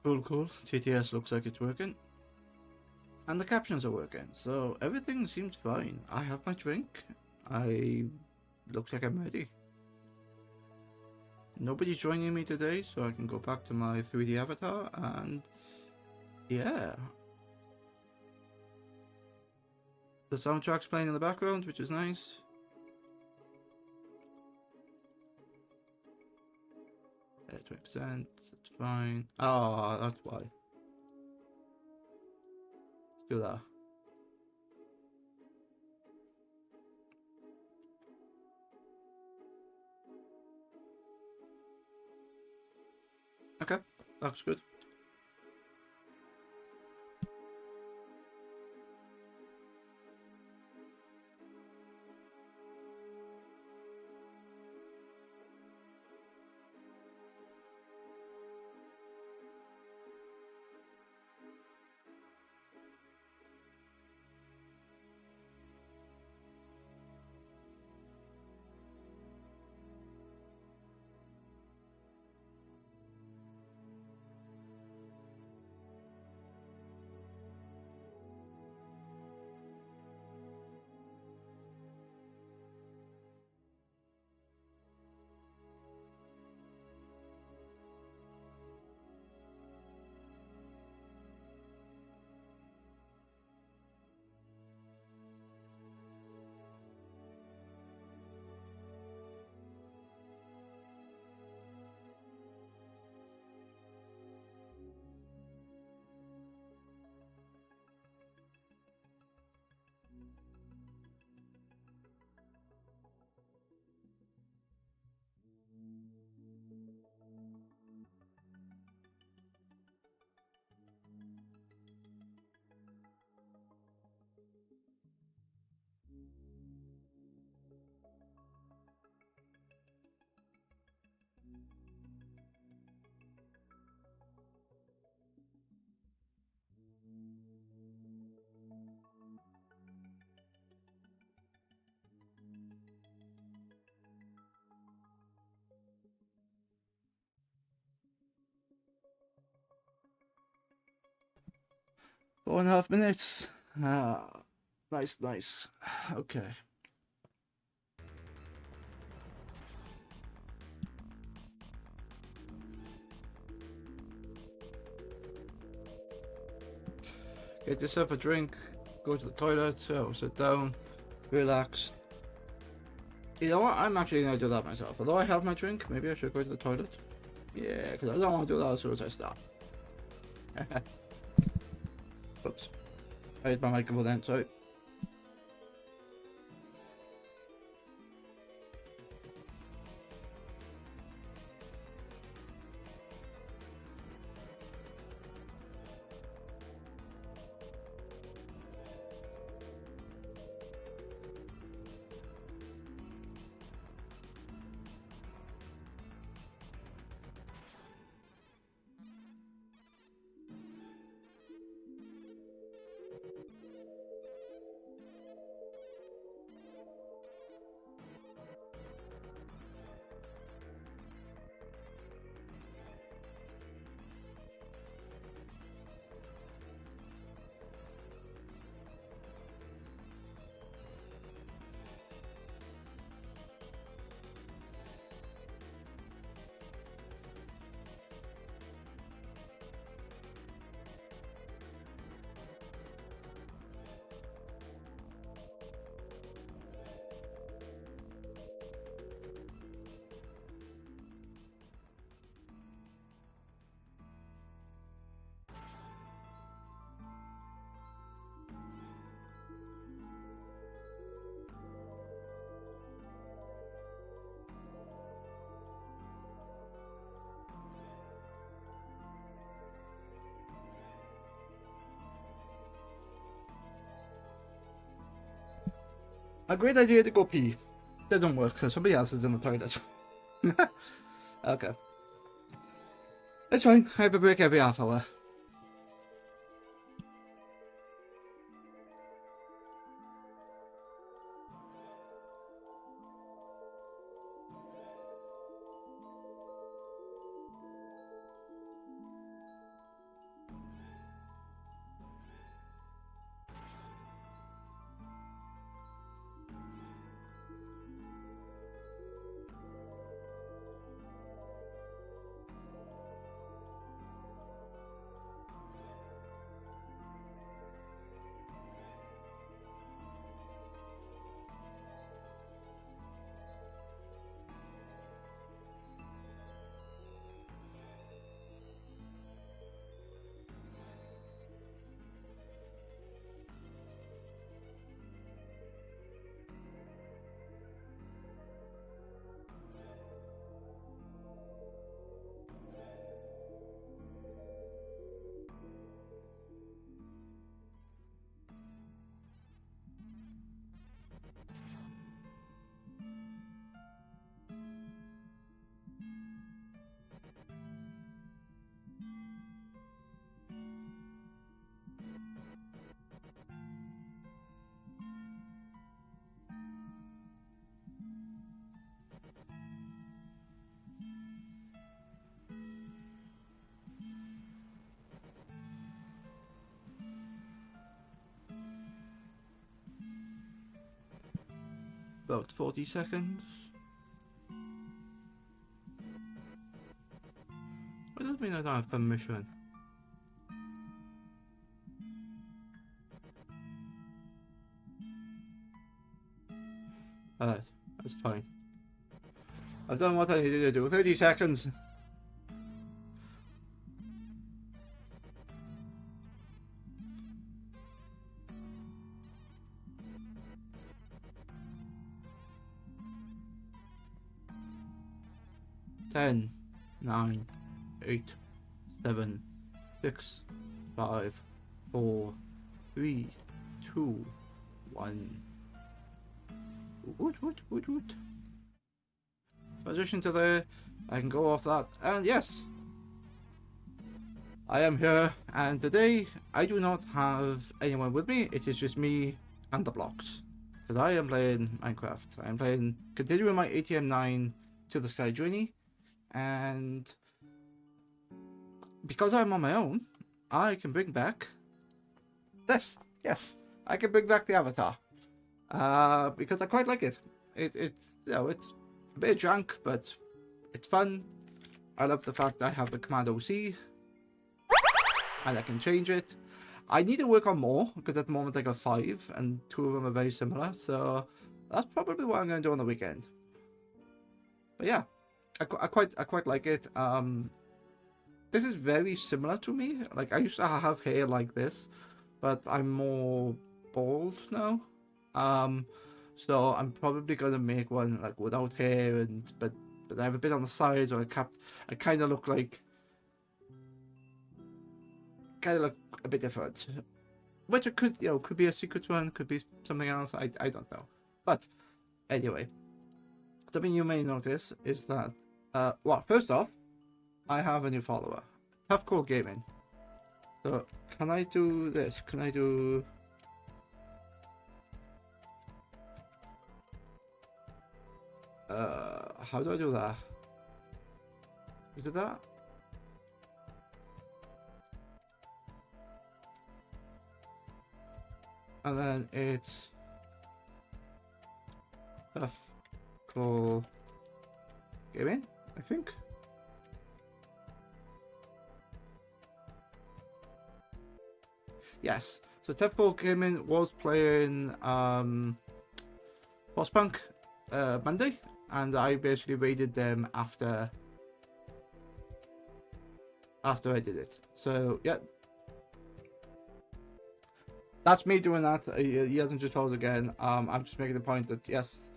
Cool, cool. TTS looks like it's working. And the captions are working, so everything seems fine. I have my drink. Looks like I'm ready. Nobody's joining me today, so I can go back to my 3D avatar, and yeah. The soundtrack's playing in the background, which is nice. Yeah, 20%, that's fine. Oh, that's why. Let's do that. Okay, that's good. Four and a half minutes. Ah, nice, nice. Okay. Get yourself a drink, go to the toilet, sit down, relax. You know what? I'm actually going to do that myself. Although I have my drink, maybe I should go to the toilet. Yeah, because I don't want to do that as soon as I start. Oops. I hit my microphone then, sorry. A great idea to go pee. Doesn't work because somebody else is in the toilet. Okay. It's fine. I have a break every half hour. about 40 seconds. What does it mean I don't have permission? Alright, that's fine. I've done what I needed to do. 30 seconds. Ten, 9, 8, 7, 6, 5, 4, 3, 2, 1. Woot. Position to there. I can go off that. And yes, I am here. And today I do not have anyone with me. It is just me and the blocks. Because I am playing Minecraft. I am continuing my ATM9Sky journey. And because I'm on my own, I can bring back this. Yes, I can bring back the avatar. Because I quite like it. It's you know, it's a bit junk, but it's fun. I love the fact that I have the command OC and I can change it. I need to work on more because at the moment I got 5 and 2 of them are very similar, so that's probably what I'm going to do on the weekend. But yeah, I quite like it. This is very similar to me. Like, I used to have hair like this, but I'm more bald now. So I'm probably gonna make one like without hair, and but I have a bit on the sides or a cap. I kind of look a bit different, which it could be a secret one, could be something else. I don't know. But anyway, something you may notice is that well, first off, I have a new follower, Tough Core Gaming. So can I do this? Can I do? How do I do that? Is it that? And then it's Tough Core Gaming, I think. Yes. So Tough Core Gaming was playing Frostpunk Monday. And I basically raided them after I did it. So yeah, that's me doing that. He hasn't just told us again. I'm just making the point that yes,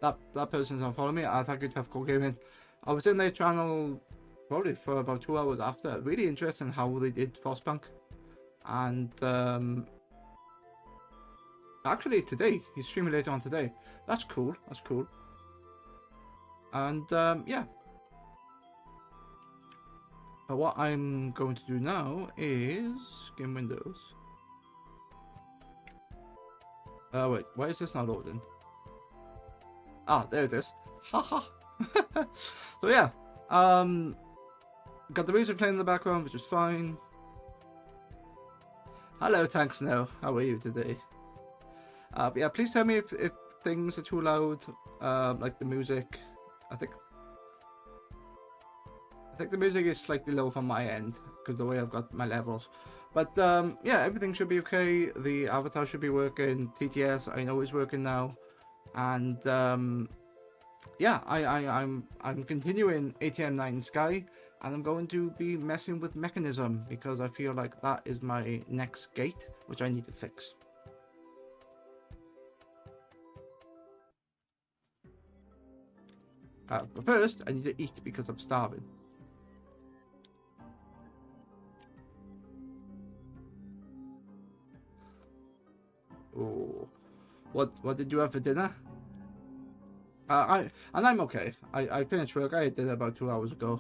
that person's unfollowing me. I thank you, Tough Core Gaming. I was in their channel probably for about 2 hours after. Really interesting how they did Frostpunk. And actually today he's streaming later on today. That's cool. That's cool. And yeah, but what I'm going to do now is game windows. Wait, why is this not loading? Ah, there it is. Haha. So yeah, got the music playing in the background, which is fine. Hello, thanks. Now, how are you today? But yeah, please tell me if things are too loud, like the music. I think the music is slightly low from my end because the way I've got my levels. But yeah, everything should be okay. The avatar should be working. TTS I know is working now, and yeah, I'm continuing ATM9Sky, and I'm going to be messing with Mekanism because I feel like that is my next gate, which I need to fix. But first, I need to eat because I'm starving. Oh, what did you have for dinner? I'm okay. I finished work. I had dinner about 2 hours ago,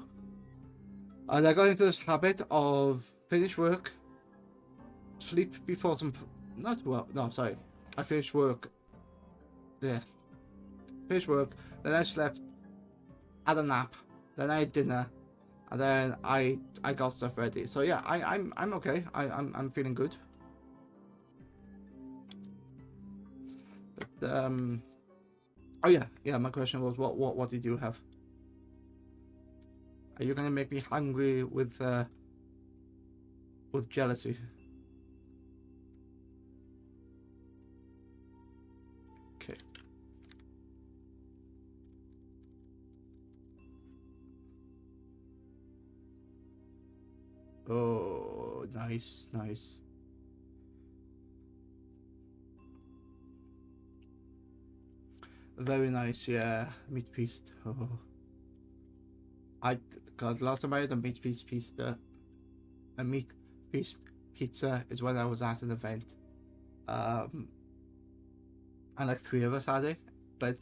and I got into this habit of finish work, sleep before some. Not well. No, sorry. I finished work. Yeah. Finished work. Then I slept. Had a nap, then I had dinner, and then I got stuff ready. So yeah, I'm okay. I'm feeling good. But Oh yeah, yeah. My question was, what did you have? Are you gonna make me hungry with jealousy? Okay. Oh, nice, nice. Very nice, yeah. Meat feast. Oh, I God, last time I had a meat feast pizza, a meat feast pizza is when I was at an event. Um, and like three of us had it, but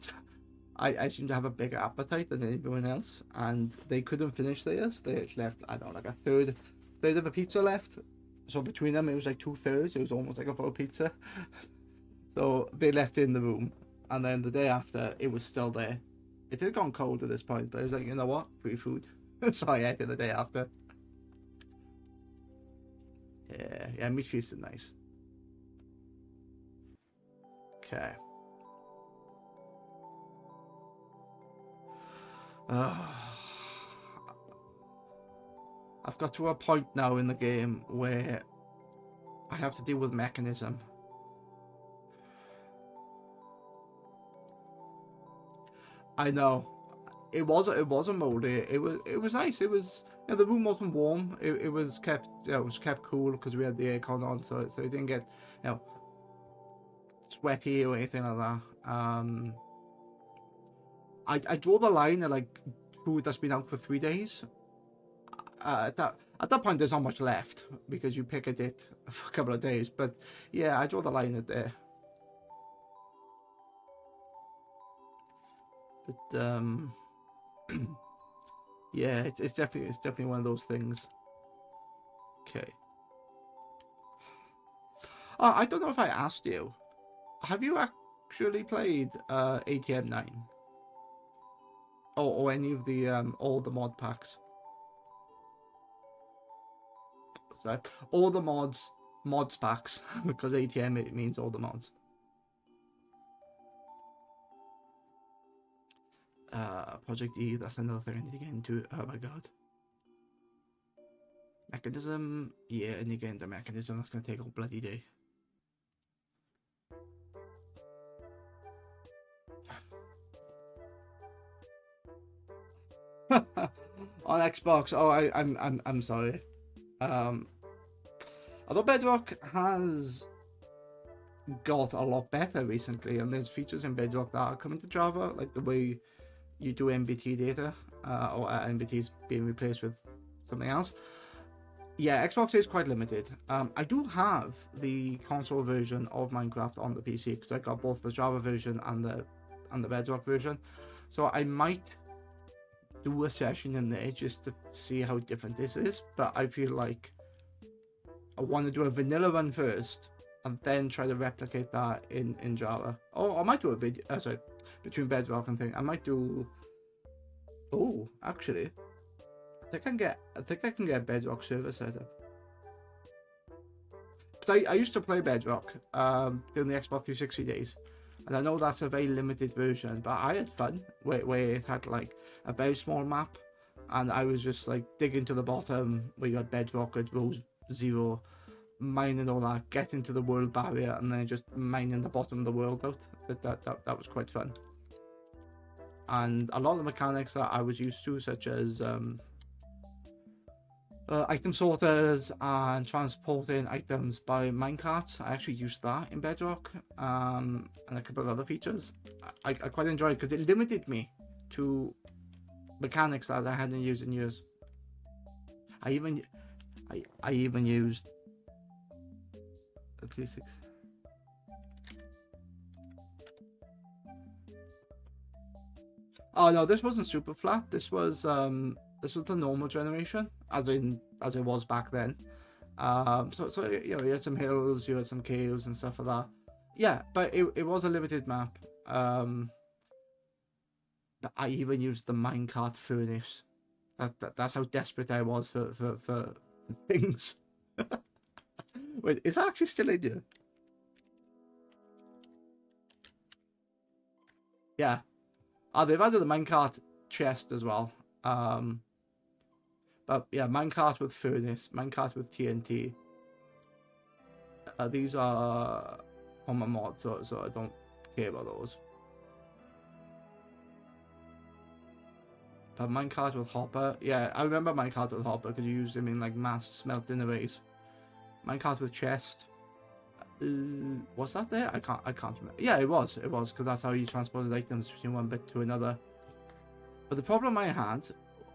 I seem to have a bigger appetite than everyone else, and they couldn't finish theirs. They actually left, I don't know, like a third of a pizza left. So between them, it was like 2/3. It was almost like a full pizza. So they left it in the room, and then the day after, it was still there. It had gone cold at this point, but it was like, you know what, free food. So I ate it the day after. Yeah, yeah, meat feast is nice. Okay. I've got to a point now in the game where I have to deal with Mekanism. I know. It was a moldy. It was nice. It was, the room wasn't warm. It was kept, it was kept cool because we had the aircon on, so it didn't get, you know sweaty or anything like that. I draw the line at like food that's been out for 3 days. At that point, there's not much left because you pick at it for a couple of days. But yeah, I draw the line at there. But yeah, it's definitely one of those things. Okay. I don't know if I asked you. Have you actually played ATM9 or any of the all the mod packs? Sorry, all the mods packs because ATM, it means all the mods. Project E, that's another thing I need to get into. Oh my god. Mechanism, yeah, I need to get into Mechanism. That's gonna take a bloody day. On Xbox, oh, I'm sorry. Um, although Bedrock has got a lot better recently, and there's features in Bedrock that are coming to Java, like the way you do MBT data, or MBT is being replaced with something else. Yeah, Xbox is quite limited. I do have the console version of Minecraft on the PC because I got both the Java version and the Bedrock version, so I might do a session in there just to see how different this is. But I feel like I want to do a vanilla run first and then try to replicate that in Java. Or I might do a video, sorry, between Bedrock and thing. I might do. Oh, actually, I think I can get a Bedrock server set up. Because I used to play Bedrock during the Xbox 360 days, and I know that's a very limited version, but I had fun where it had like a very small map, and I was just like digging to the bottom where you had Bedrock at row 0, mining all that, getting to the world barrier, and then just mining the bottom of the world out. That was quite fun. And a lot of the mechanics that I was used to, such as item sorters and transporting items by minecarts, I actually used that in Bedrock, and a couple of other features. I quite enjoyed because it limited me to mechanics that I hadn't used in years. I even used a 36. Oh no, this wasn't super flat. This was the normal generation, as it was back then. So you had some hills, you had some caves and stuff like that. Yeah, but it was a limited map. But I even used the minecart furnace. That's how desperate I was for things. Wait, is that actually still in here? Yeah, They've added the minecart chest as well. But yeah, minecart with furnace, minecart with TNT. These are on my mod, so I don't care about those. But minecart with hopper, yeah, I remember minecart with hopper because you used them in like mass smelting arrays. Minecart with chest. Was that there? I can't remember. Yeah, it was because that's how you transported items between one bit to another. But the problem I had,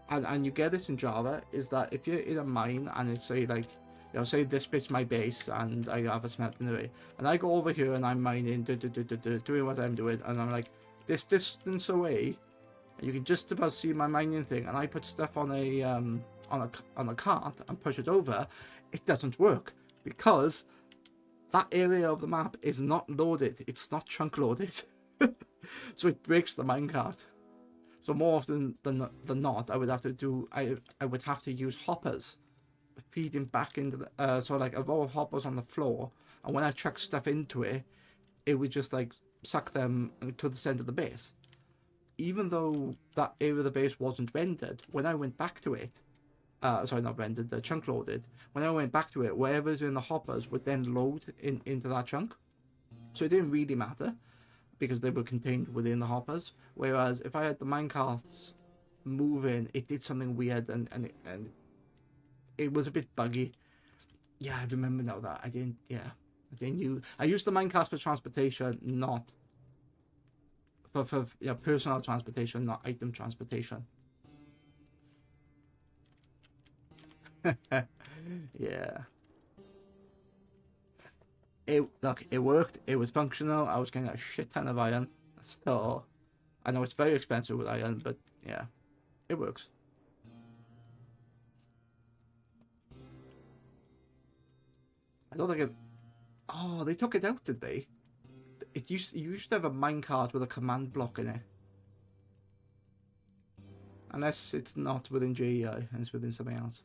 and you get this in Java, is that if you're in a mine and it's say like, you know, say this bit's my base and I have a smelting array, and I go over here and I'm mining, doing what I'm doing, and I'm like this distance away, and you can just about see my mining thing, and I put stuff on a cart and push it over, it doesn't work because that area of the map is not loaded. It's not chunk loaded, so it breaks the minecart. So more often than not, I would have to use hoppers, feeding back into the so like a row of hoppers on the floor, and when I chuck stuff into it, it would just like suck them to the center of the base. Even though that area of the base wasn't rendered, when I went back to it, sorry, not rendered, the chunk loaded. When I went back to it, whatever's in the hoppers would then load into that chunk. So it didn't really matter because they were contained within the hoppers. Whereas if I had the minecarts moving, it did something weird and it was a bit buggy. Yeah, I remember now that I didn't use the minecarts for transportation, not for personal transportation, not item transportation. Yeah. It worked. It was functional. I was getting a shit ton of iron. So I know it's very expensive with iron, but yeah, it works. I don't think it. Oh, they took it out, did they? You used to have a minecart with a command block in it. Unless it's not within JEI and it's within something else.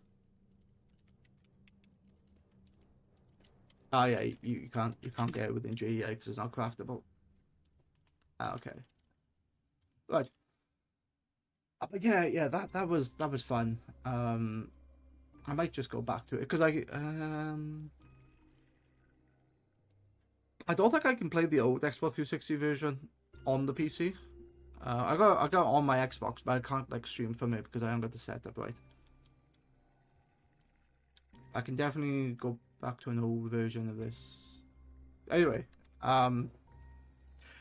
Oh yeah, you can't get it within JEI because it's not craftable. Okay. Right. But yeah, that was fun. I might just go back to it because I don't think I can play the old Xbox 360 version on the PC. I got it on my Xbox, but I can't like stream from it because I haven't got the setup right. I can definitely go back to an old version of this. Anyway,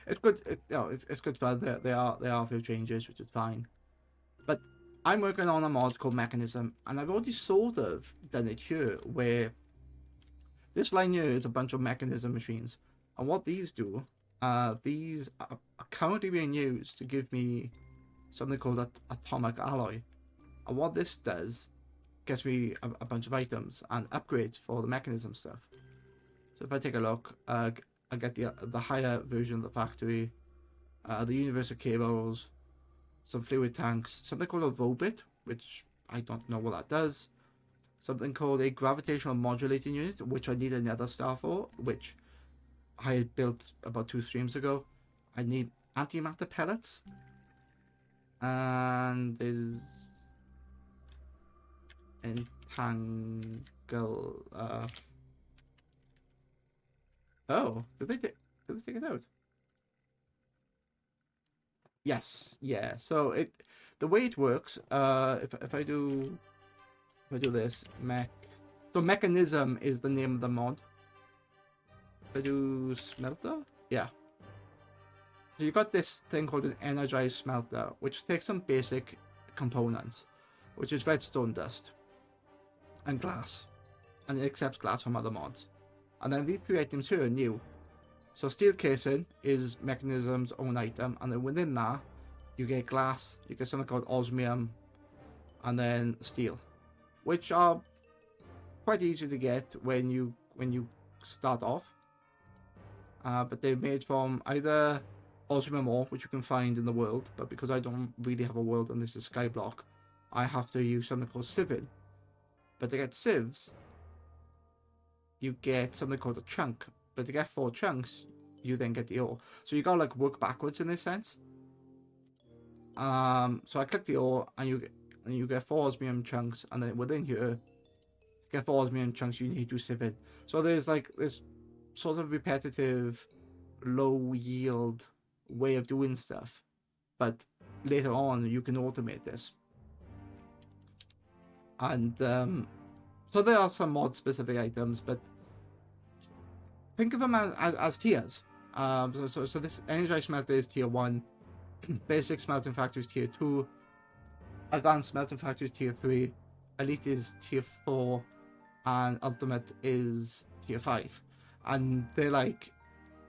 it's good. It's good fun. There are a few changes, which is fine. But I'm working on a mod called Mekanism, and I've already sort of done it here, where this line here is a bunch of Mekanism machines, and what these do, these are currently being used to give me something called an atomic alloy, and what this does gets me a bunch of items and upgrades for the Mekanism stuff. So if I take a look, I get the higher version of the factory, the universal cables, some fluid tanks, something called a robot, which I don't know what that does, something called a gravitational modulating unit, which I need another star for, which I had built about 2 streams ago. I need antimatter pellets, and there's entangle. Oh, did they take it out? Yes, yeah. So the way it works, if I do this so Mekanism is the name of the mod. If I do smelter, yeah. So you got this thing called an energized smelter, which takes some basic components, which is redstone dust and glass, and it accepts glass from other mods. And then these 3 items here are new. So steel casing is Mekanism's own item, and then within that you get glass, you get something called osmium, and then steel, which are quite easy to get when you start off. But they're made from either osmium ore, which you can find in the world, but because I don't really have a world and this is skyblock, I have to use something called sieving. But to get sieves, you get something called a chunk. But to get 4 chunks, you then get the ore. So you gotta like work backwards in this sense. So I click the ore, and you get 4 osmium chunks, and then within here, to get 4 osmium chunks, you need to sieve it. So there's like this sort of repetitive, low yield way of doing stuff, but later on you can automate this. And so there are some mod specific items, but think of them as tiers. So this energized smelter is tier 1, basic smelting factory is tier 2, advanced smelting factory is tier 3, elite is tier 4, and ultimate is tier 5. And they're like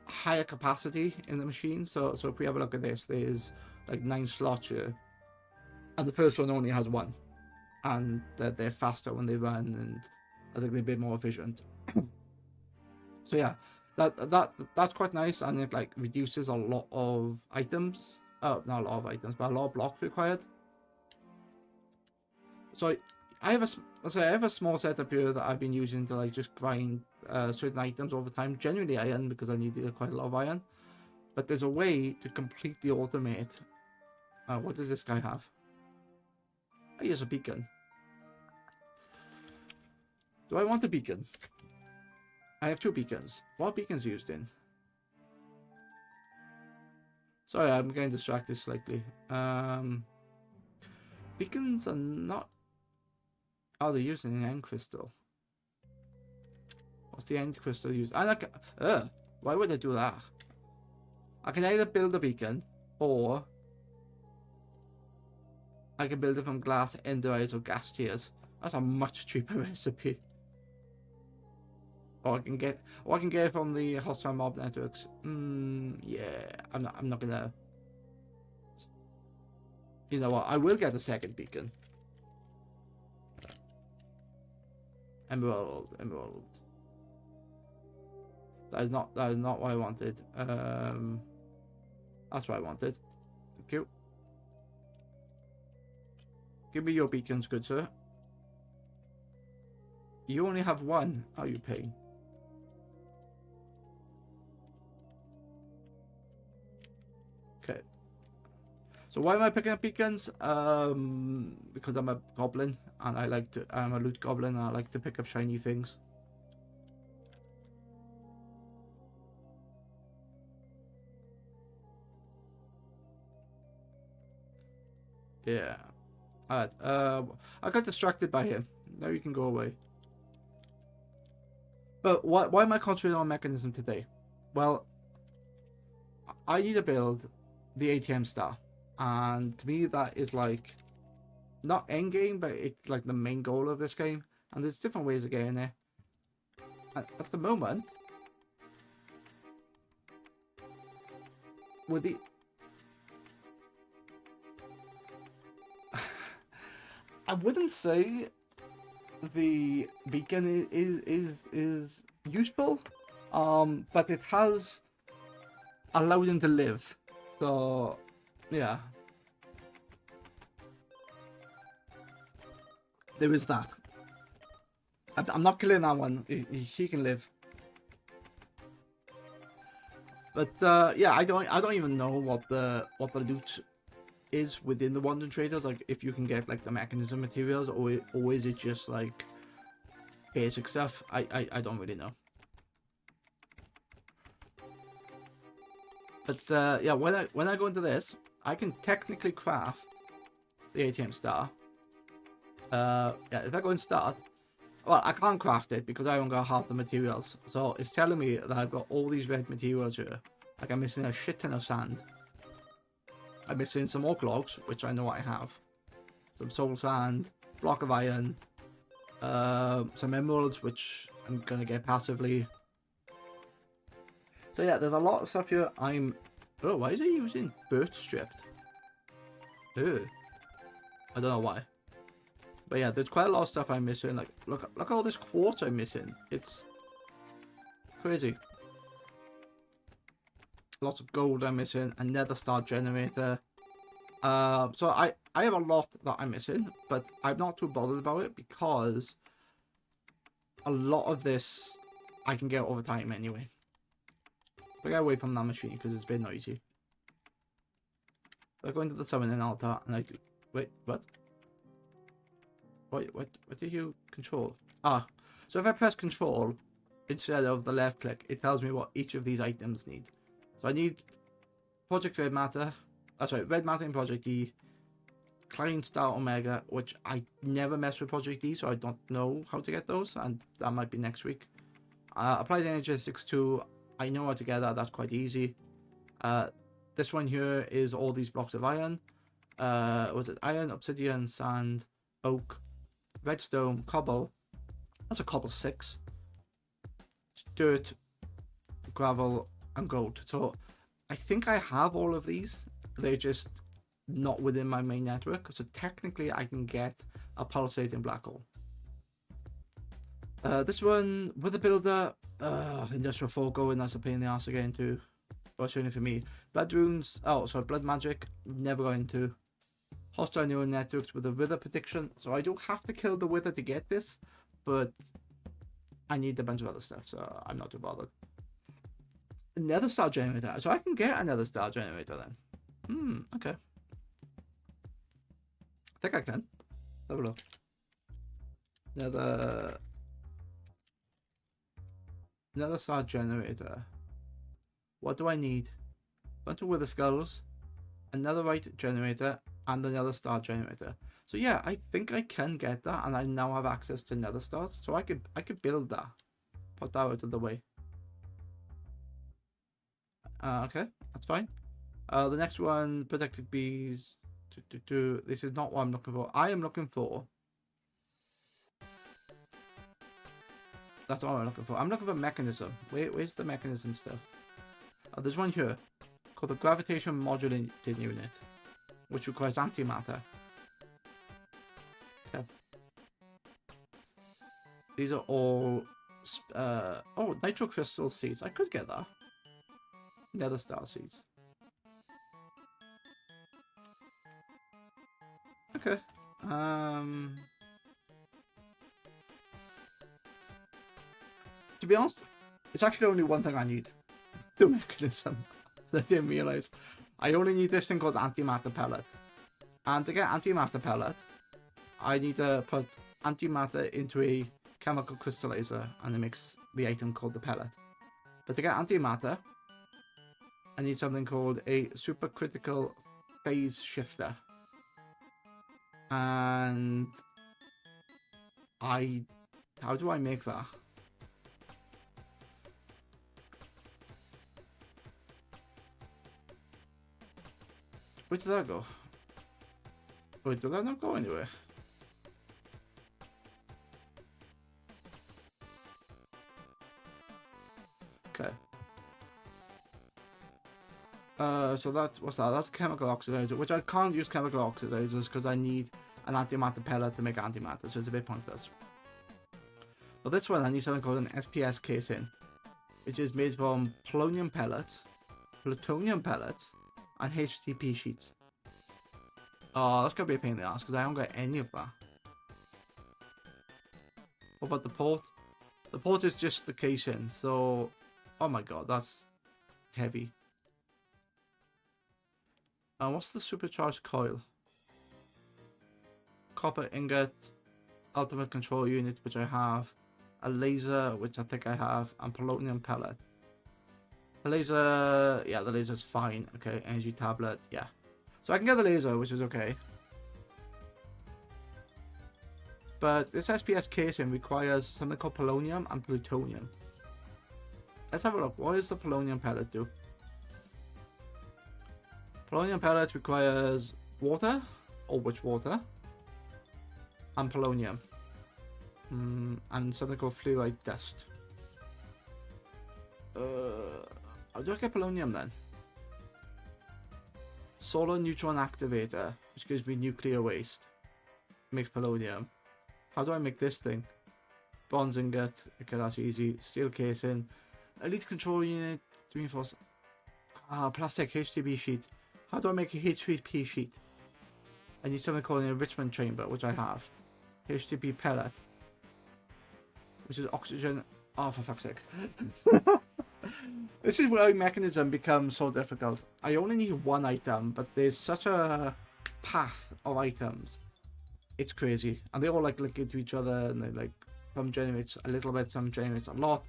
higher capacity in the machine. So if we have a look at this, there's like 9 slots here, and the first one only has 1, and they're faster when they run, and I think they're a bit more efficient. So yeah, that's quite nice, and it like reduces a lot of items. Oh, not a lot of items, but a lot of blocks required. So I have a small setup here that I've been using to like just grind certain items over time. Generally iron, because I need quite a lot of iron. But there's a way to completely automate. What does this guy have? Oh, he has a beacon. Do I want a beacon? I have 2 beacons. What are beacons used in? Sorry, I'm getting distracted slightly. Beacons are not... Oh, they're used in an end crystal. What's the end crystal used? Why would I do that? I can either build a beacon, or I can build it from glass, enderized, or gas tiers. That's a much cheaper recipe. Or I can get it from the hostile mob networks. Yeah, I'm not gonna. You know what? I will get a second beacon. Emerald. That is not what I wanted. That's what I wanted. Thank you. Give me your beacons, good sir. You only have 1. How are you paying? Okay. So why am I picking up beacons? Because I'm a goblin, and I'm a loot goblin, and I like to pick up shiny things. Yeah. Alright, I got distracted by him. Now you can go away. But why am I concentrating on Mekanism today? Well, I need to build the ATM star. And to me, that is like, not end game, but it's like the main goal of this game. And there's different ways of getting there. At the moment, with the... I wouldn't say the beacon is useful, but it has allowed him to live. So yeah, there is that. I'm not killing that one. He can live. But yeah, I don't even know what the loot is within the Wandering Traders, like if you can get like the Mekanism materials, or is it just like basic stuff? I don't really know. But yeah, when I go into this, I can technically craft the ATM star. Yeah, if I go and start, well, I can't craft it because I only got half the materials. So it's telling me that I've got all these red materials here. Like I'm missing a shit ton of sand. I'm missing some oak logs, which I know I have. Some soul sand, block of iron, some emeralds, which I'm gonna get passively. So yeah, there's a lot of stuff here. Oh, why is he using birch stripped? Ew. I don't know why. But yeah, there's quite a lot of stuff I'm missing. Like, look at all this quartz I'm missing. It's crazy. Lots of gold I'm missing. A nether star generator. So I have a lot that I'm missing, but I'm not too bothered about it because a lot of this I can get over time anyway. But get away from that machine because it's a bit noisy. I go into the summoning altar and I do... Wait, what? What do you control? Ah, so if I press control instead of the left click, it tells me what each of these items need. So I need Project Red Matter, Red Matter in Project E, Client Star Omega, which I never mess with Project E, so I don't know how to get those, and that might be next week. Applied Energetics 2, I know how to get that, that's quite easy. This one here is all these blocks of iron. Was it iron, obsidian, sand, oak, redstone, cobble? That's a cobble 6. Dirt, gravel, and gold. So I think I have all of these. They're just not within my main network. So technically I can get a pulsating black hole. This one with the builder, industrial foregoing, that's a pain in the ass again too. Well, certainly for me. Blood runes, blood magic, never got into. Hostile neural networks with a wither prediction. So I don't have to kill the wither to get this, but I need a bunch of other stuff, so I'm not too bothered. Another star generator. So I can get another star generator then. Okay. I think I can. Have a look. Another star generator. What do I need? Bunch of wither skulls, another right generator, and another star generator. So yeah, I think I can get that, and I now have access to nether stars. So I could build that. Put that out of the way. Okay, that's fine. The next one, protected bees. This is not what I'm looking for. I am looking for. That's all I'm looking for. I'm looking for mechanism. Where's the mechanism stuff? There's one here called the gravitation modulating unit, which requires antimatter. Okay. These are all nitro crystal seeds. I could get that. Nether star seeds. Okay. To be honest, it's actually only one thing I need. The mechanism. I didn't realize. I only need this thing called antimatter pellet. And to get antimatter pellet, I need to put antimatter into a chemical crystallizer, and it makes the item called the pellet. But to get antimatter, I need something called a supercritical phase shifter. And how do I make that? Where did that go? Wait, did that not go anywhere? Okay. So what's that? That's a chemical oxidizer, which I can't use chemical oxidizers because I need an antimatter pellet to make antimatter, so it's a bit pointless. For this one, I need something called an SPS casing, which is made from polonium pellets, plutonium pellets, and HTP sheets. Oh, that's gonna be a pain in the ass because I haven't got any of that. What about the port? The port is just the casing, so oh my god, that's heavy. What's the supercharged coil? Copper ingot, ultimate control unit, which I have, a laser, which I think I have, and polonium pellet. The laser, yeah, the laser's fine. Okay, energy tablet, yeah. So I can get the laser, which is okay. But this SPS casing requires something called polonium and plutonium. Let's have a look. What does the polonium pellet do? Polonium pellet requires water, or which water? And polonium. And something called fluoride dust. How do I get polonium then? Solar neutron activator, which gives me nuclear waste. Makes polonium. How do I make this thing? Bronze ingot. Okay, that's easy. Steel casing. Elite control unit. Reinforce. Plastic HTP sheet. How do I make a HTP sheet? I need something called an enrichment chamber, which I have. HTP pellet, which is oxygen. Oh, for fuck's sake. This is where Mekanism becomes so difficult. I only need one item, but there's such a path of items. It's crazy. And they all like link into each other, and they like, some generates a little bit, some generates a lot.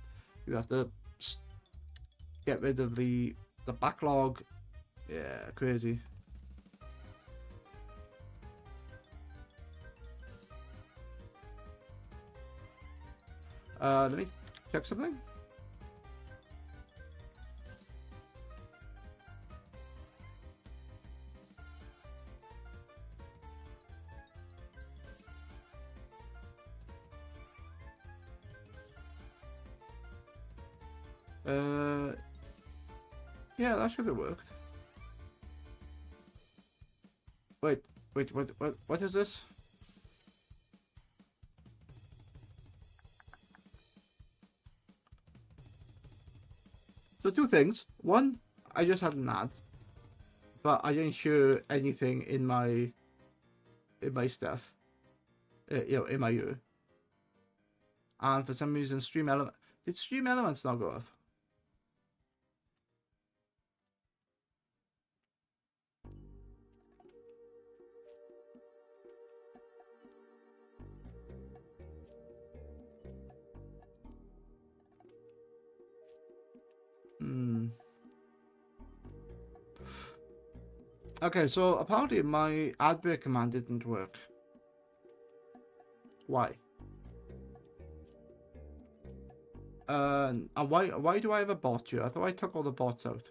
You have to get rid of the backlog. Yeah, crazy. Let me check something. Yeah, that should have worked. Wait, what is this? So two things. One, I just had an ad, but I didn't show anything in my stuff. In my U. And for some reason, Stream Element did Stream Elements not go off? Okay, so apparently my ad break command didn't work. Why? And why do I have a bot here? I thought I took all the bots out.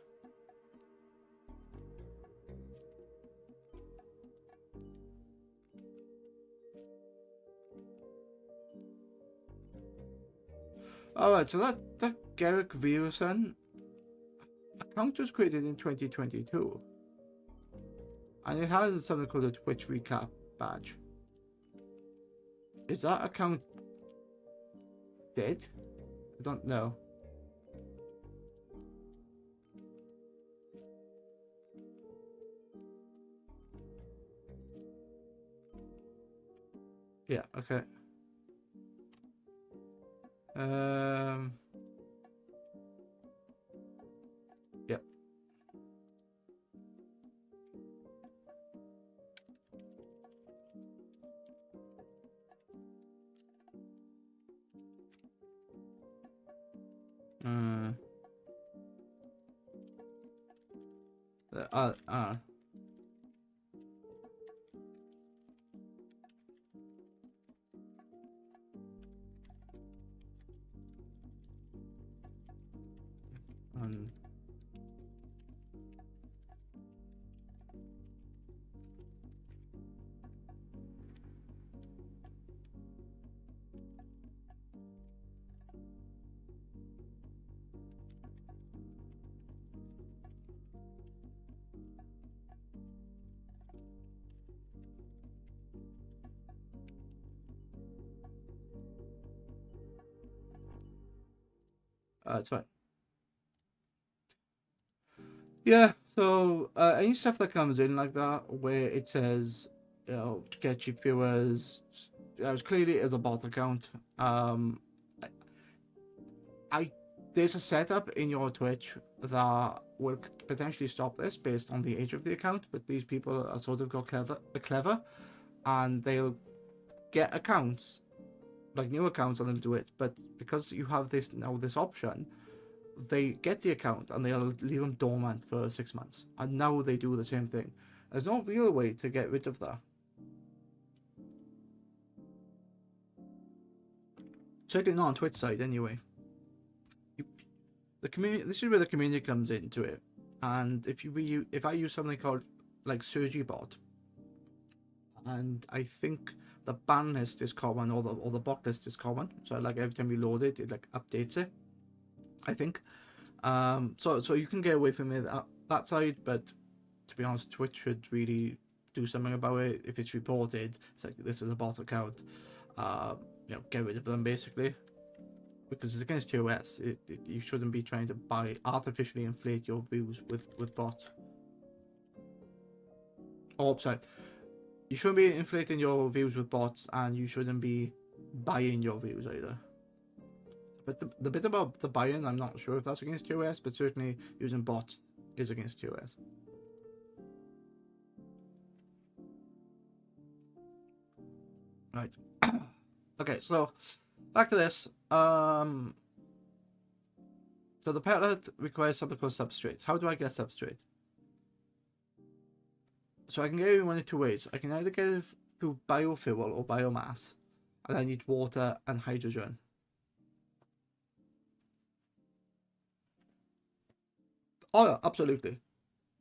Alright, so that Garrick Viruson account was created in 2022. And it has something called a Twitch recap badge. Is that account dead? I don't know. Yeah, okay. Yep. It's fine. Yeah, so any stuff that comes in like that, where it says, you know, to get cheap viewers, as clearly as a bot account. There's a setup in your Twitch that will potentially stop this based on the age of the account, but these people are sort of got clever, and they'll get accounts, like new accounts, and they'll do it. But because you have this option, they get the account and they'll leave them dormant for 6 months, and now they do the same thing. There's no real way to get rid of that. Certainly not on Twitch side, anyway. The community. This is where the community comes into it, and if I use something called like SurgyBot, and I think the ban list is common, or the bot list is common, so like every time you load it, it like updates it, I think. So you can get away from it that side, but to be honest, Twitch should really do something about it. If it's reported, it's like, this is a bot account, get rid of them basically, because it's against TOS. You shouldn't be trying to artificially inflate your views with bots. Oh, sorry. You shouldn't be inflating your views with bots, and you shouldn't be buying your views either. But the bit about the buy-in, I'm not sure if that's against TOS, but certainly using bots is against TOS. Right. Okay, so back to this. So the pellet requires something called substrate. How do I get substrate? So I can get it in one of two ways. I can either get it through biofuel or biomass, and I need water and hydrogen. Oh yeah, absolutely.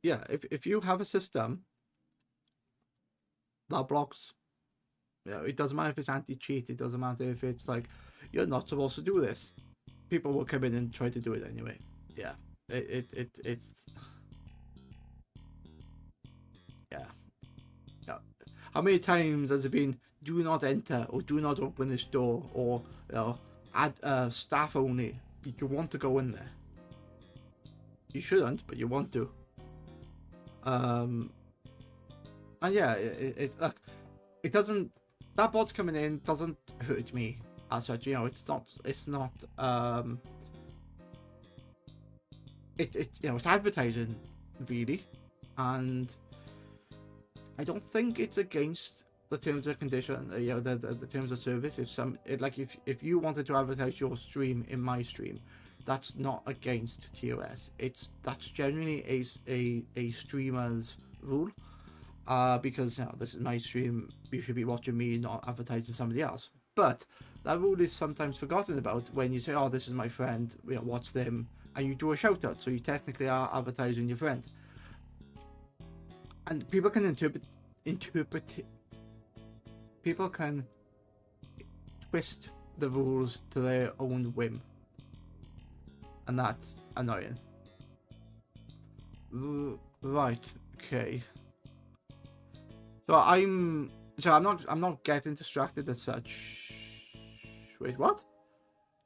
Yeah, if you have a system that blocks, you know, it doesn't matter if it's anti-cheat, it doesn't matter if it's like, you're not supposed to do this. People will come in and try to do it anyway. Yeah. It's yeah. Yeah. How many times has it been, do not enter, or do not open this door, or, you know, add staff only. You want to go in there. You shouldn't, but you want to. And yeah, like, it doesn't, that bot coming in doesn't hurt me as such. You know, it's not you know, it's advertising really, and I don't think it's against the terms and condition, you know, the terms of service. If you wanted to advertise your stream in my stream, that's not against TOS. That's generally a streamer's rule, because, you know, this is my stream. You should be watching me, not advertising somebody else. But that rule is sometimes forgotten about when you say, "Oh, this is my friend. You know, watch them," and you do a shout out. So you technically are advertising your friend, and people can interpret. People can twist the rules to their own whim, and that's annoying. Right. Okay. So I'm not getting distracted as such. Wait, what?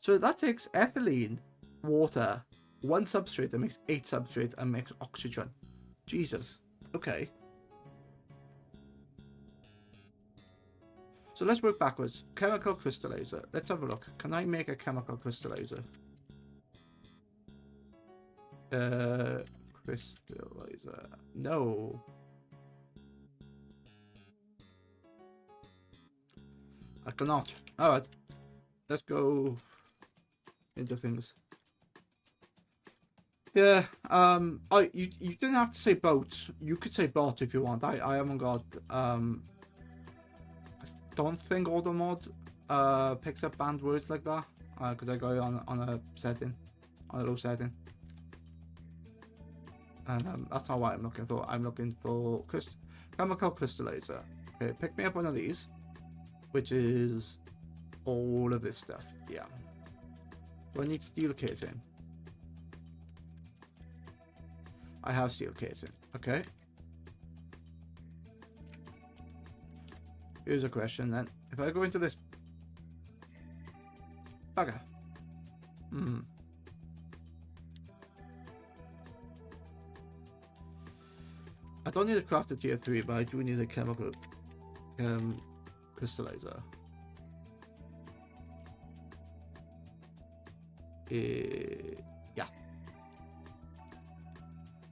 So that takes ethylene, water, one substrate that makes 8 substrates and makes oxygen. Jesus. Okay. So let's work backwards. Chemical crystallizer. Let's have a look. Can I make a chemical crystallizer? Crystallizer. No. I cannot. Alright. Let's go into things. Yeah, you didn't have to say boat. You could say bot if you want. I haven't got, I don't think AutoMod picks up banned words like that, because I got it on a setting, on a low setting. And that's not what I'm looking for. I'm looking for chemical crystallizer. Okay, pick me up one of these, which is all of this stuff. Yeah. Do I need steel casing? I have steel casing. Okay. Here's a question then. If I go into this bugger. I don't need a crafted tier 3, but I do need a chemical crystallizer. Yeah.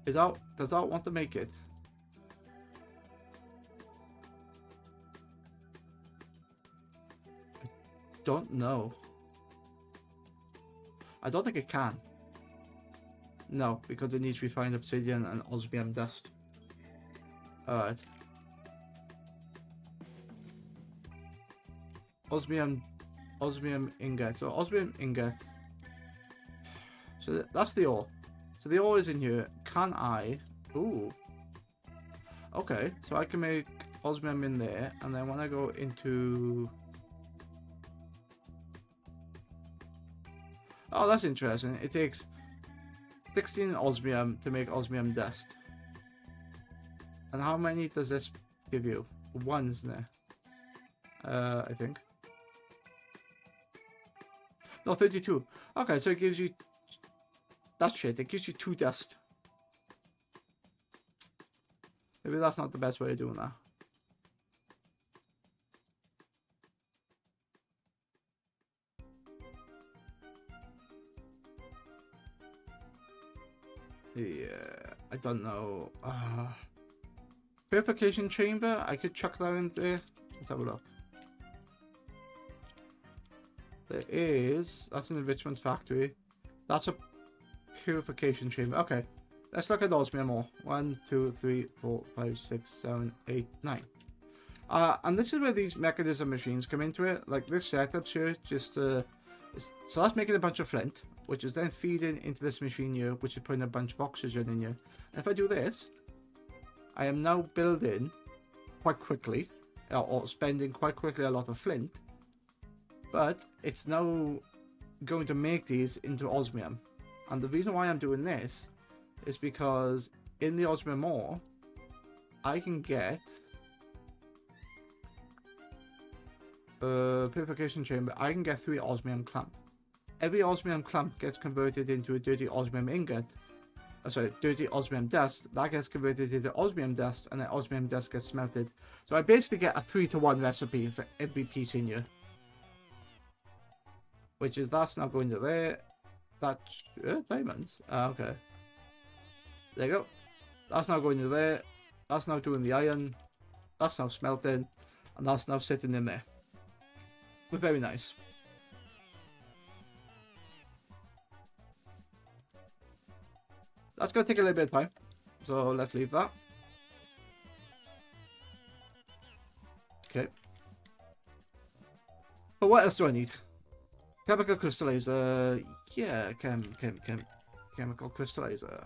Does that want to make it? I don't know. I don't think it can. No, because it needs refined obsidian and osmium dust. Alright. Osmium ingot. So osmium ingot. So that's the ore. So the ore is in here. Can I? Ooh. Okay, so I can make osmium in there, and then when I go into... Oh, that's interesting. It takes 16 osmium to make osmium dust. And how many does this give you? 1, isn't it? I think. No, 32. Okay, so it gives you... That's shit. It gives you 2 dust. Maybe that's not the best way of doing that. Yeah, I don't know. Purification chamber, I could chuck that in there. Let's have a look. There is, that's an enrichment factory. That's a purification chamber. Okay, let's look at those more. 1, 2, 3, 4, 5, 6, 7, 8, 9. And this is where these mechanism machines come into it. Like this setup here, just so that's making a bunch of flint, which is then feeding into this machine here, which is putting a bunch of oxygen in here. And if I do this, I am now building quite quickly, or spending quite quickly a lot of flint, but it's now going to make these into osmium. And the reason why I'm doing this is because in the osmium ore, I can get purification chamber. I can get 3 osmium clamp. Every osmium clamp gets converted into a dirty osmium ingot. Dirty osmium dust. That gets converted into osmium dust, and then osmium dust gets smelted. So I basically get a 3-to-1 recipe for every piece in here. Which is, that's now going to there. That's diamonds. Okay. There you go. That's now going to there. That's now doing the iron. That's now smelting. And that's now sitting in there. But very nice. That's going to take a little bit of time. So let's leave that. Okay. But what else do I need? Chemical crystallizer. Yeah, chemical crystallizer.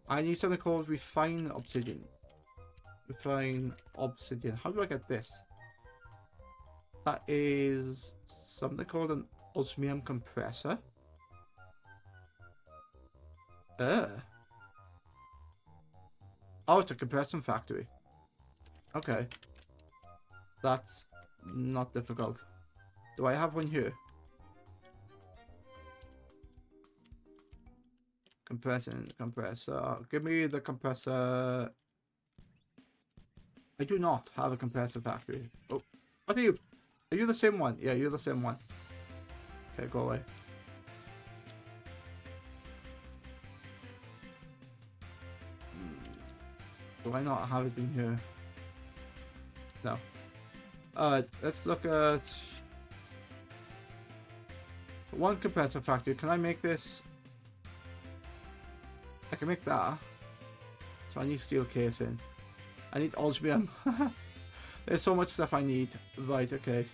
I need something called refine obsidian. Refine obsidian. How do I get this? That is something called an osmium compressor. Oh, it's a compression factory. Okay. That's not difficult. Do I have one here? Compressor. Give me the compressor. I do not have a compressor factory. Oh, what are you? Are you the same one? Yeah, you're the same one. Okay, go away. Do I not have it in here? No. Alright, let's look at one compressor factory. Can I make this? I can make that. So I need steel casing. I need osmium. There's so much stuff I need. Right, okay.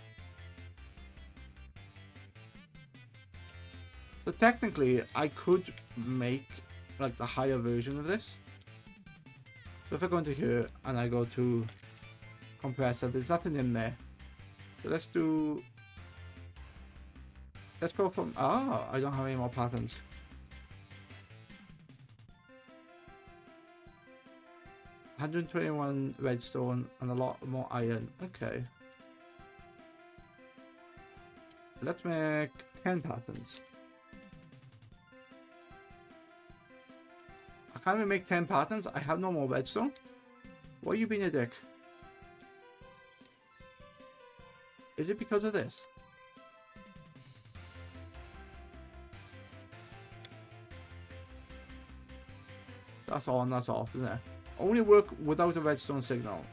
So technically, I could make like the higher version of this. So if I go into here and I go to compressor, there's nothing in there. So let's go from, I don't have any more patterns. $121 redstone and a lot more iron. Okay. Let's make 10 patterns. I can't even make 10 patterns. I have no more redstone. Why are you being a dick? Is it because of this? That's on and that's off, isn't it? Only work without a redstone signal.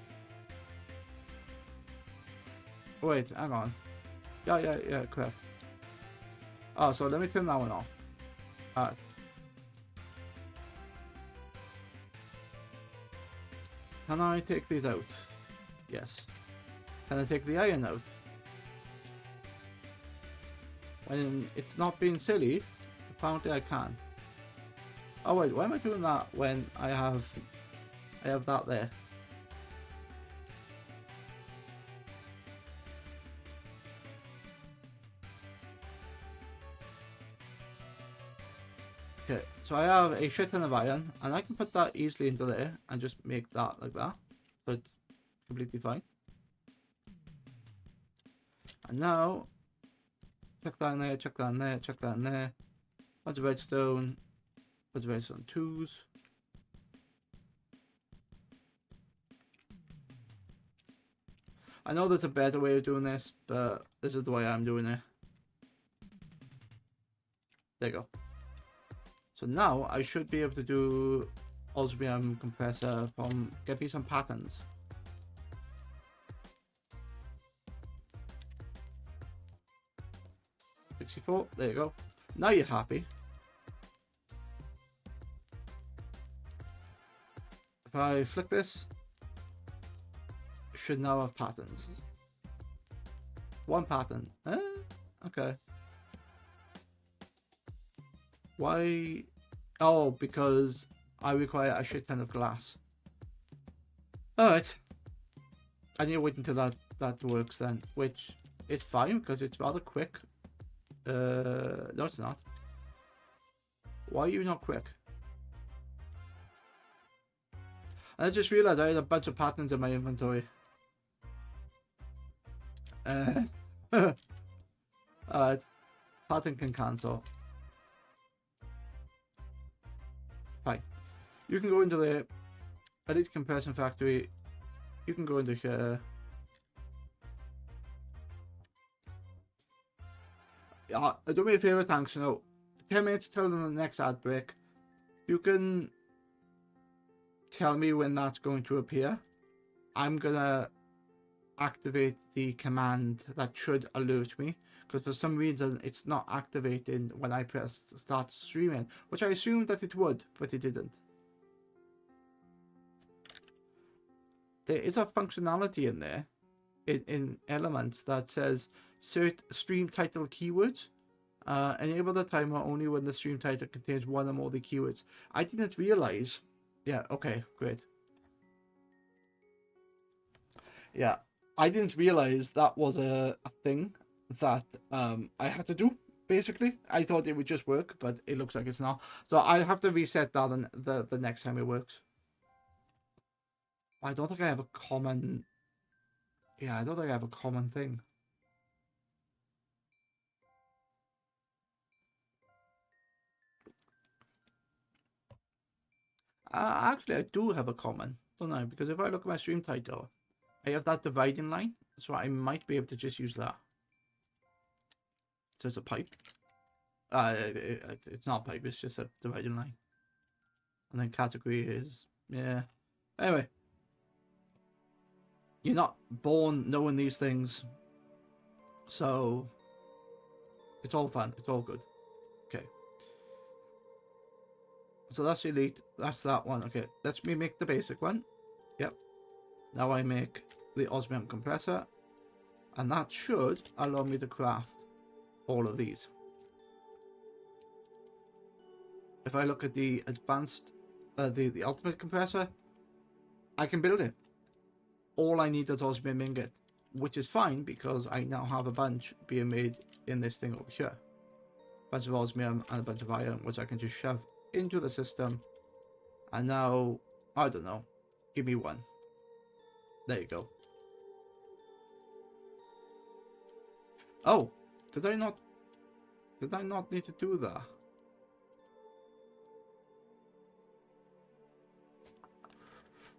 Wait, hang on. Yeah, correct. Oh, so let me turn that one off. Alright. Can I take these out? Yes. Can I take the iron out? When it's not being silly, apparently I can. Oh wait, why am I doing that when I have that there? Okay, so I have a shit ton of iron, and I can put that easily into there and just make that like that. So it's completely fine. And now, chuck that in there, chuck that in there, chuck that in there. Bunch of redstone. Bunch of redstone 2s. I know there's a better way of doing this, but this is the way I'm doing it. There you go. So now I should be able to do osmium compressor from get me some patterns. $64, there you go. Now you're happy. If I flick this, it should now have patterns. One pattern. Okay. Why? Oh, because I require a shit ton of glass. Alright. I need to wait until that works then, which is fine because it's rather quick. No, it's not. Why are you not quick? I just realized I had a bunch of patterns in my inventory. Alright. Pattern can cancel. Fine. You can go into the edit compression factory. You can go into here. Yeah, do me a favor, thanks. You know, 10 minutes till the next ad break. You can tell me when that's going to appear. I'm gonna activate the command that should alert me, because for some reason it's not activating when I press start streaming, which I assumed that it would, but it didn't. There is a functionality in there in Elements that says search stream title keywords. Enable the timer only when the stream title contains one or more of the keywords. I didn't realize. Yeah, okay, great. Yeah, I didn't realize that was a thing that I had to do, basically. I thought it would just work, but it looks like it's not. So I have to reset that and the next time it works. I don't think I have a common... Yeah, I don't think I have a common thing. Actually, I do have a common, don't I? Because if I look at my stream title, I have that dividing line, so I might be able to just use that. So it's a pipe. It's not a pipe, it's just a dividing line. And then category is... Yeah. Anyway. You're not born knowing these things. So... It's all fun. It's all good. Okay. So that's elite. That's that one. Okay. Let me make the basic one. Yep. Now I make the osmium compressor. And that should allow me to craft all of these. If I look at the advanced, the ultimate compressor, I can build it. All I need is osmium ingot, which is fine because I now have a bunch being made in this thing over here. A bunch of osmium and a bunch of iron, which I can just shove into the system. And now, I don't know, give me one. There you go. Oh, did I not need to do that?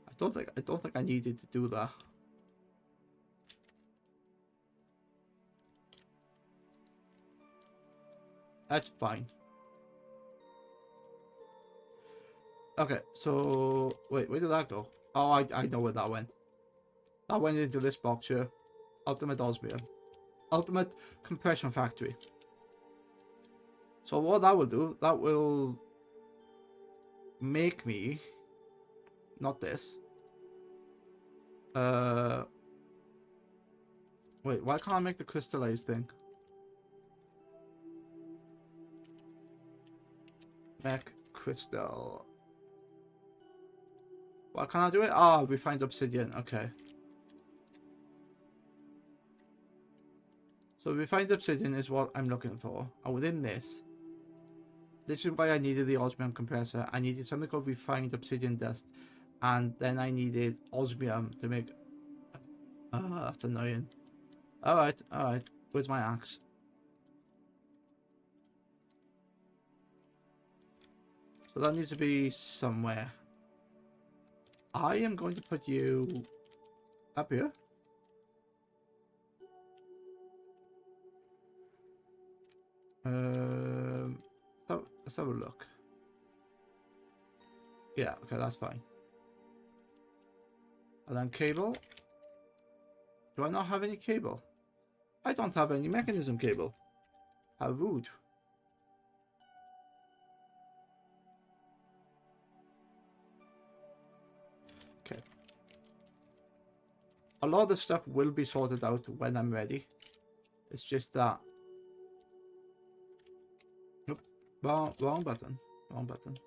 I don't think I needed to do that. That's fine. Okay, so wait, where did that go? Oh, I know where that went. That went into this box here. Ultimate osmium. Ultimate compression factory. So what that will do, that will make me, not this. Wait, why can't I make the crystallized thing? Mech crystal. Why can't I do it? Ah, we find obsidian. Okay. So refined obsidian is what I'm looking for. And within this is why I needed the osmium compressor. I needed something called refined obsidian dust. And then I needed osmium to make... that's annoying. Alright, alright. Where's my axe? So that needs to be somewhere. I am going to put you up here. Let's have a look. Yeah, okay, that's fine. And then cable. Do I not have any cable? I don't have any mechanism cable. How rude. Okay. A lot of the stuff will be sorted out when I'm ready. It's just that... Nope. Wrong button. Wrong button.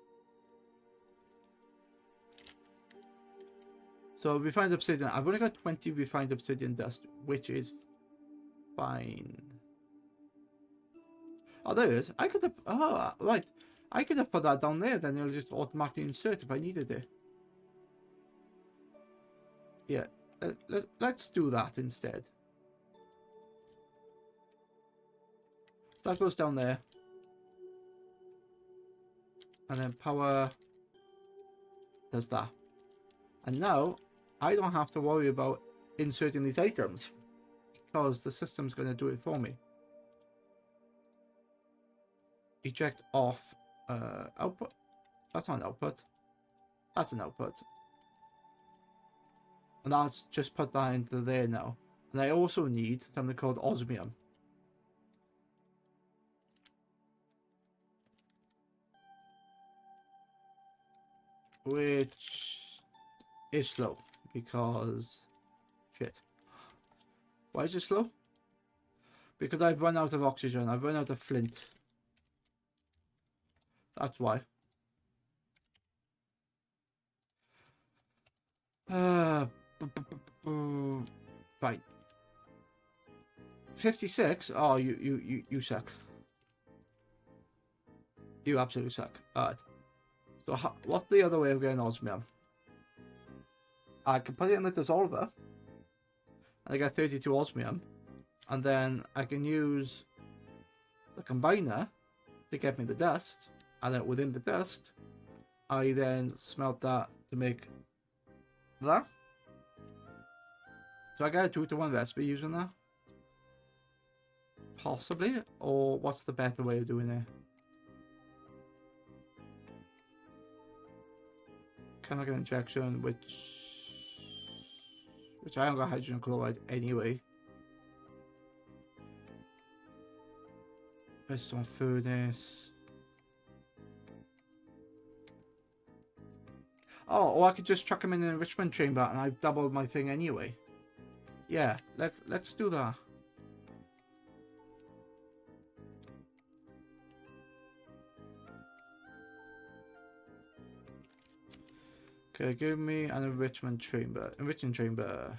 So refined obsidian. I've only got 20 refined obsidian dust, which is fine. Oh, there it is. I could have... Oh, right. I could have put that down there, then it'll just automatically insert if I needed it. Yeah. Let's do that instead. So that goes down there. And then power does that. And now, I don't have to worry about inserting these items, because the system's going to do it for me. Eject off output. That's not an output. That's an output. And I'll just put that into there now. And I also need something called osmium. Which is slow because shit. Why is it slow? Because I've run out of oxygen. I've run out of flint. That's why. Fine. 56. Oh, you suck. You absolutely suck. Alright. So what's the other way of getting osmium? I can put it in the dissolver, and I get 32 osmium, and then I can use the combiner to get me the dust, and then within the dust, I then smelt that to make that. So I got a 2-to-1 recipe using that? Possibly, or what's the better way of doing it? Chemical injection, which I haven't got hydrogen chloride anyway. Piston furnace. Oh, or I could just chuck them in an enrichment chamber and I've doubled my thing anyway. Yeah, let's do that. Okay, give me an enrichment chamber. Enrichment chamber.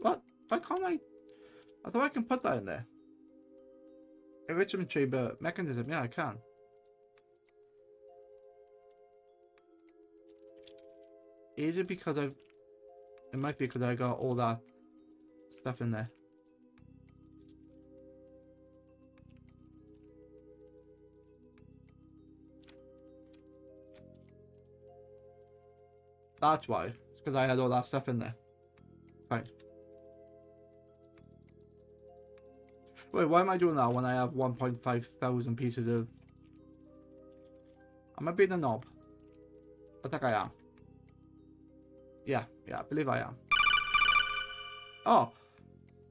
What? Why can't I? I thought I can put that in there. Enrichment chamber mechanism. Yeah, I can. Is it because I've... It might be because I got all that stuff in there. That's why. It's because I had all that stuff in there. Fine. Wait, why am I doing that when I have 1.5 thousand pieces of... Am I being a knob? I think I am. Yeah, I believe I am. Oh.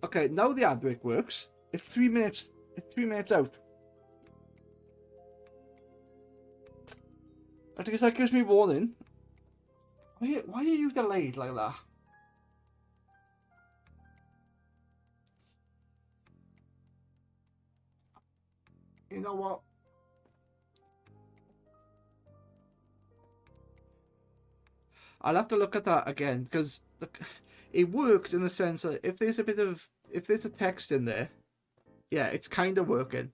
Okay, now the ad break works. It's 3 minutes. It's 3 minutes out. I guess that gives me warning. Why are you delayed like that? You know what? I'll have to look at that again because look, it works in the sense that if there's a text in there, yeah, it's kind of working.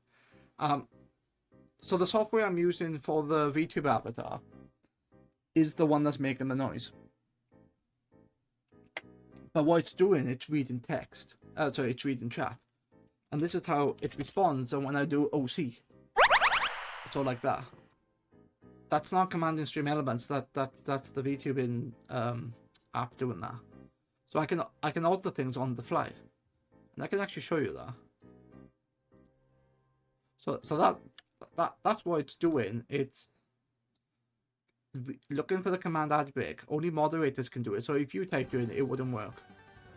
So the software I'm using for the VTuber avatar is the one that's making the noise. But what it's doing, it's reading text. Sorry, it's reading chat. And this is how it responds. And when I do OC, it's all like that. That's not commanding stream elements. That's the VTubing app doing that. So I can alter things on the fly, and I can actually show you that. So that's what it's doing. It's looking for the command add break. Only moderators can do it. So if you typed it in, it wouldn't work.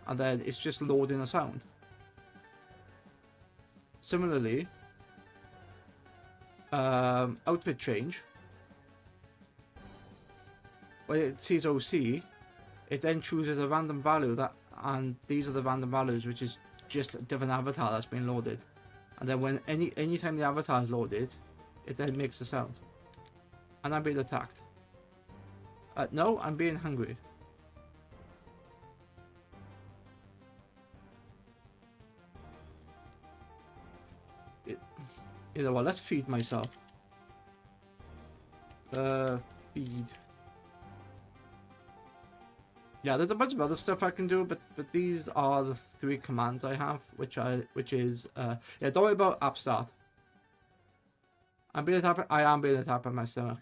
And then it's just loading a sound. Similarly, outfit change. When it sees OC, it then chooses a random value and these are the random values, which is just a different avatar that's been loaded. And then when anytime the avatar is loaded, it then makes a sound. And I'm being attacked. No, I'm being hungry. You know what, let's feed myself. Feed. Yeah, there's a bunch of other stuff I can do, but these are the 3 commands I have, which is yeah, don't worry about app start. I am being attacked by my stomach.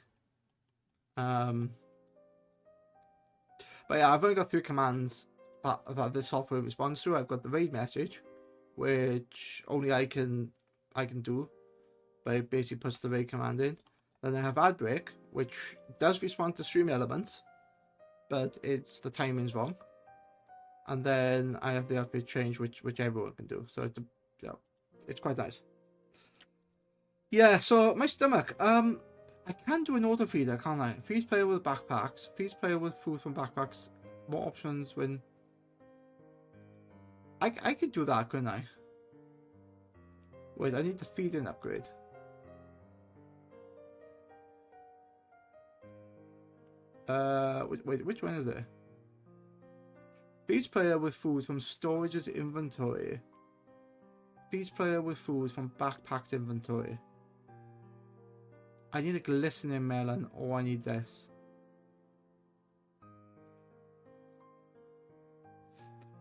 But yeah, I've only got 3 commands that this software responds to. I've got the raid message, which only I can do, but it basically puts the raid command in. Then I have add break, which does respond to stream elements, but the timing's wrong. And then I have the outfit change, which everyone can do. So it's quite nice. Yeah, so my stomach. I can do an auto feeder, can't I? Feeds player with backpacks. Feeds player with food from backpacks. More options when. I could do that, couldn't I? Wait, I need the feeding upgrade. Wait, which one is it? Feeds player with food from storage's inventory. Feeds player with food from backpack's inventory. I need a glistening melon, or I need this.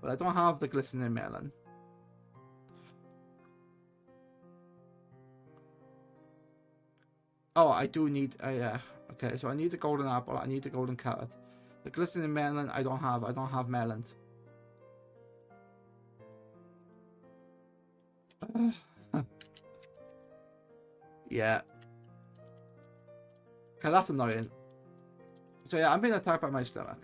But I don't have the glistening melon. Oh, I do need yeah. Okay, so I need the golden apple, I need the golden carrot. The glistening melon I don't have melons. Yeah. Okay, that's annoying. So yeah, I'm being attacked by my stomach.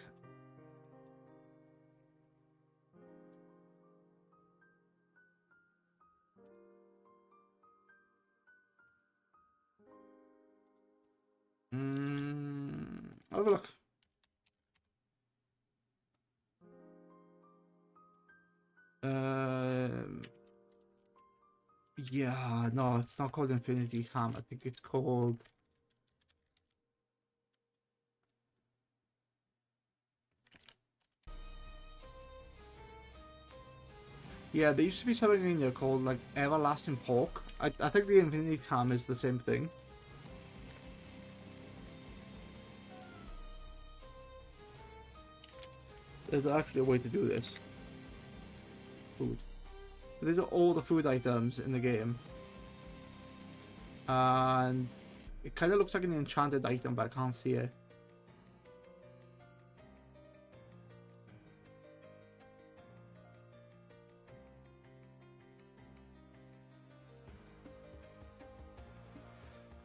Have a look. Yeah, no, it's not called Infinity Ham. I think it's called. Yeah, there used to be something in there called like Everlasting Pork. I think the Infinity Ham is the same thing. There's actually a way to do this. Food. So these are all the food items in the game. And it kind of looks like an enchanted item, but I can't see it.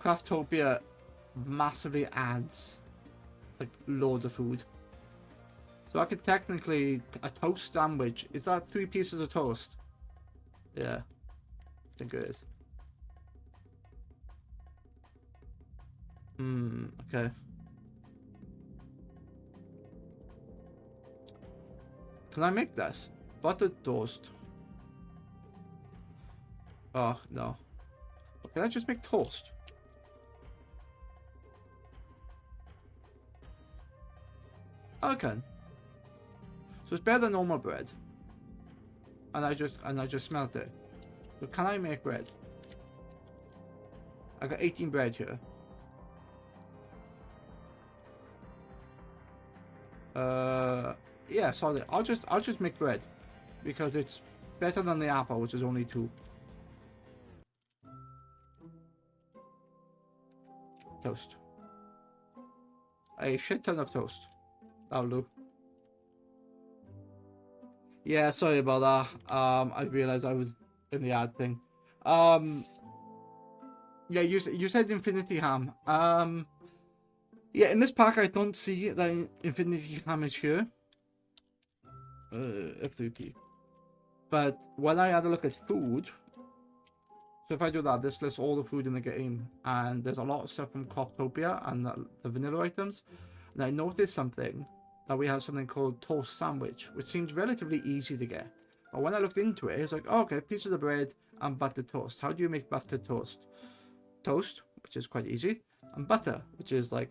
Craftopia massively adds like loads of food. So I could technically, a toast sandwich, is that 3 pieces of toast? Yeah, I think it is. Okay. Can I make this? Buttered toast. Oh, no. Can I just make toast? I can. So it's better than normal bread. And I just smelt it. So can I make bread? I got 18 bread here. Yeah, sorry. I'll just make bread because it's better than the apple, which is only 2. Toast. A shit ton of toast. That'll do. Yeah, sorry about that. I realized I was in the ad thing. Yeah, you said Infinity Ham. Yeah, in this pack I don't see the infinity damage here. F3P. But when I had a look at food, so if I do that, this lists all the food in the game, and there's a lot of stuff from Croptopia and the vanilla items. And I noticed something, that we have something called toast sandwich, which seems relatively easy to get. But when I looked into it, it's like, oh, okay, piece of the bread and buttered toast. How do you make buttered toast? Toast, which is quite easy, and butter, which is like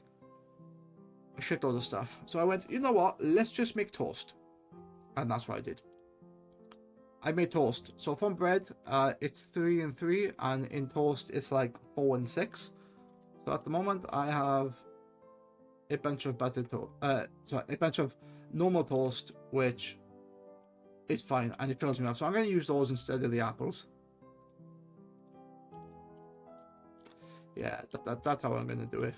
a shitload of stuff. So I went, you know what, let's just make toast. And that's what I did. I made toast. So from bread, it's 3 and 3, and in toast, it's like 4 and 6. So at the moment, I have a bunch of buttered toast. A bunch of normal toast, which is fine, and it fills me up. So I'm going to use those instead of the apples. Yeah, that's how I'm going to do it.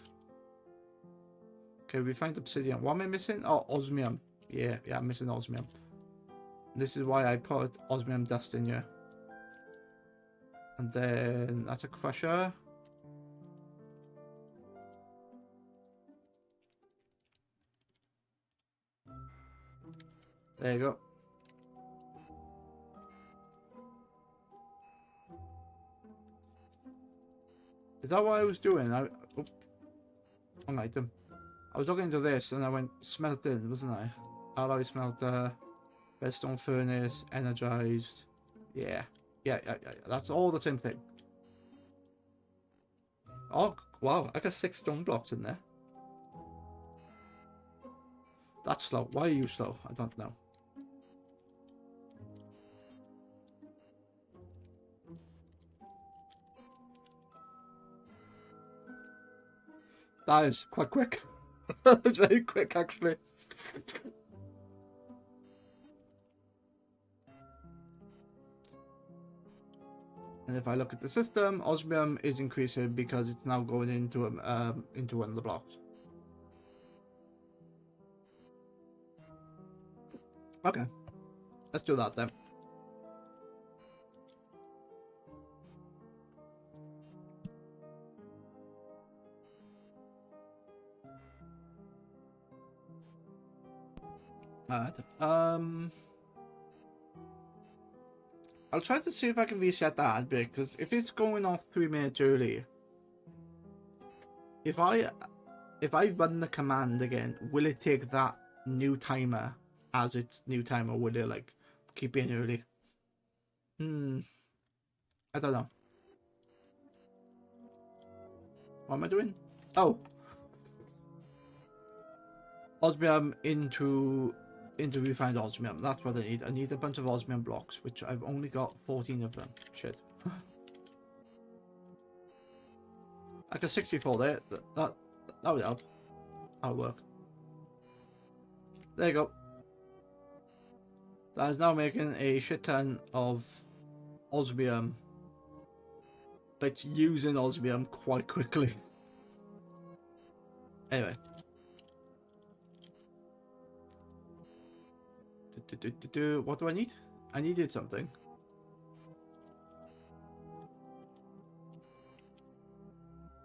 Okay, we find obsidian. What am I missing? Oh, osmium. Yeah, I'm missing osmium. This is why I put osmium dust in here. And then that's a crusher. There you go. Is that what I was doing? Wrong item. I was looking into this and I went smelting, wasn't I? Alloy smelter, redstone furnace, energized. Yeah. That's all the same thing. Oh, wow. I got 6 stone blocks in there. That's slow. Why are you slow? I don't know. That is quite quick. That's very quick, actually. And if I look at the system, osmium is increasing because it's now going into one of the blocks. Okay, let's do that then. Alright. I'll try to see if I can reset that bit, because if it's going off 3 minutes early, if I run the command again, will it take that new timer as its new timer? Will it like keep being early? I don't know. What am I doing? Oh, osmium into refined osmium. That's what I need. I need a bunch of osmium blocks, which I've only got 14 of them. Shit. I got 64 there. That would help. That'll work. There you go. That is now making a shit ton of osmium, but it's using osmium quite quickly. Anyway. What do I need? I needed something.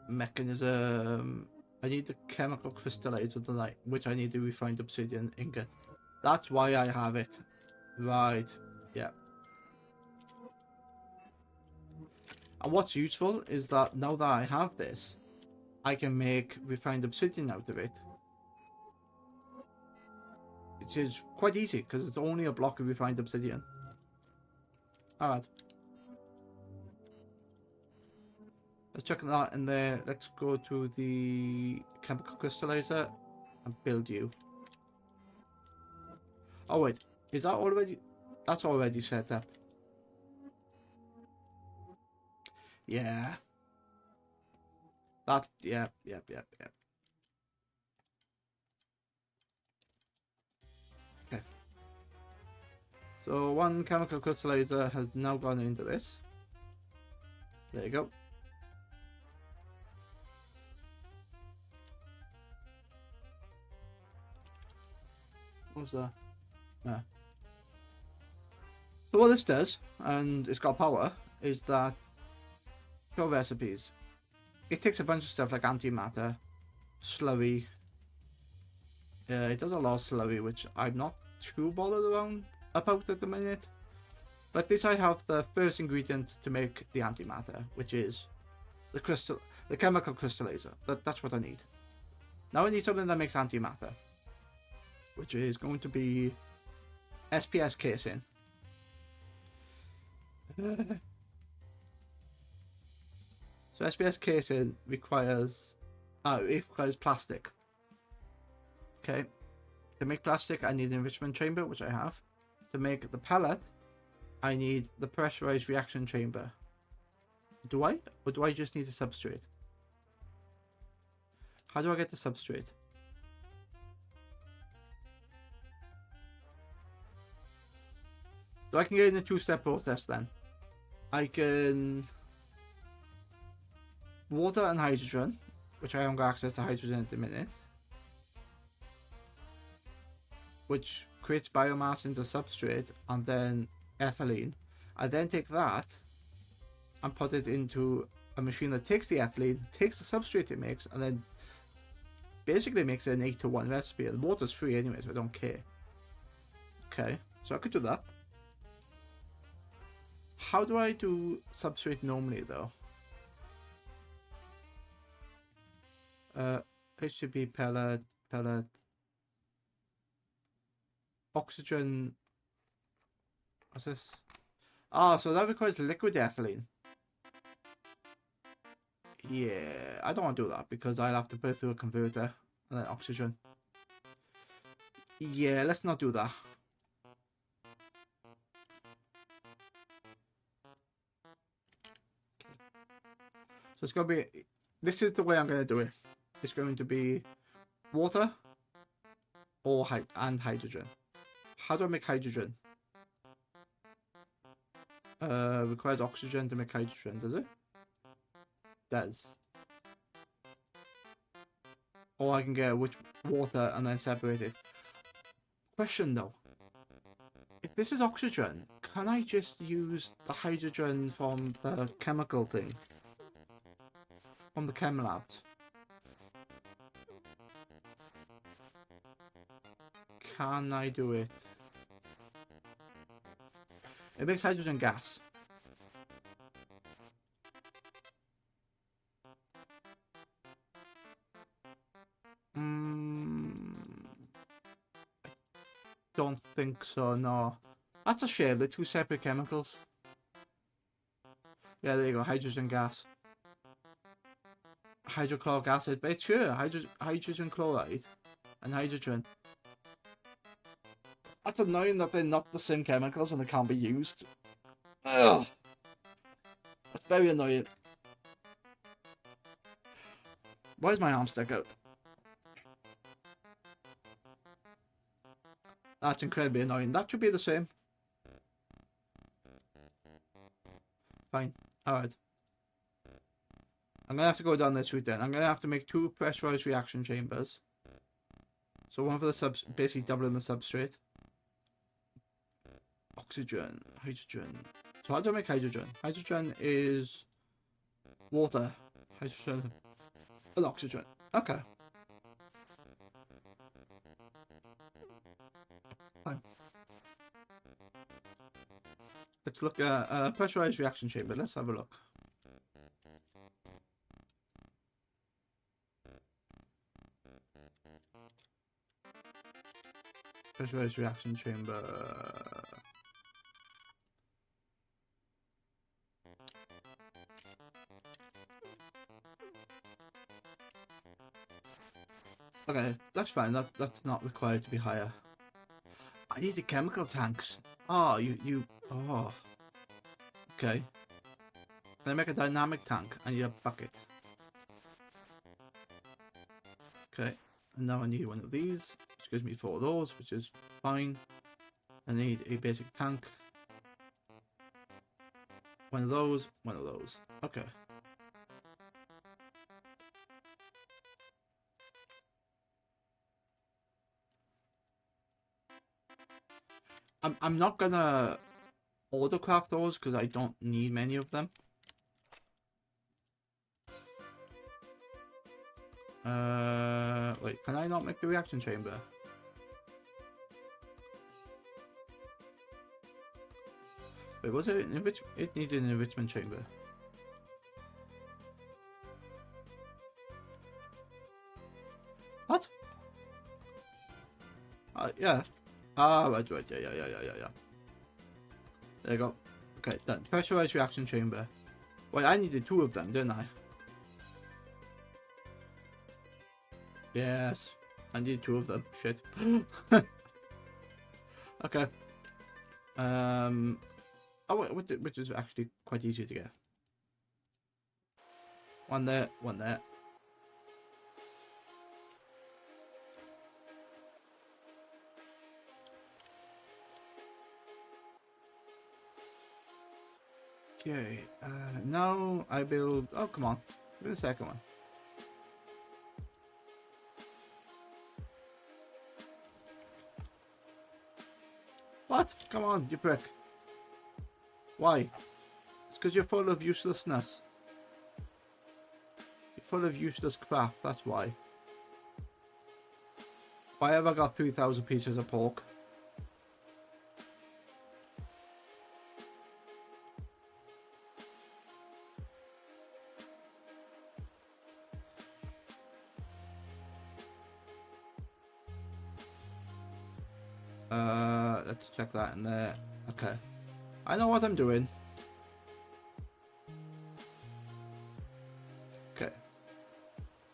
Mechanism. I need the chemical crystallizer tonight, which I need to refined obsidian ingot. That's why I have it. Right. Yeah. And what's useful is that now that I have this, I can make refined obsidian out of it. Which is quite easy, because it's only a block of refined obsidian. Alright. Let's check that in there. Let's go to the chemical crystallizer and build you. Oh wait, is that already... That's already set up. Yeah. That, yep. Okay. So one chemical crystallizer has now gone into this. There you go. What was that? Yeah. So what this does, and it's got power, is that show recipes. It takes a bunch of stuff like antimatter, slurry. It does a lot of slurry, which I'm not too bothered about at the minute. But at least I have the first ingredient to make the antimatter, which is the chemical crystallizer. That's what I need. Now I need something that makes antimatter, which is going to be SPS casing. So SPS casing requires plastic. Okay, to make plastic I need an enrichment chamber, which I have. To make the pellet I need the pressurized reaction chamber. Do I? Or do I just need a substrate? How do I get the substrate? So I can get in a two-step process then. I can water and hydrogen, which I haven't got access to hydrogen at the minute, which creates biomass into substrate, and then ethylene. I then take that and put it into a machine that takes the ethylene, takes the substrate it makes, and then basically makes it an 8-to-1 recipe. And water's free anyway, so I don't care. Okay, so I could do that. How do I do substrate normally though? H2B pellet, oxygen. What's this? Ah, so that requires liquid ethylene. Yeah, I don't want to do that because I'll have to put it through a converter and then oxygen. Yeah, let's not do that. So it's going to be, this is the way I'm going to do it. It's going to be water or hydrogen. How do I make hydrogen? Requires oxygen to make hydrogen, does it? Does. Or I can get with water and then separate it. Question though. If this is oxygen, can I just use the hydrogen from the chemical thing? From the chem labs? Can I do it? It makes hydrogen gas. Don't think so, no. That's a shame, they're two separate chemicals. Yeah, there you go, hydrogen gas. Hydrochloric acid, but sure, hydrogen chloride and hydrogen. That's annoying that they're not the same chemicals and they can't be used. Ugh. That's very annoying. Why does my arm stick out? That's incredibly annoying. That should be the same. Fine. Alright. I'm going to have to go down this route then. I'm going to have to make 2 pressurized reaction chambers. So one for the basically doubling the substrate. Oxygen, hydrogen. So how do I make hydrogen? Hydrogen is water, hydrogen, and oxygen. Okay. Fine. Let's look at a pressurized reaction chamber. Let's have a look. Pressurized reaction chamber. Okay, that's fine. That's not required to be higher. I need the chemical tanks. Oh, oh. Okay. Can I make a dynamic tank? I need a bucket. Okay. And now I need one of these. Which gives me 4 of those, which is fine. I need a basic tank. One of those, one of those. Okay. I'm not gonna autocraft those because I don't need many of them. Wait, can I not make the reaction chamber? Wait, was it an it needed an enrichment chamber. What? Yeah. Ah, right, yeah. There you go. Okay, done. Pressurized reaction chamber. Wait, I needed 2 of them, didn't I? Yes. I need 2 of them. Shit. Okay. Oh, wait, which is actually quite easy to get. 1 there, 1 there. Okay, now I build... Oh, come on. Give me the second one. What? Come on, you prick. Why? It's because you're full of uselessness. You're full of useless crap, that's why. Why have I got 3,000 pieces of pork? Let's check that in there. Okay. I know what I'm doing. Okay.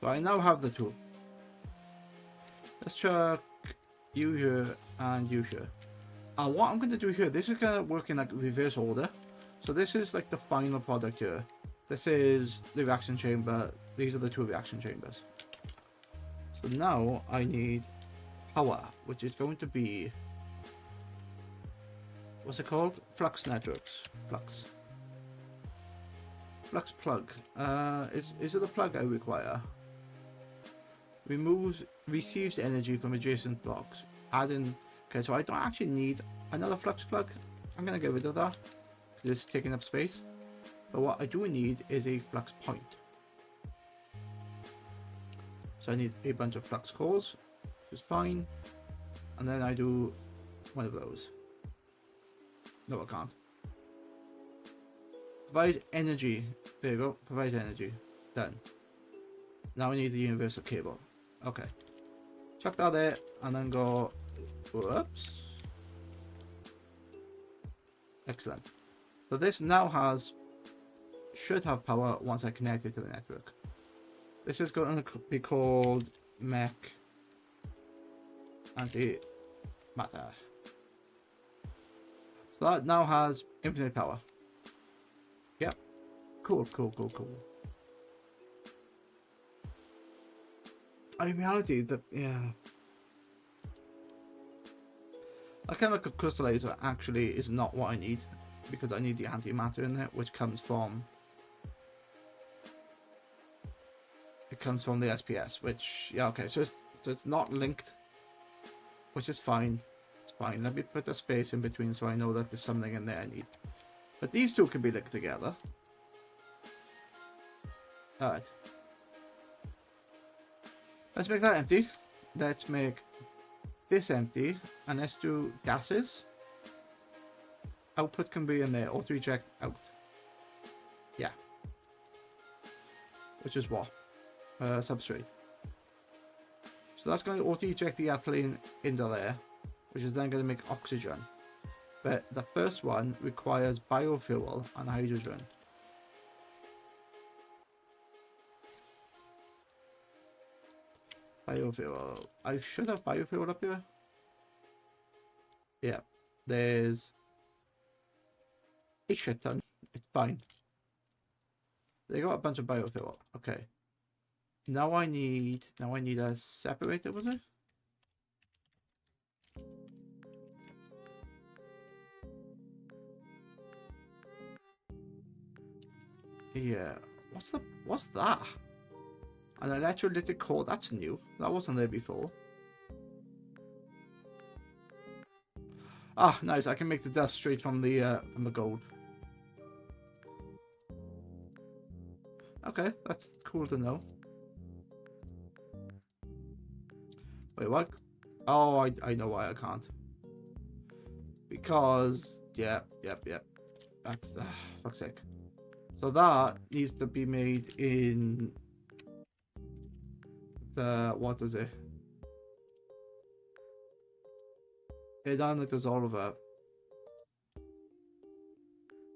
So I now have the tool. Let's check you here and you here. What I'm going to do here, this is going to work in like reverse order. So this is like the final product here. This is the reaction chamber. These are the 2 reaction chambers. So now I need power, which is going to be... What's it called? Flux networks. Flux plug. Is it the plug I require? Receives energy from adjacent blocks. Adding. Okay, so I don't actually need another flux plug. I'm gonna get rid of that because it's taking up space. But what I do need is a flux point. So I need a bunch of flux cores, which is fine. And then I do one of those. No, I can't. Provides energy. There you go. Provides energy. Done. Now we need the universal cable. Okay. Chuck that there and then go. Whoops. Excellent. So this now should have power once I connect it to the network. This is going to be called Mech Antimatter. So that now has infinite power. Yep. Cool. In reality, yeah. A chemical crystallizer actually is not what I need, because I need the antimatter in there, which comes from... It comes from the SPS, which... Yeah, okay, so it's not linked, which is fine. It's fine. Let me put a space in between so I know that there's something in there I need. But these 2 can be linked together. Alright. Let's make that empty. Let's make this empty. And let's do gases. Output can be in there. Auto eject out. Yeah. Which is what? Substrate. So that's going to auto eject the ethylene into there, which is then going to make oxygen. But the first one requires biofuel and hydrogen. Biofuel. I should have biofuel up here. Yeah. There's a shit ton. It's fine. They got a bunch of biofuel. Okay. Now I need a separator, was it? Yeah. What's that? An electrolytic core. That's new. That wasn't there before. Ah, nice. I can make the dust straight from the gold. Okay, that's cool to know. Wait, what? Oh, I know why I can't. Because, yep. That's, fuck's sake. So that needs to be made in the, what is it? It only does all of it.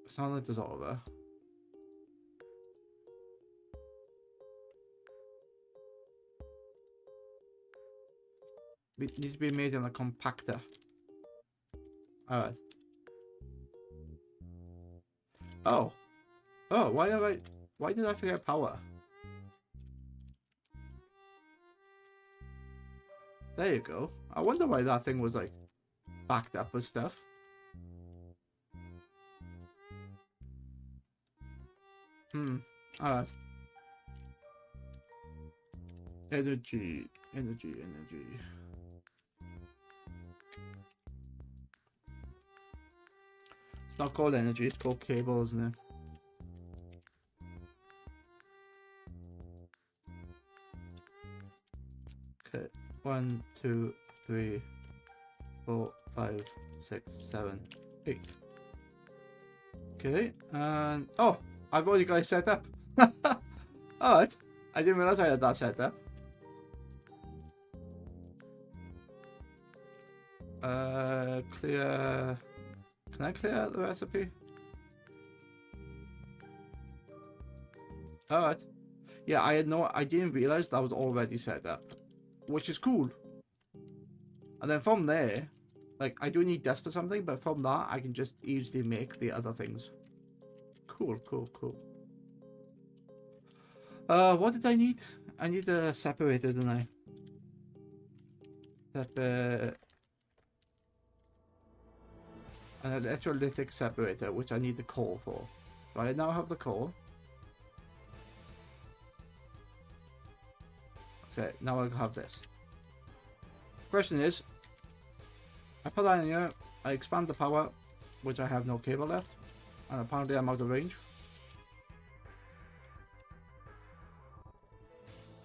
It's not like does all of it. It needs to be made in a compactor. Alright. Oh. Oh, why did I forget power? There you go. I wonder why that thing was like backed up with stuff. Alright. Energy. It's not called energy, it's called cable, isn't it? Okay. 1, 2, 3, 4, 5, 6, 7, 8. Okay, and oh, I've already got it set up. Alright. I didn't realize I had that set up. Clear. Can I clear out the recipe? Alright. Yeah, I didn't realize that was already set up. Which is cool. And then from there, like, I do need dust for something, but from that, I can just easily make the other things. Cool. What did I need? I need a separator, didn't I? An electrolytic separator, which I need the coal for. So I now have the coal. Okay, now I have this. Question is, I put that in here, I expand the power, which I have no cable left, and apparently I'm out of range.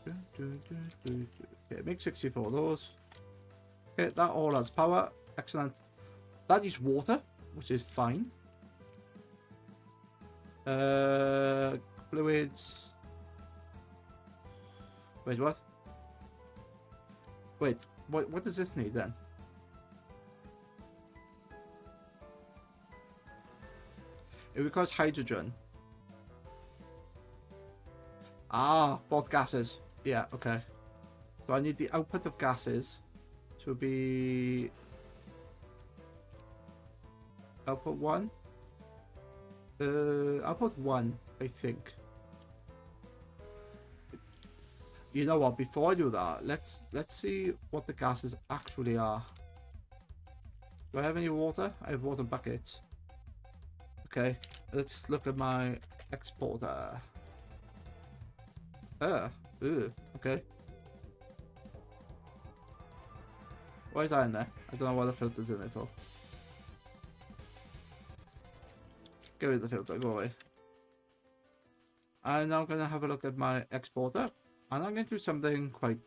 Okay, make 64 of those. Okay, that all has power. Excellent. That is water, which is fine. Fluids. Wait, what? Wait, what does this need then? It requires hydrogen. Ah, both gases. Yeah, okay. So I need the output of gases to be output 1. Output 1, I think. You know what? Before I do that, let's see what the gases actually are. Do I have any water? I have water buckets. Okay, let's look at my exporter. Okay. Why is that in there? I don't know why the filter's in there for. Get rid of the filter, go away. I'm now going to have a look at my exporter. And I'm going to do something quite,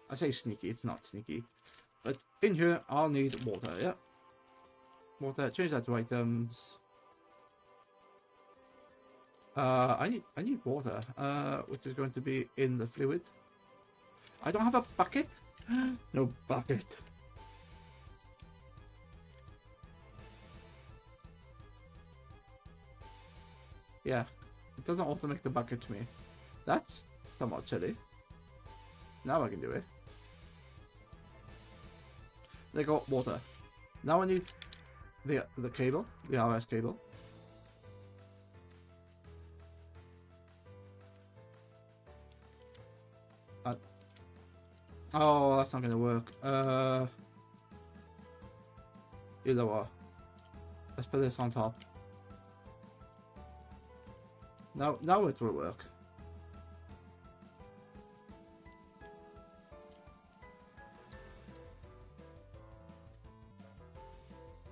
I say sneaky, it's not sneaky. But in here, I'll need water, yeah. Water, change that to items. I need water, which is going to be in the fluid. I don't have a bucket. No bucket. Yeah, it doesn't auto-make the bucket to me. That's somewhat silly. Now I can do it. They got water. Now I need the cable, the RS cable. Oh, that's not gonna work. You know what? Let's put this on top. Now it will work.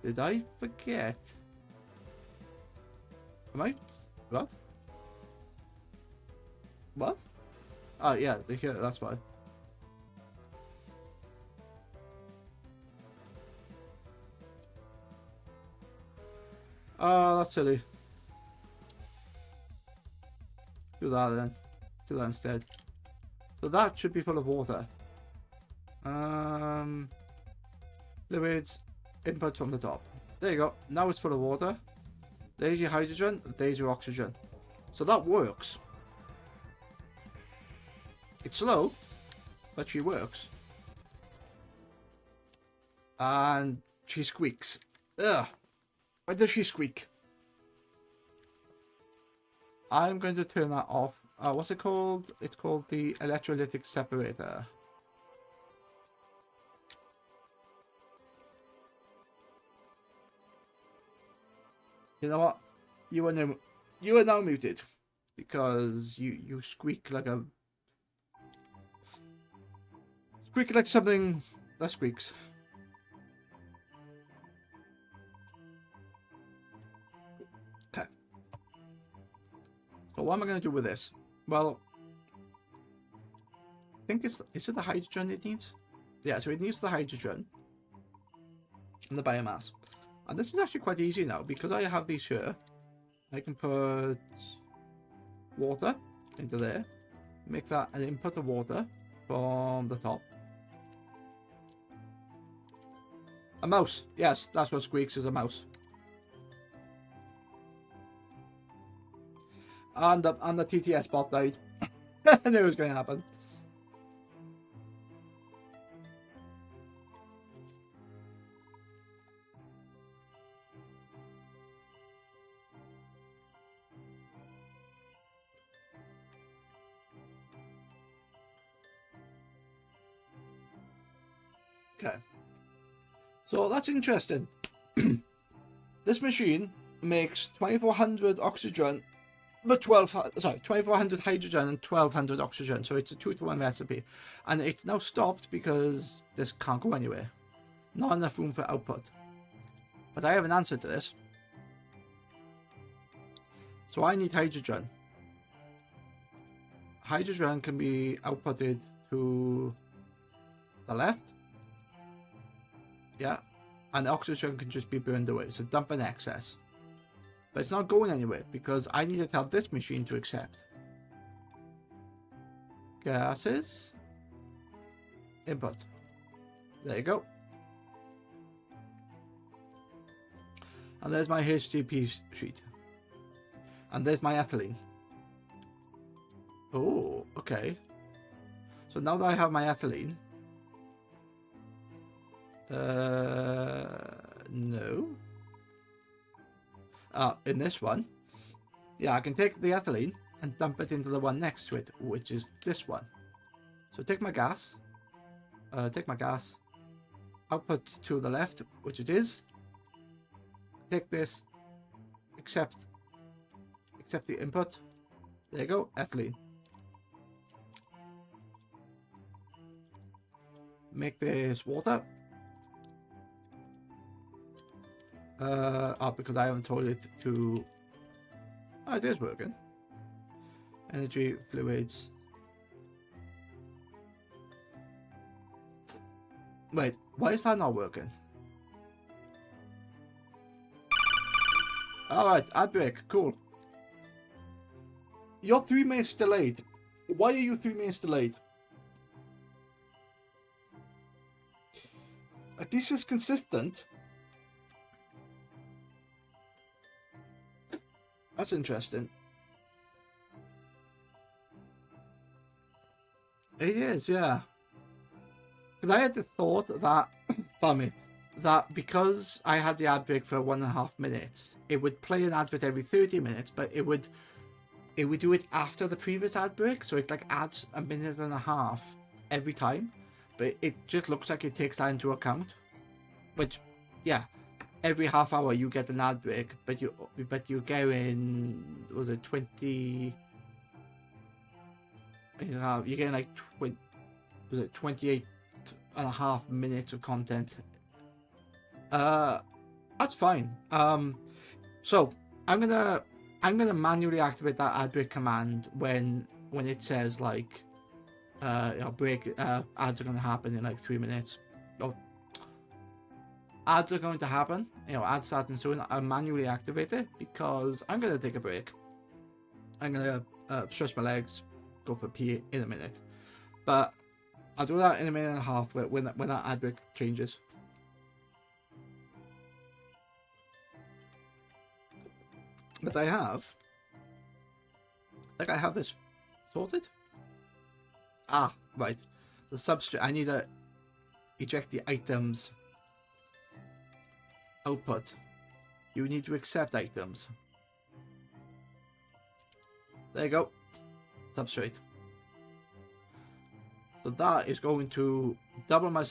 Did I forget? Am I? What? What? Oh yeah, they hear. That's why. Oh, that's silly. Do that then. Do that instead. So that should be full of water. Fluids, input from the top. There you go. Now it's full of water. There's your hydrogen. There's your oxygen. So that works. It's slow, but she works. And she squeaks. Ugh. Why does she squeak? I'm going to turn that off. What's it called? It's called the electrolytic separator. You know what? You are now muted because you squeak like something that squeaks. Okay. So what am I going to do with this? Well, I think is it the hydrogen it needs? Yeah, so it needs the hydrogen and the biomass. And this is actually quite easy now because I have these here. I can put water into there, make that an input of water from the top. A mouse. Yes, that's what squeaks, is a mouse. And the TTS bot died. I knew it was going to happen. Okay. So that's interesting. This machine makes 2400 oxygen, but 2400 hydrogen and 1200 oxygen. So it's a 2-to-1 recipe, and it's now stopped because this can't go anywhere. Not enough room for output. But I have an answer to this. So I need hydrogen. Hydrogen can be outputted to the left. Yeah. And the oxygen can just be burned away. So dump an excess. But it's not going anywhere because I need to tell this machine to accept. Gases. Input. There you go. And there's my HTTP sheet. And there's my ethylene. Oh, okay. So now that I have my ethylene. No. In this one. Yeah, I can take the ethylene and dump it into the one next to it, which is this one. So take my gas. Output to the left, which it is. Take this. Accept the input. There you go, ethylene. Make this water. Because I haven't told it to. Oh, it is working. Energy, fluids. Wait, why is that not working? Alright, ad break, cool. You're 3 minutes delayed. Why are you 3 minutes delayed? This is consistent. That's interesting. It is, yeah. Because I had the thought that, pardon me, that because I had the ad break for 1.5 minutes, it would play an advert every 30 minutes, but it would do it after the previous ad break, so it like adds 1.5 minutes every time. But it just looks like it takes that into account. Which, yeah, every half hour you get an ad break, but you're getting, was it 20? You're getting like 28.5 minutes of content. That's fine. So I'm gonna manually activate that ad break command when it says like ads are gonna happen in like 3 minutes. Oh, ads are going to happen. You know, ads starting soon. I'll manually activate it because I'm going to take a break. I'm going to stretch my legs, go for a pee in a minute. But I'll do that in a minute and a half when that ad break changes. But I have this sorted. Ah, right. The substrate. I need to eject the items output. You need to accept items. There you go. Substrate. So that is going to double my...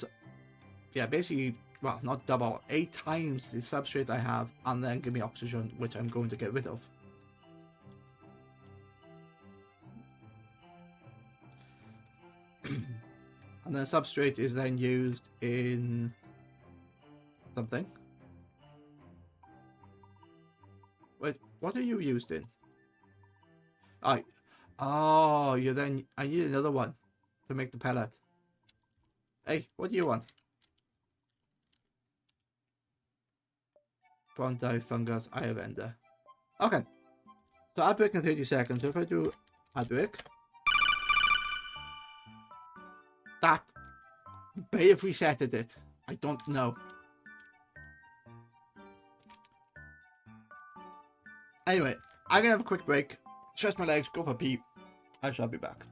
Yeah, basically, well, not double, 8 times the substrate I have, and then give me oxygen, which I'm going to get rid of. And then substrate is then used in something. Wait, what are you used in? Oh, I need another one to make the pellet. Hey, what do you want? Brown dye, fungus, iron ender. Okay. So ad break in 30 seconds. So if I do ad break, that may have resetted it. I don't know. Anyway, I'm gonna have a quick break, stretch my legs, go for a pee. I shall be back.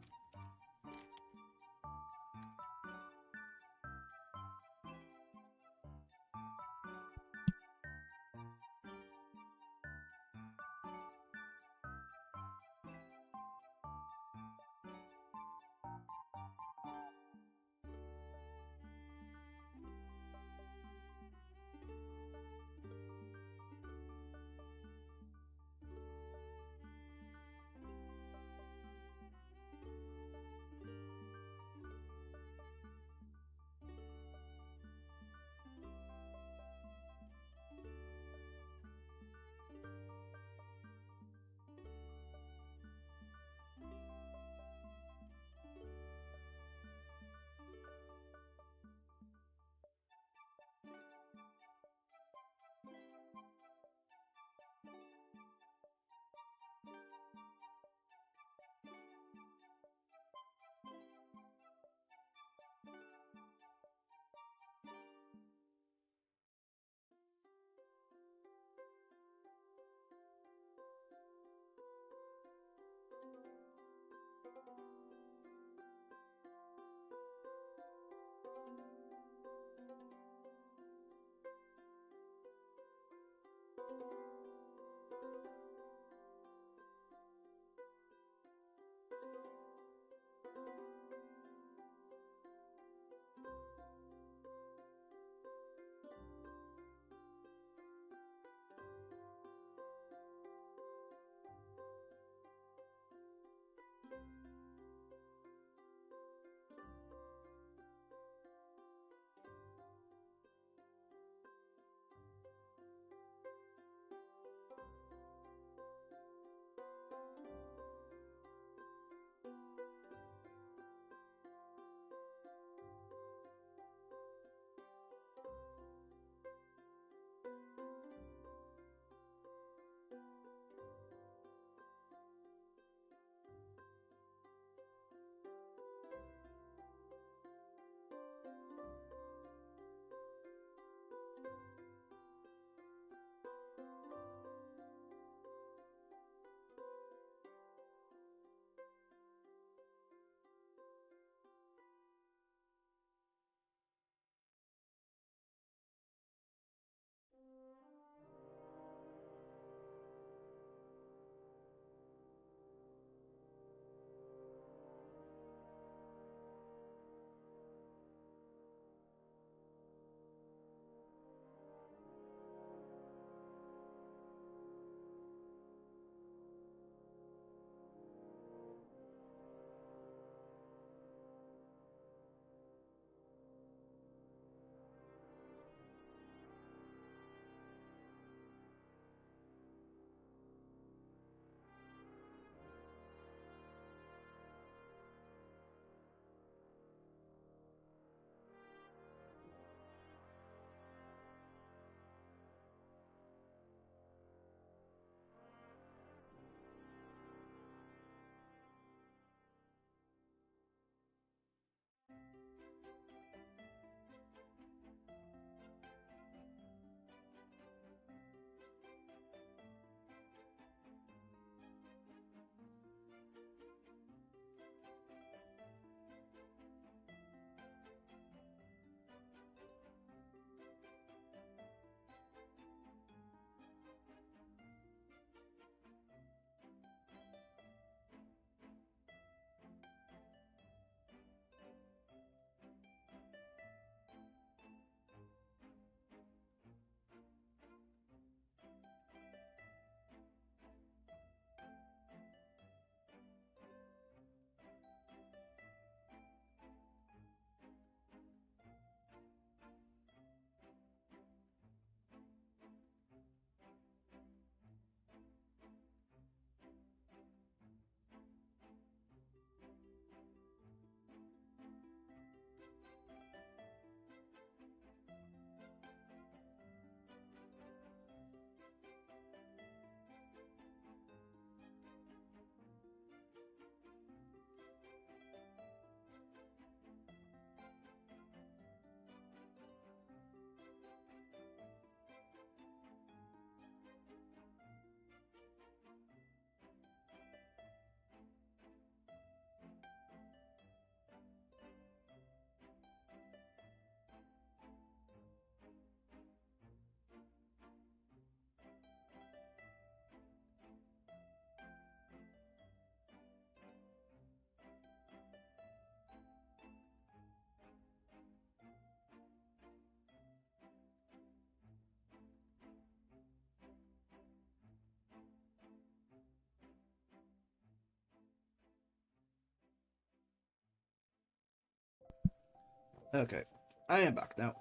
Okay, I am back now.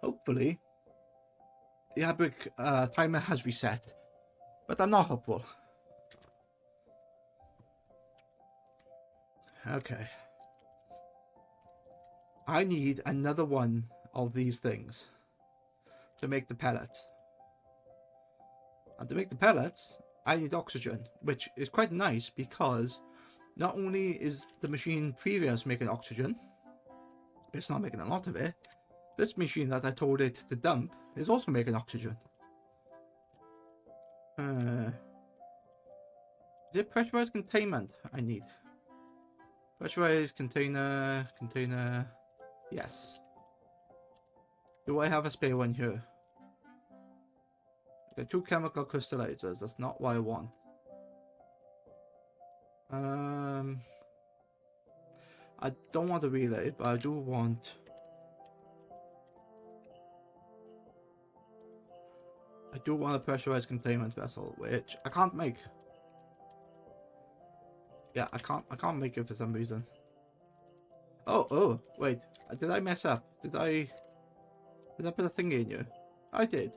Hopefully, the Abric timer has reset, but I'm not hopeful. Okay. I need another one of these things to make the pellets. And to make the pellets, I need oxygen, which is quite nice because not only is the machine previous making oxygen, it's not making a lot of it, this machine that I told it to dump is also making oxygen. Is it pressurized containment I need? Pressurized container, yes. Do I have a spare one here? I got 2 chemical crystallizers, that's not what I want. I don't want a relay, but I do want... I do want a pressurized containment vessel, which I can't make. Yeah, I can't make it for some reason. Oh, wait. Did I mess up? Did I put a thing in you? I did.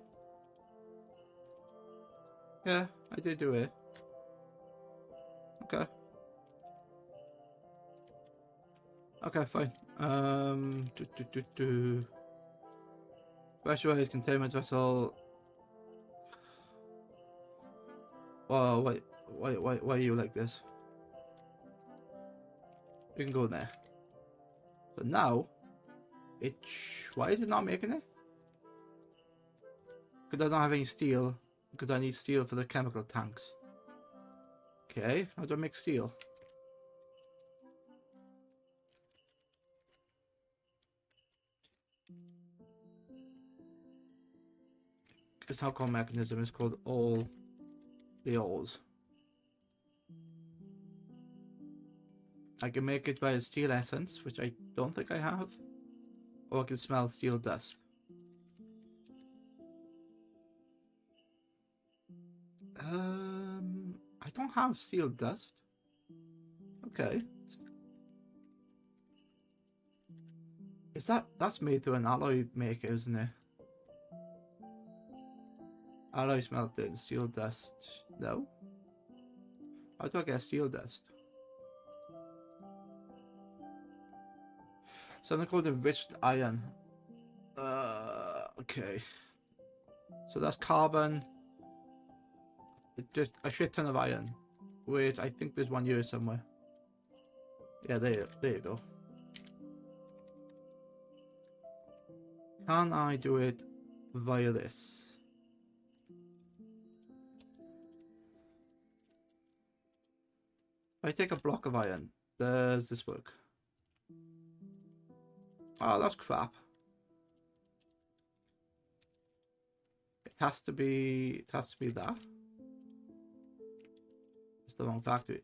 Yeah, I did do it. Okay. Okay, fine. Pressurized containment vessel. Oh, wait. Why are you like this? You can go there. So now, why is it not making it? Because I don't have any steel. Because I need steel for the chemical tanks. Okay, how do I make steel? This alcohol mechanism is called all the ores. I can make it via steel essence, which I don't think I have. Or I can smell steel dust. I don't have steel dust. Okay. That's made through an alloy maker, isn't it? Alloy smelted and steel dust. No? How do I get steel dust? Something called enriched iron. Okay. So that's carbon. Just a shit ton of iron. Which I think there's one here somewhere. Yeah, there you go. Can I do it via this? If I take a block of iron, does this work? Oh, that's crap. It has to be that. It's the wrong factory.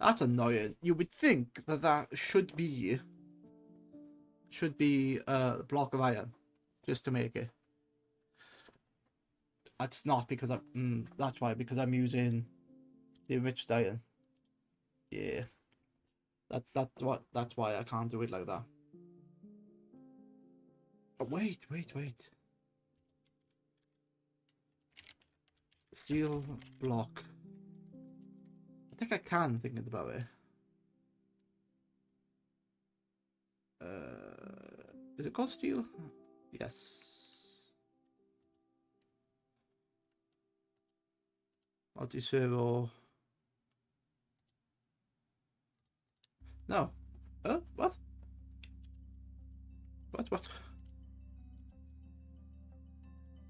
That's annoying. You would think that should be a block of iron just to make it. It's not because that's why, because I'm using the enriched iron. Yeah. That's why I can't do it like that. Oh, wait. Steel block. I think I can, thinking about it. Is it called steel? Yes. Multi-servo. No. What? What?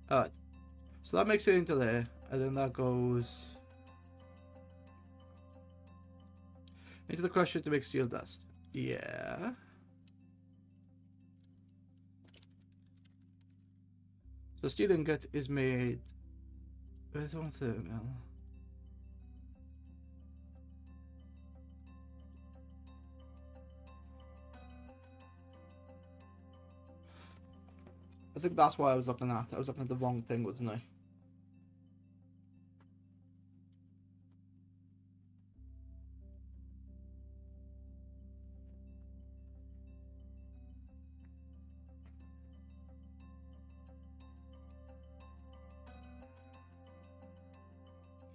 Alright. So that makes it into there, and then that goes into the crusher to make steel dust. Yeah. So steel ingot is made with one thermal. I think that's what I was looking at. I was looking at the wrong thing, wasn't I?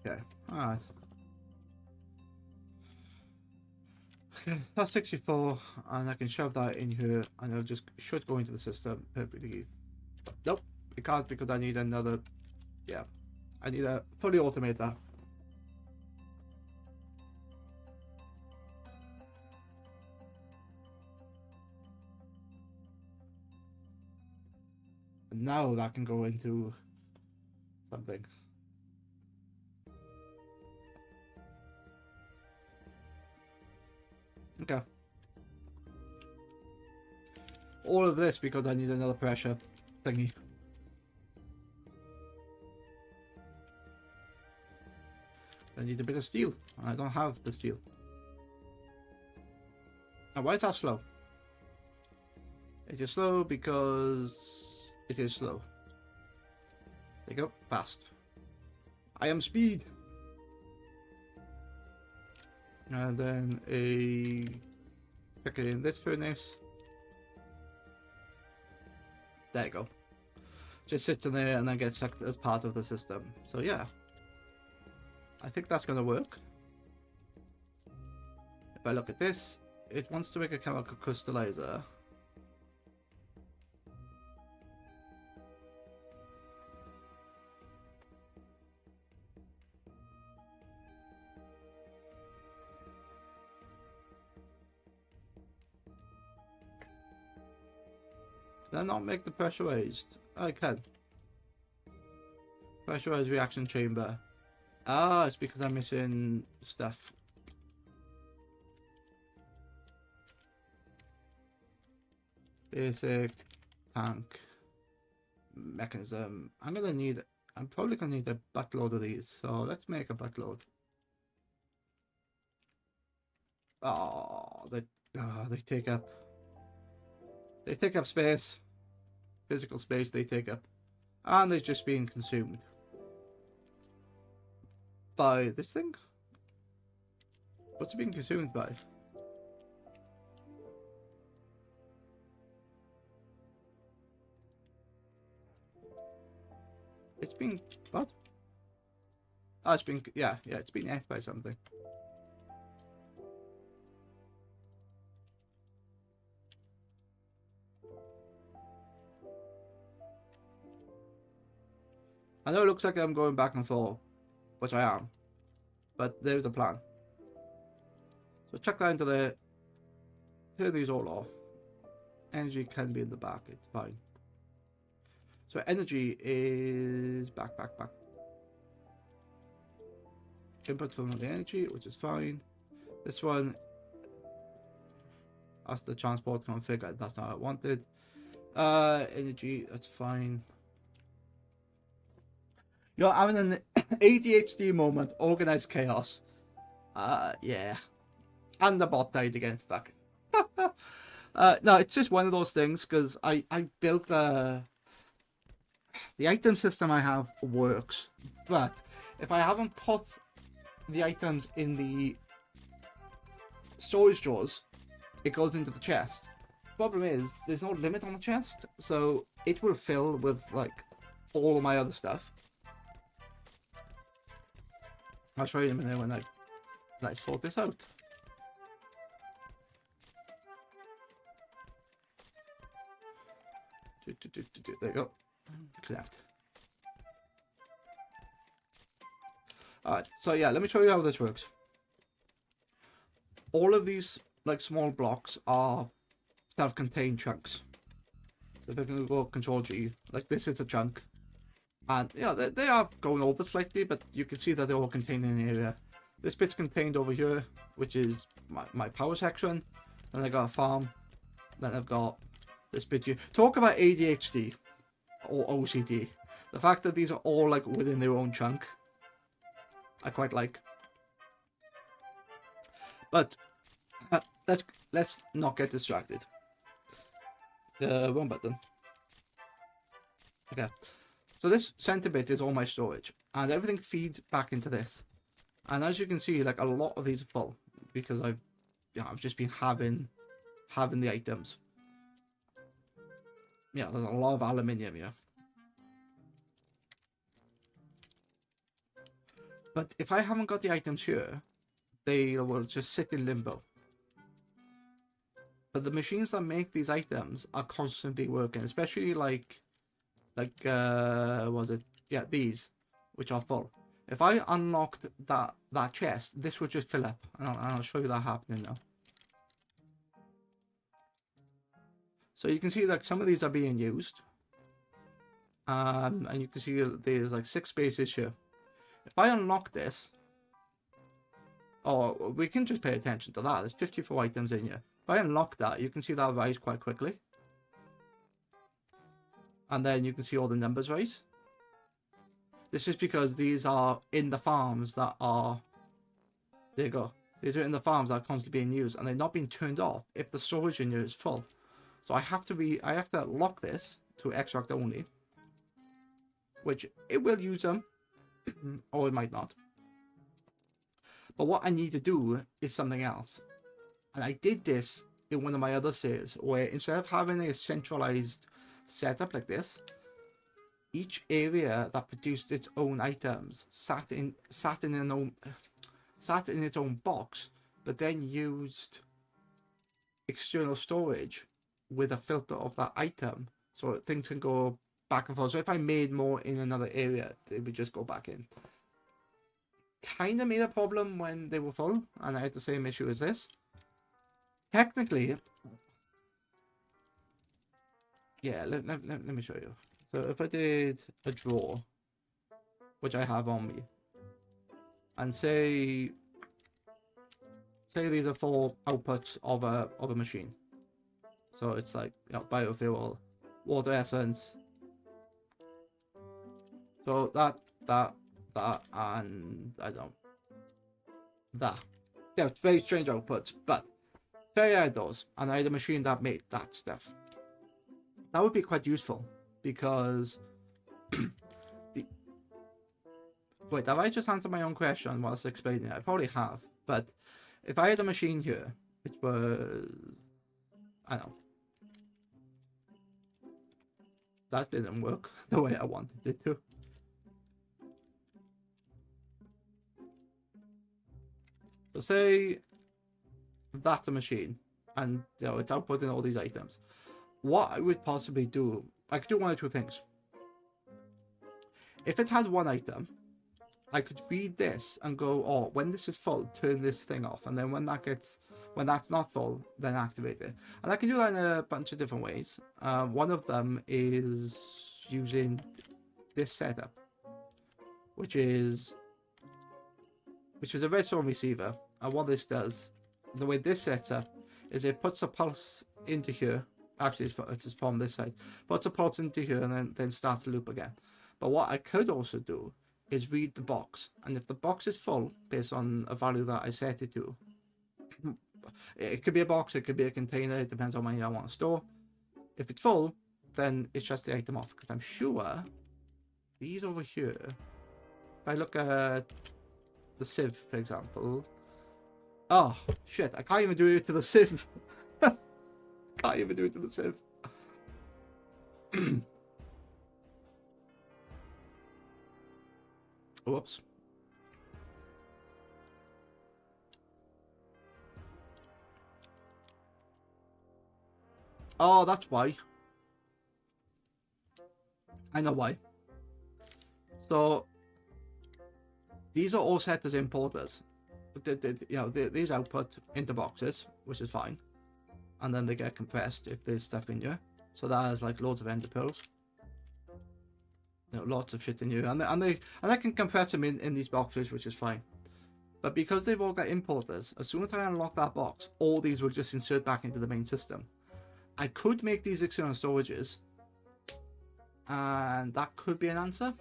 Okay, alright. Okay, that's 64, and I can shove that in here, and it'll just should go into the system perfectly. Nope, it can't because I need another. Yeah, I need to fully automate that. And now that can go into something. Okay. All of this because I need another pressure thingy. I need a bit of steel. I don't have the steel. Now, why is that slow? It is slow because it is slow. There you go. Fast. I am speed. And then pick it in this furnace. There you go. Just sits in there and then gets sucked as part of the system. So yeah. I think that's going to work. If I look at this, it wants to make a chemical crystallizer. Can I not make the pressurized? I can. Pressurized reaction chamber. Ah, it's because I'm missing stuff. Basic tank mechanism. I'm probably gonna need a buttload of these. So let's make a buttload. Oh, they take up. They take up space. Physical space they take up, and they're just being consumed by this thing. What's it being consumed by? It's being what? Oh, it's been yeah, it's been ate by something. I know it looks like I'm going back and forth, which I am, but there's the plan. So chuck that into there. Turn these all off. Energy can be in the back, it's fine. So energy is back. Input from the energy, which is fine. This one, that's the transport config, that's not what I wanted. Energy, that's fine. You're having an ADHD moment, organized chaos. Yeah. And the bot died again, fuck. No, it's just one of those things, because I built the item system I have works, but if I haven't put the items in the storage drawers, it goes into the chest. Problem is, there's no limit on the chest, so it will fill with like all of my other stuff. I'll show you in a minute when I sort this out. There you go. Connect. Alright, so yeah, let me show you how this works. All of these like small blocks are self-contained chunks. So if I can go Control G, like this is a chunk. And yeah, they are going over slightly, but you can see that they're all contained in the area. This bit's contained over here, which is my power section. Then I got a farm. Then I've got this bit here. Talk about ADHD or OCD. The fact that these are all like within their own chunk, I quite like. But let's not get distracted. The wrong button. Okay. So this center bit is all my storage, and everything feeds back into this. And as you can see, like a lot of these are full because I've just been having the items. Yeah, there's a lot of aluminium here. But if I haven't got the items here, they will just sit in limbo. But the machines that make these items are constantly working, especially like was it? Yeah, these, which are full. If I unlocked that chest, this would just fill up, and I'll show you that happening now. So you can see that some of these are being used, and you can see there's like 6 spaces here. If I unlock this, oh, we can just pay attention to that. There's 54 items in here. If I unlock that, you can see that rise quite quickly. And then you can see all the numbers rise. This is because these are in the farms that are... There you go. These are in the farms that are constantly being used, and they're not being turned off if the storage in here is full. So I have to lock this to extract only, which it will use them, or it might not. But what I need to do is something else. And I did this in one of my other saves, where instead of having a centralized setup like this, each area that produced its own items sat in its own box, but then used external storage with a filter of that item, so things can go back and forth. So if I made more in another area, they would just go back in. Kind of made a problem when they were full, and I had the same issue as this. Technically, yeah, let me show you. So if I did a draw, which I have on me, and say these are 4 outputs of a machine. So it's like, you know, biofuel, water essence. So that, and I don't. That. Yeah, it's very strange outputs, but say I had those, and I had a machine that made that stuff. That would be quite useful, because wait, have I just answered my own question whilst explaining it? I probably have, but if I had a machine here, which was, I don't know, that didn't work the way I wanted it to. So say that's a machine, and you know, it's outputting all these items. What I would possibly do, I could do one of 2 things. If it had 1 item, I could read this and go, oh, when this is full, turn this thing off, and then when that's not full, then activate it. And I can do that in a bunch of different ways. One of them is using this setup, which is a redstone receiver. And what this does, the way this sets up, is it puts a pulse into here. Actually, it's from this side. Puts a pulse into here and then starts the loop again. But what I could also do is read the box, and if the box is full based on a value that I set it to, it could be a box, it could be a container, it depends on how many I want to store. If it's full, then it shuts the item off, because I'm sure these over here, if I look at the sieve, for example, oh shit, I can't even do it to the sieve. Can't even do it to the sieve. Whoops. Oh, that's why. I know why. So these are all set as importers. These output into boxes, which is fine, and then they get compressed if there's stuff in here. So that has like loads of ender pearls. Lots of shit in here, and I can compress them in these boxes, which is fine. But because they've all got importers, as soon as I unlock that box, all these will just insert back into the main system. I could make these external storages, and that could be an answer.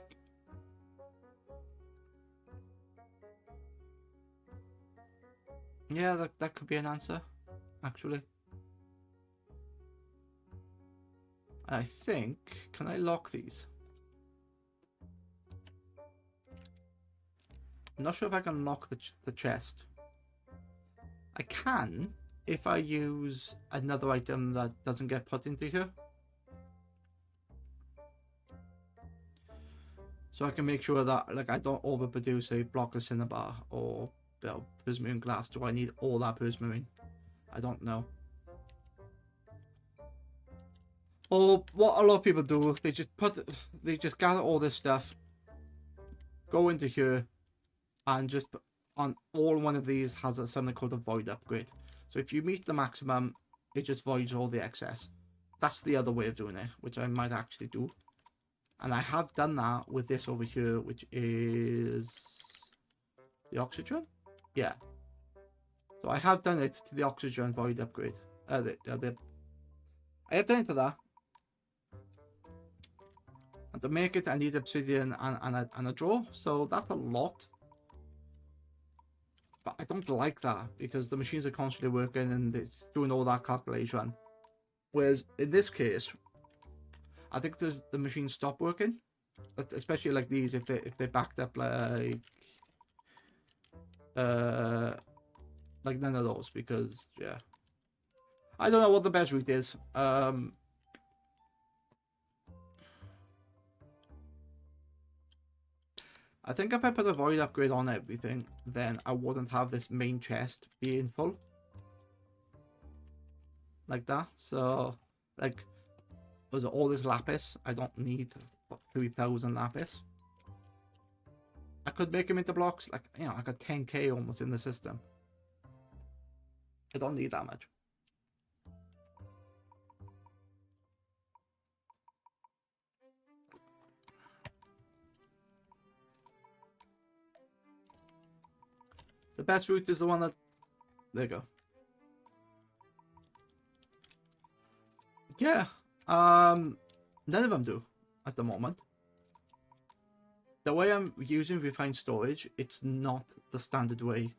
Yeah, that could be an answer, actually. I think, can I lock these? I'm not sure if I can lock the chest. I can if I use another item that doesn't get put into here. so I can make sure that like I don't overproduce a block of cinnabar or prismarine glass. Do I need all that prismarine? I don't know. Or what a lot of people do, they just gather all this stuff, go into here, and just on all one of these has something called a void upgrade. So if you meet the maximum, it just voids all the excess. That's the other way of doing it, which I might actually do. And I have done that with this over here, which is the oxygen. Yeah. So I have done it to the oxygen void upgrade. I have done it to that. And to make it, I need obsidian and a draw. So that's a lot. But I don't like that because the machines are constantly working and it's doing all that calculation. Whereas in this case, I think the machines stop working. Especially like these, if they backed up like none of those, because yeah, I don't know what the best route is. I think if I put a void upgrade on everything, then I wouldn't have this main chest being full. Like that. So, like, was it all this lapis? I don't need 3,000 lapis. I could make them into blocks. Like, you know, I got 10k almost in the system. I don't need that much. The best route is the one that... There you go. Yeah. None of them do at the moment. The way I'm using refined storage, it's not the standard way.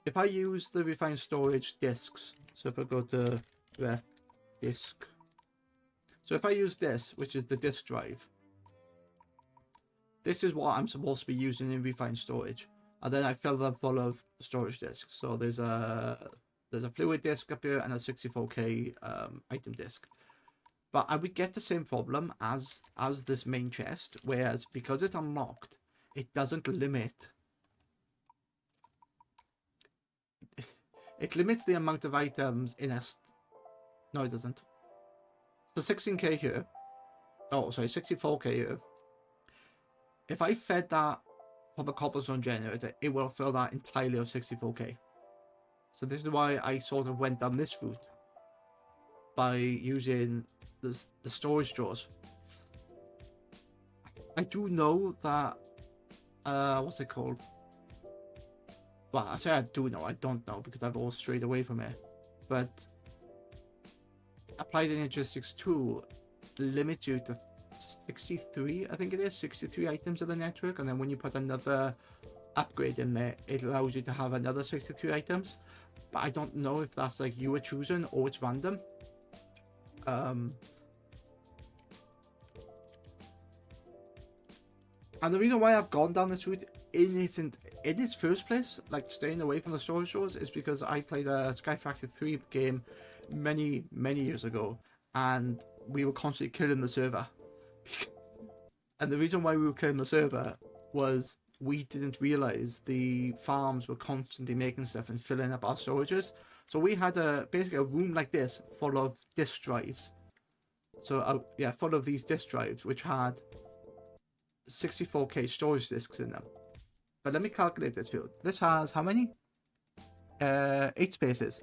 If I use the refined storage disks, so if I go to ref disk, so if I use this, which is the disk drive, this is what I'm supposed to be using in refined storage. And then I fill them full of storage disks. So there's a fluid disk up here and a 64k item disk. But I would get the same problem as this main chest, whereas because it's unlocked, it doesn't limit. It limits the amount of items in a. No, it doesn't. So 16k here. Oh, sorry, 64k here. If I fed that from a cobblestone generator, it will fill that entirely of 64k. So this is why I sort of went down this route by using the storage drawers. I do know that what's it called? Well, I say I do know, I don't know because I've all strayed away from it. But Applied Energistics 2 limits you to 63, I think it is, 63 items of the network, and then when you put another upgrade in there, it allows you to have another 63 items. But I don't know if that's like you were choosing or it's random. And the reason why I've gone down this route in its first place, like staying away from the storage doors, is because I played a Sky Factory 3 game many years ago, and we were constantly killing the server. And the reason why we were killing the server was we didn't realize the farms were constantly making stuff and filling up our storages. So we had basically a room like this full of disk drives. So yeah, full of these disk drives which had 64k storage disks in them. But let me calculate this field. This has how many? 8 spaces.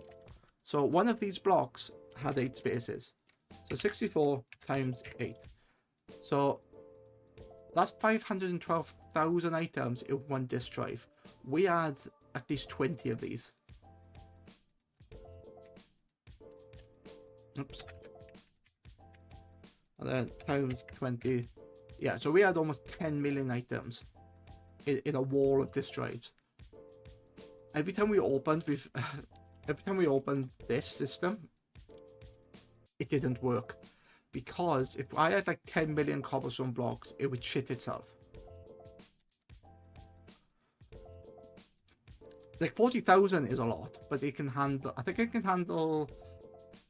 So one of these blocks had 8 spaces. So 64 times 8. So that's 512,000 items in one disk drive. We had at least 20 of these. Oops. And then times 20. Yeah, so we had almost 10 million items in a wall of disk drives. Every time we opened this system, it didn't work. Because if I had like 10 million cobblestone blocks, it would shit itself. Like 40,000 is a lot, but it can handle, I think it can handle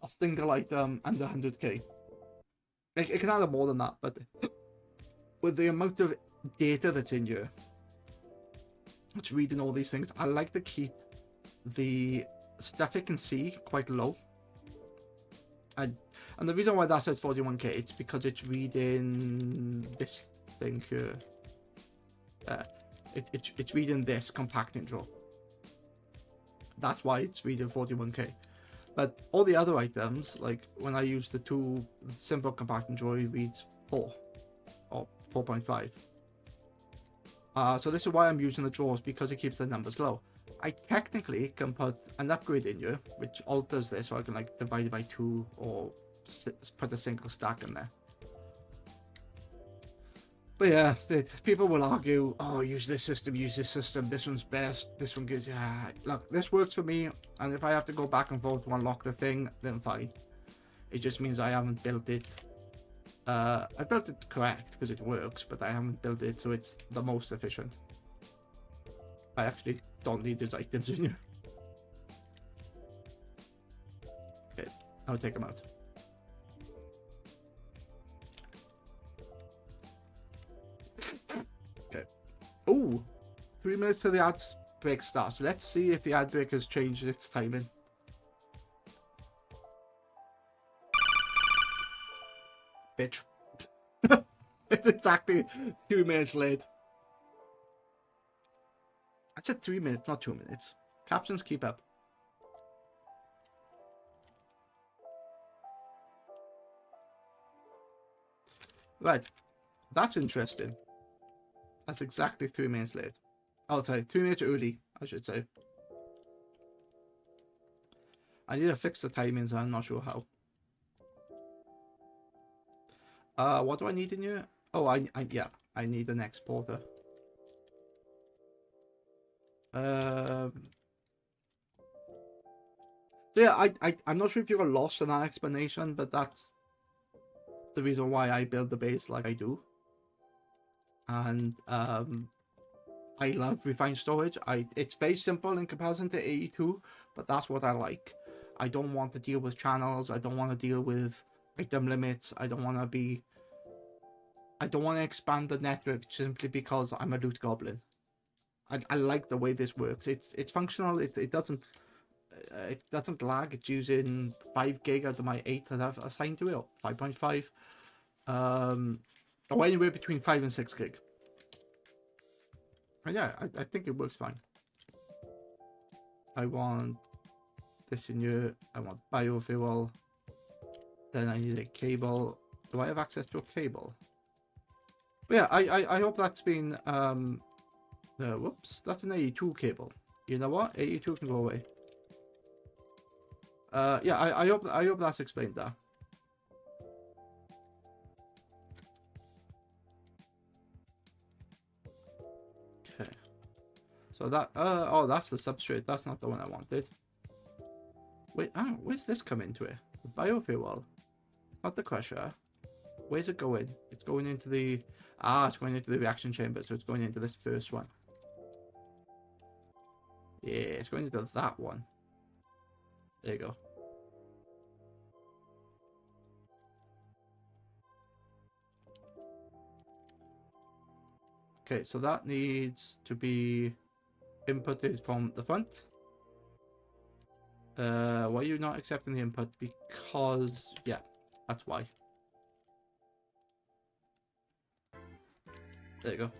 a single item and 100k. It can handle more than that, but with the amount of data that's in here. It's reading all these things. I like to keep the stuff it can see quite low. And the reason why that says 41k, it's because it's reading this thing here. It's reading this compacting draw. That's why it's reading 41k. But all the other items, like when I use the 2 simple compacting draw, it reads 4 or 4.5. So this is why I'm using the draws, because it keeps the numbers low. I technically can put an upgrade in here, which alters this, so I can like divide it by 2 or put a single stack in there. But yeah, people will argue, oh, use this system, this one's best, this one gives, yeah, look, this works for me, and if I have to go back and forth to unlock the thing, then fine. It just means I haven't built it, I built it correct, because it works, but I haven't built it so it's the most efficient. I actually don't need these items in here. Okay, I'll take them out. Okay. Oh, 3 minutes till the ad break starts. Let's see if the ad break has changed its timing. Bitch. It's exactly 2 minutes late. I said 3 minutes, not 2 minutes. Captions keep up. Right. That's interesting. That's exactly 3 minutes late. I'll tell you, 3 minutes early, I should say. I need to fix the timings, I'm not sure how. What do I need in here? Oh, yeah, I need an exporter. So yeah, I'm not sure if you got lost in that explanation, but that's the reason why I build the base like I do. And I love refined storage. It's very simple in comparison to AE2, but that's what I like. I don't want to deal with channels. I don't want to deal with item limits. I don't want to expand the network simply because I'm a loot goblin. I like the way this works. It's functional. It doesn't lag. It's using 5 gig out of my 8 that I've assigned to it, or 5.5, or anywhere between 5 and 6 gig. And yeah, I think it works fine. I want this in here. I want biofuel. Then I need a cable. Do I have access to a cable? But yeah, I hope that's been whoops, that's an AE2 cable. You know what? AE2 can go away. Yeah, I hope that's explained there. Okay. So that oh, that's the substrate. That's not the one I wanted. Wait, where's this come into it? The biofuel, not the crusher. Where's it going? It's going into the it's going into the reaction chamber. So it's going into this first one. Yeah, it's going into that one. There you go. Okay, so that needs to be inputted from the front. Why are you not accepting the input? Because, yeah, that's why. There you go.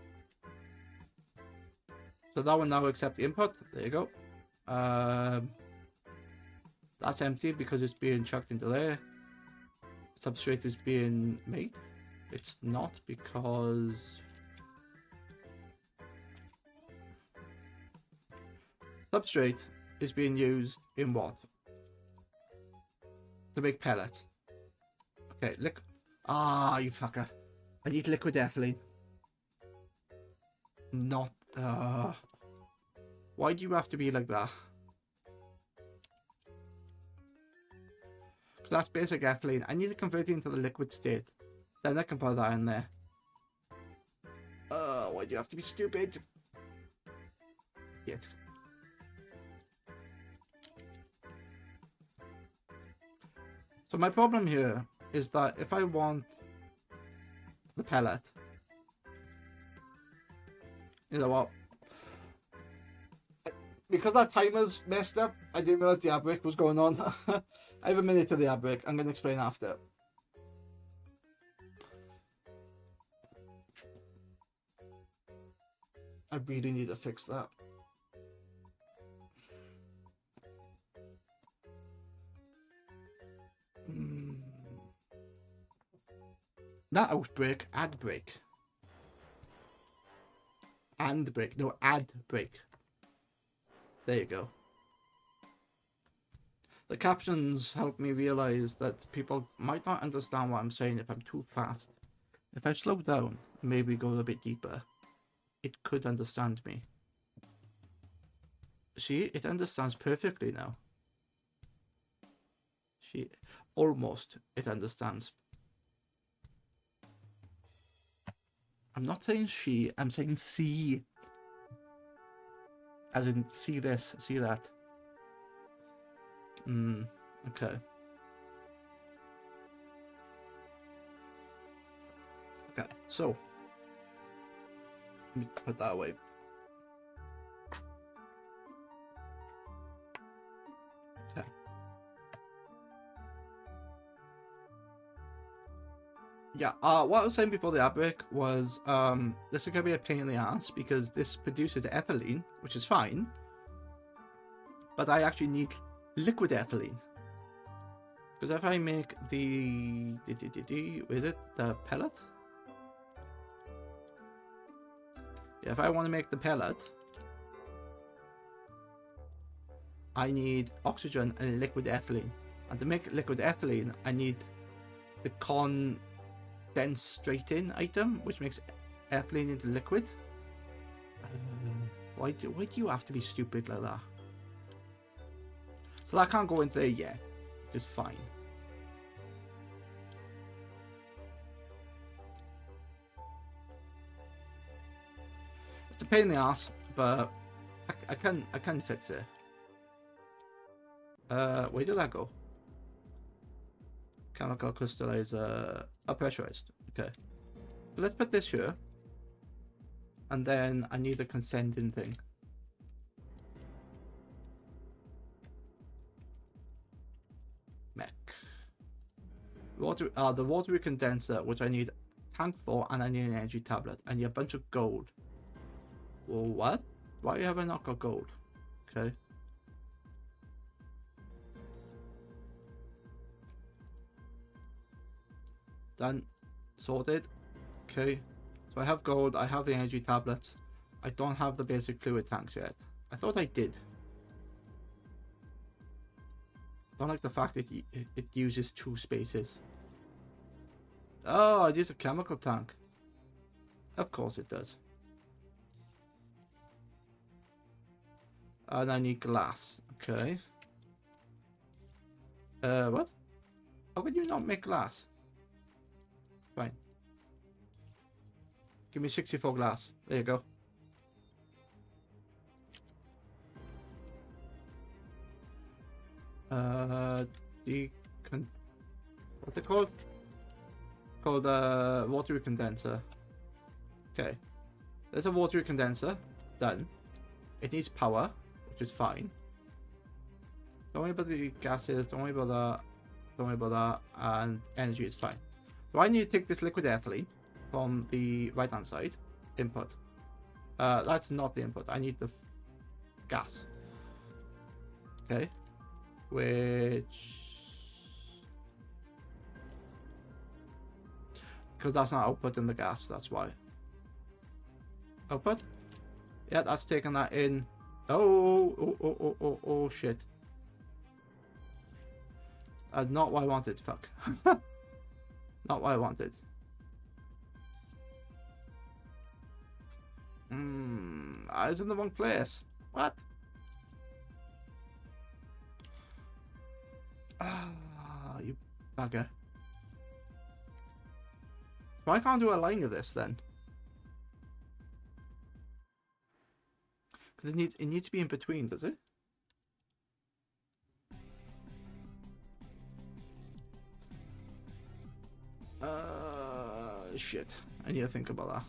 So that one now accept the input. There you go. That's empty because it's being chucked into there. Substrate is being made. It's not because substrate is being used in what? To make pellets. Okay, look. Ah, you fucker. I need liquid ethylene. Not why do you have to be like that? So that's basic ethylene. I need to convert it into the liquid state. Then I can put that in there. Why do you have to be stupid? Yet. So my problem here is that if I want the pellet, You know what? Because that timer's messed up, I didn't realize the ad break was going on. I have a minute to the ad break. I'm going to explain after. I really need to fix that. Not outbreak, ad break. And break. No, ad break. There you go. The captions help me realize that people might not understand what I'm saying if I'm too fast. If I slow down, maybe go a bit deeper, it could understand me. See, it understands perfectly now. Almost, it understands. I'm not saying she, I'm saying see. As in, see this, see that. Okay. Okay, so. Let me put that away. Okay. Yeah, what I was saying before the outbreak was, this is going to be a pain in the ass because this produces ethylene, which is fine, but I actually need liquid ethylene. Because if I make the is it the pellet? Yeah, if I want to make the pellet, I need oxygen and liquid ethylene. And to make liquid ethylene, I need the condensating item, which makes ethylene into liquid. Why do you have to be stupid like that? So that can't go into there yet, which is fine. It's a pain in the ass, but I can fix it. Where did that go? Chemical crystallizer, pressurized. Okay, so let's put this here, and then I need a consenting thing. The watery condenser, which I need a tank for, and I need an energy tablet. I need a bunch of gold. Well, what? Why have I not got gold? Okay. Done. Sorted. Okay. So I have gold, I have the energy tablets. I don't have the basic fluid tanks yet. I thought I did. I don't like the fact that it uses 2 spaces. Oh, it uses a chemical tank. Of course it does. And I need glass. Okay. What? How could you not make glass? Fine. Give me 64 glass. There you go. What's it called? Called watery condenser. Okay. There's a watery condenser. Done. It needs power, which is fine. Don't worry about the gases, don't worry about that. Don't worry about that. And energy is fine. So I need to take this liquid ethylene from the right hand side. Input. That's not the input. I need the gas. Okay. Which... because that's not output in the gas, that's why. Output? Yeah, that's taking that in. Oh, shit. Not what I wanted, fuck. Not what I wanted. I was in the wrong place. What? Ah, you bugger. So I can't do a line of this then. Because it needs to be in between, does it? Shit. I need to think about that.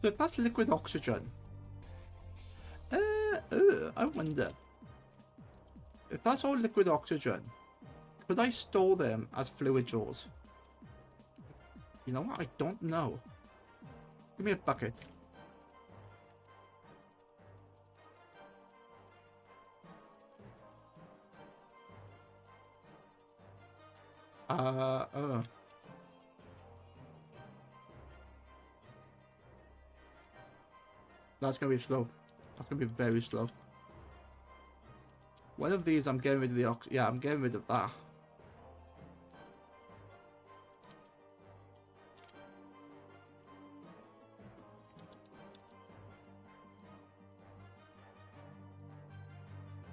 So if that's liquid oxygen, I wonder if that's all liquid oxygen, could I store them as fluid jaws? You know what? I don't know. Give me a bucket. That's gonna be slow. That's gonna be very slow. One of these, I'm getting rid of the yeah, I'm getting rid of that.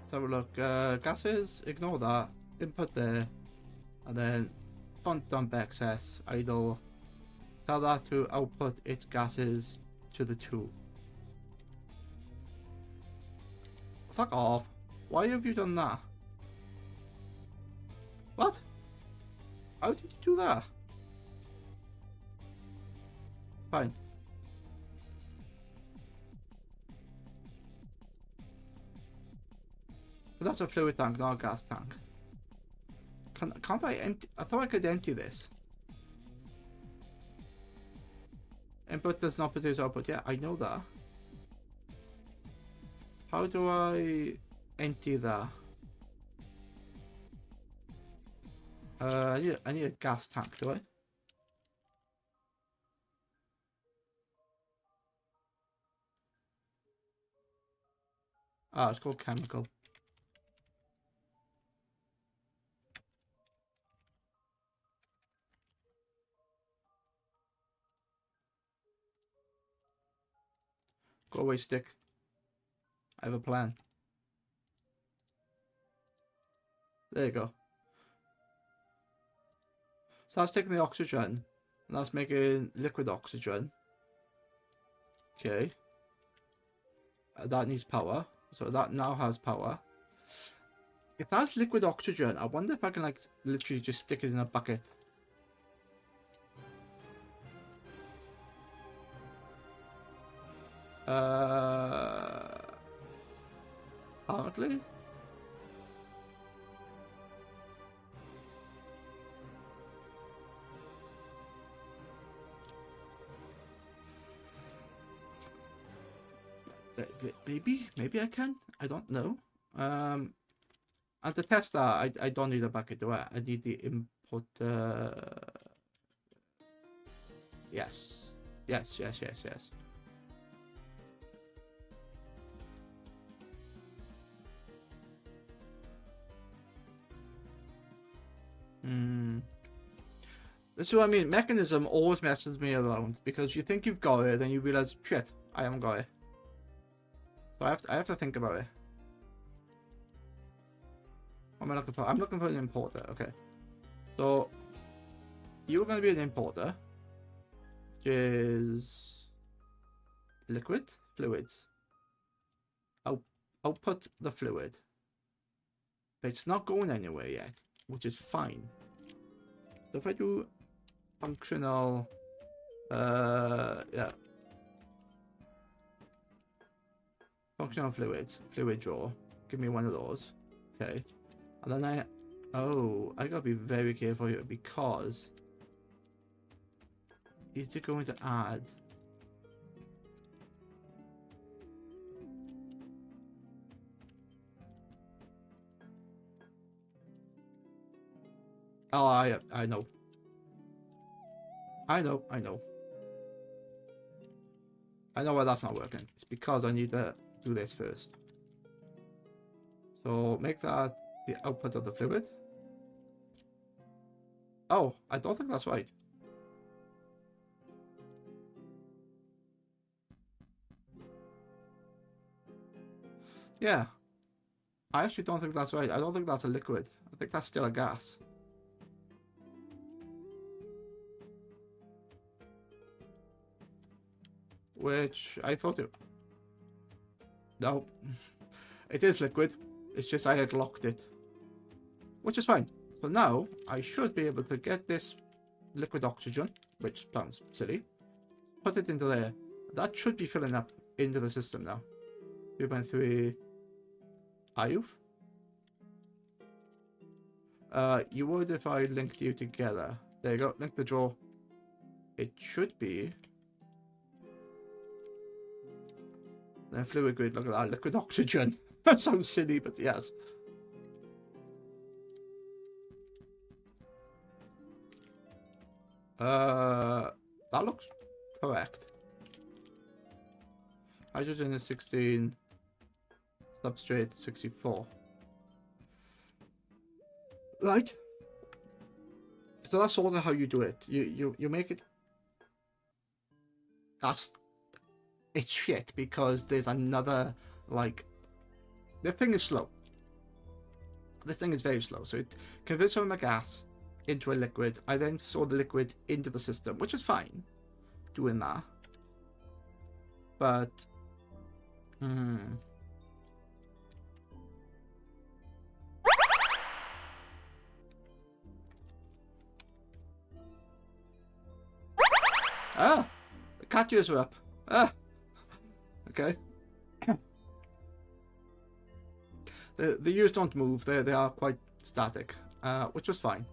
Let's have a look. Gases, ignore that. Input there. And then don't dump excess. Idle. Tell that to output its gases to the tube. Fuck off. Why have you done that? What? How did you do that? Fine. But that's a fluid tank, not a gas tank. Can't I empty? I thought I could empty this. Input does not produce output. Yeah, I know that. How do I empty that? I need a gas tank, do I? Ah, it's called chemical. Go away, stick. I have a plan. There you go. So that's taking the oxygen, and that's making liquid oxygen. Okay. That needs power, so that now has power. If that's liquid oxygen, I wonder if I can like literally just stick it in a bucket. Apparently. Maybe I can. I don't know. And to test that, I don't need a bucket, do I? I need the input. Yes. Yes. This is what I mean. Mekanism always messes me around because you think you've got it, then you realize, shit, I haven't got it. So I have to think about it. What am I looking for? I'm looking for an importer. Okay. So you're going to be an importer, which is fluids. Output the fluid, but it's not going anywhere yet, which is fine. So if I do functional, yeah, functional fluid draw, give me one of those. Okay, and then I gotta be very careful here because is it going to add? Oh, I know. I know why that's not working. It's because I need to do this first. So make that the output of the fluid. Oh, I don't think that's right. Yeah. I actually don't think that's right. I don't think that's a liquid. I think that's still a gas. Which I thought it... No. It is liquid. It's just I had locked it. Which is fine. So now I should be able to get this liquid oxygen, which sounds silly. Put it into there. That should be filling up into the system now. 3.3 Ayuf. You would if I linked you together. There you go, link the draw. It should be. Then fluid grid, look at that, liquid oxygen. That sounds silly, but yes. That looks correct. Hydrogen is 16, substrate 64. Right. So that's sort of how you do it. You make it. It's shit because there's another, like, the thing is slow. This thing is very slow. So it converts from a gas into a liquid. I then store the liquid into the system, which is fine doing that. But ah, the cat ears are up. Ah, okay. The ears don't move. They are quite static, which was fine.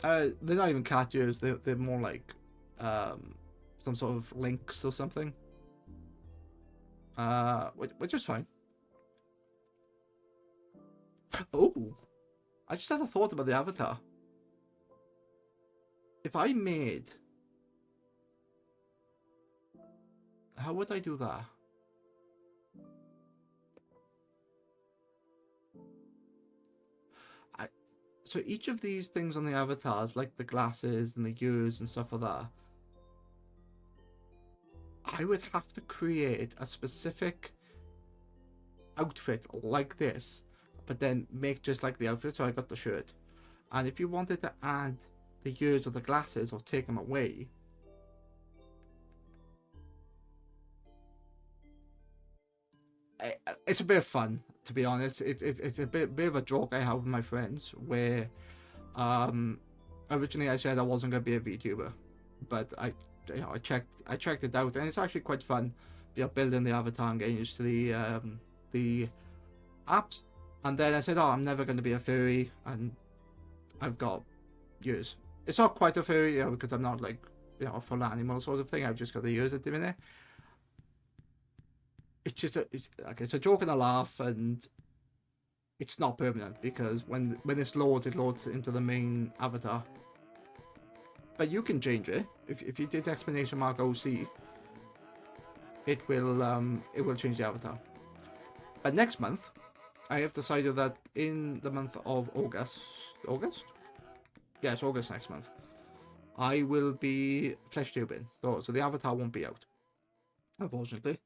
They're not even cat ears. They're more like some sort of lynx or something. Which is fine. Oh, I just had a thought about the avatar. If I made, how would I do that? So each of these things on the avatars, like the glasses and the ears and stuff like that, I would have to create a specific outfit like this, but then make just like the outfit. So I got the shirt, and if you wanted to add the ears or the glasses or take them away, it's a bit of fun, to be honest. It's a bit of a joke I have with my friends where originally I said I wasn't going to be a VTuber, but I checked it out, and it's actually quite fun. Building the avatar and getting used to the apps. And then I said, oh, I'm never going to be a furry, and I've got ears. It's not quite a furry, because I'm not like a full animal sort of thing. I've just got the ears at the minute. It's just it's a joke and a laugh, and it's not permanent because when it loads into the main avatar. But you can change it if you did exclamation mark OC. It will change the avatar. But next month, I have decided that in the month of August, yeah, it's August next month, I will be flesh tubing. So the avatar won't be out, unfortunately.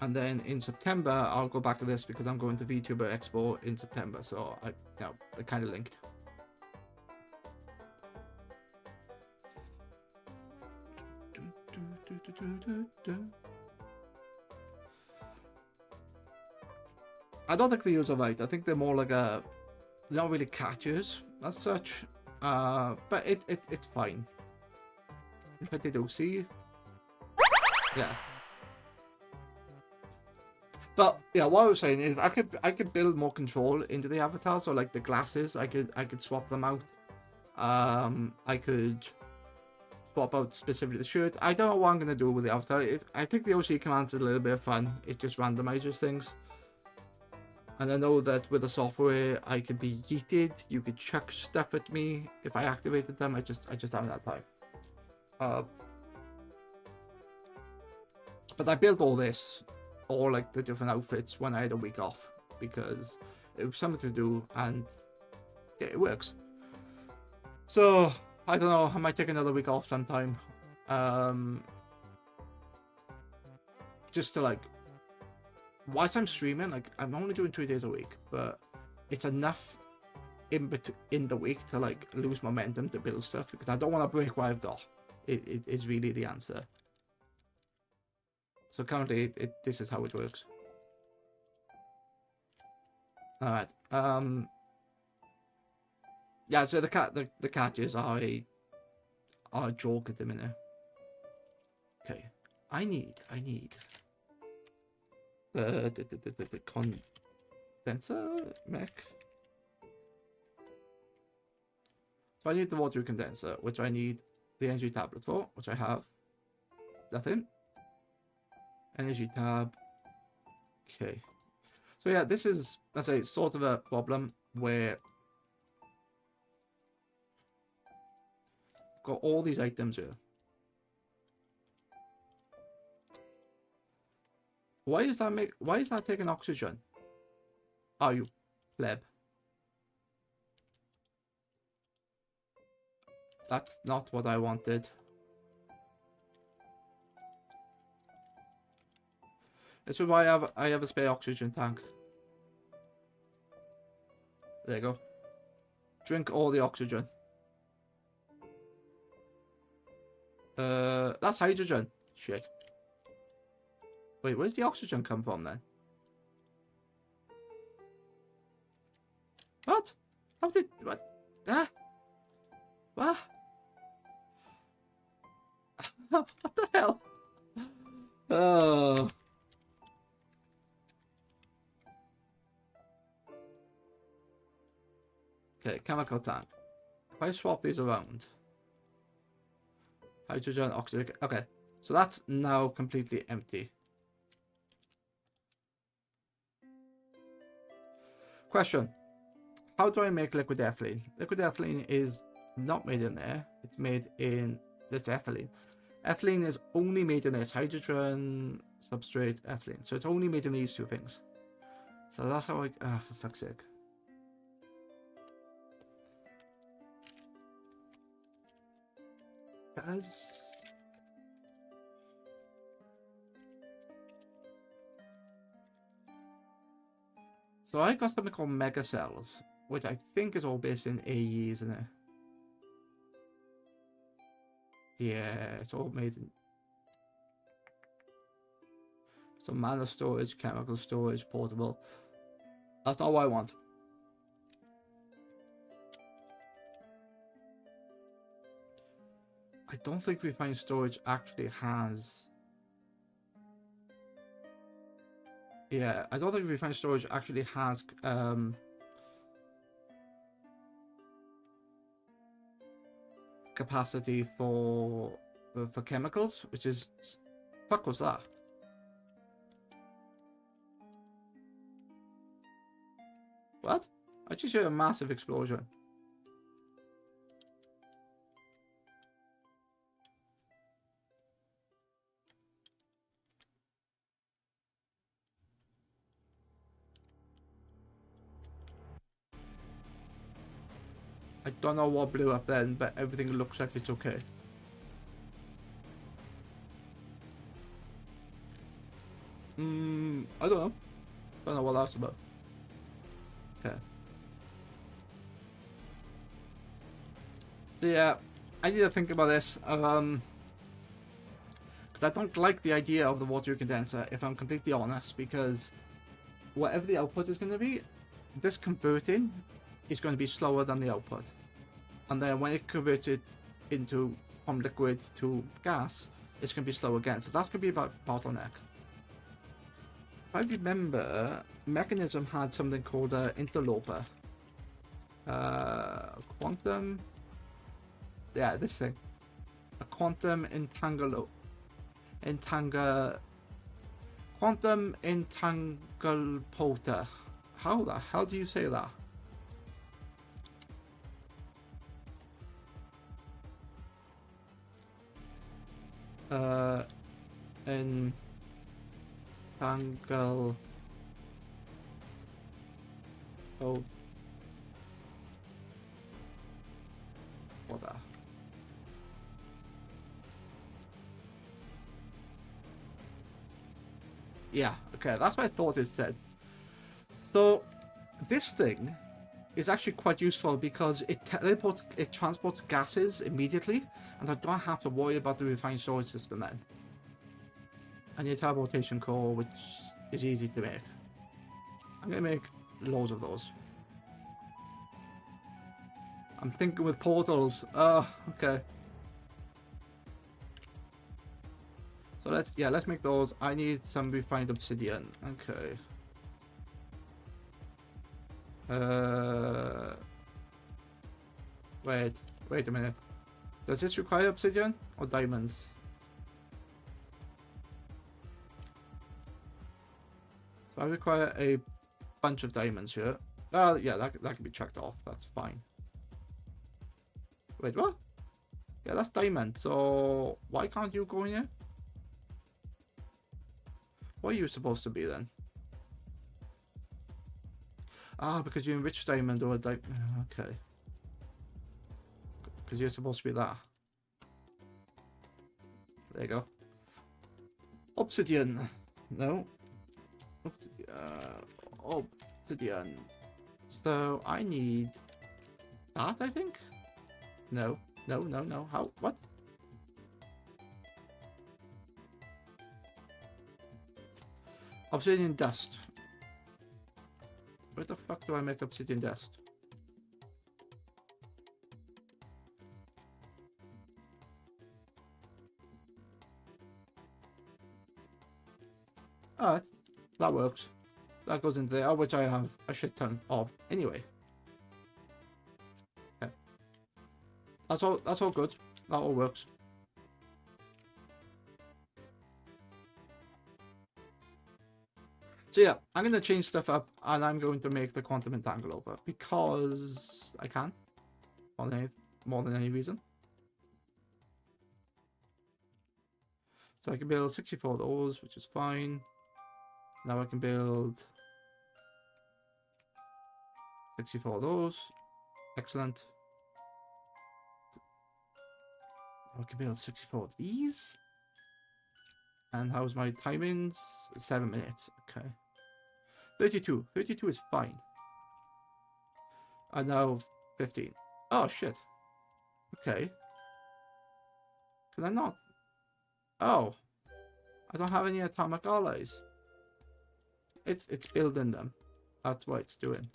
And then in September, I'll go back to this because I'm going to VTuber Expo in September. So they're kind of linked. I don't think the ears are right. I think they're more like they're not really cat ears as such. But it's fine. If I did OC, yeah. But yeah, what I was saying is I could build more control into the avatar. So like the glasses, I could swap them out. I could swap out specifically the shirt. I don't know what I'm gonna do with the avatar. I think the OC command's a little bit of fun. It just randomizes things. And I know that with the software, I could be yeeted. You could chuck stuff at me if I activated them. I just haven't had time. But I built all this, all like the different outfits when I had a week off because it was something to do, and yeah, it works. So I don't know. I might take another week off sometime, just to like. Whilst I'm streaming, like I'm only doing 2 days a week, but it's enough in the week to like lose momentum to build stuff because I don't want to break what I've got. It is really the answer. So currently, this is how it works. All right. Yeah. So the cat ears are a joke at the minute. Okay, I need the condenser mech. So I need the water condenser, which I need the energy tablet for, which I have. Nothing. Energy tab. Okay. So yeah, this is, let's say, sort of a problem where I've got all these items here. Why is that taking oxygen? Oh, you pleb. That's not what I wanted. This is why I have a spare oxygen tank. There you go. Drink all the oxygen. That's hydrogen. Shit. Wait, where's the oxygen come from then? What? How did what? Ah? What? What the hell? Oh. Okay, chemical tank. If I swap these around, hydrogen, oxygen. Okay, so that's now completely empty. Question: how do I make liquid ethylene? Liquid ethylene is not made in there. It's made in this ethylene. Ethylene is only made in this hydrogen substrate ethylene. So it's only made in these two things. So that's how I. Ah, for fuck's sake. So I got something called mega cells, which I think is all based in AE, isn't it? Yeah, it's all made in. So mana storage, chemical storage, portable. That's not what I want. I don't think refined storage actually has. Yeah, I don't think refined storage actually has capacity for chemicals, which is. Fuck was that? What? I just heard a massive explosion. I don't know what blew up then, but everything looks like it's okay. I don't know. Don't know what that's about. Okay. So yeah, I need to think about this. Because I don't like the idea of the water condenser, if I'm completely honest, because whatever the output is going to be, this converting is going to be slower than the output. And then when it converts it into from liquid to gas, it's going to be slow again. So that's going to be about bottleneck. If I remember, Mekanism had something called an interloper. Quantum. Yeah, this thing. A quantum quantum entanglepoter. How the hell do you say that? Entangle. Oh. What the? Yeah, okay, that's what I thought it said. So, this thing is actually quite useful because it transports gases immediately, and I don't have to worry about the refined storage system then. I need a teleportation core, which is easy to make. I'm gonna make loads of those. I'm thinking with portals. Oh, okay. So let's make those. I need some refined obsidian. Okay. Wait a minute. Does this require obsidian or diamonds? So I require a bunch of diamonds here. Yeah, that can be checked off. That's fine. Wait, what? Yeah, that's diamond. So why can't you go in here? What are you supposed to be then? Ah, because you enrich diamond or diamond. Okay. Because you're supposed to be that. There you go. Obsidian. No. Obsidian. So I need that, I think? No. No. How? What? Obsidian dust. Where the fuck do I make obsidian dust? Alright. That works. That goes into there, which I have a shit ton of anyway. Okay. That's all good. That all works. So yeah, I'm going to change stuff up and I'm going to make the quantum entangle over because I can. More than any reason. So I can build 64 of those, which is fine. Now I can build 64 of those. Excellent. I can build 64 of these. And how's my timings? 7 minutes. Okay. 32. 32 is fine. And now 15. Oh, shit. Okay. Can I not? Oh. I don't have any atomic alloys. It's building them. That's what it's doing.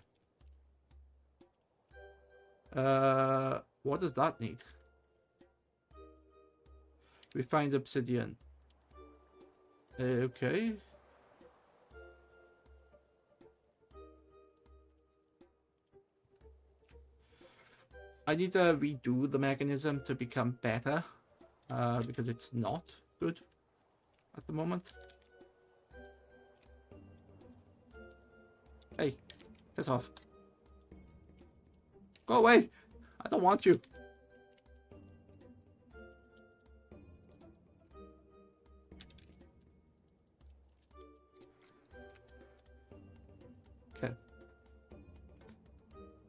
What does that need? Refined obsidian. Okay. I need to redo the mechanism to become better. Because it's not good at the moment. Hey, piss off. Go away! I don't want you. Okay.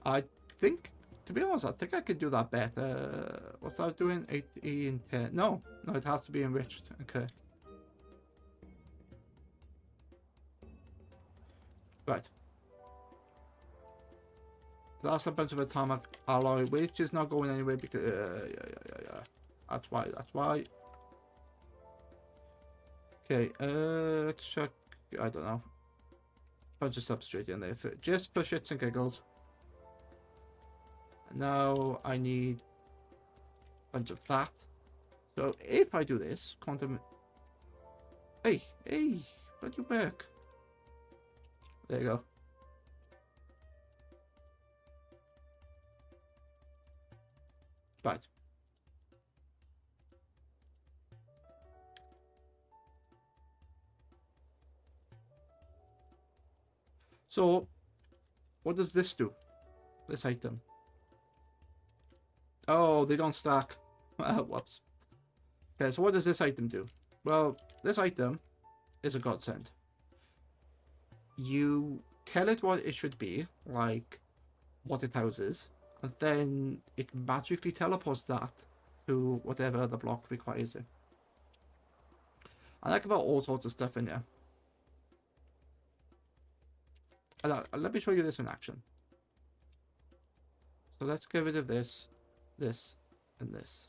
I think, to be honest, I think I could do that better. What's that doing? 18, 10. No, it has to be enriched. Okay. Right. That's a bunch of atomic alloy, which is not going anywhere because yeah. That's why. Okay, let's check. I don't know. Bunch of stuff straight in there just for shits and giggles. Now I need a bunch of that. So if I do this, quantum. Hey, where'd you work? There you go. Right. So, what does this do? This item. Oh, they don't stack. Whoops. Okay, so what does this item do? Well, this item is a godsend. You tell it what it should be, like what it houses, and then it magically teleports that to whatever the block requires it. I like about all sorts of stuff in here. Let me show you this in action. So let's get rid of this, and this.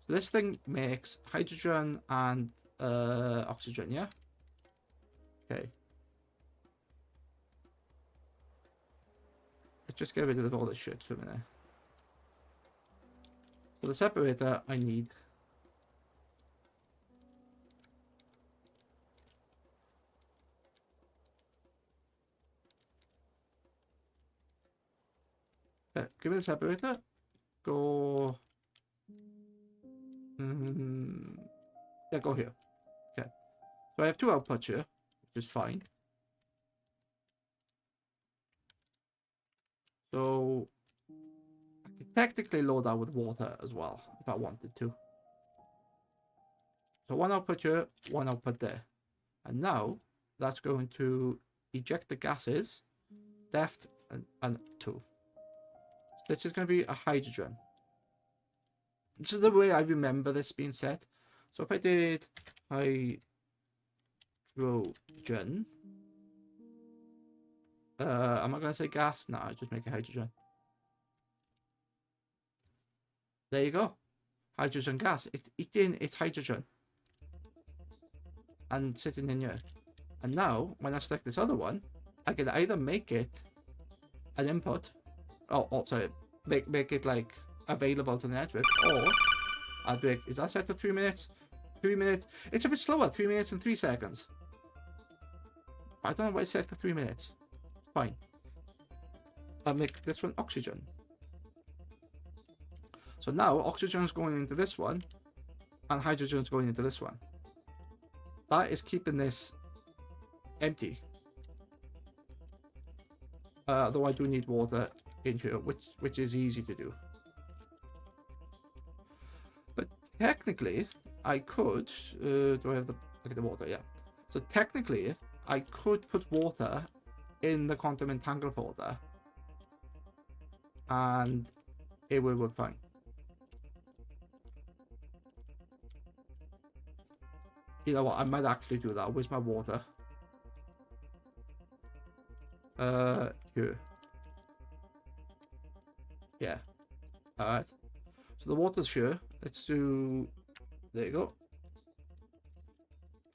So this thing makes hydrogen and oxygen, yeah? Okay. Let's just get rid of all this shit for a minute. For the separator, I need Okay, give me the separator. Go. Yeah, go here. Okay. So I have 2 outputs here, which is fine. So I could technically load that with water as well if I wanted to. So 1 output here, 1 output there. And now that's going to eject the gases left and 2. So this is going to be a hydrogen. This is the way I remember this being set. So if I did hydrogen, am I going to say gas? No, I just make it hydrogen. There you go. Hydrogen gas. It's eating its hydrogen and sitting in here. And now, when I select this other one, I can either make it an input, or sorry, make it like available to the network, or I'll be like, is that set to 3 minutes? 3 minutes. It's a bit slower, 3 minutes and 3 seconds. I don't know why it's set to 3 minutes. Fine. I'll make this one oxygen. So now oxygen is going into this one, and hydrogen is going into this one. That is keeping this empty. Though I do need water in here, which is easy to do. But technically, I could. Do I have the water? Yeah. So technically, I could put water in the quantum entangled holder, and it will work fine. You know what? I might actually do that. Where's my water? Here. Yeah. Alright. So the water's here. Let's do. There you go.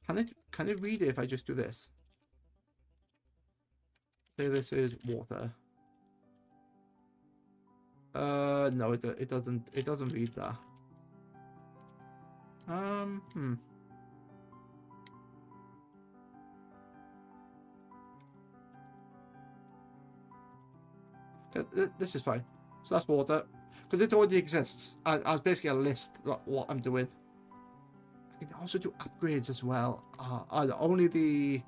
Can it read it if I just do this? Say this is water. No, it doesn't read that. This is fine. So that's water, because it already exists as basically a list of what I'm doing. I can also do upgrades as well. Only the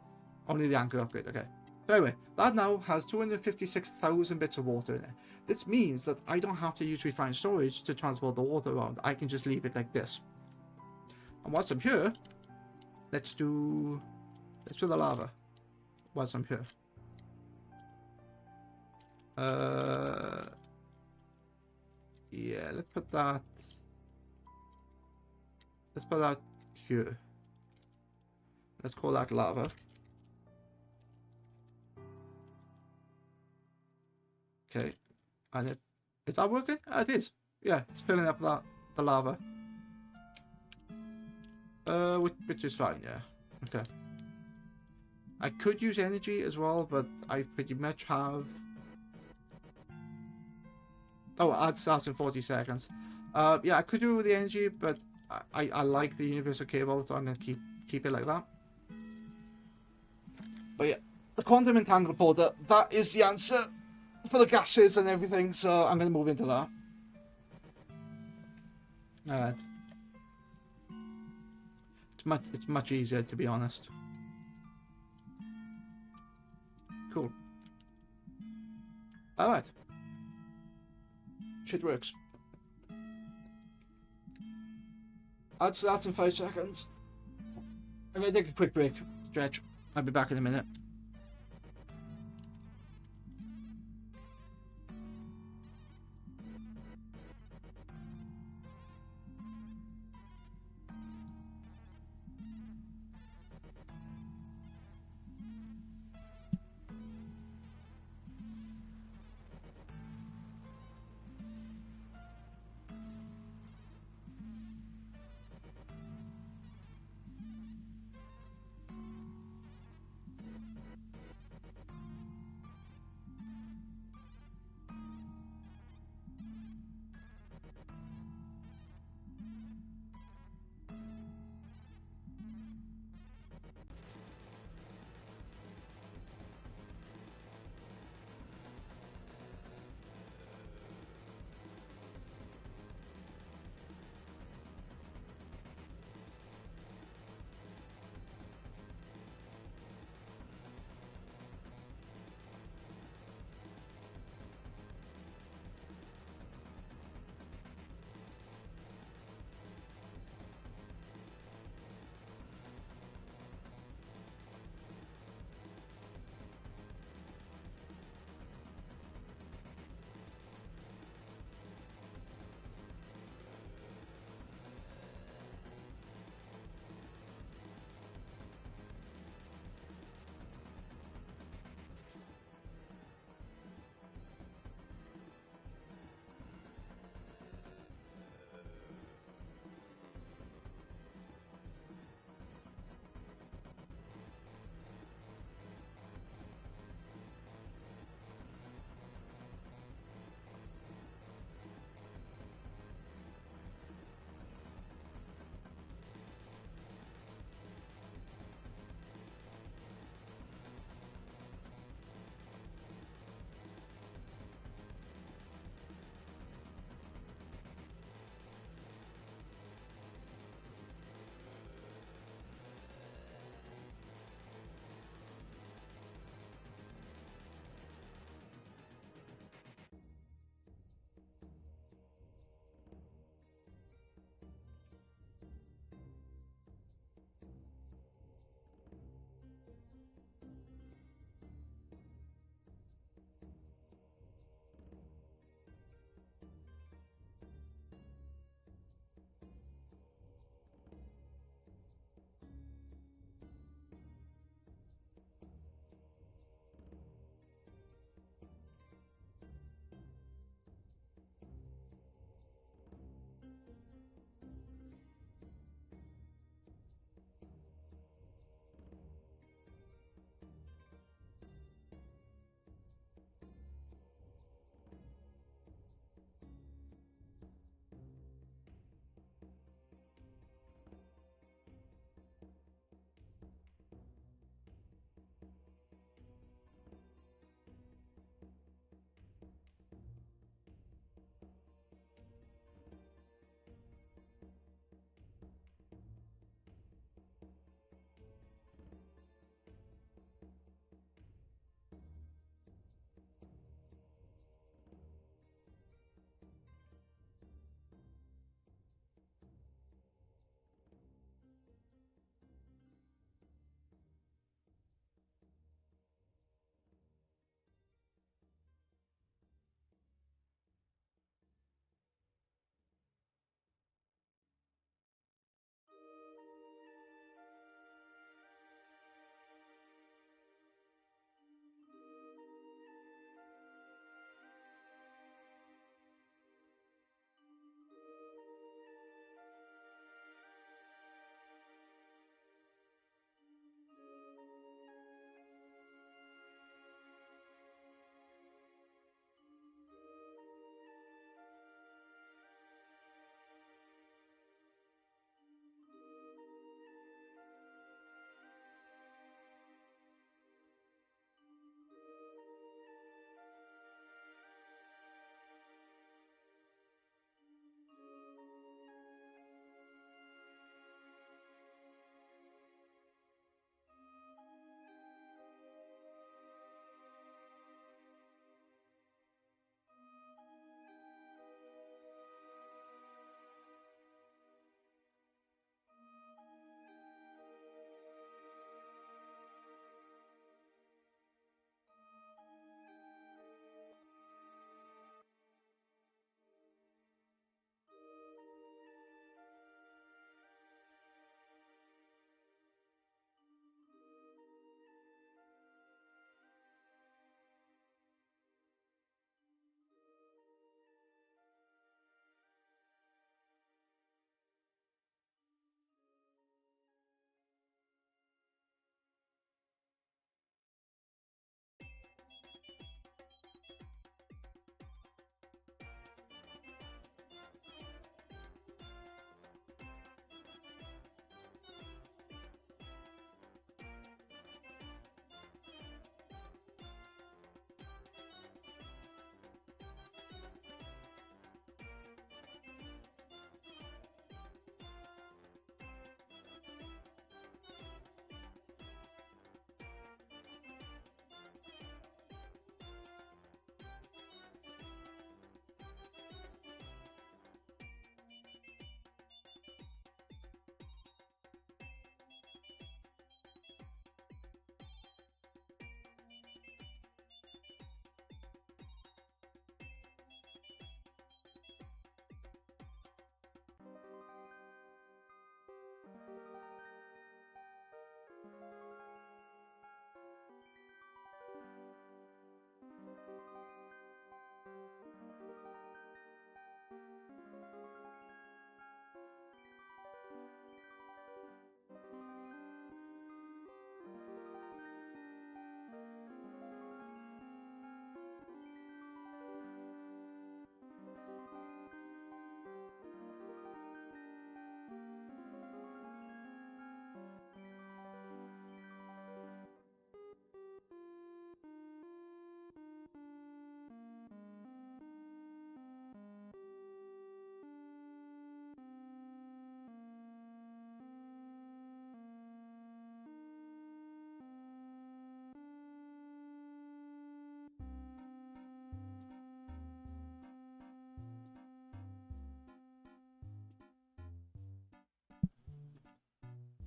anchor upgrade. Okay. So anyway, that now has 256,000 bits of water in it. This means that I don't have to use refined storage to transport the water around. I can just leave it like this. And whilst I'm here, let's do the lava. Whilst I'm here. Yeah, let's put that here. Let's call that lava. Okay, and is that working? It is. Yeah, it's filling up the lava. Which is fine. Yeah. Okay. I could use energy as well, but I pretty much have. Oh, I'd start in 40 seconds. Yeah, I could do it with the energy, but I like the universal cable, so I'm gonna keep it like that. But yeah, the quantum entangled holder, that is the answer for the gases and everything, so I'm gonna move into that. Alright. It's much easier, to be honest. Cool. Alright. Shit works. I'd start in 5 seconds. I'm gonna take a quick break. Stretch. I'll be back in a minute.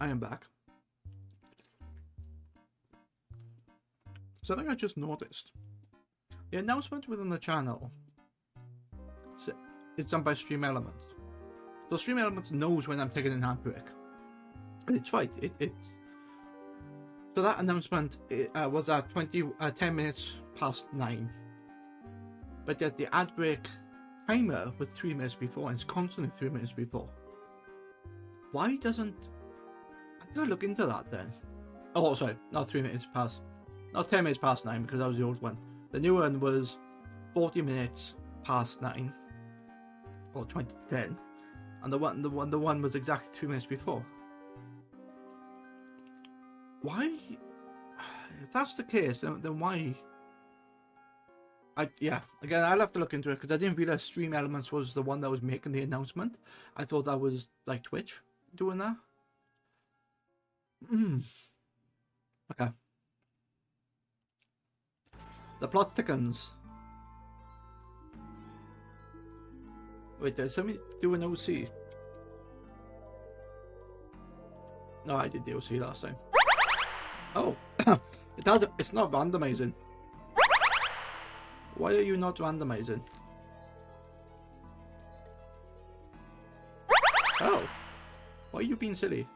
I am back. Something I just noticed. The announcement within the channel, it's done by Stream Elements. So Stream Elements knows when I'm taking an ad break. And it's right. So that announcement was at 10 minutes past 9. But yet the ad break timer was 3 minutes before, and it's constantly 3 minutes before. Why doesn't... I gotta look into that then. Oh, sorry, not 3 minutes past... Not 10 minutes past 9, because that was the old one. The new one was 40 minutes past 9. Or 20 to 10. And the one was exactly 3 minutes before. Why? If that's the case, then why... yeah, again, I'll have to look into it, because I didn't realize Stream Elements was the one that was making the announcement. I thought that was like Twitch doing that. Okay. The plot thickens. Wait, did somebody do an OC? No, I did the OC last time. Oh, it's not randomizing. Why are you not randomizing? Oh, why are you being silly?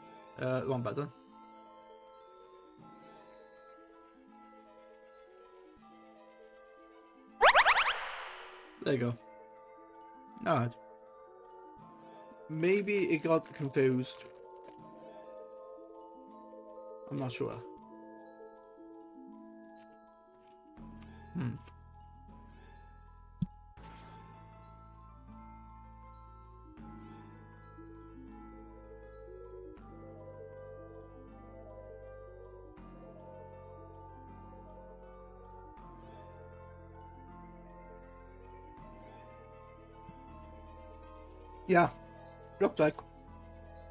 Wrong button. There you go. Alright. Maybe it got confused. I'm not sure. Yeah, looks like.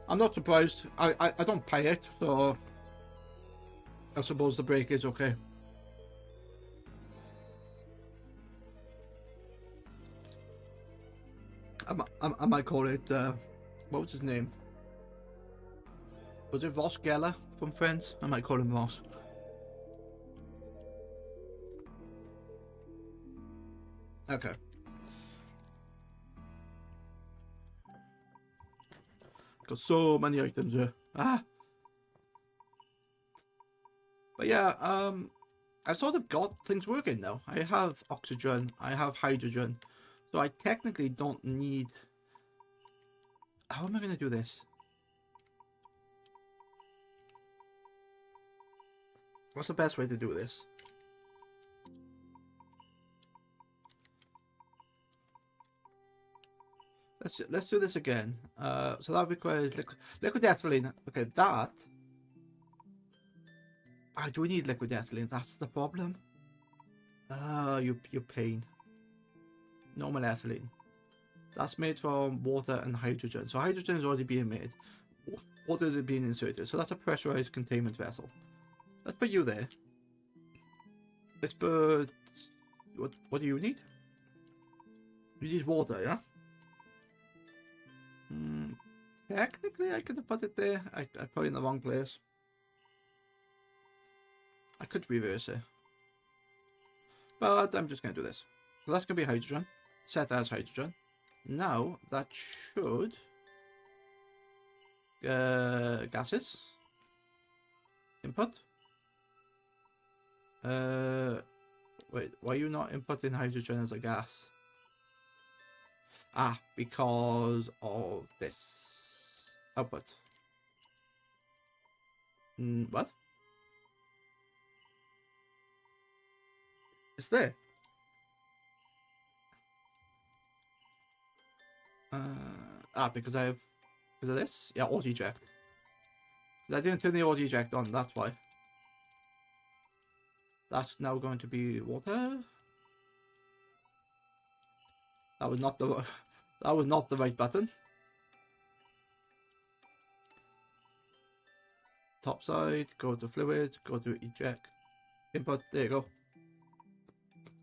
I'm not surprised. I don't pay it, so I suppose the break is okay. I might call it, what was his name? Was it Ross Geller from Friends? I might call him Ross. Okay. Got so many items here. But yeah, I've sort of got things working now. I have oxygen, I have hydrogen, so I technically don't need... How am I going to do this? What's the best way to do this? Let's do this again. So that requires liquid ethylene. Okay, that... do we need liquid ethylene? That's the problem. You pain. Normal ethylene. That's made from water and hydrogen. So hydrogen is already being made. Water is being inserted. So that's a pressurized containment vessel. Let's put you there. Let's put... What do you need? You need water, yeah? Technically, I could have put it there. I put it in the wrong place. I could reverse it. But I'm just going to do this. So that's going to be hydrogen. Set as hydrogen. Now, that should... gases. Input. Wait, why are you not inputting hydrogen as a gas? Because of this. Output. What? It's there. Because I have... Because of this? Yeah, auto eject. I didn't turn the auto eject on, that's why. That's now going to be water. That was not the right button. Top side, go to fluid, go to eject, input, there you go.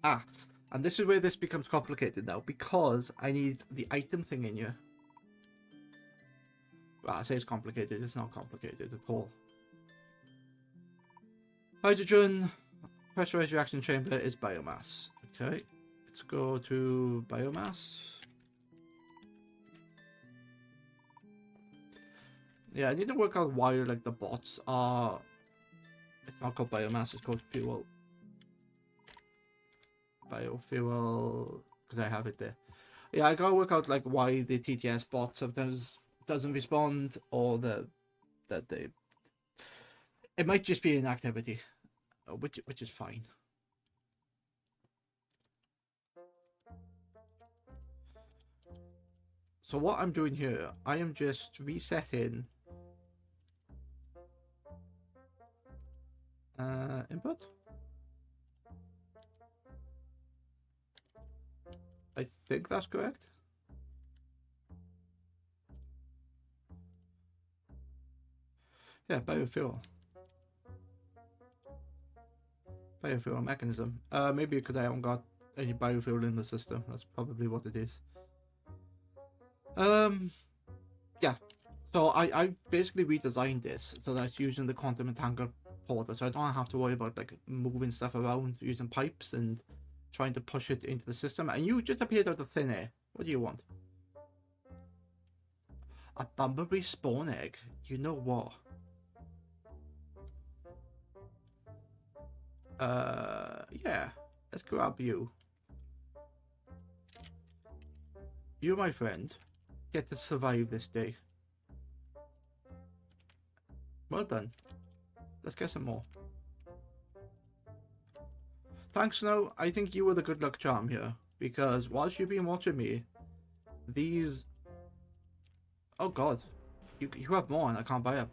And this is where this becomes complicated now, because I need the item thing in here. Well, I say it's complicated. It's not complicated at all. Hydrogen pressurized reaction chamber is biomass. Okay, let's go to biomass. Yeah, I need to work out why like the bots are. It's not called biomass. It's called fuel. Biofuel, because I have it there. Yeah, I gotta work out like why the TTS bot sometimes doesn't respond, or that they. It might just be inactivity, which is fine. So what I'm doing here, I am just resetting input. I think that's correct. Yeah, biofuel. Biofuel mechanism. Maybe because I haven't got any biofuel in the system. That's probably what it is. Yeah. So I basically redesigned this so that it's using the quantum entangler porter, so I don't have to worry about like moving stuff around using pipes and trying to push it into the system. And you just appeared out of thin air. What do you want? A bumblebee spawn egg? You know what? Yeah. Let's grab you. You, my friend, get to survive this day. Well done. Let's get some more. Thanks, Snow. I think you were the good luck charm here, because whilst you've been watching me, these... Oh god. You have more and I can't buy them.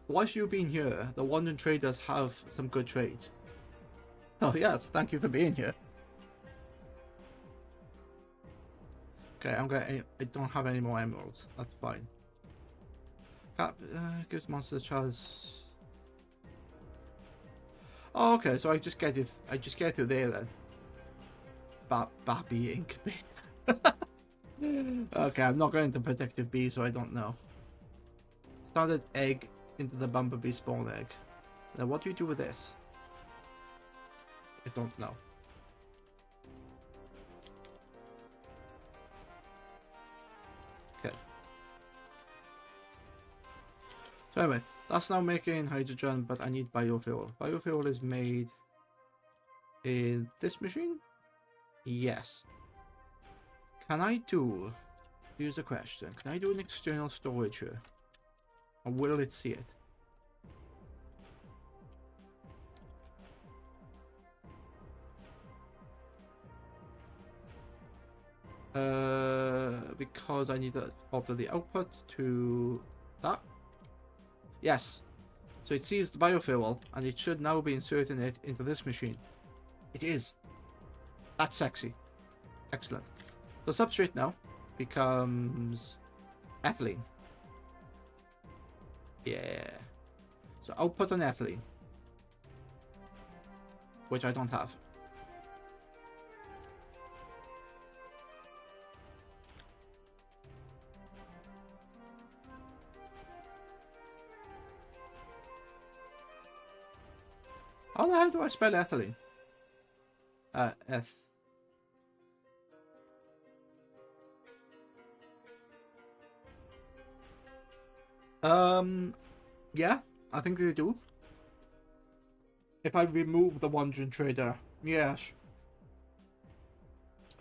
Whilst you've been here, the wandering traders have some good trade. Oh yes, thank you for being here. Okay, I don't have any more emeralds. That's fine. Gives monsters chance. Oh, okay, so I just get it. I just get to there then. Babby incubate. Okay, I'm not going to protective bee, so I don't know. Standard egg into the bumblebee spawn egg. Now, what do you do with this? I don't know. Okay. So anyway, that's now making hydrogen, but I need biofuel. Biofuel is made in this machine? Yes. Can I do... Here's the question. Can I do an external storage here? Or will it see it? Because I need to alter the output to that. Yes. So it sees the biofuel, and it should now be inserting it into this machine. It is. That's sexy. Excellent. So substrate now becomes ethylene. Yeah. So output on ethylene, which I don't have. How the hell do I spell ethylene? Yeah, I think they do. If I remove the wandering trader, yes.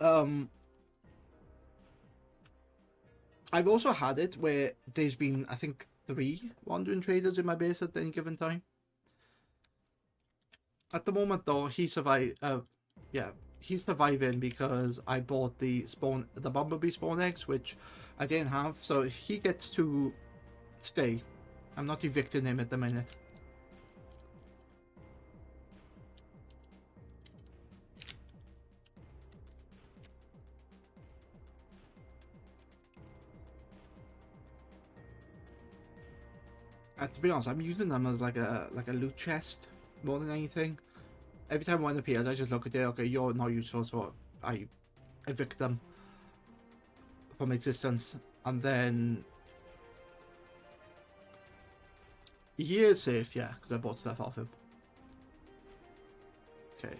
I've also had it where there's been, I think, 3 wandering traders in my base at any given time. At the moment, though, he survived. Yeah, he's surviving because I bought the bumblebee spawn eggs, which I didn't have, so he gets to stay. I'm not evicting him at the minute. To be honest, I'm using them as like a loot chest more than anything. Every time one appears, I just look at it. Okay, you're not useful, so I evict them from existence, and then He is safe, yeah, because I bought stuff off him. Okay.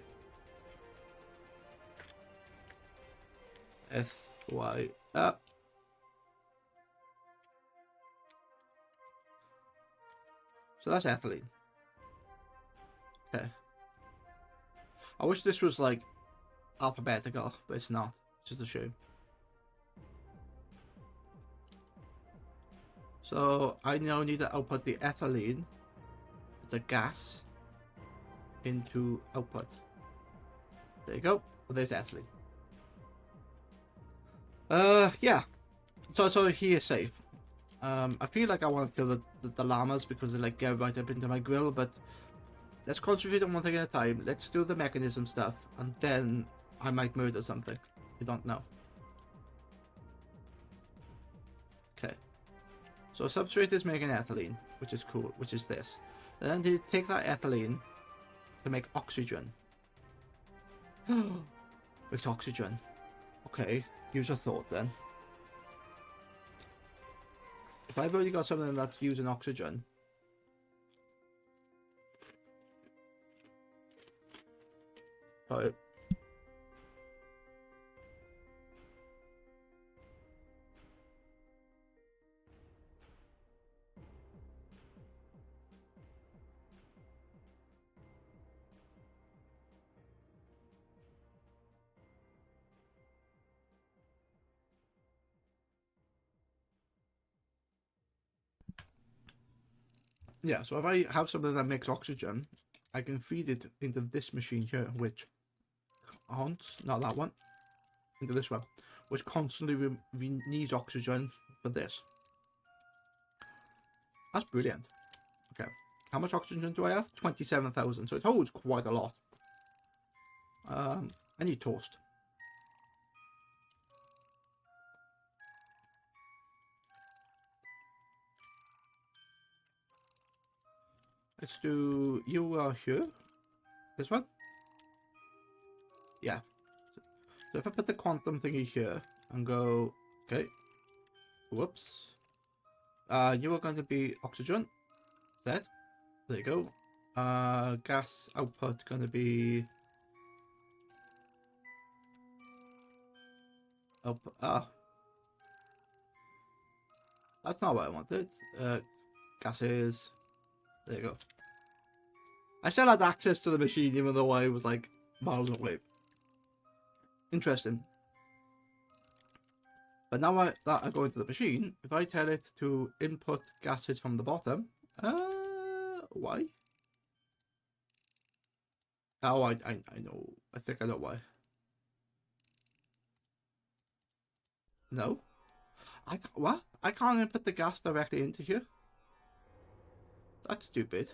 FY up. So that's ethylene. Okay. I wish this was like alphabetical, but it's not. It's just a shame. So I now need to output the ethylene, the gas, into output. There you go. There's ethylene. Yeah. So he is safe. I feel like I want to kill the llamas because they like get right up into my grill, but let's concentrate on one thing at a time. Let's do the mechanism stuff, and then I might murder something. I don't know. Okay. So substrate is making ethylene, which is cool, which is this. Then they take that ethylene to make oxygen. It's oxygen. Okay, use a thought then. If I've already got something that's using oxygen, right. Yeah, so if I have something that makes oxygen, I can feed it into this machine here, which haunts, not that one, into this one, which constantly needs oxygen for this. That's brilliant. Okay, how much oxygen do I have? 27,000, so it holds quite a lot. I need toast. Let's do you here. This one? Yeah. So if I put the quantum thingy here and go, okay. Whoops. You are going to be oxygen. That. There you go. Gas output going to be output. That's not what I wanted. Gases. There you go. I still had access to the machine even though I was like miles away. Interesting. But now that I go into the machine, if I tell it to input gases from the bottom, why? Oh, I know. I think I know why. No. What? I can't input the gas directly into here? That's stupid.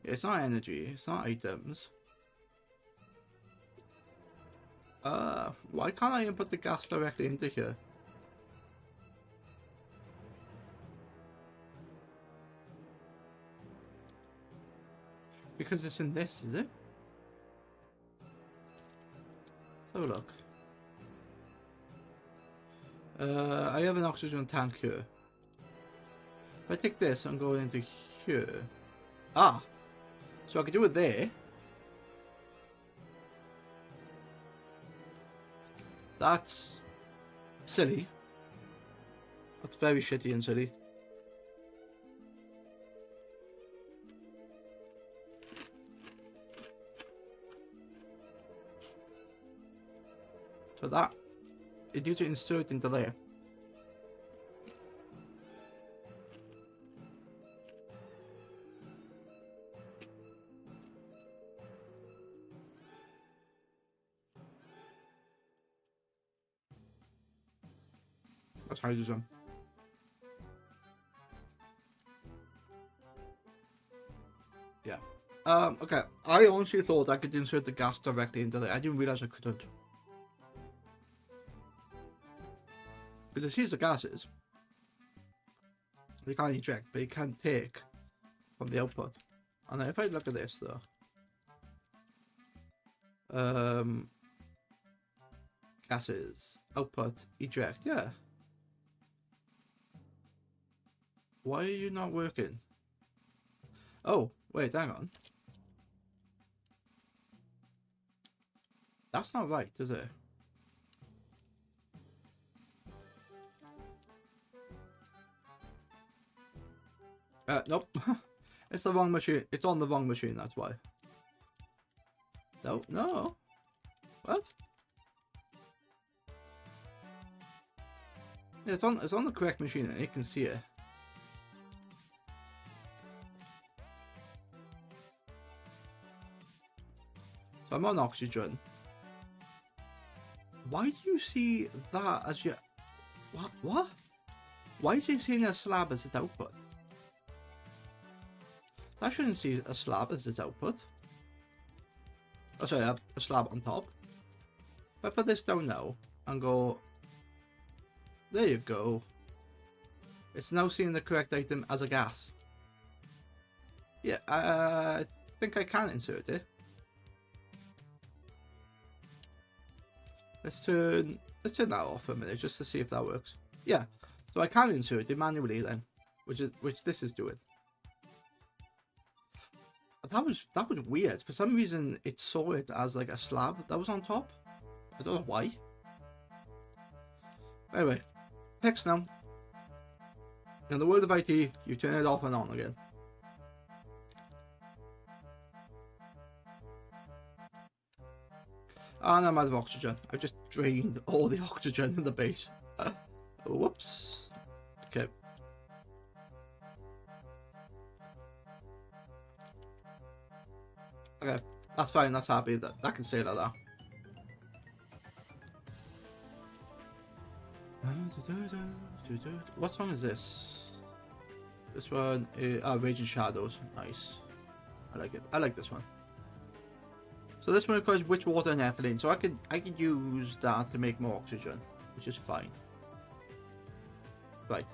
It's not energy, it's not items. Why can't I input the gas directly into here? Because it's in this, is it? Let's have a look. I have an oxygen tank here. If I take this and go into here. Ah! So I can do it there. That's silly. That's very shitty and silly. So that, you need to insert into there. That's hydrogen. Yeah. Okay. I honestly thought I could insert the gas directly into there. I didn't realize I couldn't. Because here's the gases. They can't eject, but you can take from the output. And if I look at this though. Gases. Output. Eject. Yeah. Why are you not working? Oh, wait, hang on. That's not right, is it? Nope. It's the wrong machine. It's on the wrong machine, that's why. No, no. What? Yeah, it's on the correct machine and it can see it. So I'm on oxygen. Why do you see that as your... What? Why is he seeing a slab as its output? That shouldn't see a slab as its output. Oh, sorry, a slab on top. If I put this down now and go... There you go. It's now seeing the correct item as a gas. Yeah, I think I can insert it. Let's turn that off for a minute just to see if that works. Yeah, so I can insert it manually then, which this is doing. That was weird. For some reason, it saw it as like a slab that was on top. I don't know why. Anyway, fixed now. In the world of IT, you turn it off and on again. And I'm out of oxygen. I've just drained all the oxygen in the base. Whoops. Okay. Okay, that's fine. That's happy. That can stay like that. What song is this? This one is Raging Shadows. Nice. I like it. I like this one. So this one requires witch water and ethylene, so I could use that to make more oxygen, which is fine. Right.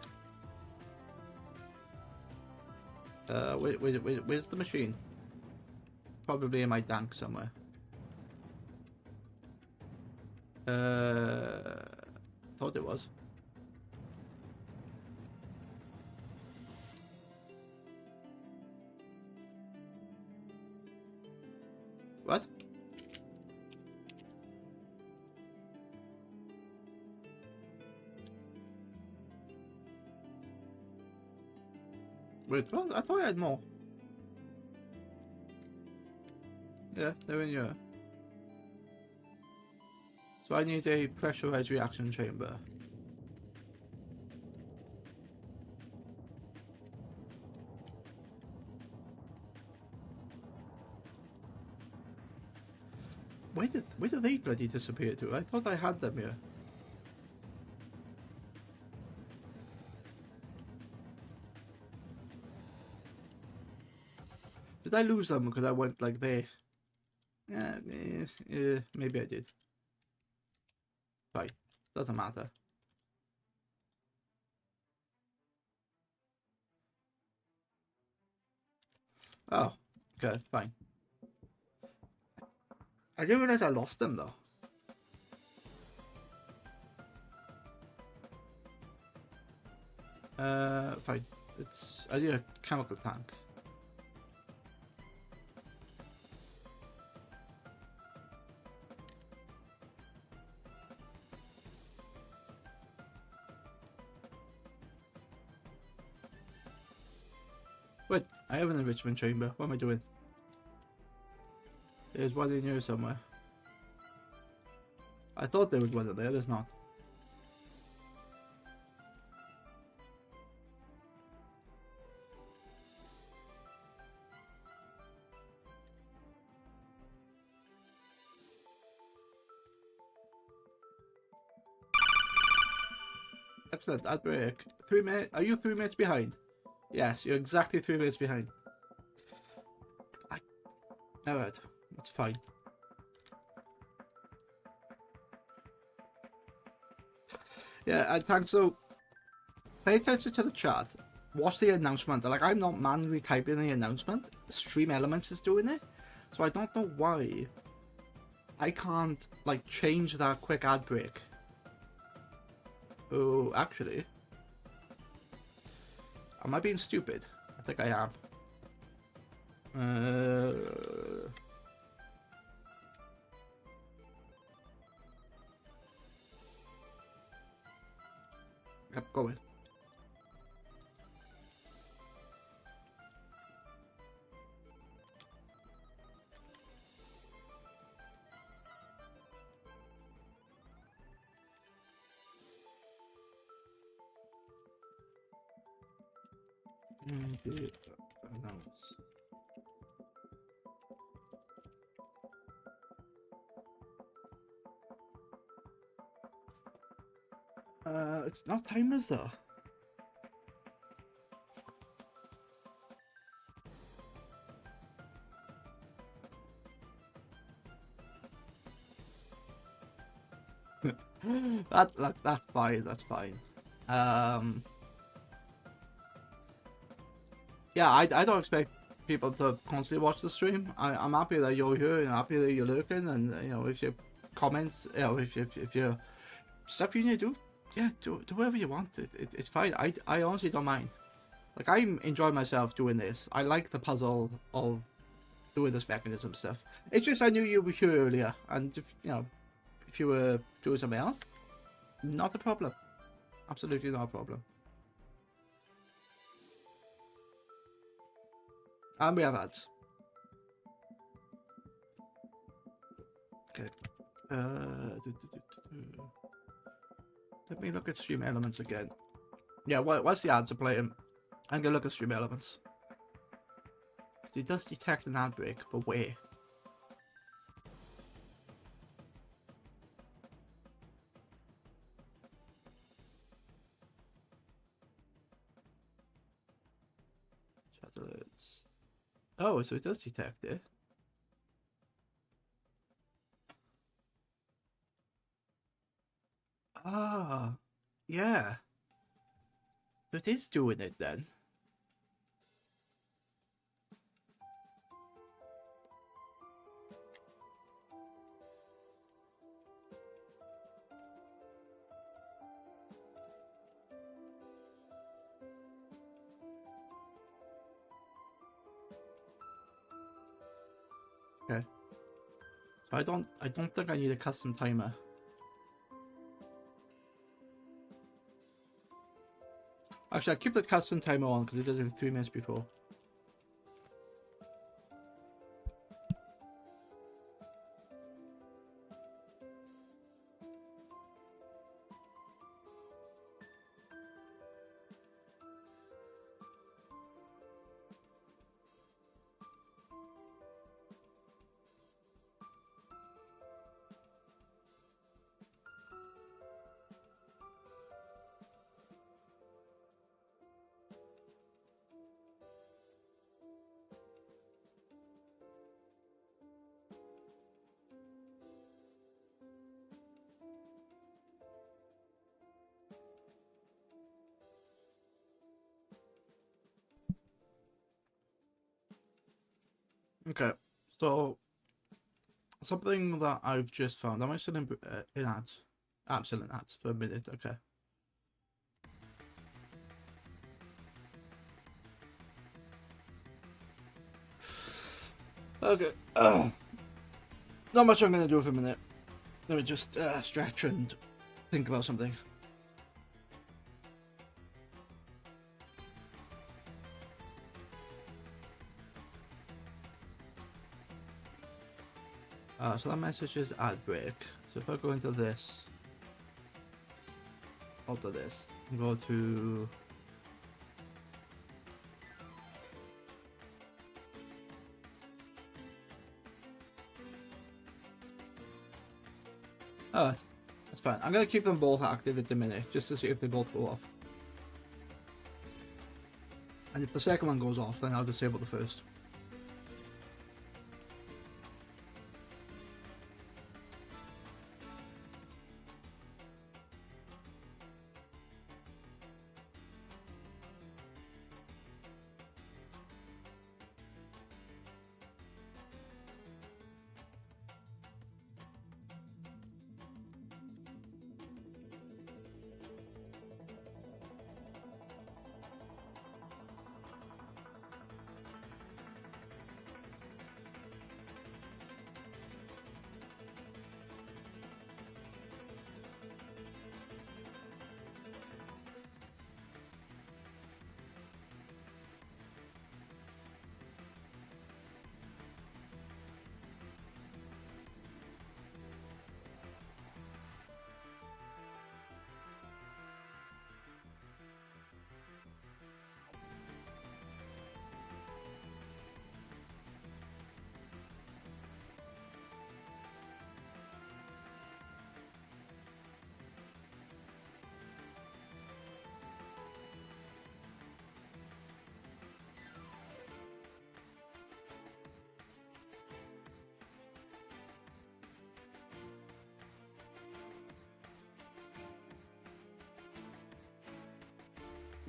Where's the machine? Probably in my tank somewhere. Thought it was. What? Wait, what? I thought I had more. Yeah, they're in here. So I need a pressurized reaction chamber. Where did they bloody disappear to? I thought I had them here. Did I lose them because I went like there? Yeah, maybe I did. Fine, doesn't matter. Oh, okay, fine. I didn't realize I lost them though. Fine. I need a chemical tank. Wait, I have an enrichment chamber. What am I doing? There's one in here somewhere. I thought there was one in there. There's not. Excellent. Ad break. 3 minutes. Are you 3 minutes behind? Yes, you're exactly 3 minutes behind. Alright, that's fine. Yeah, and thanks. So, pay attention to the chat. Watch the announcement. Like, I'm not manually typing the announcement. Stream Elements is doing it. So I don't know why I can't, like, change that quick ad break. Oh, actually, Am I being stupid? I think I am. Yep, go in. Announce. It's not timers though. That's fine. That's fine. Yeah, I don't expect people to constantly watch the stream. I'm happy that you're here and happy that you're lurking, and you know, if you comments, you know, if you stuff you need to do, yeah, do whatever you want. It's fine. I honestly don't mind. Like, I'm enjoying myself doing this. I like the puzzle of doing this mechanism stuff. It's just I knew you were here earlier, and if, you know, if you were doing something else, not a problem. Absolutely not a problem. And we have ads. Okay. Let me look at stream elements again. Yeah, what's the ads are playing? I'm gonna look at stream elements. It does detect an ad break, but where? Chat alerts. Oh, so it does detect it. Ah, yeah. So it is doing it then. Okay. So I don't think I need a custom timer. Actually, I'll keep the custom timer on because it did it 3 minutes before. Okay, so something that I've just found. Am I still in ads? I'm still in ads for a minute. Okay. Okay. Not much I'm gonna do for a minute. Let me just stretch and think about something. So that message is ad break. So if I go into this, alter this, and go to that's fine. I'm gonna keep them both active at the minute, just to see if they both go off. And if the second one goes off, then I'll disable the first.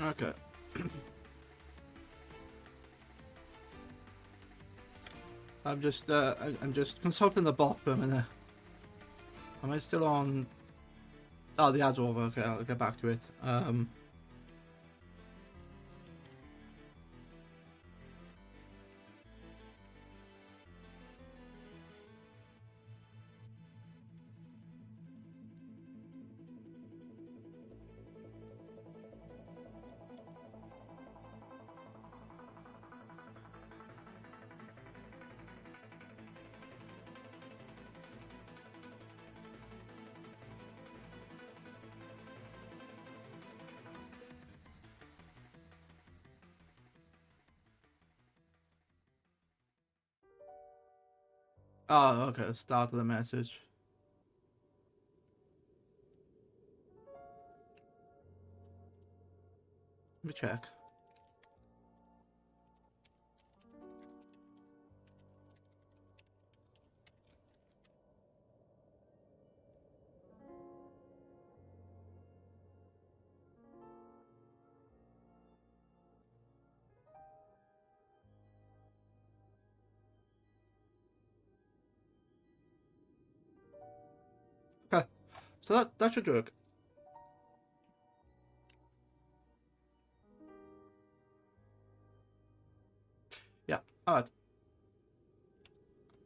Okay. I'm just consulting the bot for a minute. Am I still on? Oh, the ad's over. Okay, I'll get back to it. Oh, okay. Start of the message. Let me check. Okay, so that should work. Yeah. All right.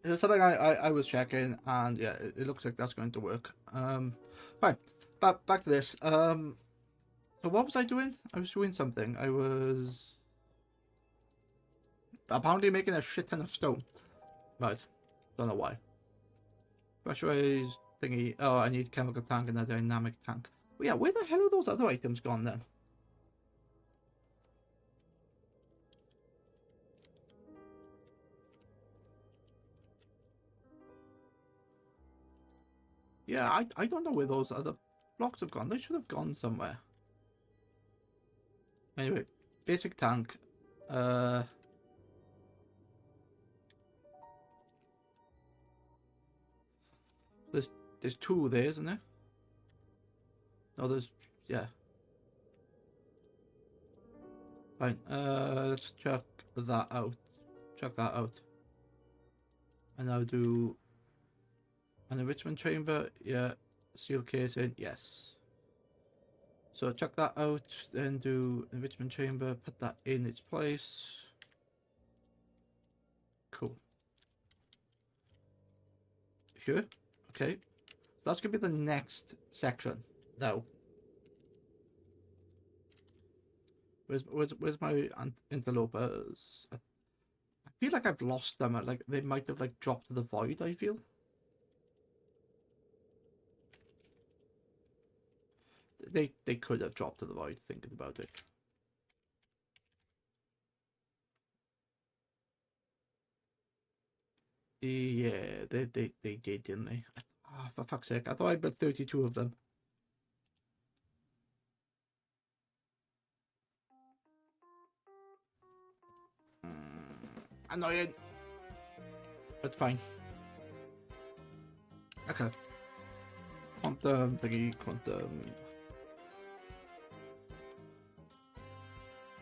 It's something I was checking, and yeah, it looks like that's going to work. Fine. Back to this. So what was I doing? I was doing something. I was apparently making a shit ton of stone. Right. Don't know why. Pressurized thingy. Oh, I need chemical tank and a dynamic tank. Well, yeah, where the hell are those other items gone then? Yeah, I don't know where those other blocks have gone. They should have gone somewhere. Anyway, basic tank. Uh, there's two there, isn't there? No, there's yeah. Fine. Let's check that out. Check that out. And I'll do an enrichment chamber. Yeah. Steel casing. Yes. So check that out. Then do enrichment chamber. Put that in its place. Cool. Here. Okay. So that's gonna be the next section. Now. Where's my interlopers? I feel like I've lost them. Like they might have like dropped to the void. I feel. They could have dropped to the void. Thinking about it. Yeah, they did, didn't they? Oh, for fuck's sake! I thought I built 32 of them. Annoying, but fine. Okay. Quantum thingy, quantum.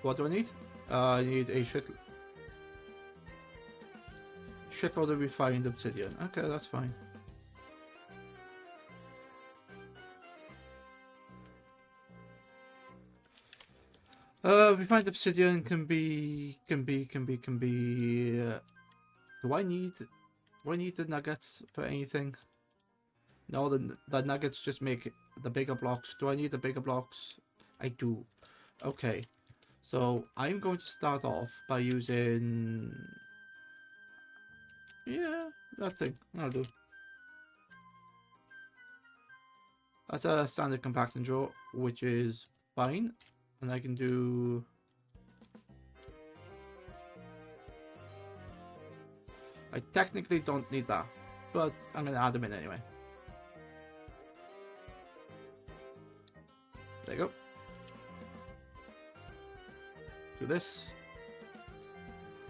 What do I need? I need a shitload of refined obsidian. Okay, that's fine. Refined obsidian can be. Do I need the nuggets for anything? No, the nuggets just make the bigger blocks. Do I need the bigger blocks? I do. Okay. So I'm going to start off by using, yeah, that thing. I'll do. That's a standard compacting draw, which is fine, and I can do. I technically don't need that, but I'm gonna add them in anyway. There you go. Do this.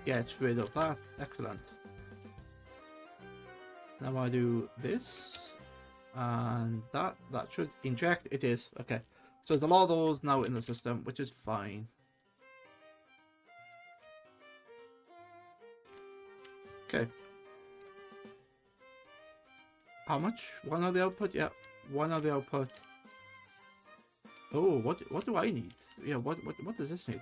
Get rid of that. Excellent. Now I do this. And that should inject. It is. Okay. So there's a lot of those now in the system, which is fine. Okay. How much? One of the output? Yeah, one of the output. Oh, what do I need? Yeah, what does this need?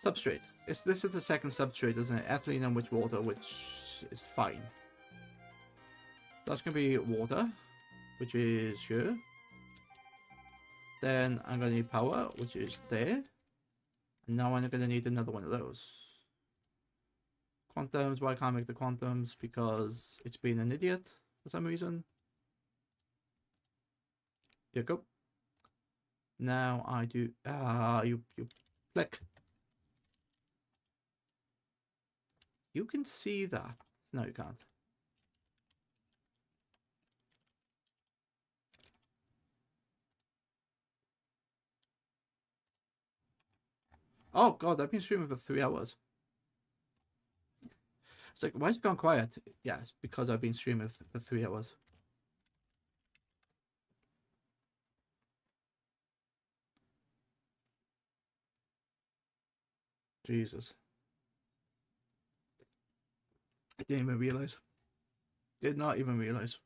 Substrate. This is the second substrate, isn't it? Ethylene and witch water, which is fine. That's gonna be water, which is here. Then I'm gonna need power, which is there. And now I'm gonna need another one of those. Quantums, why I can't make the quantums? Because it's been an idiot for some reason. Here you go. Now I do you click. You can see that. No, you can't. Oh god, I've been streaming for 3 hours. It's like, why is it gone quiet? Yeah, it's because I've been streaming for 3 hours. Jesus. I didn't even realize. Did not even realize.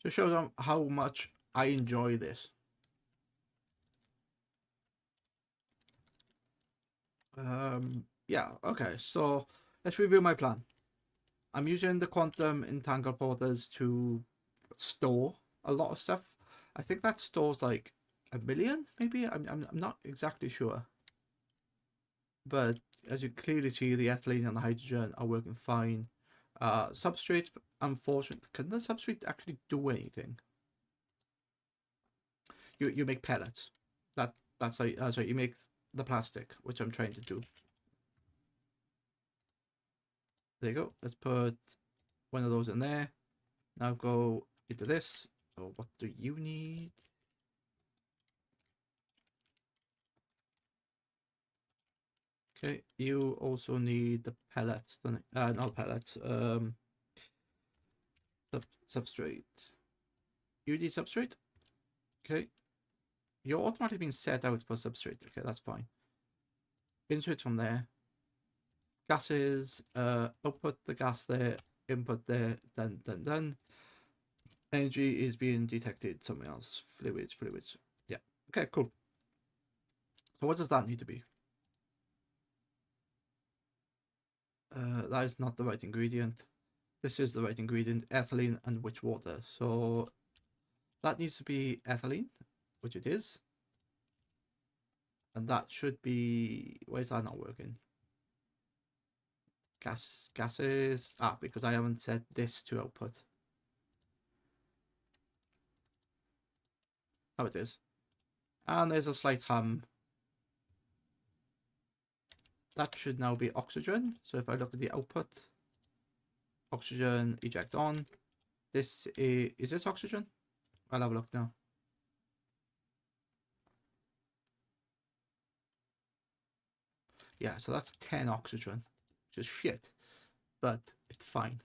Just shows them how much I enjoy this. Yeah, okay, so let's review my plan. I'm using the quantum entangled porters to store a lot of stuff. I think that stores like 1 million, maybe? I'm not exactly sure. But as you clearly see, the ethylene and the hydrogen are working fine. Substrate, unfortunately, can the substrate actually do anything? You make pellets. That's like sorry, you make the plastic, which I'm trying to do. There you go. Let's put one of those in there. Now go into this. Oh, what do you need? Okay, you also need the pellets, don't it? Not pellets. Substrate. You need substrate. Okay, you're automatically being set out for substrate. Okay, that's fine. Insert from there. Gases. Output the gas there. Input there. Done. Energy is being detected. Something else. Fluids. Yeah. Okay, cool. So what does that need to be? That is not the right ingredient. This is the right ingredient, ethylene and witch water. So that needs to be ethylene, which it is. And that should be, why is that not working? Gases, because I haven't set this to output. Oh, it is. And there's a slight hum. That should now be oxygen. So if I look at the output, oxygen eject on. This is this oxygen? I'll have a look now. Yeah, so that's 10 oxygen, which is shit, but it's fine.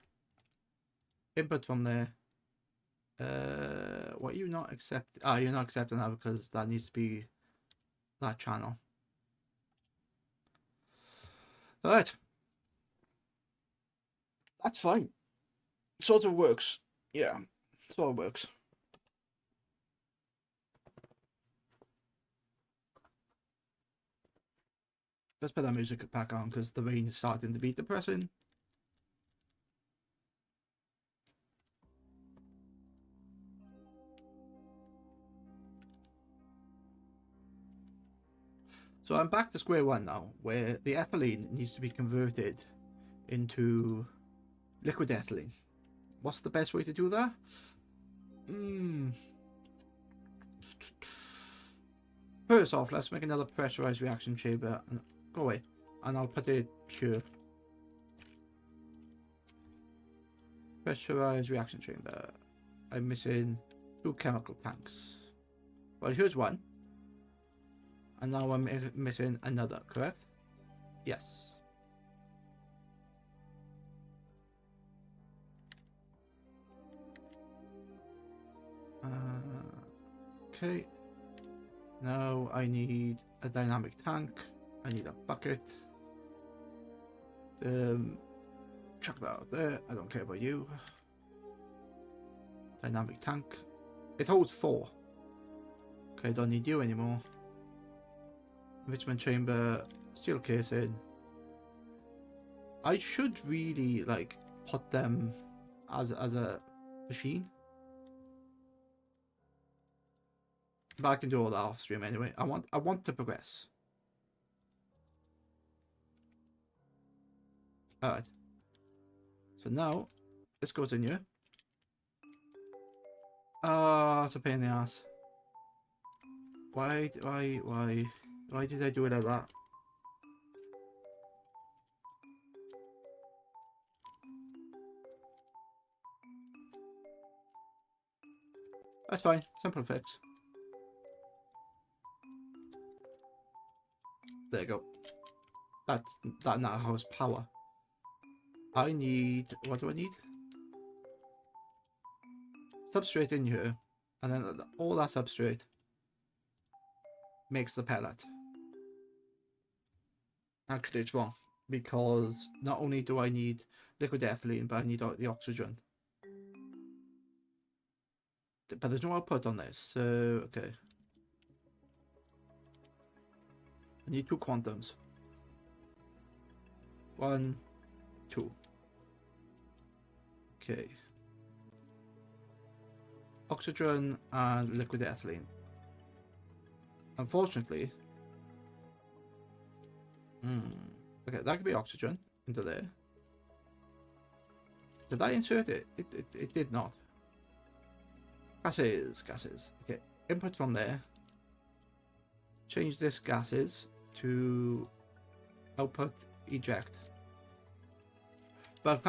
Input from there. What you not accept? You're not accepting that because that needs to be that channel. All right, that's fine. Sort of works. Yeah, sort of works. Let's put that music back on because the rain is starting to be depressing. So I'm back to square one now, where the ethylene needs to be converted into liquid ethylene. What's the best way to do that? First off, let's make another pressurized reaction chamber and go away, and I'll put it here. Pressurized reaction chamber. I'm missing 2 chemical tanks. Well, here's one. And now I'm missing another, correct? Yes. Okay. Now I need a dynamic tank. I need a bucket. Chuck that out there. I don't care about you. Dynamic tank. It holds 4. Okay, don't need you anymore. Enrichment chamber. Steel casing. I should really like put them as a machine. But I can do all that off stream anyway. I want to progress. Alright. So now this goes in here. Oh, it's a pain in the ass. Why did I do it like that? That's fine. Simple fix. There you go. That now has power. I need, what do I need? Substrate in here, and then all that substrate makes the pellet. Actually, it's wrong, because not only do I need liquid ethylene, but I need the oxygen. But there's no output on this, so okay. I need 2 quantums. 1, 2. Okay. Oxygen and liquid ethylene. Unfortunately, okay, that could be oxygen into there. Did I insert it? It did not. Gases. Okay, input from there. Change this gases to output eject. But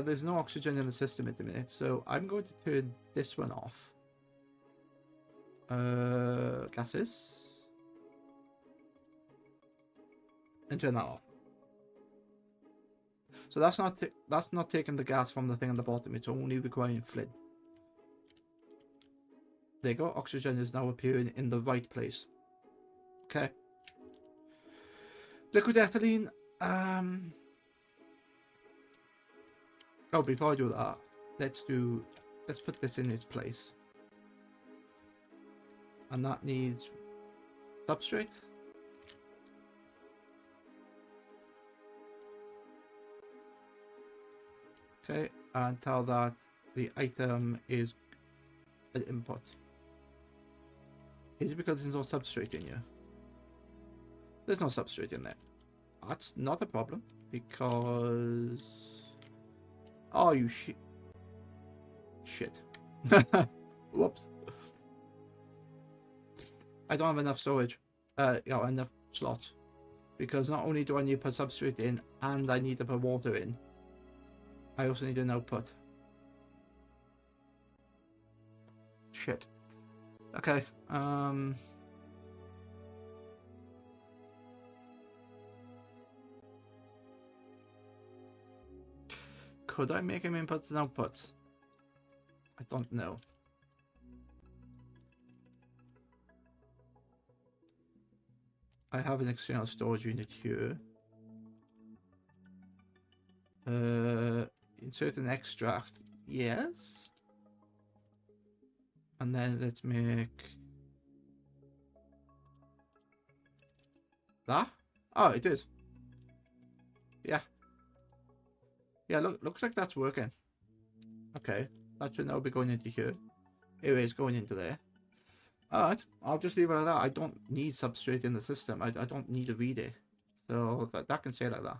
there's no oxygen in the system at the minute, so I'm going to turn this one off. Gases. And turn that off. So that's not taking the gas from the thing on the bottom. It's only requiring flint. There you go. Oxygen is now appearing in the right place. Okay. Liquid ethylene. Oh, before I do that, let's put this in its place. And that needs substrate. Okay, and tell that the item is an input. Is it because there's no substrate in here? There's no substrate in there. That's not a problem, because... Oh, you shit. Whoops. I don't have enough storage. Enough slots. Because not only do I need to put substrate in, and I need to put water in, I also need an output. Shit. Okay, could I make him inputs and outputs? I don't know. I have an external storage unit here. Insert an extract. Yes. And then let's make that. Oh, it is. Yeah. Yeah, looks like that's working. Okay, that should now be going into here. Here it is going into there. Alright, I'll just leave it like that. I don't need substrate in the system. I don't need to read it. So that can stay like that.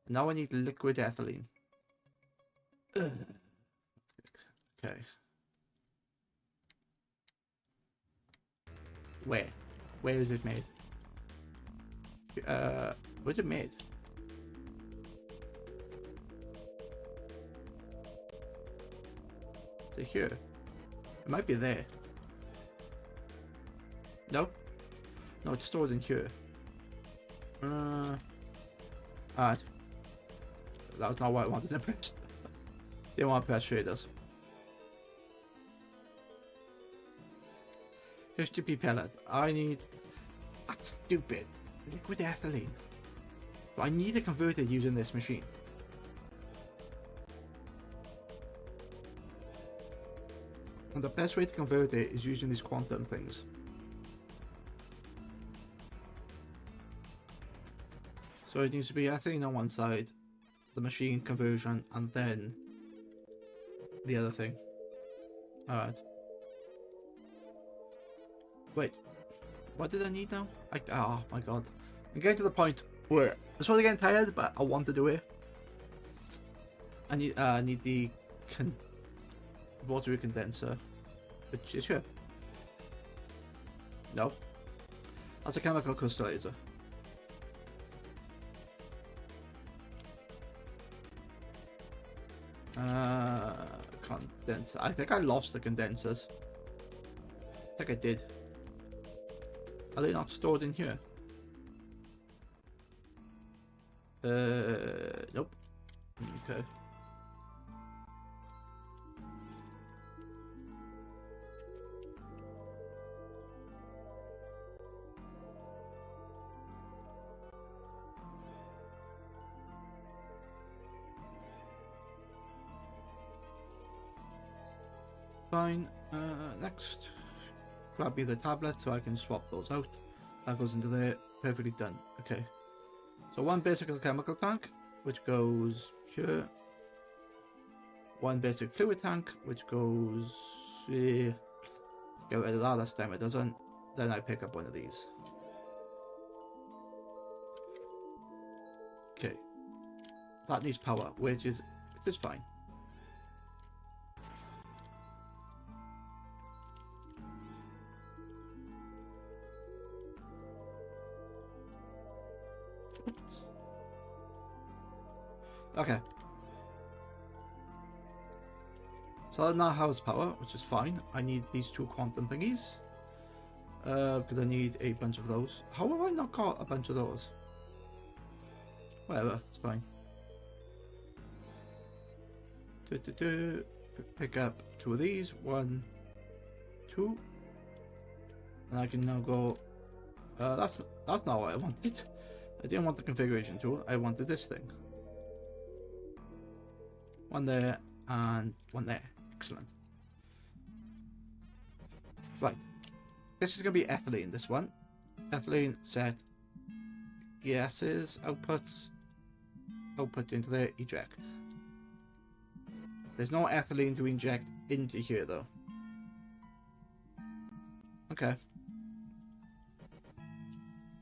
Now I need liquid ethylene. Okay. Where? Where is it made? Where's it made? Is it here? It might be there. No? No, it's stored in here. Alright. That was not what I wanted to press. Didn't want to press traders. H2P pellet. I need... That's stupid. Liquid ethylene. But I need to convert it using this machine. And the best way to convert it is using these quantum things. So it needs to be ethylene on one side, the machine conversion, and then the other thing. Alright. Wait. What did I need now? Oh my god. I'm getting to the point where I'm sort of getting tired, but I want to do it. I need the rotary condenser, which is here. No. That's a chemical crystallizer. Condenser. I think I lost the condensers. I think I did. Are they not stored in here? Nope. Okay. Fine. Next, grab me the tablet so I can swap those out. That goes into there. Perfectly done. Okay. So one basic chemical tank, which goes here. One basic fluid tank, which goes here. Get rid of that. This time it doesn't. Then I pick up one of these. Okay. That needs power, which is fine. Okay. So that now has power, which is fine. I need these two quantum thingies. Because I need a bunch of those. How have I not got a bunch of those? Whatever, it's fine. Pick up two of these. 1, 2. And I can now go... that's not what I wanted. I didn't want the configuration tool. I wanted this thing. One there and one there. Excellent. Right. This is going to be ethylene, this one. Ethylene set gases, outputs, output into there, eject. There's no ethylene to inject into here though. Okay.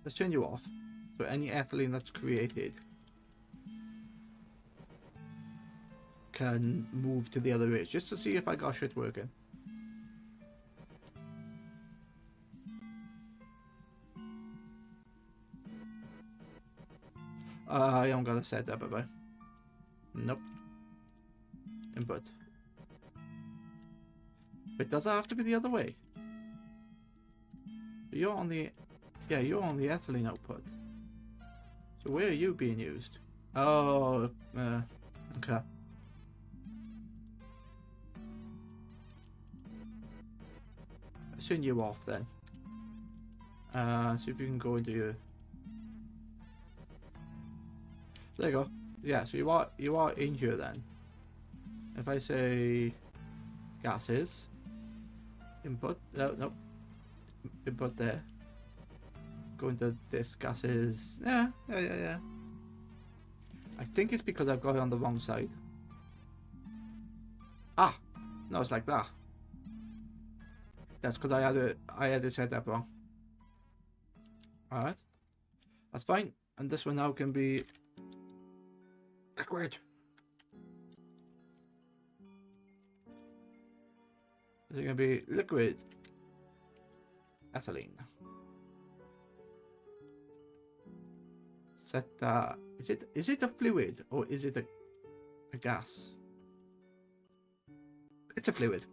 Let's turn you off. So any ethylene that's created can move to the other edge, just to see if I got shit working. I haven't got a setup, have I? Nope. Input. But does it have to be the other way? You're on the... Yeah, you're on the ethylene output. So where are you being used? Oh, okay. Let's turn you off then. See if you can go into your... There you go. Yeah, so you are in here then. If I say gases, input, nope, input there. Go into this gases. Yeah. I think it's because I've got it on the wrong side. Ah, no, it's like that. That's because I had it set up wrong. All right, that's fine. And this one now can be liquid. Is it gonna be liquid ethylene? Set that. Is it a fluid or is it a gas? It's a fluid.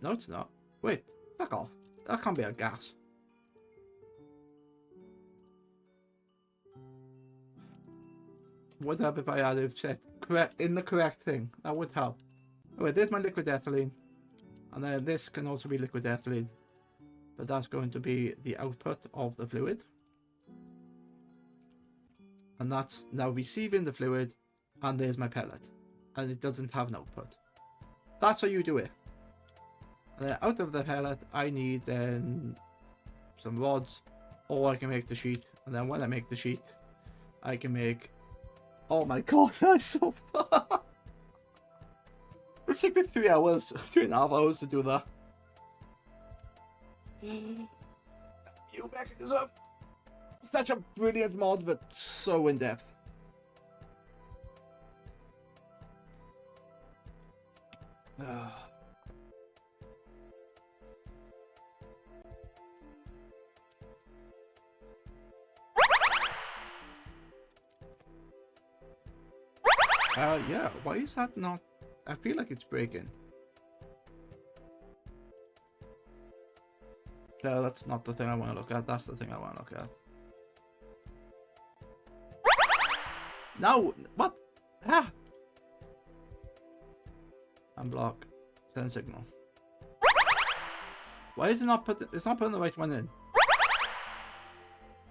No, it's not. Wait, back off. That can't be a gas. would help if I had it set correct in the correct thing. That would help. Anyway, there's my liquid ethylene. And then this can also be liquid ethylene. But that's going to be the output of the fluid. And that's now receiving the fluid. And there's my pellet. And it doesn't have an output. That's how you do it. And then out of the pellet, I need then some rods. Or I can make the sheet. And then when I make the sheet, I can make... Oh my god, that's so far! It took me 3 hours, 3.5 hours to do that. You Mechanism! Such a brilliant mod, but so in depth. Yeah, why is that not... I feel like it's breaking. No, that's not the thing I want to look at. That's the thing I want to look at. No! What? Ah! Unblock. Send signal. Why is it not put... It's not putting the right one in.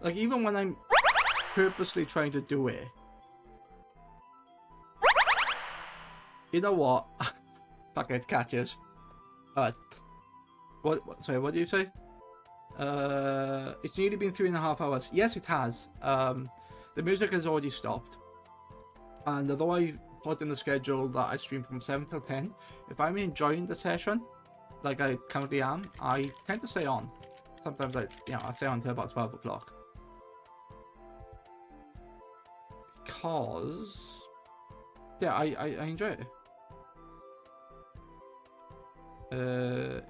Like, even when I'm purposely trying to do it. You know what? Fuck it, catches. Alright. Sorry, what do you say? It's nearly been 3.5 hours. Yes, it has. The music has already stopped. And although I put in the schedule that I stream from 7 till 10, if I'm enjoying the session, like I currently am, I tend to stay on. Sometimes I stay on until about 12 o'clock. Because... yeah, I enjoy it.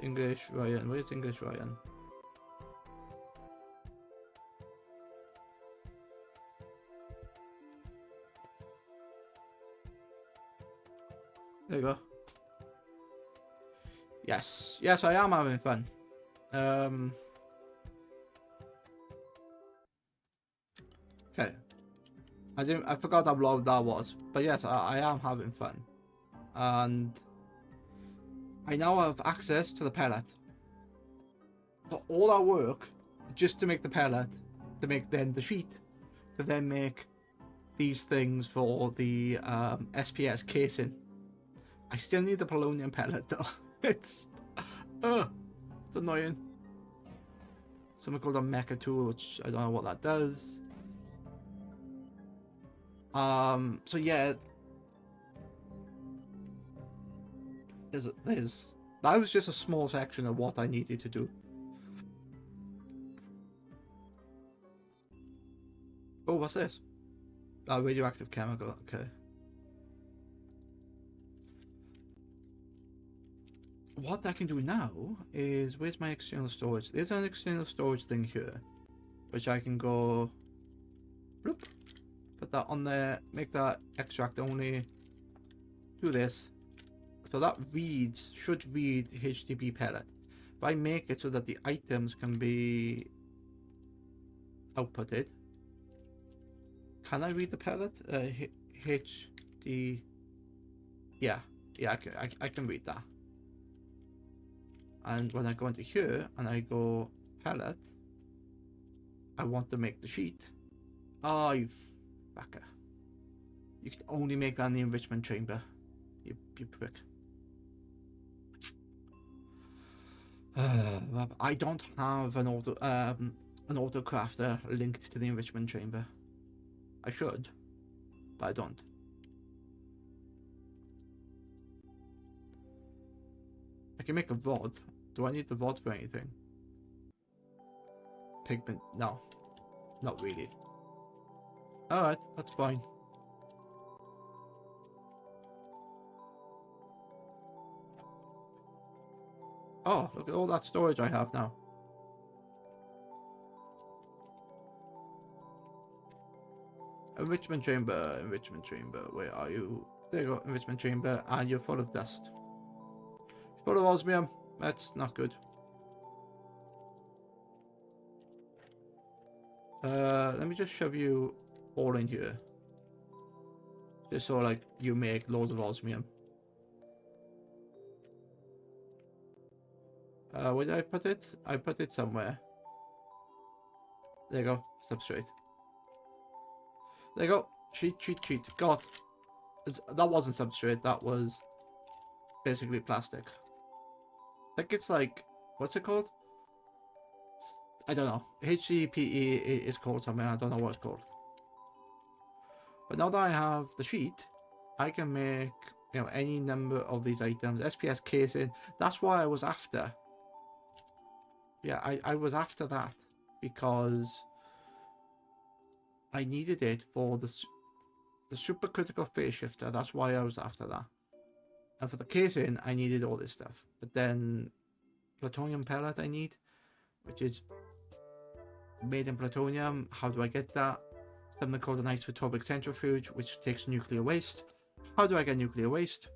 English Ryan. Where's English Ryan? There you go. Yes, yes, I am having fun. Okay. I forgot how long that was, but yes, I am having fun, and I now have access to the pellet. So all that work just to make the pellet, to make then the sheet, to then make these things for the SPS casing. I still need the polonium pellet though. It's annoying. Something called a mecha tool, which I don't know what that does. So yeah, there's that was just a small section of what I needed to do. Oh, what's this? Oh, radioactive chemical. Okay. What I can do now is, where's my external storage? There's an external storage thing here, which I can go, bloop, put that on there, make that extract only, do this. So that should read HTTP pellet. If I make it so that the items can be outputted, can I read the pellet? Yeah, I can read that. And when I go into here and I go pellet, I want to make the sheet. Oh, you fucker. You can only make that in the enrichment chamber. You prick. I don't have an auto crafter linked to the enrichment chamber. I should, but I don't. I can make a rod. Do I need the rod for anything? Pigment? No, not really. Alright, that's fine. Oh, look at all that storage I have now. Enrichment chamber, where are you? There you go, enrichment chamber, and you're full of dust. Full of osmium, that's not good. Let me just shove you all in here. Just so like you make loads of osmium. Where did I put it? I put it somewhere. There you go. Substrate. There you go. Cheat. God. That wasn't substrate. That was basically plastic. I think it's like, what's it called? I don't know. HDPE is called something. I don't know what it's called. But now that I have the sheet, I can make, you know, any number of these items. SPS casing. That's what I was after. Yeah, I was after that because I needed it for the supercritical phase shifter. That's why I was after that. And for the casing, I needed all this stuff. But then plutonium pellet I need, which is made in plutonium. How do I get that? Something called an isotopic centrifuge, which takes nuclear waste. How do I get nuclear waste?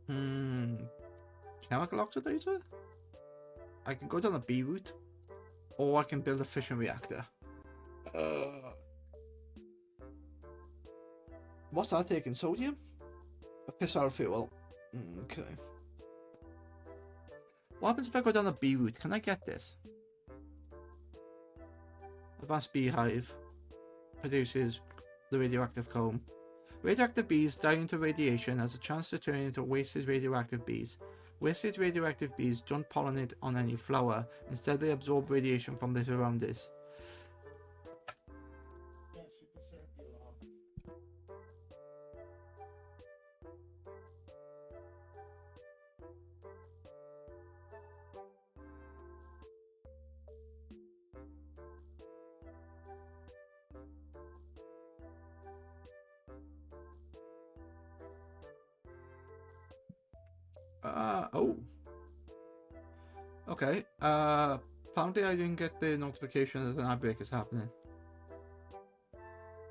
Chemical oxidizer? I can go down the B route, or I can build a fission reactor. What's that taking? Sodium? A fissile fuel. Okay. What happens if I go down the B route? Can I get this? Advanced beehive produces the radioactive comb. Radioactive bees dying to radiation has a chance to turn into wasted radioactive bees. Wasted radioactive bees don't pollinate on any flower. Instead, they absorb radiation from the surroundings. Oh. Okay. Apparently I didn't get the notification that an outbreak is happening.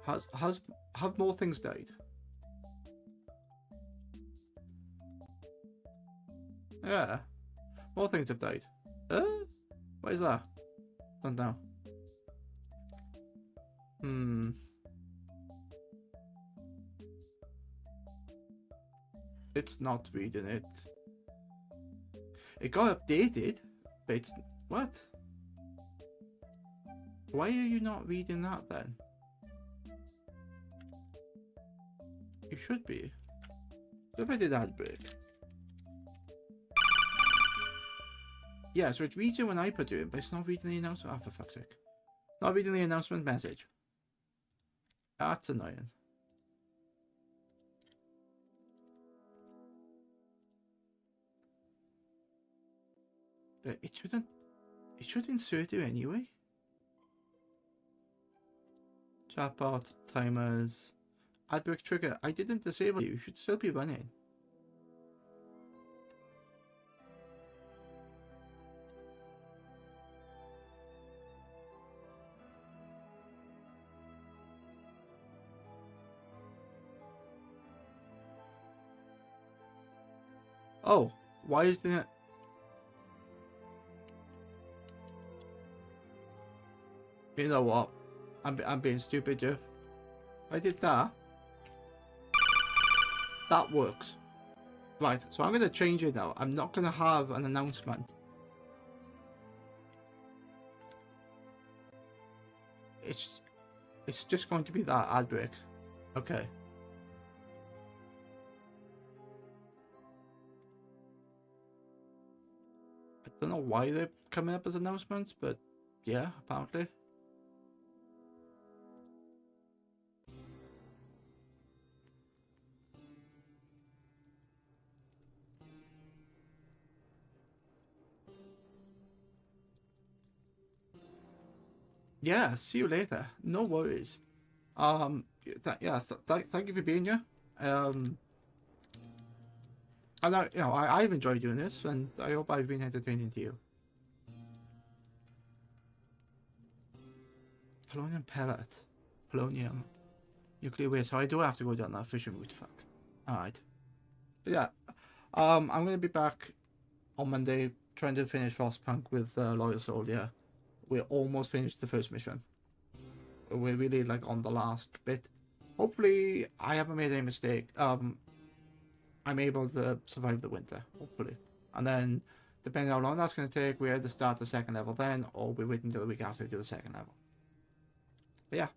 Have more things died? Yeah. More things have died. What is that? Don't know. It's not reading it. It got updated, but it's... What? Why are you not reading that then? You should be. So if I did ad break. Yeah, so it's reading when I put it in, but it's not reading the announcement. Oh, for fuck's sake. Not reading the announcement message. That's annoying. But it should insert it anyway. Chatbot, timers, adbreak trigger. I didn't disable it. You should still be running. Oh, why isn't it? You know what? I'm being stupid, yeah. I did that. That works. Right, so I'm gonna change it now. I'm not gonna have an announcement. It's just going to be that ad break. Okay. I don't know why they're coming up as announcements, but yeah, apparently. Yeah, see you later. No worries. Thank you for being here. And I've enjoyed doing this, and I hope I've been entertaining to you. Polonium pellet, polonium, nuclear waste. So I do have to go down that fission route. Fuck. All right. But yeah, I'm gonna be back on Monday trying to finish Frostpunk with Loyal Soldier. We're almost finished the first mission. We're really like on the last bit. Hopefully, I haven't made any mistake. I'm able to survive the winter, hopefully. And then, depending on how long that's going to take, we either start the second level then, or we wait until the week after to do the second level. But yeah,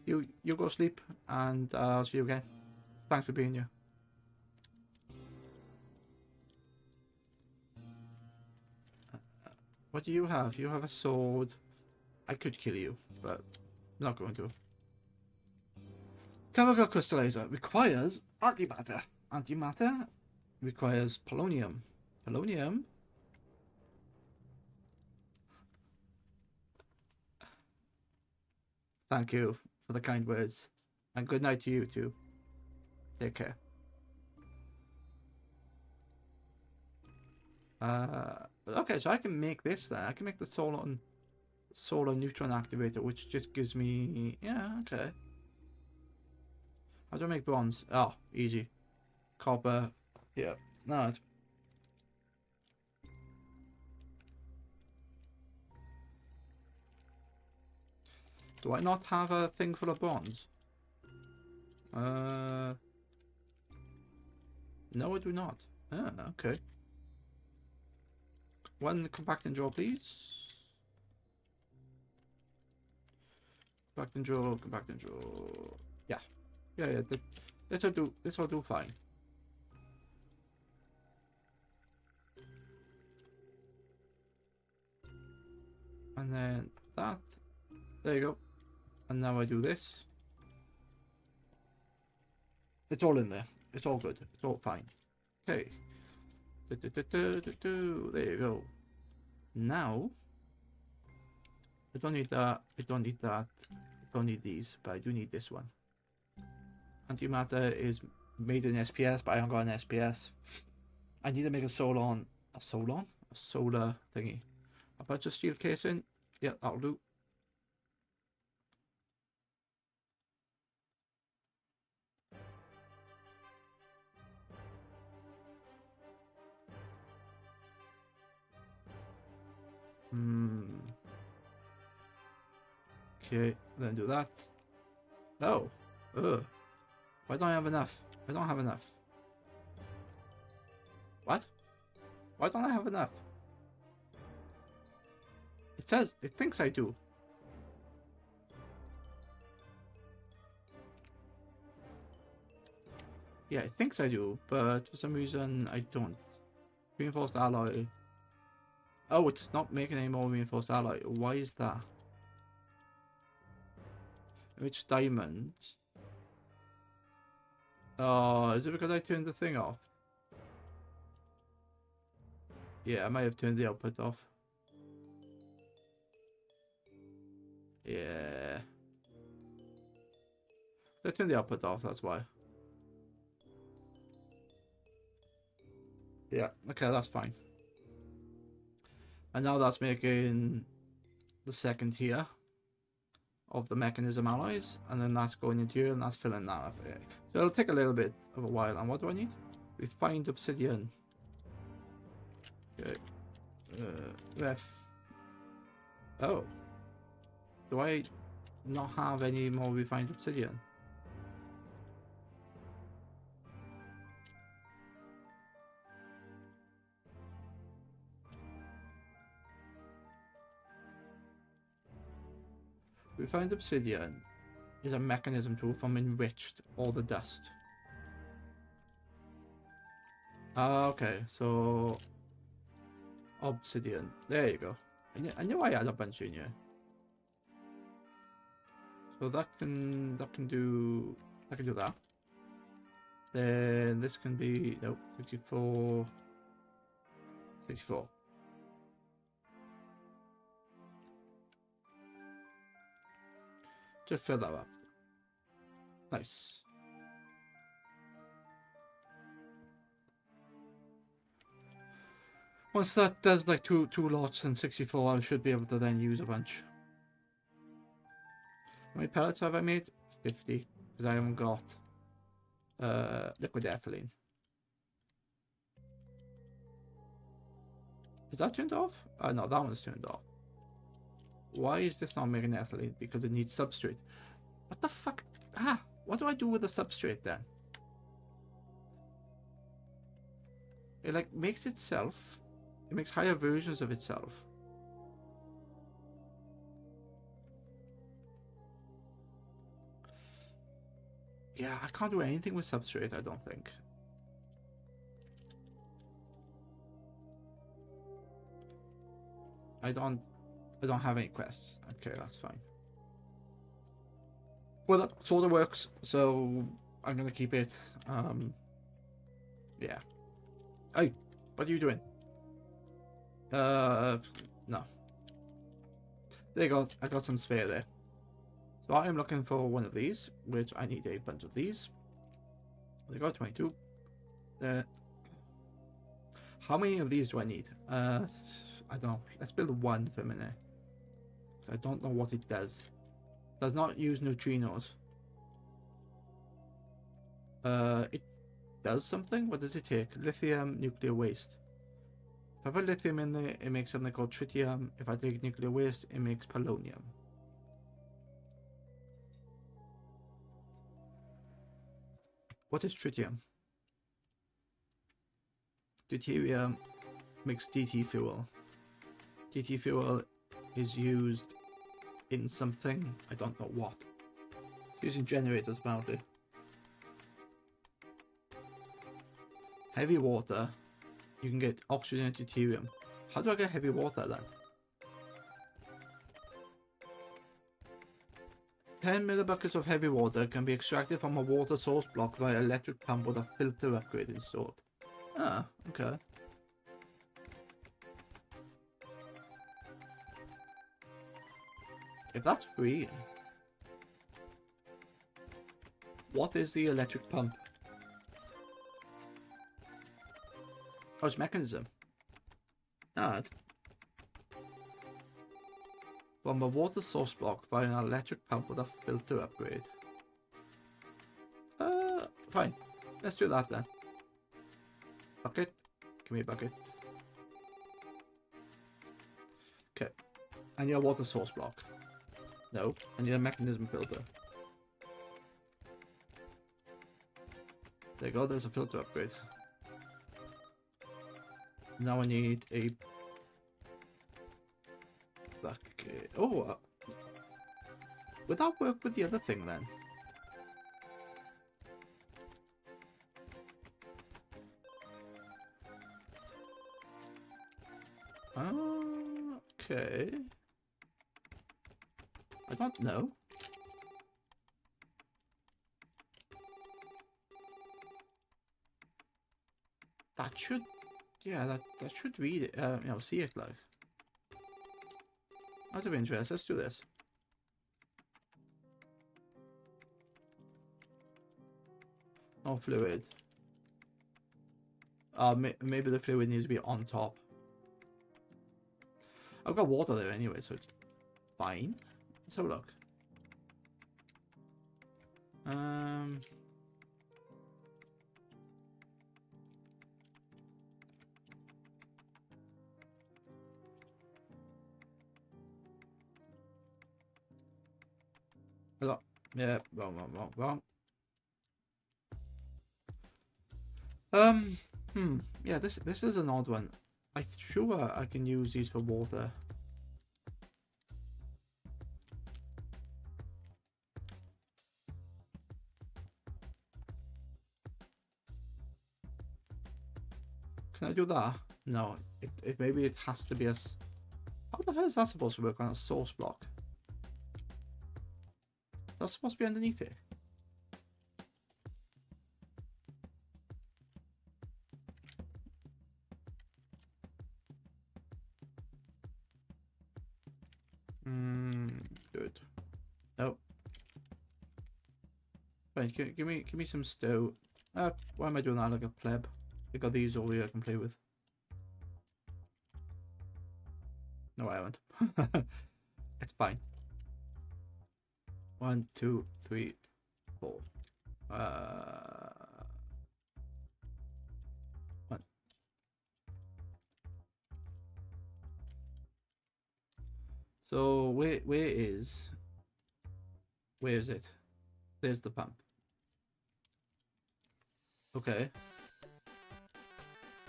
you go sleep, and I'll see you again. Thanks for being here. What do you have? You have a sword. I could kill you, but I'm not going to. Chemical crystallizer requires antimatter. Antimatter requires polonium. Polonium? Thank you for the kind words. And good night to you too. Take care. Okay, so I can make this then. I can make the solar neutron activator, which just gives me... Yeah, okay. How do I make bronze? Oh, easy. Copper. Yeah. No. Do I not have a thing full of bronze? No, I do not. Ah, okay. One compacting draw, please. Compacting draw, compacting draw. Yeah. Yeah. This will do fine. And then that. There you go. And now I do this. It's all in there. It's all good. It's all fine. Okay. There you go. Now, I don't need that. I don't need that. I don't need these, but I do need this one. Antimatter is made in SPS, but I haven't got an SPS. I need to make a solar thingy. A bunch of steel casing. Yeah, that'll do. Okay, then do that. Oh. Why don't I have enough? I don't have enough. What? Why don't I have enough? It says, it thinks I do. Yeah, it thinks I do, but for some reason I don't. Reinforced alloy. Oh, it's not making any more reinforced alloy. Why is that? Which diamond? Oh, is it because I turned the thing off? Yeah, I might have turned the output off. Yeah. I turned the output off, that's why. Yeah, okay, that's fine. And now that's making the second tier of the mechanism alloys, and then that's going into here, and that's filling that up. So it'll take a little bit of a while. And what do I need? Refined obsidian. Okay. Oh. Do I not have any more refined obsidian? Refined obsidian is a mechanism tool from enriched all the dust. Okay, so obsidian. There you go. I knew I had a bunch in here. So that can do that. Then this can be 64. Just fill that up. Nice. Once that does like two lots and 64, I should be able to then use a bunch. How many pellets have I made? 50, because I haven't got liquid ethylene. Is that turned off? No, that one's turned off. Why is this not making ethylene? Because it needs substrate. What the fuck? Ah, What do I do with the substrate then? It like makes itself. It makes higher versions of itself. Yeah, I can't do anything with substrate, I don't think. I don't have any quests. Okay, that's fine. Well, that sort of works, so I'm gonna keep it. Yeah. Hey, what are you doing? No. There you go. I got some spare there. So I am looking for one of these, which I need a bunch of these. There you go, 22. How many of these do I need? I don't know. Let's build one for a minute. So I don't know what it does. Does not use neutrinos. It does something? What does it take? Lithium, nuclear waste. If I put lithium in there, it makes something called tritium. If I take nuclear waste, it makes polonium. What is tritium? Deuterium makes DT fuel. DT fuel is used in something. I don't know what. Using generators apparently. Heavy water. You can get oxygen and deuterium. How do I get heavy water then? 10 millibuckets of heavy water can be extracted from a water source block via electric pump with a filter upgrade installed. Ah, okay. If that's free, what is the electric pump? Oh, it's Mekanism. Add. From a water source block via an electric pump with a filter upgrade. Fine. Let's do that then. Bucket. Give me a bucket. Okay. I need a water source block. No. I need a mechanism filter. There you go. There's a filter upgrade. Now I need a bucket. Oh, would that work with the other thing then? Okay. I don't know. That should, yeah, that should read it. You know, see it like. Out of interest, let's do this. No fluid. Maybe the fluid needs to be on top. I've got water there anyway, so it's fine. Let's have a look. Yeah, wrong. Yeah, this is an odd one. I'm sure I can use these for water. Can I do that? No, maybe it has to be a... How the hell is that supposed to work on a source block? That's supposed to be underneath it. Good. Oh. Right, give me some stone. Why am I doing that like a pleb? I got these over here I can play with. No, I haven't. It's fine. 1, 2, 3, 4. 1. So where is it? There's the pump. Okay.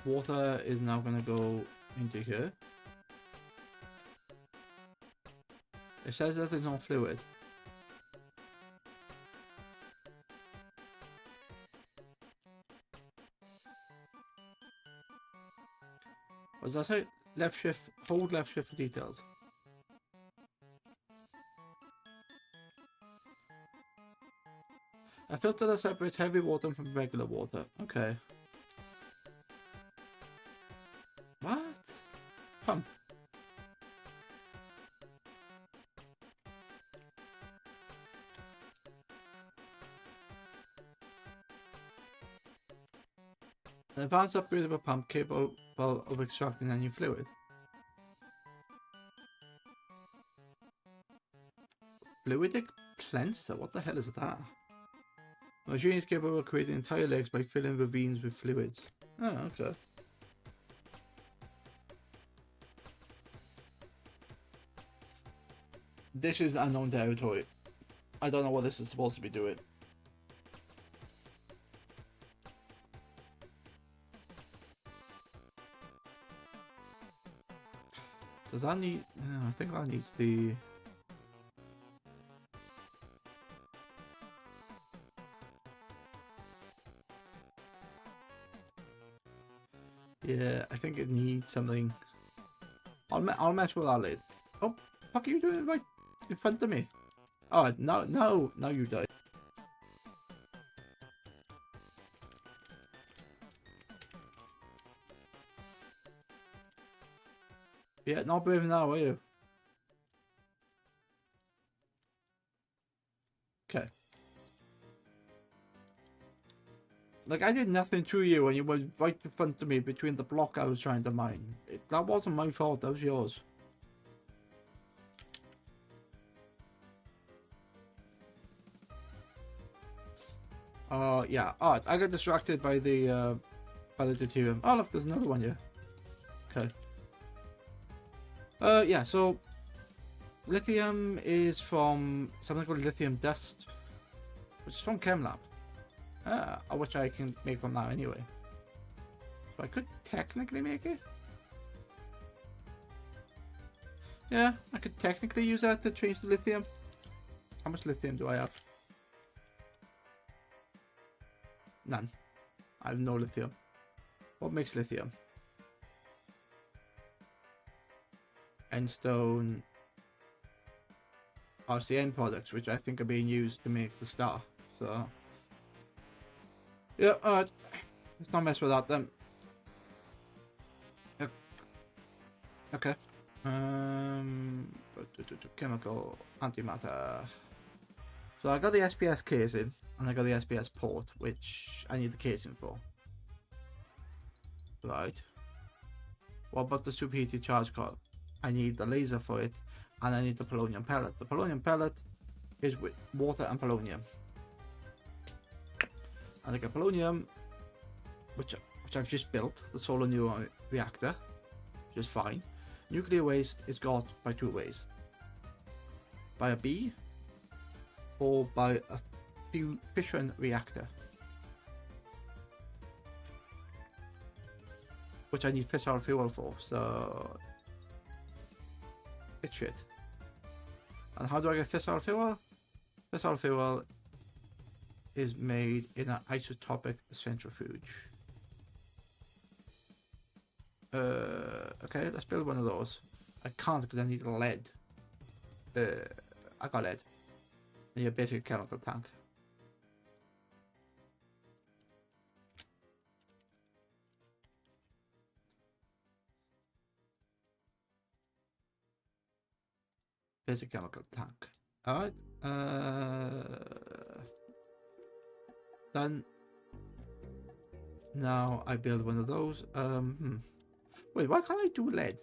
Water is now gonna go into here. It says that there's no fluid. What does that say? Left shift, hold left shift for details. A filter that separates heavy water from regular water. Okay. What? Pump. An advanced upgrade of a pump capable of extracting any fluid. Fluidic cleanser? What the hell is that? The machine is capable of creating entire lakes by filling ravines with fluids. Oh, okay. This is unknown territory. I don't know what this is supposed to be doing. Does that need... I think that needs the... Yeah, I think it needs something. I'll mess with that later. Oh, fuck are you doing right in front of me? Oh, no, you die. Yeah, not brave now, are you? Okay. Like, I did nothing to you when you were right in front of me between the block I was trying to mine. That wasn't my fault, that was yours. Yeah. Oh, I got distracted by the deuterium. Oh, look, there's another one here. Okay. Yeah, so... lithium is from something called lithium dust, which is from ChemLab. Which I can make from that anyway. So I could technically make it. Yeah, I could technically use that to change the lithium. How much lithium do I have? None. I have no lithium. What makes lithium? Endstone. Oh, it's the end products, which I think are being used to make the star. So... yeah, alright. Let's not mess with that then. Okay. Chemical antimatter. So I got the SPS casing and I got the SPS port, which I need the casing for. Right. What about the superheated charge card? I need the laser for it, and I need the polonium pellet. The polonium pellet is with water and polonium. And I got polonium, which I've just built, the solar neuron reactor, which is fine. Nuclear waste is got by two ways. By a bee, or by a fission reactor. Which I need fissile fuel for, so... it's shit. And how do I get fissile fuel? Fissile fuel is made in an isotopic centrifuge. Okay, let's build one of those. I can't because I need lead. I got lead. I need a basic chemical tank. Basic chemical tank. Alright. Then now I build one of those. Wait, why can't I do lead?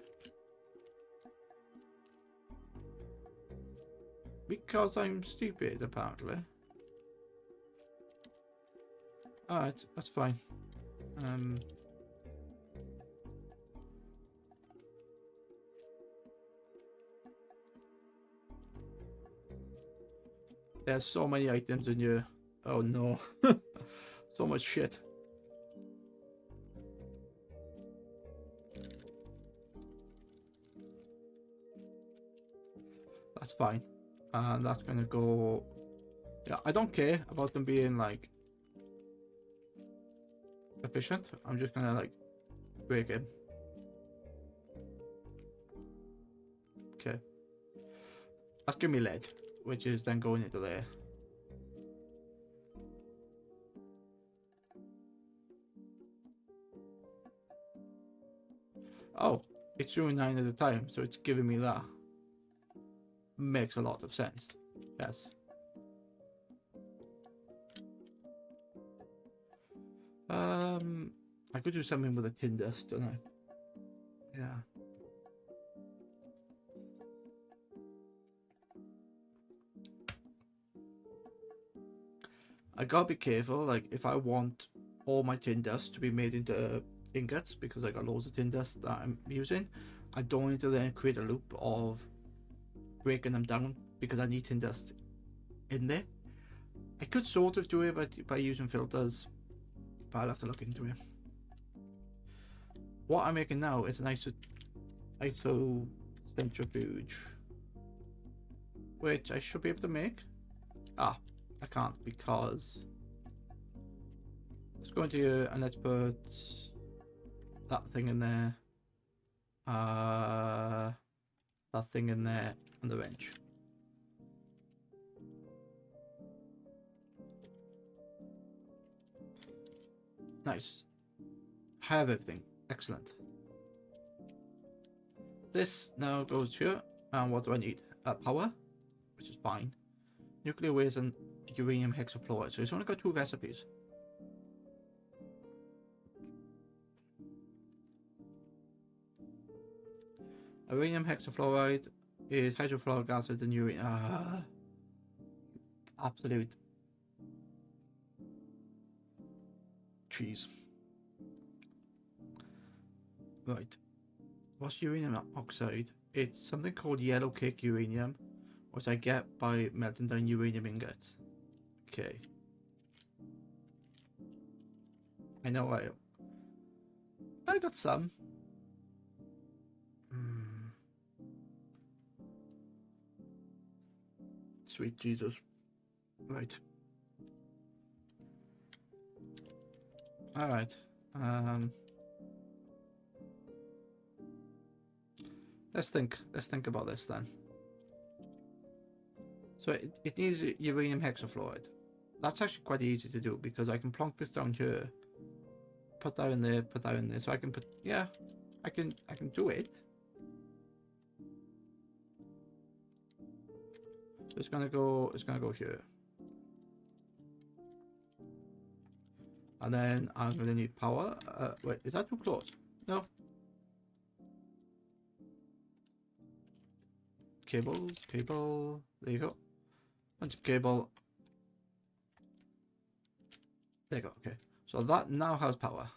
Because I'm stupid, apparently. Alright, that's fine. There's so many items in here. Oh no. So much shit. That's fine. And that's gonna go. Yeah, I don't care about them being like efficient. I'm just gonna like break in. Okay. That's giving me lead, which is then going into there. Oh, it's doing 9 at a time, so it's giving me that. Makes a lot of sense. Yes. I could do something with a tin dust, don't I? Yeah. I gotta be careful, like if I want all my tin dust to be made into ingots, because I got loads of tin dust that I'm using, I don't need to then create a loop of breaking them down because I need tin dust in there. I could sort of do it by using filters, but I'll have to look into it. What I'm making now is an iso centrifuge, which I should be able to make. Ah, I can't because let's go into here and let's put that thing in there, that thing in there, and the wrench. Nice. Have everything. Excellent. This now goes here, and what do I need? Power, which is fine. Nuclear waste and uranium hexafluoride. So it's only got 2 recipes. Uranium hexafluoride is hydrofluoric acid and uranium. Absolute cheese. Right. What's uranium oxide? It's something called yellow cake uranium, which I get by melting down uranium ingots. Okay. I know I got some. Sweet Jesus. Right. Alright. Let's think about this then. So it needs uranium hexafluoride. That's actually quite easy to do because I can plonk this down here, put that in there, put that in there. So I can put, yeah, I can do it. So it's gonna go here. And then I'm gonna need power. Wait, is that too close? No. Cables, cable. There you go. Bunch of cable. There you go. Okay. So that now has power.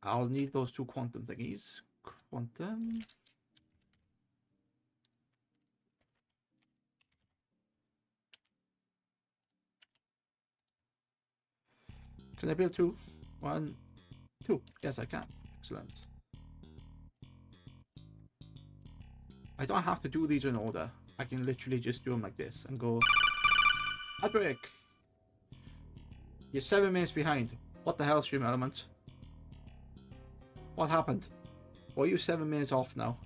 I'll need those 2 quantum thingies. Quantum. Can I build 2? 1, 2. Yes, I can. Excellent. I don't have to do these in order. I can literally just do them like this and go. Outbreak. You're 7 minutes behind. What the hell, Stream Element? What happened? Why are you 7 minutes off now?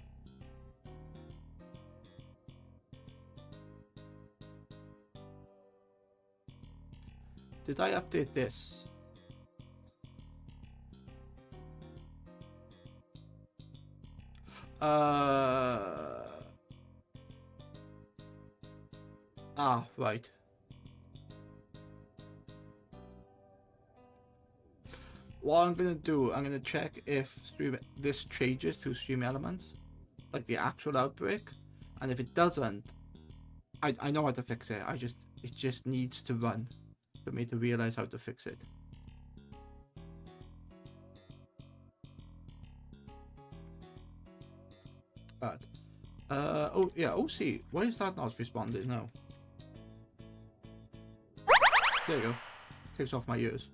Did I update this? Right. What I'm gonna do, I'm gonna check if this changes to Stream Elements, like the actual outbreak, and if it doesn't, I know how to fix it. It just needs to run for me to realize how to fix it. Right. Oh yeah. OC. Why is that not responding now? There you go. Takes off my ears.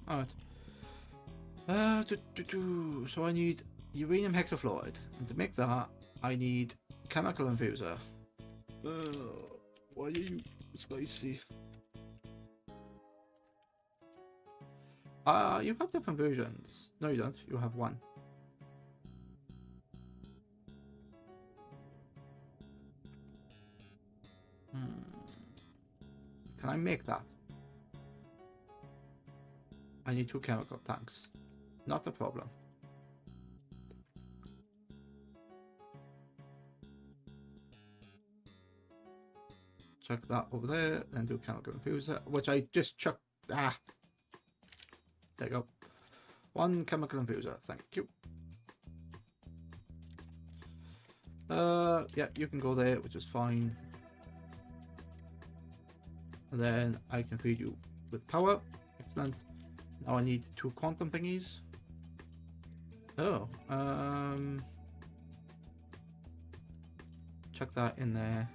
Alright. So I need uranium hexafluoride. And to make that, I need chemical infuser. Why are you spicy? You have different versions. No, you don't. You have one. Can I make that? I need 2 chemical tanks. Not a problem. Chuck that over there, then do chemical infuser, which I just chucked. There you go. 1 chemical infuser, thank you. Yeah, you can go there, which is fine. And then I can feed you with power. Excellent. Now I need 2 quantum thingies. Oh, chuck that in there.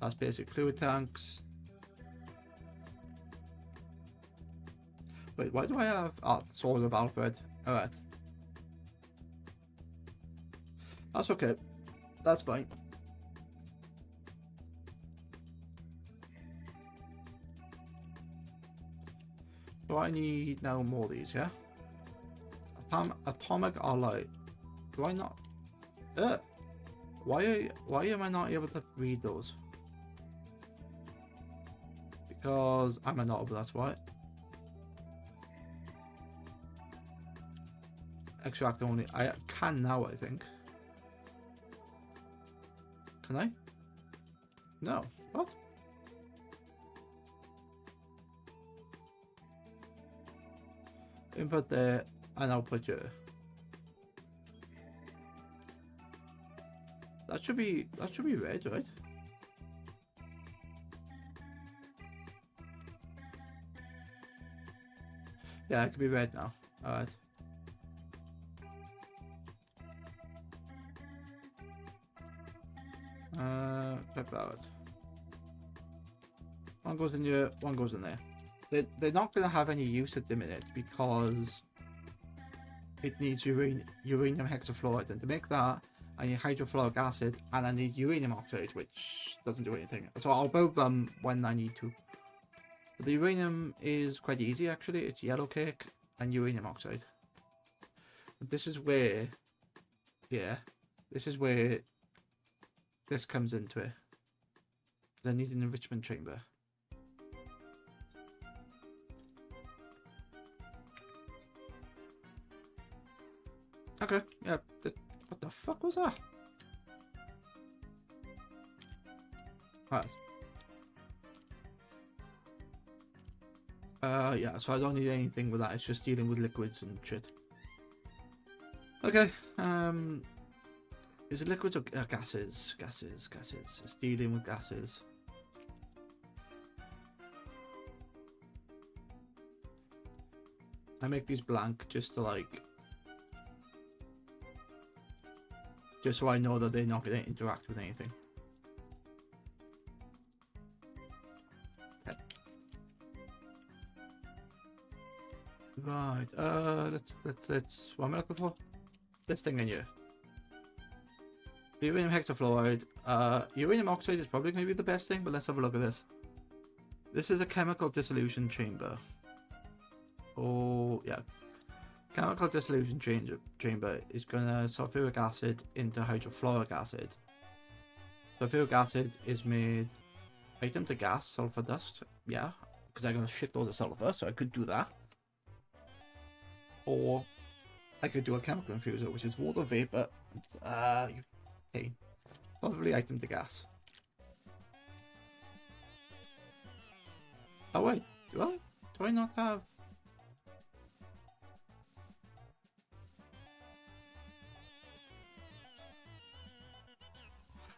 That's basic fluid tanks. Wait, why do I have Sword of Alfred? Alright. That's okay. That's fine. So I need now more of these, yeah? Atomic alloy. Do I not? Why am I not able to read those? Because I'm a noble, that's why. Extract only. I can now, I think. Can I? No. What? Input there and output here. That should be red, right? Yeah, it could be red now. Alright. Check that out. One goes in here, one goes in there. They're not going to have any use at the minute because it needs uranium hexafluoride, and to make that I need hydrofluoric acid and I need uranium oxide, which doesn't do anything. So I'll build them when I need to. But the uranium is quite easy actually. It's yellow cake and uranium oxide. But this is where, yeah, this is where this comes into it. I need an enrichment chamber. Okay, yeah. What the fuck was that? Right. Yeah, so I don't need anything with that. It's just dealing with liquids and shit. Okay, is it liquids or gases? Gases. It's dealing with gases. I make these blank just to like, just so I know that they're not going to interact with anything. Okay. Right, let's what am I looking for? This thing in here. Uranium hexafluoride. Uranium oxide is probably going to be the best thing, but let's have a look at this. This is a chemical dissolution chamber. Oh, yeah. Chemical dissolution chamber is going to sulfuric acid into hydrofluoric acid. Sulfuric acid is made item to gas, sulfur dust. Yeah, because I'm going to shit loads of sulfur, so I could do that. Or I could do a chemical infuser, which is water vapor. Okay, probably item to gas. Oh wait, do I not have?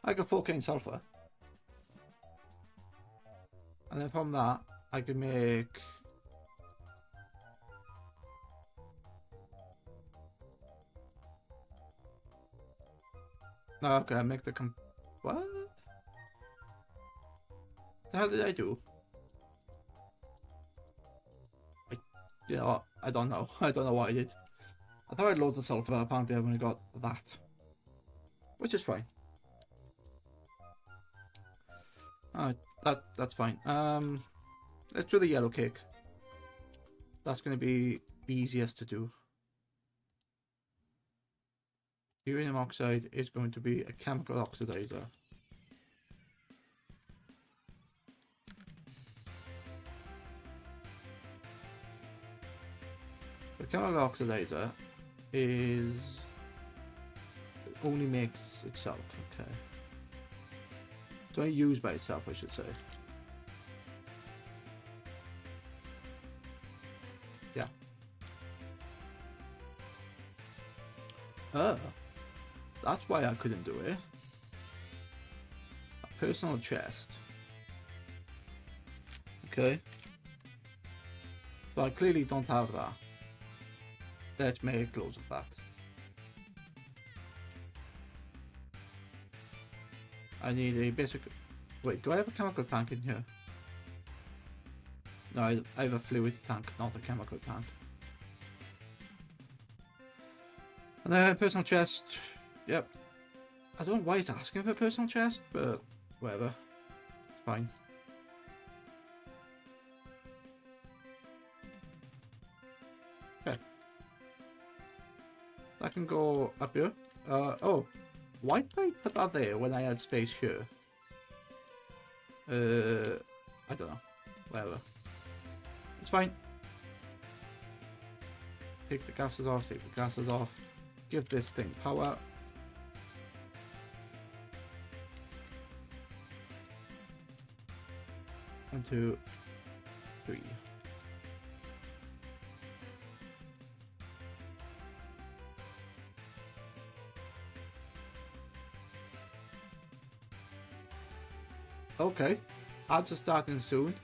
I got 4K sulfur, and then from that I can make. No, okay, I make the what? The hell did I do? You know, I don't know. I don't know what I did. I thought I'd load the sulfur, but apparently I've only got that. Which is fine. Alright, that's fine. Let's do the yellow cake. That's going to be easiest to do. Uranium oxide is going to be a chemical oxidizer. The chemical oxidizer is only makes itself. Okay. It's only used by itself, I should say. Yeah. Oh. That's why I couldn't do it. A personal chest. Okay. But I clearly don't have that. Let's make loads of that. I need a basic... Wait, do I have a chemical tank in here? No, I have a fluid tank, not a chemical tank. And then personal chest. Yep. I don't know why it's asking for a personal chest, but whatever. It's fine. Okay. I can go up here. Oh. Why did I put that there when I had space here? I don't know. Whatever. It's fine. Take the gases off, take the gases off. Give this thing power. 1, 2, 3. Okay, ads are starting soon.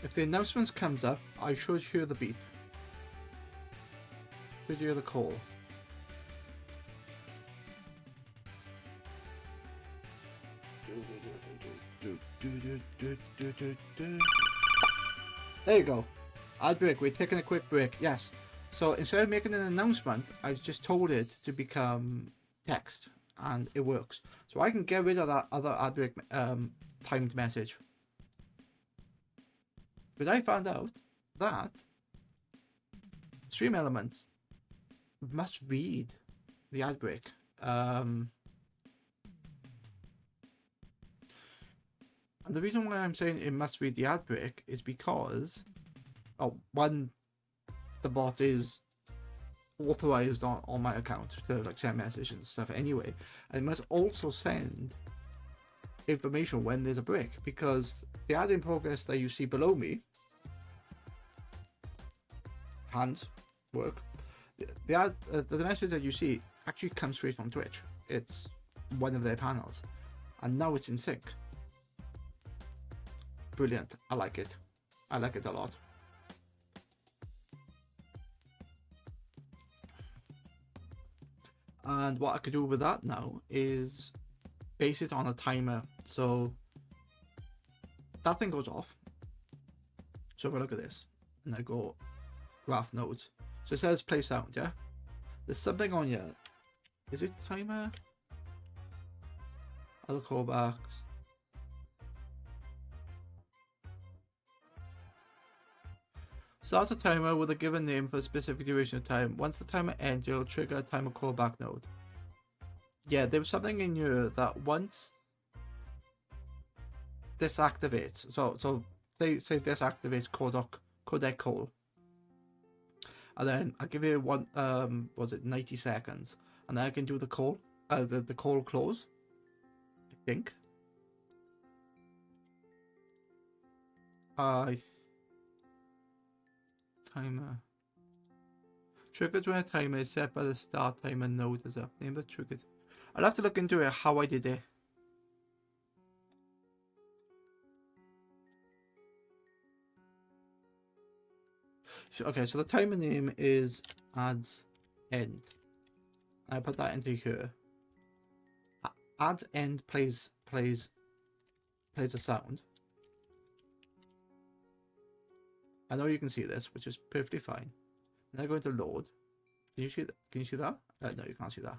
If the announcement comes up, I should hear the beep. Should hear the call. There you go. Ad break. We're taking a quick break. Yes. So instead of making an announcement, I just told it to become text, and it works. So I can get rid of that other ad break timed message. But I found out that Stream Elements must read the ad break. And the reason why I'm saying it must read the ad break is because, one, the bot is authorized on my account to like send messages and stuff anyway, and it must also send information when there's a break, because the ad in progress that you see below me, hands work, the message that you see actually comes straight from Twitch. It's one of their panels, and now it's in sync. Brilliant. I like it. I like it a lot. And what I could do with that now is base it on a timer. So that thing goes off. So if I look at this and I go graph nodes, so it says play sound, yeah? There's something on here. Is it timer? Other callbacks. Start a timer with a given name for a specific duration of time. Once the timer ends, you'll trigger a timer callback node. Yeah, there was something in here that once this activates, so say this activates codec call, and then I give it one was it 90 seconds, and then I can do the call, the call close, I think. Timer. Triggered when a timer is set by the start timer node is up. Name the triggered. I'll have to look into it how I did it. Okay, so the timer name is ads end. I put that into here. Ads end plays a sound. I know you can see this, which is perfectly fine. And I'm going to load. Can you see that? Can you see that? No, you can't see that.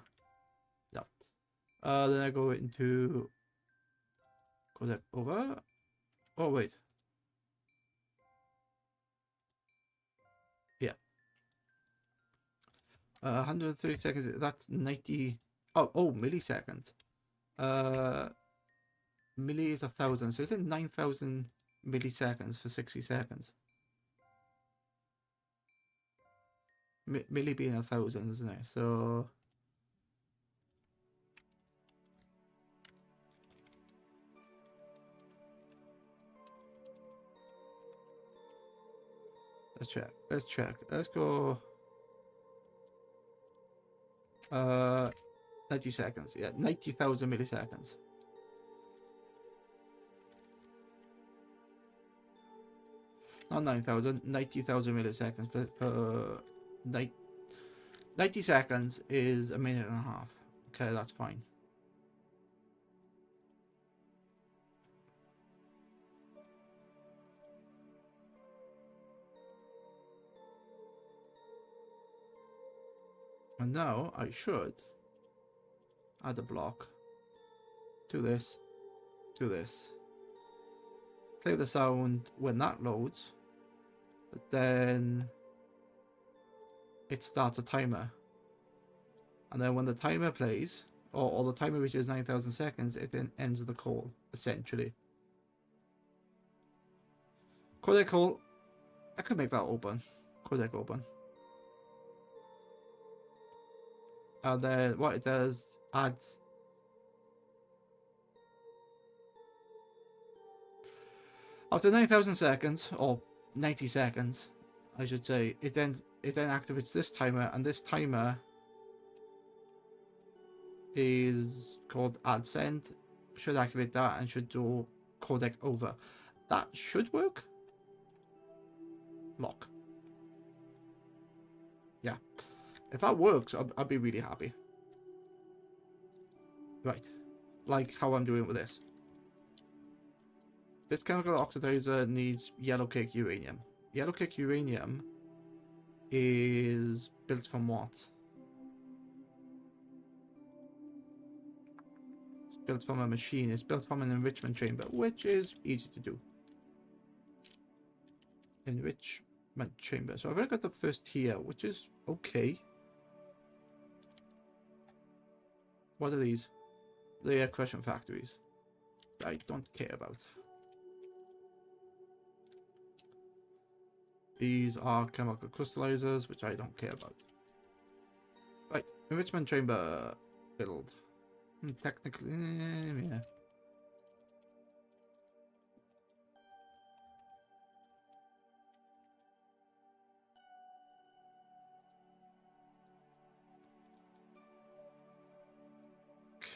Yeah. Then I go into codec over. Oh wait. Yeah. 130 seconds. That's 90. Oh, milliseconds. Milli is 1,000, so is it 9,000 milliseconds for 60 seconds? Milli being 1,000, isn't it? So let's check. Let's check. Let's go. 90 seconds. Yeah, 90,000 milliseconds. Not 9,000, 90,000 milliseconds for 90 seconds is a minute and a half. Okay, that's fine. And now I should add a block. Do this. Do this. Play the sound when that loads. But then it starts a timer. And then when the timer plays, or the timer reaches 9,000 seconds, it then ends the call, essentially. Codec call. I could make that open. Codec open. And then what it does, adds after 9,000 seconds, or 90 seconds, I should say, it then activates this timer, and this timer is called add send. Should activate that and should do codec over. That should work. Lock. Yeah. If that works, I'll be really happy. Right. Like how I'm doing with this. This chemical oxidizer needs yellow cake uranium. Yellow cake uranium is built from what? It's built from a machine. It's built from an enrichment chamber, which is easy to do. Enrichment chamber. So I've already got the first tier, which is okay. What are these? They are crushing factories. I don't care about. These are chemical crystallizers, which I don't care about. Right, enrichment chamber build. Technically, yeah.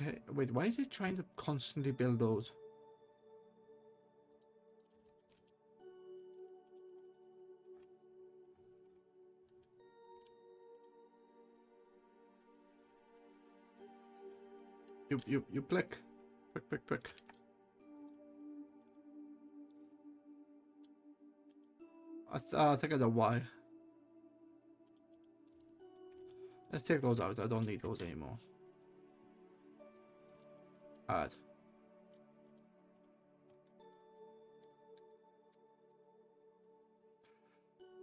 Okay, wait, why is it trying to constantly build those? You click. Click. I think I know why. Let's take those out. I don't need those anymore. Add.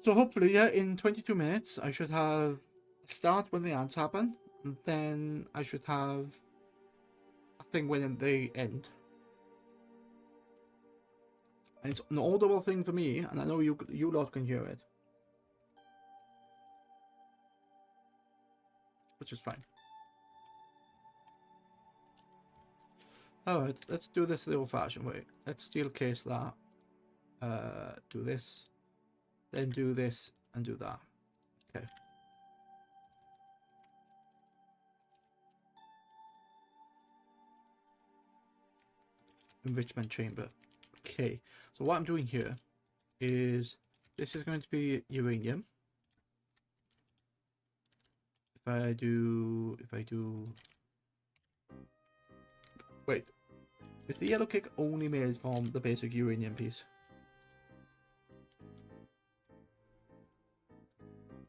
So hopefully, yeah, in 22 minutes, I should have start when the ads happen, and then I should have a thing when they end. And it's an audible thing for me, and I know you lot can hear it, which is fine. Alright, let's do this the old-fashioned way. Let's steel case that. Do this, then do this, and do that. Okay. Enrichment chamber. Okay, so what I'm doing here is this is going to be uranium. If I do wait, is the yellow cake only made from the basic uranium piece?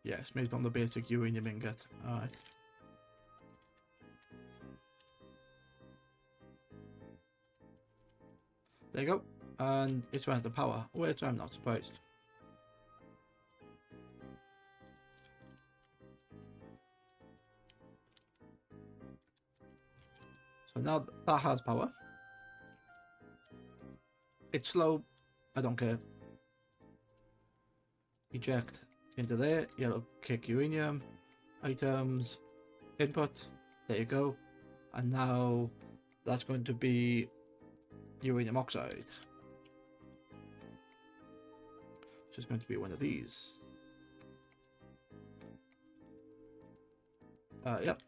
Yes, made from the basic uranium ingot. Alright. There you go. And it's running the power, which I'm not surprised. So now that has power. It's slow. I don't care. Eject into there. Yellow kick uranium. Items. Input. There you go. And now that's going to be uranium oxide. Which is going to be one of these. Yep.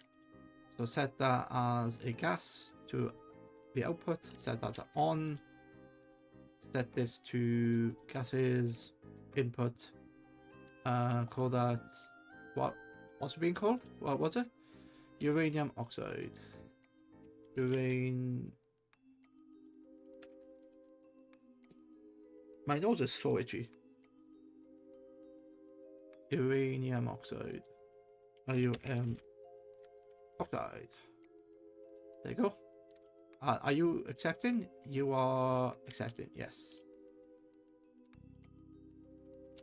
So set that as a gas to the output. Set that to on. Set this to gases input. Call that what's it being called? What was it? Uranium oxide. My nose is so itchy. Uranium oxide. Oxide. There you go. Are you accepting? You are accepting, yes.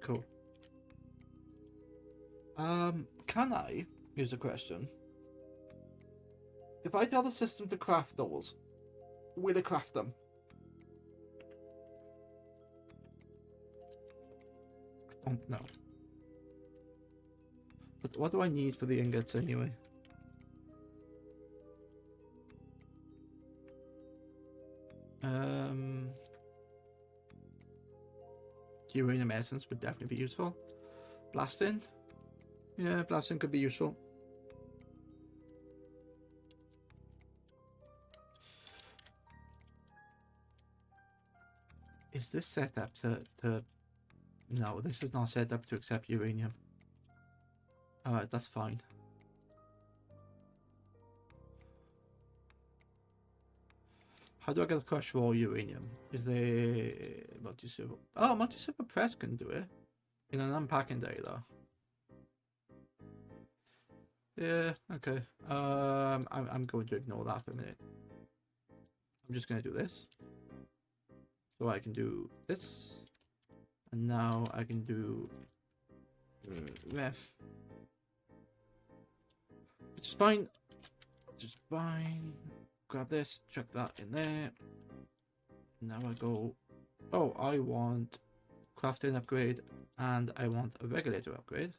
Cool. Can I, here's a question. If I tell the system to craft those, will it craft them? I don't know. But what do I need for the ingots anyway? Uranium essence would definitely be useful. Blasting? Yeah, blasting could be useful. Is this set up to... No, this is not set up to accept uranium. Alright, that's fine. How do I get a crush raw uranium? Is there multi-super? Oh, multi-super press can do it. In an unpacking day though. Yeah, okay. I'm going to ignore that for a minute. I'm just gonna do this. So I can do this. And now I can do ref. Which is fine. Which is fine. Grab this, chuck that in there. Now I go, oh, I want crafting upgrade and I want a regulator upgrade.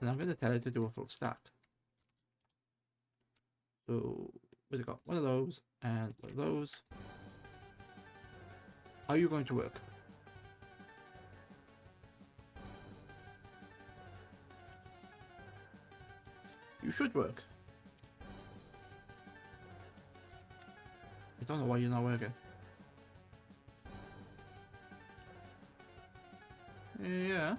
And I'm going to tell it to do a full stack. So, where's it got? One of those and one of those. Are you going to work? You should work. I don't know why you're not working. Yeah.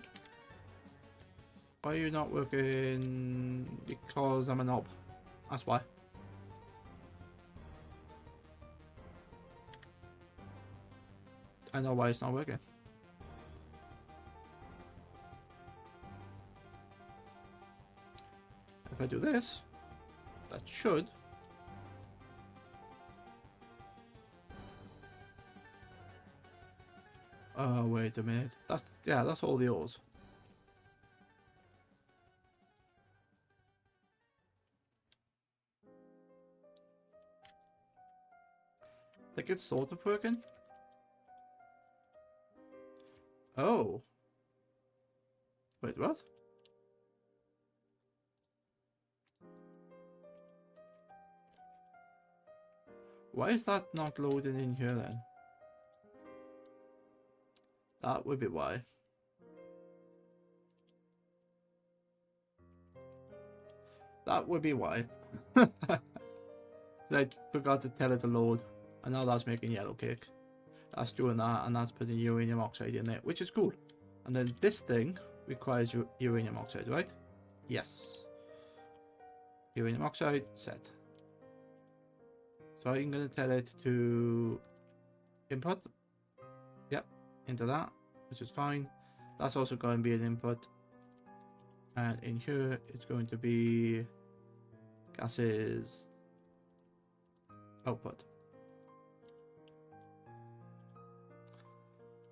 Why are you not working? Because I'm a knob. That's why. I know why it's not working. If I do this, that should. Oh, wait a minute. That's all the ores. I think it's sort of working. Oh. Wait, what? Why is that not loading in here then? That would be why. That would be why. I forgot to tell it to load. And now that's making yellow cake. That's doing that, and that's putting uranium oxide in there, which is cool. And then this thing requires uranium oxide, right? Yes. Uranium oxide set. So I'm going to tell it to input. Yep, into that, which is fine. That's also going to be an input. And in here, it's going to be gases output.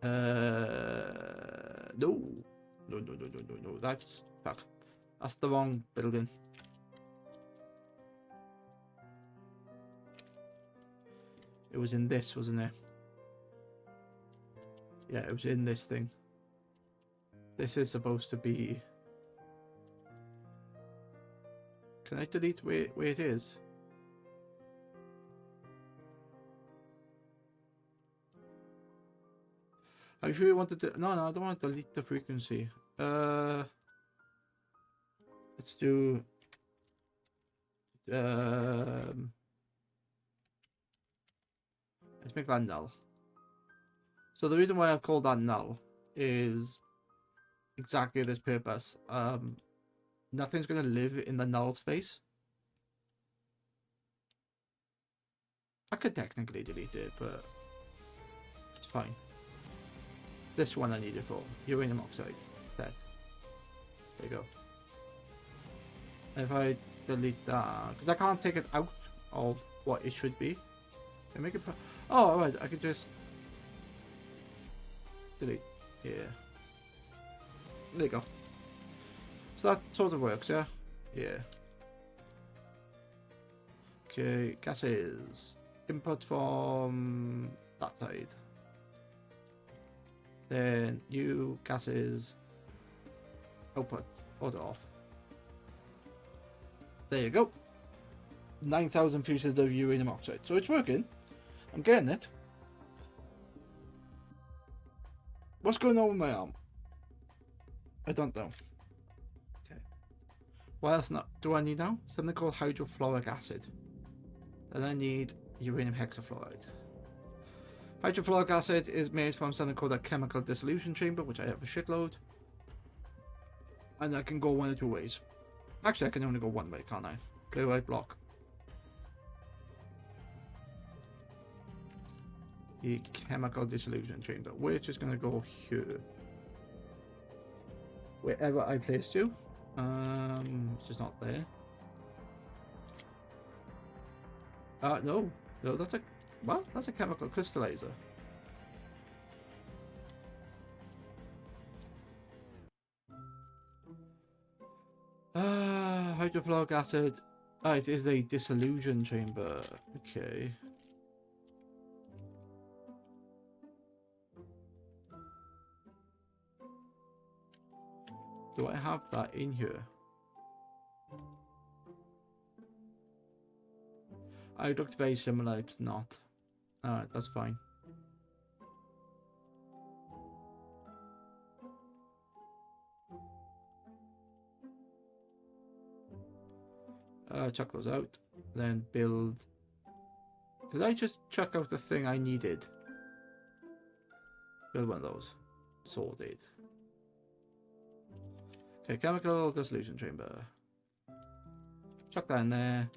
No. No. That's fuck. That's the wrong building. It was in this, wasn't it? Yeah, it was in this thing. This is supposed to be. Can I delete where it is? I really wanted to. No, I don't want to delete the frequency. Let's do. Let's make that null. So the reason why I've called that null is exactly this purpose. Nothing's gonna live in the null space. I could technically delete it, but it's fine. This one I need it for. Uranium oxide. That. There you go. If I delete that, because I can't take it out of what it should be. Can I make it? Oh, alright. I could just delete. Yeah. There you go. So that sort of works, yeah? Yeah. Okay, gases. Input from that side. Then new gases. Output. Auto off. There you go. 9,000 pieces of uranium oxide. So it's working. I'm getting it. What's going on with my arm? I don't know. Okay. What else do I need now? Something called hydrofluoric acid. Then I need uranium hexafluoride. Hydrofluoric acid is made from something called a chemical dissolution chamber, which I have a shitload. And I can go one or two ways. Actually, I can only go one way, can't I? Blue white block. The chemical dissolution chamber, which is going to go here. Wherever I placed you. It's just not there. No, that's a, well, that's a chemical crystallizer. Hydrofluoric acid. It is a dissolution chamber. Okay. Do I have that in here? It looks very similar. It's not. Alright, that's fine. Check those out. Then build. Did I just check out the thing I needed? Build one of those. Sorted. Okay, chemical dissolution chamber. Chuck that in there.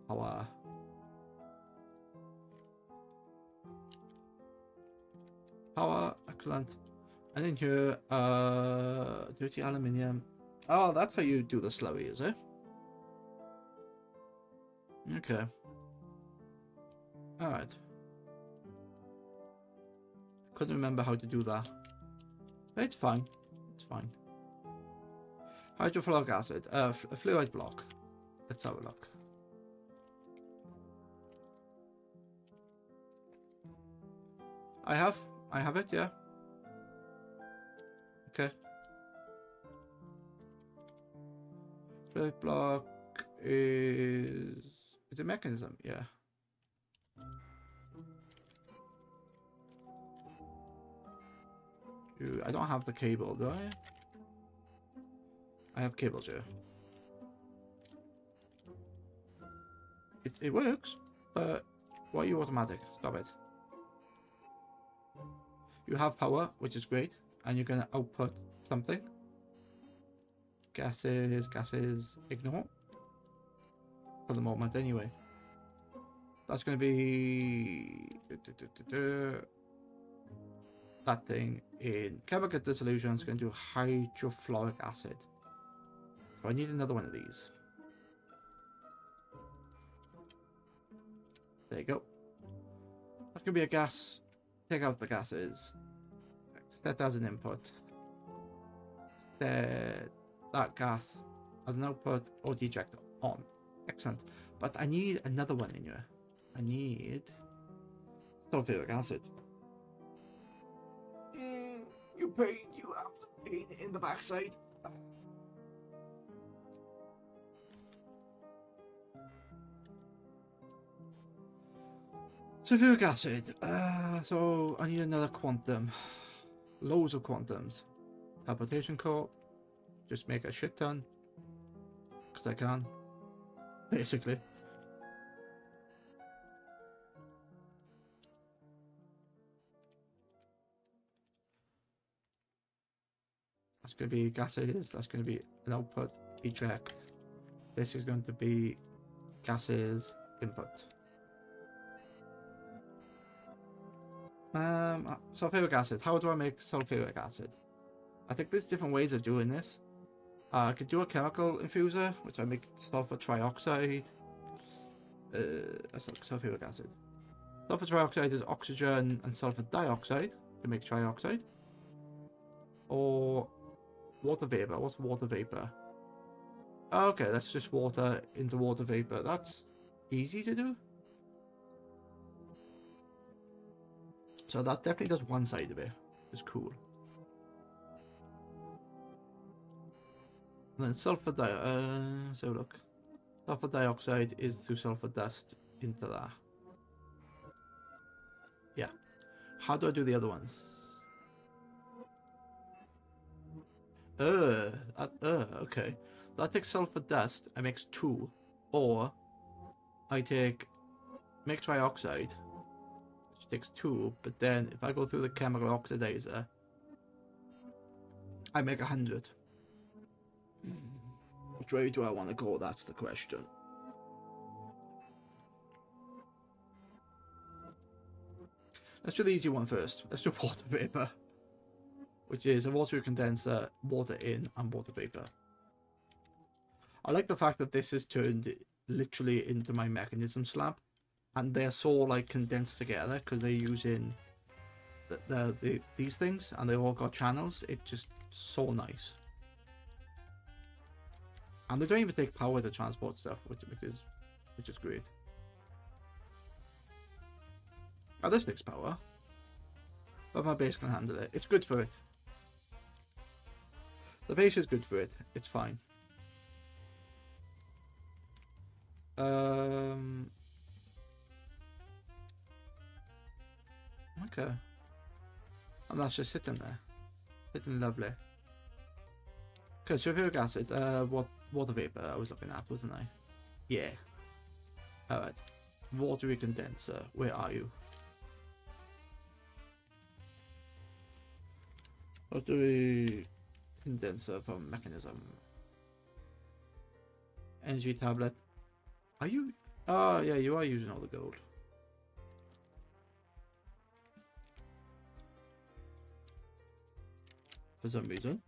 Power. Power, excellent. And in here, dirty aluminium. Oh, that's how you do the slurry, is it? Okay. Alright. Couldn't remember how to do that. It's fine. It's fine. Hydrofluoric acid. A fluoride block. Let's have a look. I have it, yeah. Okay. Fluoride block is it Mekanism? Yeah. I don't have the cable, do I? I have cables here. It works, but why are you automatic? Stop it. You have power, which is great, and you're gonna output something. Gases, ignore. For the moment, anyway. That's gonna be that thing in chemical dissolution is going to do hydrofluoric acid. Oh, I need another one of these. There you go. That could be a gas. Take out the gases. Set as an input. Set that gas as an output or eject on. Excellent. But I need another one in here. I need sulfuric acid. You pain, you have pain in the backside. Sulfuric acid. So I need another quantum. Loads of quantums. Teleportation core. Just make a shit ton. Because I can. Basically. That's going to be gases. That's going to be an output. Eject. This is going to be gases. Input. Sulfuric acid. How do I make sulfuric acid? I think there's different ways of doing this. I could do a chemical infuser, which I make sulfur trioxide. That's like sulfuric acid. Sulfur trioxide is oxygen and sulfur dioxide to make trioxide. Or water vapor. What's water vapor? Okay, that's just water into water vapor. That's easy to do. So that definitely does one side of it. It's cool. And then sulfur so look. Sulfur dioxide is through sulfur dust into that. Yeah. How do I do the other ones? Okay. So I take sulfur dust, I mix 2. Or I make trioxide, which takes 2, but then if I go through the chemical oxidizer, I make 100. Which way do I want to go? That's the question. Let's do the easy one first. Let's do water vapor, which is a water condenser, water in, and water vapor. I like the fact that this is turned literally into my mechanism slab, and they're so like condensed together because they're using these things, and they've all got channels. It's just so nice. And they don't even take power to transport stuff, which is great. Oh, this takes power, but my base can handle it. It's good for it. The base is good for it. It's fine. Okay. And that's just sitting there. Sitting lovely. Okay, sulfuric acid. Water vapor I was looking at, wasn't I? Yeah. Alright. Watery condenser. Where are you? Watery condenser from Mekanism. Energy tablet. Are you? Oh, yeah, you are using all the gold. For some reason.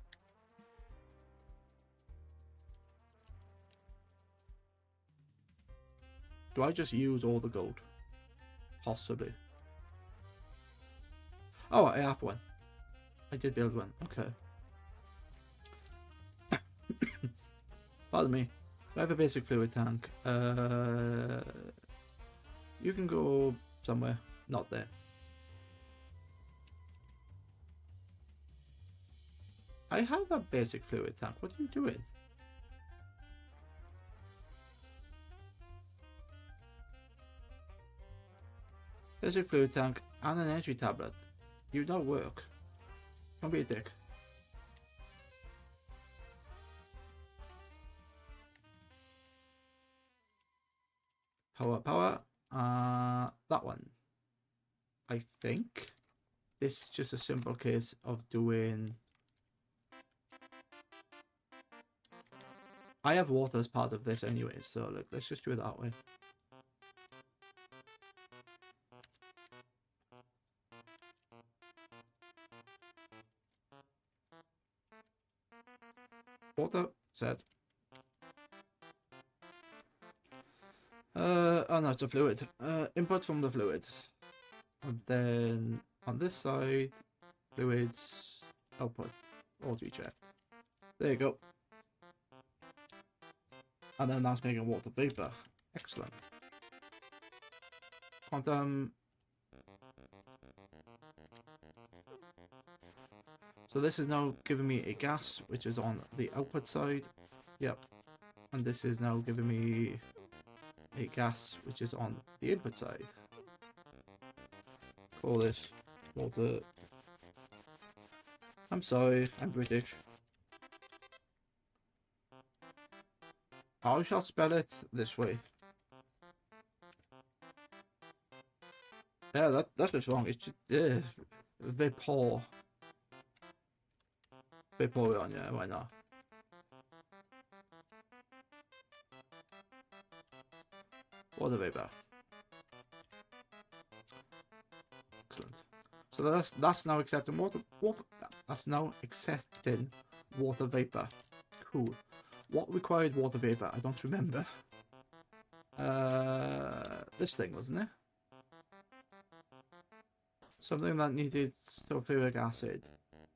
Do I just use all the gold? Possibly. Oh, I have one. I did build one. Okay. Pardon me. I have a basic fluid tank. You can go somewhere. Not there. I have a basic fluid tank. What are you doing? Basic fluid tank and an energy tablet. You don't work. Don't be a dick. Power. That one. I think this is just a simple case of doing. I have water as part of this anyway, so look, let's just do it that way. Water set. Oh no, it's a fluid. Input from the fluid. And then on this side, fluids, output, auto check. There you go. And then that's making water vapor. Excellent. Quantum. So this is now giving me a gas, which is on the output side. Yep. And this is now giving me a gas, which is on the input side. Call this water. I'm sorry, I'm British. I shall spell it this way. Yeah, that's what's wrong. It's just vapor. Vaporeon, yeah, why not? Water vapor. Excellent. So that's now accepting water. That's now accepting water vapor. Cool. What required water vapor? I don't remember. This thing, wasn't it? Something that needed sulfuric acid,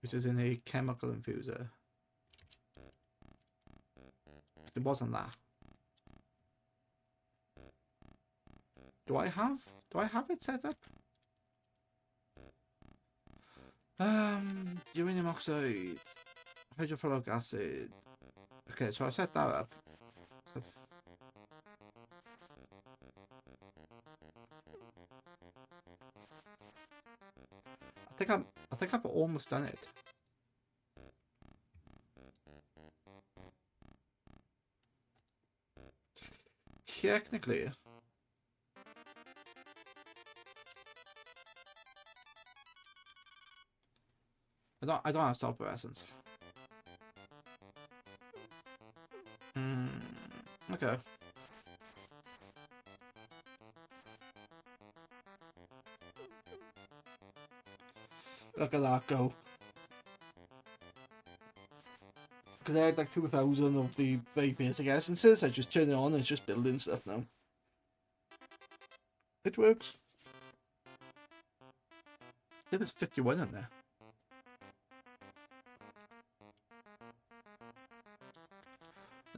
which is in a chemical infuser. It wasn't that. Do I have it set up? Uranium oxide, hydrofluoric acid. Okay, so I set that up. So I think I've almost done it. Technically. I don't have sulfur essence. Okay. Look at that go. Because I had like 2,000 of the very basic essences. I just turn it on and it's just building stuff now. It works. There was 51 in there.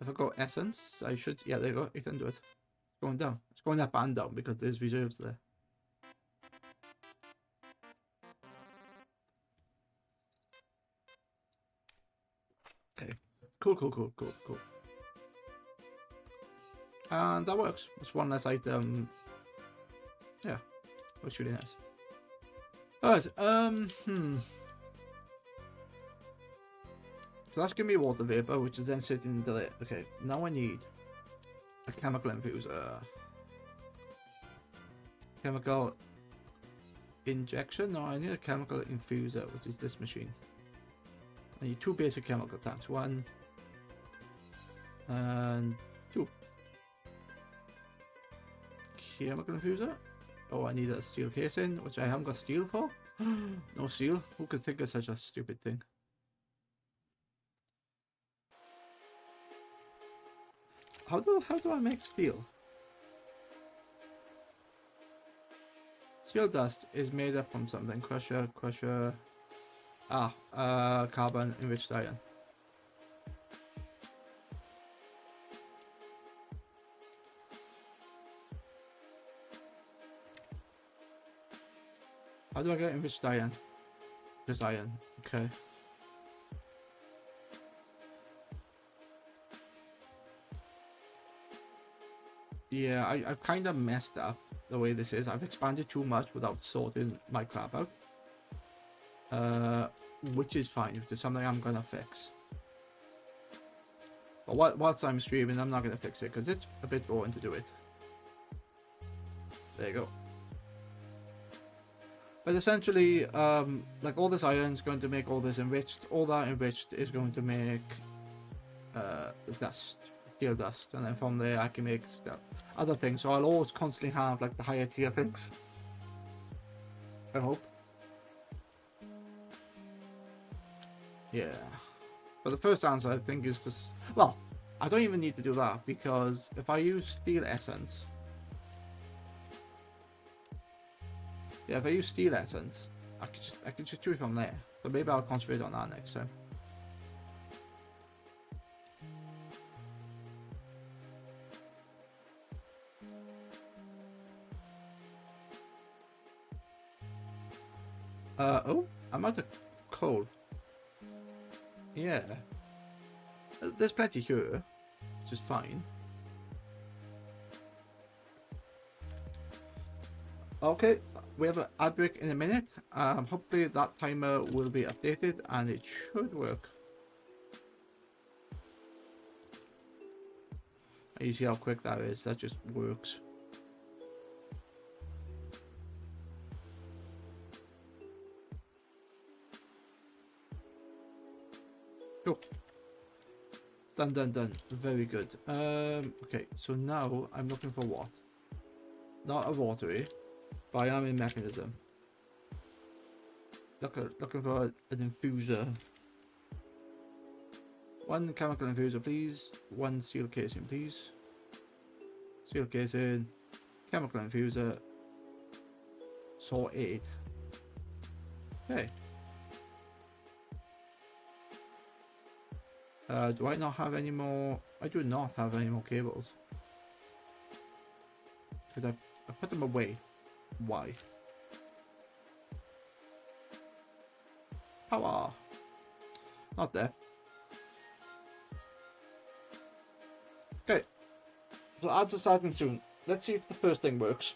If I go essence, I should. Yeah, there you go. 800. It's going down. It's going that band down because there's reserves there. Okay. Cool. And that works. It's one less item. Yeah. Looks really nice. Alright, So that's giving me water vapor, which is then sitting in the lid. Okay, now I need a chemical infuser. Chemical injection? No, I need a chemical infuser, which is this machine. I need 2 basic chemical tanks. 1 and 2. Chemical infuser? Oh, I need a steel casing, which I haven't got steel for. No steel? Who could think of such a stupid thing? How do I make steel? Steel dust is made up from something. Crusher. Carbon enriched iron. How do I get enriched iron? Just iron. Okay. Yeah, I've kind of messed up the way this is. I've expanded too much without sorting my crap out. Which is fine. Which is something I'm gonna fix. But whilst I'm streaming, I'm not gonna fix it because it's a bit boring to do it. There you go. But essentially, like all this iron is going to make all this enriched. All that enriched is going to make dust. Steel dust, and then from there I can make stuff, other things. So I'll always constantly have like the higher tier things. I hope. Yeah. But the first answer I think is just, well, I don't even need to do that because if I use steel essence, Yeah, if I use steel essence, I can just do it from there. So maybe I'll concentrate on that next time. Oh, I'm out of coal. Yeah. There's plenty here, which is fine. Okay, we have an ad break in a minute. Hopefully that timer will be updated and it should work. You see how quick that is, that just works. Cool. Done. Very good. Okay, so now I'm looking for what? Not a watery, but I am in Mekanism. Looking for an infuser. One chemical infuser, please. One steel casing, please. Steel casing. Chemical infuser. Sorted. Okay. Do I not have any more? I do not have any more cables. Because I put them away. Why? Power. Not there. Okay. So ads are starting soon. Let's see if the first thing works.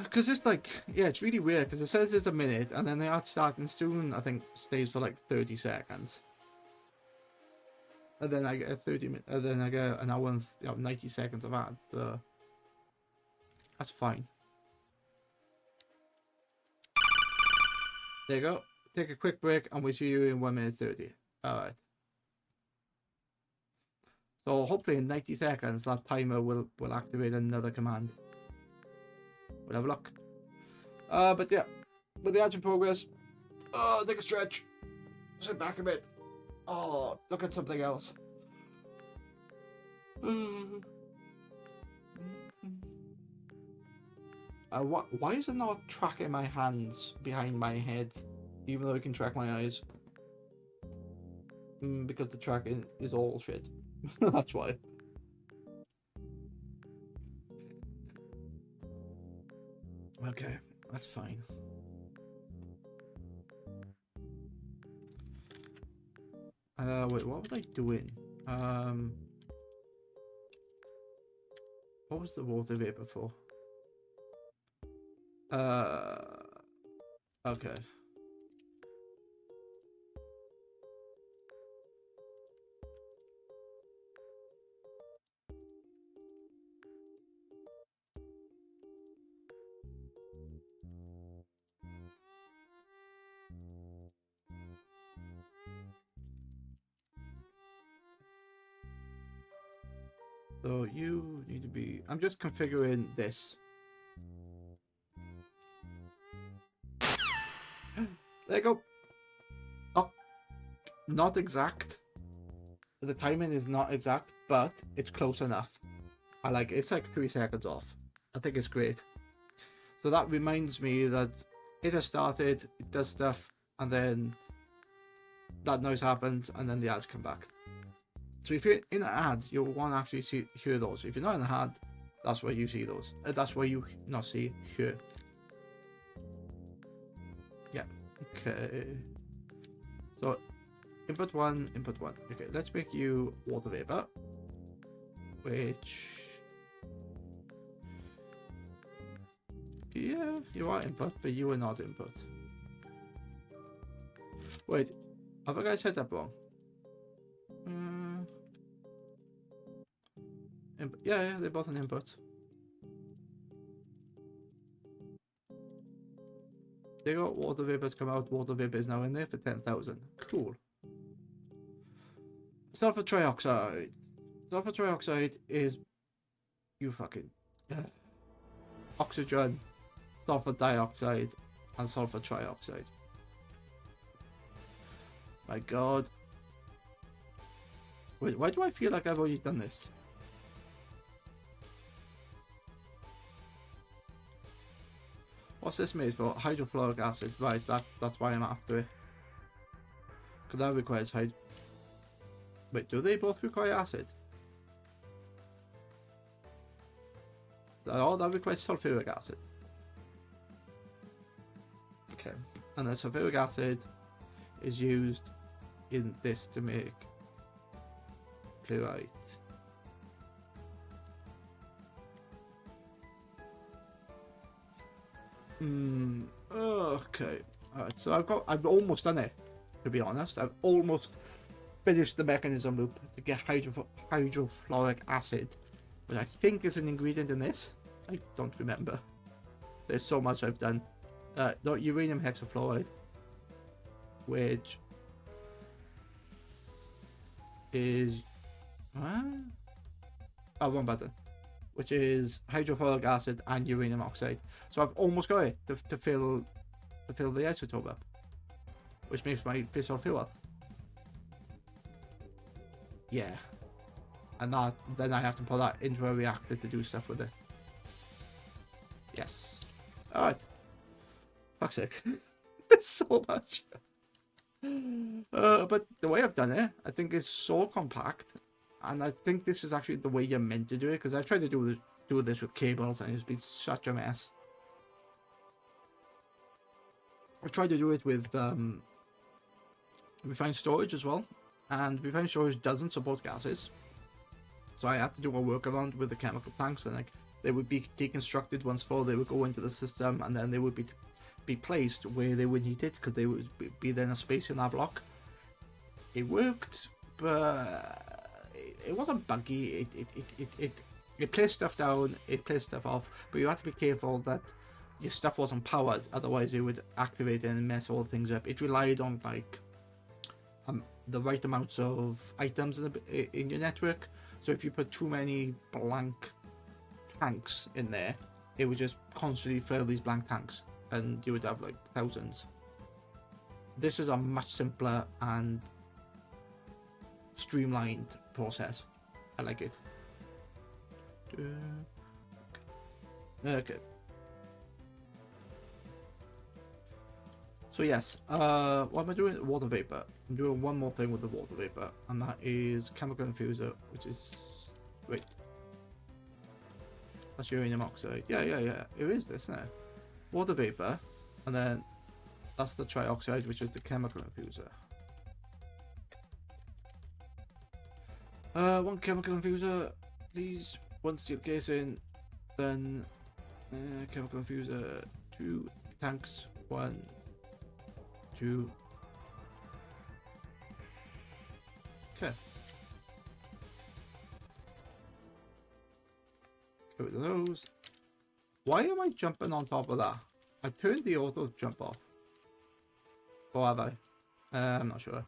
Because it's like, yeah, it's really weird because it says it's a minute and then the ad starting soon, I think, stays for like 30 seconds. And then I get 30 minutes, and then I get an hour and 90 seconds of ad. That's fine. There you go. Take a quick break and we'll see you in 1 minute 30. Alright. So hopefully in 90 seconds that timer will activate another command. We'll have a look. But yeah, with the ads in progress, take a stretch. Sit back a bit. Oh, look at something else. Why is it not tracking my hands behind my head, even though it can track my eyes? Because the tracking is all shit. That's why. Okay, that's fine. Wait, what was I doing? What was the water vapor for? Okay. So you need to be... I'm just configuring this. There you go. Oh, not exact. The timing is not exact, but it's close enough. I like it. It's like 3 seconds off. I think it's great. So that reminds me that it has started, it does stuff, and then that noise happens, and then the ads come back. So if you're in an ad, you'll want to actually hear those. If you're not in an ad, that's where you see those. That's where you not see, hear. Yeah. Okay. So input one. Okay, let's make you water vapor, which, yeah, you are input, but you are not input. Wait, have I guys set that wrong? Yeah, they're both an input. They got water vapor to come out. Water vapor is now in there for 10,000. Cool. Sulfur trioxide. Sulfur trioxide is... You fucking... oxygen, sulfur dioxide, and sulfur trioxide. My god. Wait, why do I feel like I've already done this? What's this made for? Hydrofluoric acid. Right, that's why I'm after it. Because that requires Wait, do they both require acid? Oh, that requires sulfuric acid. Okay. And then sulfuric acid is used in this to make fluorite. Okay. Alright, so I've almost done it, to be honest. I've almost finished the mechanism loop to get hydrofluoric acid, which I think is an ingredient in this. I don't remember. There's so much I've done. No, uranium hexafluoride, which is wrong button. Which is hydrofluoric acid and uranium oxide. So I've almost got it to fill the isotope up, which makes my fissile fuel. Yeah, and then I have to put that into a reactor to do stuff with it. Yes. All right. Fuck's sake. There's so much. But the way I've done it, I think it's so compact. And I think this is actually the way you're meant to do it, because I tried to do this with cables and it's been such a mess. I tried to do it with refined storage as well, and refined storage doesn't support gases, so I had to do a workaround with the chemical tanks, and like they would be deconstructed once full, they would go into the system, and then they would be placed where they were needed, because they would be then a space in that block. It worked, but it wasn't buggy. It placed stuff down, it placed stuff off, but you have to be careful that your stuff wasn't powered, otherwise it would activate and mess all things up. It relied on like the right amounts of items in your network, so if you put too many blank tanks in there, it would just constantly fill these blank tanks, and you would have like thousands. This is a much simpler and streamlined process. I like it. Okay. So yes, what am I doing? Water vapor. I'm doing one more thing with the water vapor, and that is chemical infuser, which is wait. That's uranium oxide. Yeah. It is this now. Water vapor, and then that's the trioxide, which is the chemical infuser. One chemical infuser, please. One steel casing, then chemical infuser, 2 tanks, 1, 2. Okay. Get rid of those. Why am I jumping on top of that? I turned the auto jump off. Or have I? I'm not sure.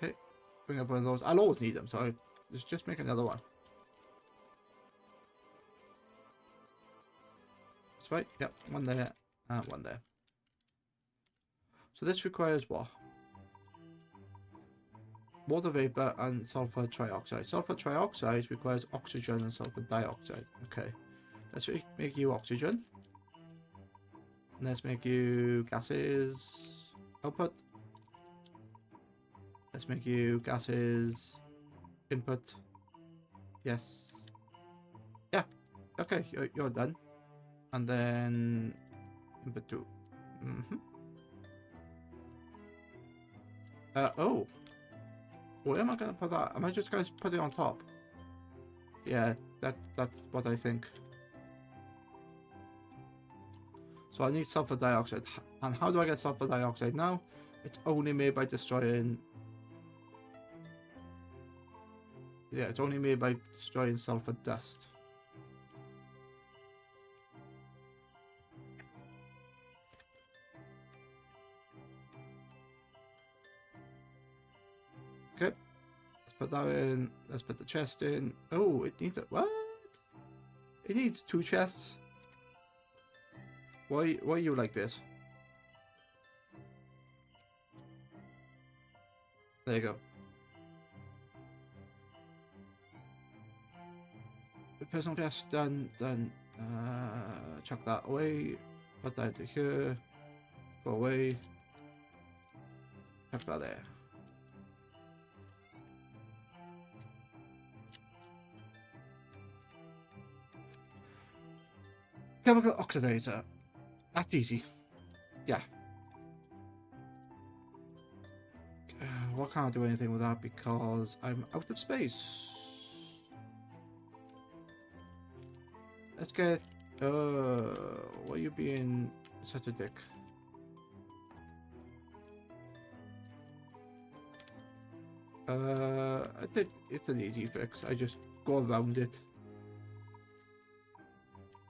Okay, bring up one of those. I'll always need them, so let's just make another one. That's right. Yep, one there and one there. So this requires what? Water vapor and sulfur trioxide. Sulfur trioxide requires oxygen and sulfur dioxide. Okay, let's make you oxygen. Let's make you gases output. Let's make you gases input. Yes. Yeah. Okay, you're done. And then input 2. Oh. Where am I going to put that? Am I just going to put it on top? Yeah, that's what I think. So I need sulfur dioxide. And how do I get sulfur dioxide now? It's only made by destroying... Yeah, it's only made by destroying sulfur dust. Okay. Let's put that in. Let's put the chest in. Oh, it needs it. What? It needs 2 chests. Why are you like this? There you go. The personal chest done. Chuck that away. Put that into here. Go away. Chuck that there. Chemical oxidizer. That's easy. Yeah. Well, I can't do anything with that because I'm out of space. Let's get... why are you being such a dick? I think it's an easy fix. I just go around it.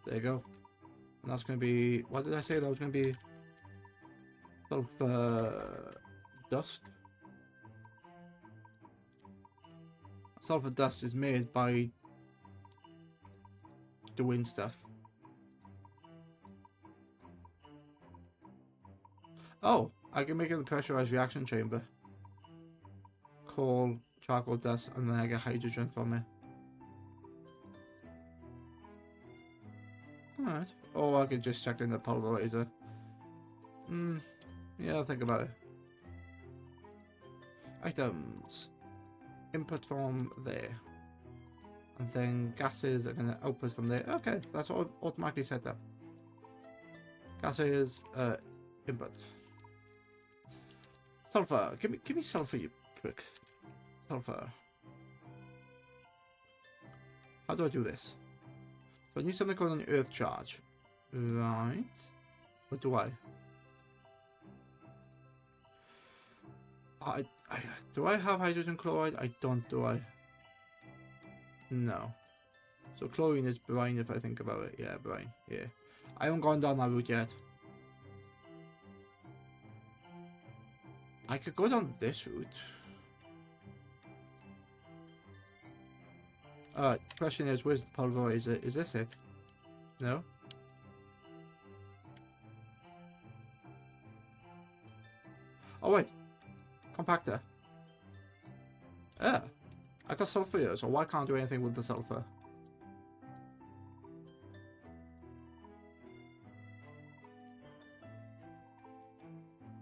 There you go. And that's going to be... What did I say? That was going to be... Sulfur... dust. Sulfur dust is made by... doing stuff. Oh, I can make it the pressurized reaction chamber. Coal, charcoal dust, and then I get hydrogen from it. Alright. Or I could just check in the pulverizer. Yeah, I'll think about it. Items. Input from there. And then gases are going to output from there. Okay, that's all automatically set up. Gases, input. Sulfur. Give me sulfur, you prick. Sulfur. How do I do this? So I need something called an earth charge. Right. What do I? Do I have hydrogen chloride? I don't, do I? No. So chlorine is brine if I think about it. Yeah, brine. Yeah. I haven't gone down that route yet. I could go down this route. Question is, where's the pulverizer? Is this it? No? Oh wait. Compactor. I got sulfur here, so why can't I do anything with the sulfur?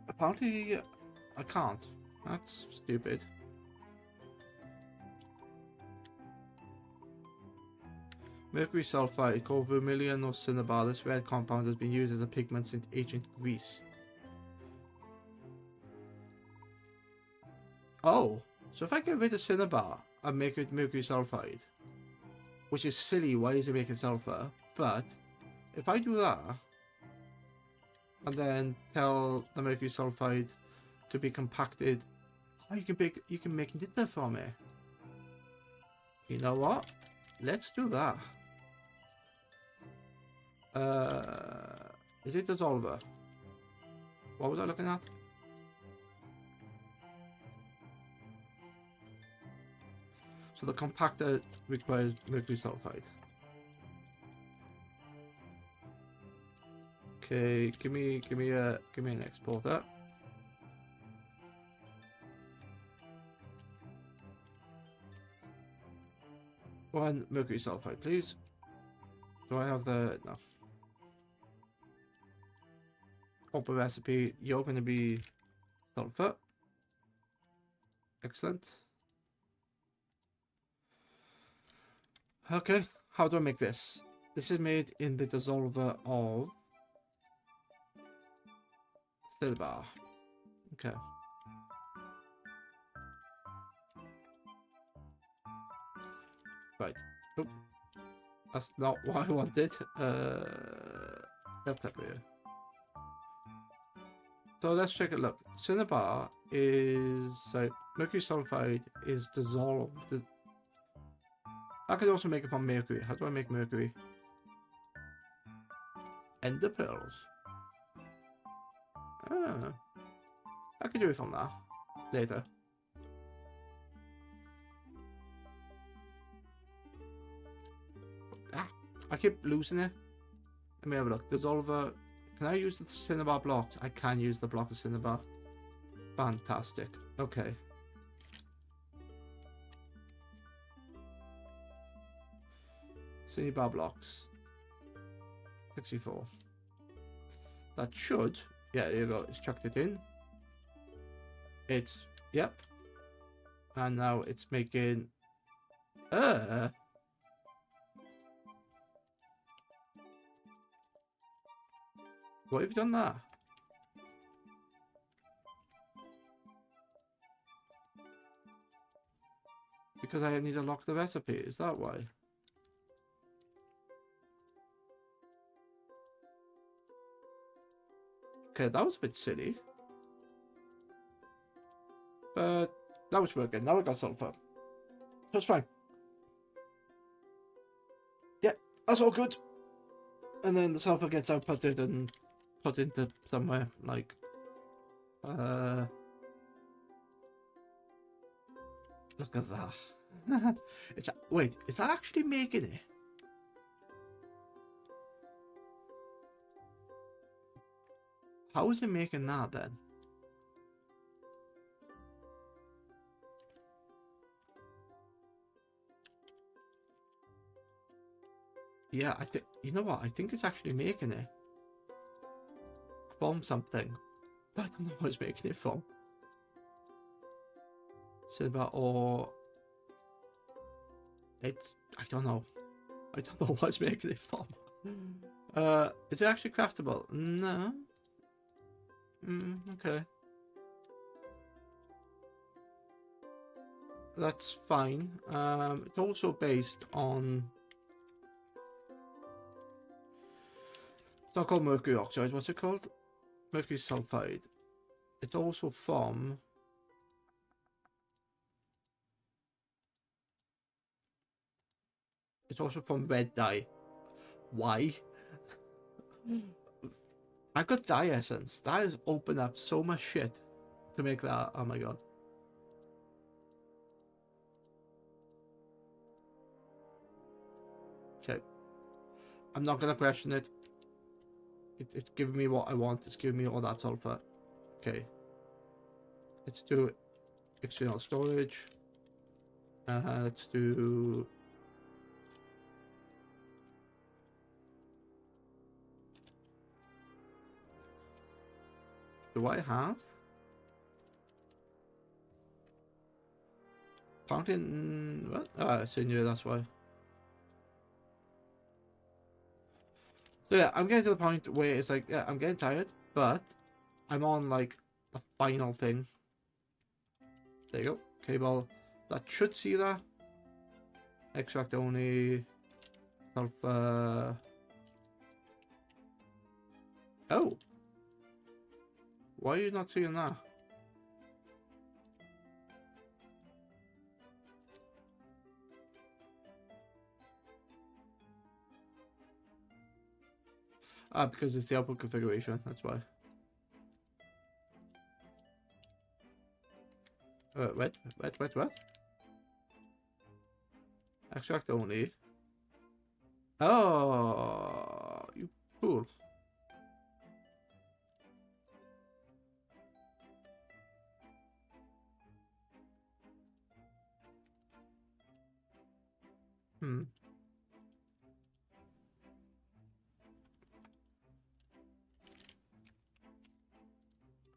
Apparently, I can't. That's stupid. Mercury sulfide, called vermilion or cinnabar. This red compound has been used as a pigment since ancient Greece. Oh, so if I get rid of cinnabar and make it mercury sulfide, which is silly, why is it making sulfur? But if I do that and then tell the mercury sulfide to be compacted, oh, you can make knitter from it. You know what? Let's do that. Is it dissolver? What was I looking at? So the compactor requires mercury sulfide. Okay, give me an exporter. One mercury sulfide, please. Do I have the no? Open recipe. You're going to be sulfur. Excellent. Okay, how do I make this? This is made in the dissolver of cinnabar. Okay. Right. Oop. That's not what I wanted. So let's take a look. Cinnabar is mercury sulfide is dissolved. I could also make it from mercury. How do I make mercury? Ender pearls. Ah, I could do it from that later. Ah, I keep losing it. Let me have a look. Dissolver. Can I use the cinnabar blocks? I can use the block of cinnabar. Fantastic. Okay. Cinnabar blocks. 64. That should. Yeah, there you go. It's chucked it in. It's. Yep. And now it's making. Why have you done that? Because I need to lock the recipe. Is that why? Okay, that was a bit silly. But that was working. Now I got sulfur. That's fine. Yeah, that's all good. And then the sulfur gets outputted and put into somewhere like look at that. It's wait, is that actually making it? How is it making that then? Yeah, I think, you know what? I think it's actually making it from something. But I don't know what it's making it from. Silver or it's, I don't know. I don't know what it's making it from. Is it actually craftable? No. Okay. That's fine. It's also based on... It's not called mercury oxide. What's it called? Mercury sulfide. It's also from... It's also from red dye. Why? I got dye essence. That has opened up so much shit to make that. Oh my god. Okay. I'm not gonna question it. It's giving me what I want. It's giving me all that sulfur. Okay. Let's do external storage. Let's do... Do I have? Fountain... What? Ah, it's in here, that's why. So yeah, I'm getting to the point where it's like, yeah, I'm getting tired, but I'm on like the final thing. There you go. Cable. That should see that. Extract only. Sulfur. Oh. Why are you not seeing that? Ah, because it's the output configuration, that's why. What? Extract only. Oh, you fool.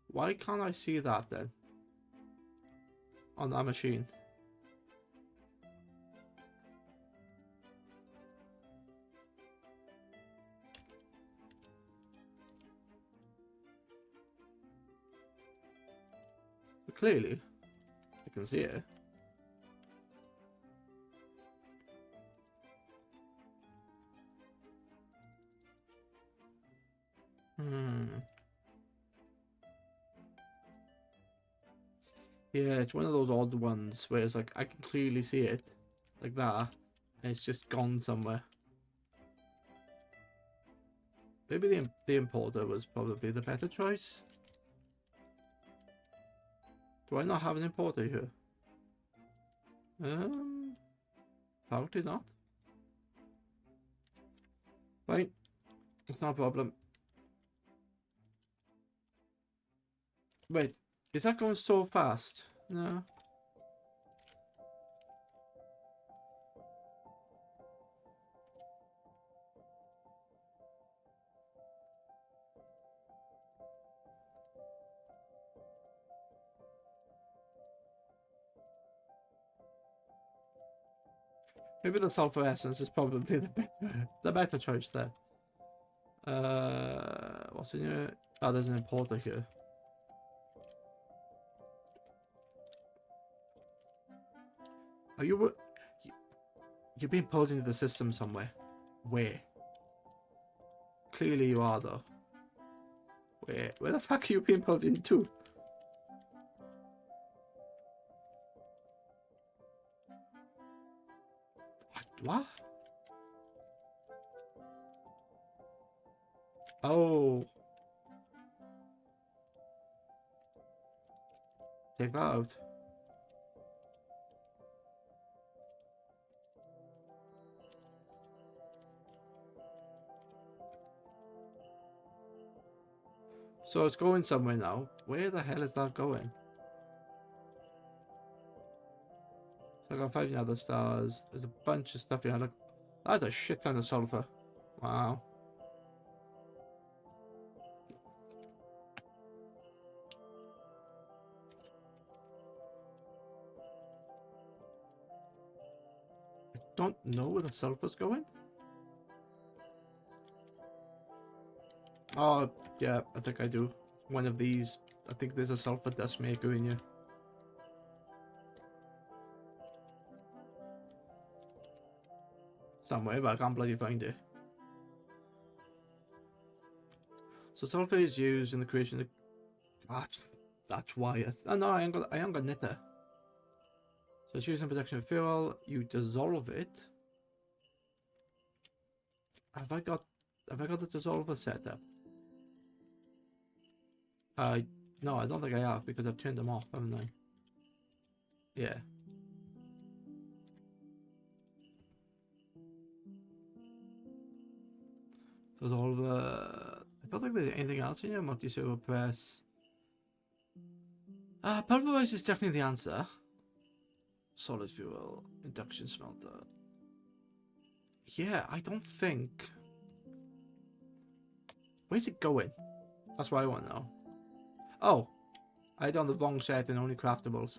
Why can't I see that then? On that machine. But clearly, I can see it. Yeah, it's one of those odd ones where it's like I can clearly see it, like that, and it's just gone somewhere. Maybe the importer was probably the better choice. Do I not have an importer here? Apparently not. Fine. It's not a problem. Wait, is that going so fast? No. Maybe the sulfur essence is probably the better choice there. What's in here? Oh, there's an importer here. Are you... You're being pulled into the system somewhere. Where? Clearly you are, though. Where the fuck are you being pulled into? What? Oh. Take that out. So it's going somewhere now. Where the hell is that going? So I got 5 other stars. There's a bunch of stuff here. Look, that's a shit ton of sulfur. Wow. I don't know where the sulfur's going. Oh, yeah, I think I do. One of these. I think there's a sulfur dust maker in here. Somewhere, but I can't bloody find it. So sulfur is used in the creation of... That's why. Oh no, I ain't got knitter. So it's used in production of fuel. You dissolve it. Have I got the dissolver set up? No, I don't think I have because I've turned them off, haven't I? Yeah. Dissolver. I don't think there's anything else in here. Multi-servo press. Pulverize is definitely the answer. Solid fuel, induction smelter. Yeah, I don't think. Where's it going? That's what I want to know. Oh, I done the wrong set and only craftables.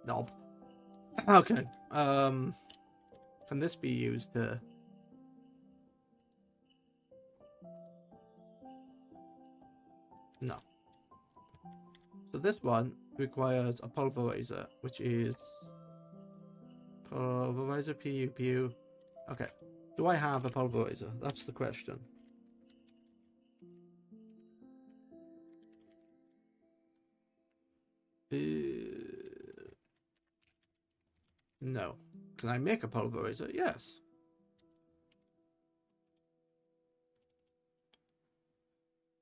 Knob. Okay. Can this be used to? No. So this one requires a pulverizer, which is pulverizer PU. Okay. Do I have a pulverizer? That's the question. No. Can I make a pulverizer? Yes.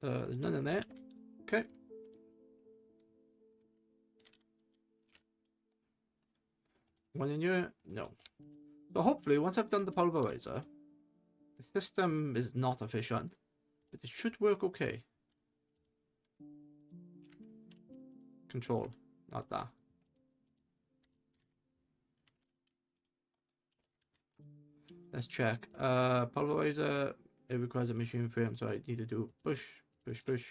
There's none in there. Okay. One in here? No. So hopefully, once I've done the pulverizer, the system is not efficient, but it should work okay. Control, not that. Let's check. Pulverizer, it requires a machine frame, so I need to do push, push, push.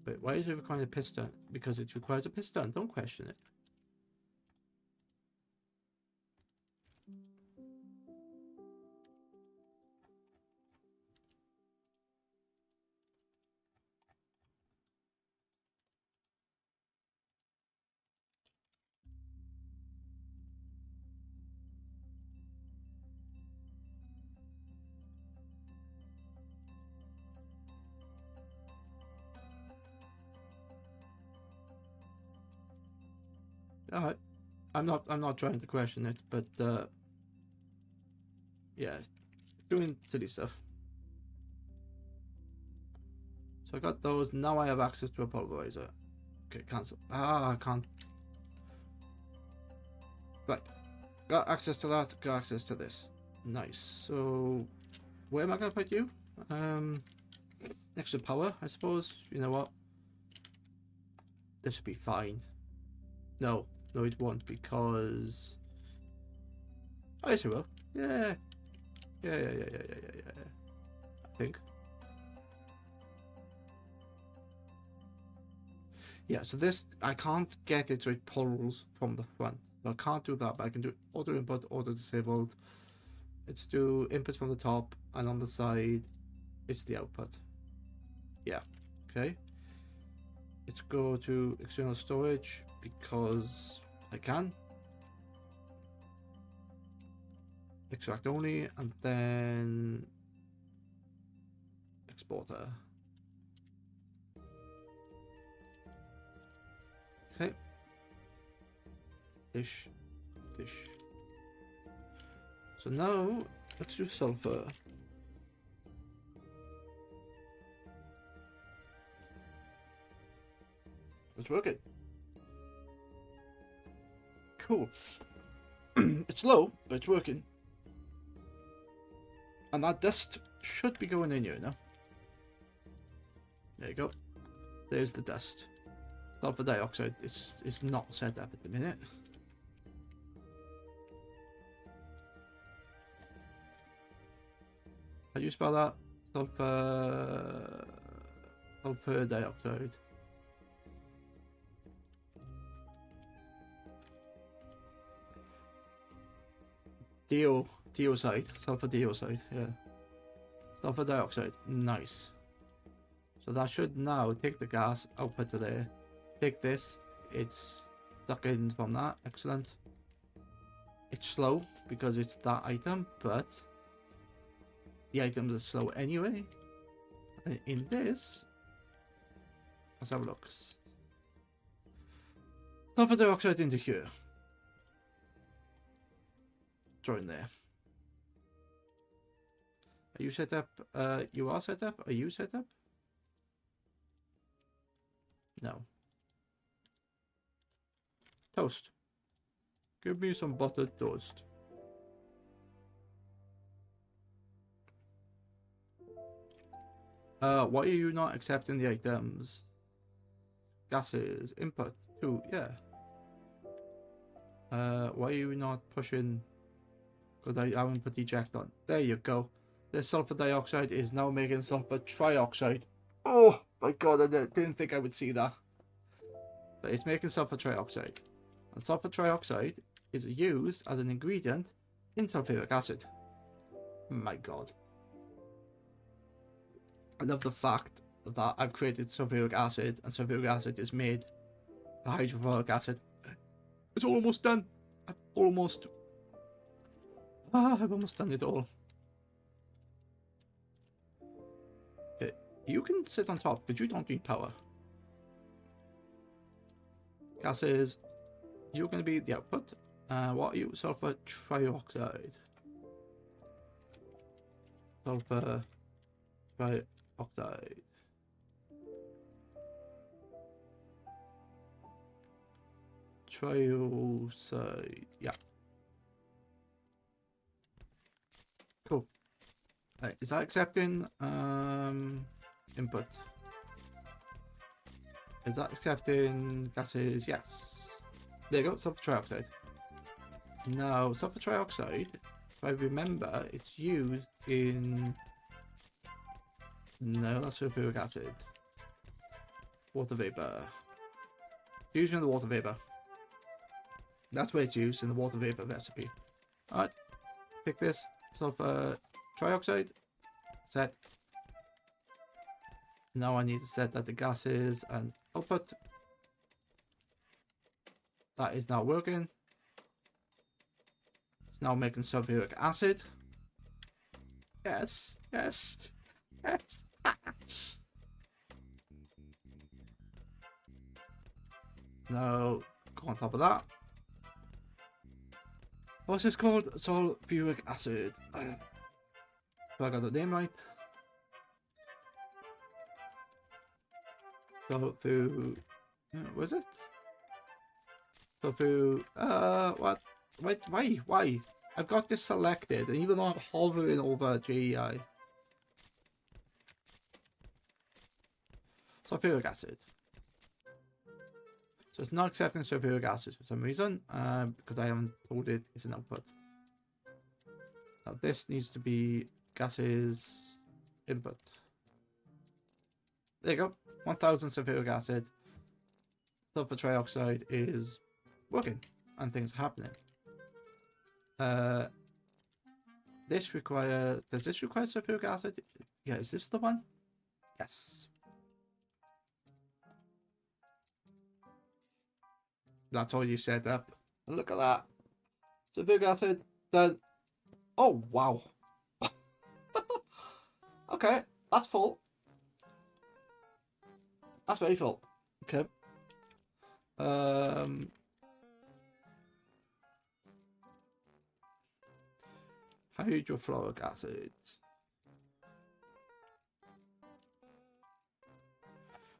Wait, why is it requiring a piston? Because it requires a piston, don't question it. I'm not trying to question it, but yeah, doing silly stuff. So I got those. Now I have access to a pulverizer. Okay, cancel. I can't. Right. Got access to that, got access to this. Nice. So, where am I going to put you? Next to power, I suppose. You know what? This should be fine. No, it won't because... Oh, yes, it will. Yeah. Yeah. I think. Yeah, so this, I can't get it so it pulls from the front. I can't do that, but I can do auto input, auto disabled. Let's do input from the top, and on the side, it's the output. Yeah, okay. Let's go to external storage because I can. Extract only, and then exporter. Okay. Dish. So now let's do sulfur. It's working. Cool. It's low, but it's working. And that dust should be going in here now. There you go. There's the dust. Sulfur dioxide is not set up at the minute. How do you spell that? Sulfur dioxide. Dioxide. Sulfur dioxide, yeah. Sulfur dioxide. Nice. So that should now take the gas, output to there. Take this, it's stuck in from that. Excellent. It's slow because it's that item, but the items are slow anyway. And in this, let's have a look. Sulfur dioxide into here. Join there. Are you set up? You are set up? Are you set up? No. Toast. Give me some buttered toast. Why are you not accepting the items? Gases, input, 2, yeah. Why are you not pushing? Because I haven't put eject on. There you go. The sulfur dioxide is now making sulfur trioxide. Oh my god, I didn't think I would see that. But it's making sulfur trioxide. And sulfur trioxide is used as an ingredient in sulfuric acid. My god. I love the fact that I've created sulfuric acid, and sulfuric acid is made of hydrofluoric acid. It's almost done. I've almost done it all. Okay, you can sit on top, but you don't need power. Gases, you're going to be the output. What are you? Sulfur trioxide. Sulfur trioxide. Trioxide. Yeah. Cool. Right, is that accepting input? Is that accepting gases? Yes. There you go, sulfur trioxide. Now, sulfur trioxide, if I remember, it's used in... No, that's sulfuric acid. Water vapor. Used in the water vapor. That's where it's used, in the water vapor recipe. Alright, pick this. Sulfur trioxide. Set. Now I need to set that the gases and output. That is now working. It's now making sulfuric acid. Yes, yes, yes. Now, go on top of that. What's this called? Sulfuric acid. So I got the name right. Sulfur. What is it? Sulfur. What? Wait, why? I've got this selected, and even though I'm hovering over GEI. Sulfuric acid. So it's not accepting sulfuric acid for some reason, because I haven't told it it's an output. Now this needs to be gases input. There you go. 1000 sulfuric acid. Sulfur trioxide is working, and things are happening. Does this require sulfuric acid? Yeah, is this the one? Yes. That's all you set up. Look at that. Sulfuric acid, done. Oh, wow. Okay, that's full. That's very full. Okay. Hydrofluoric acid.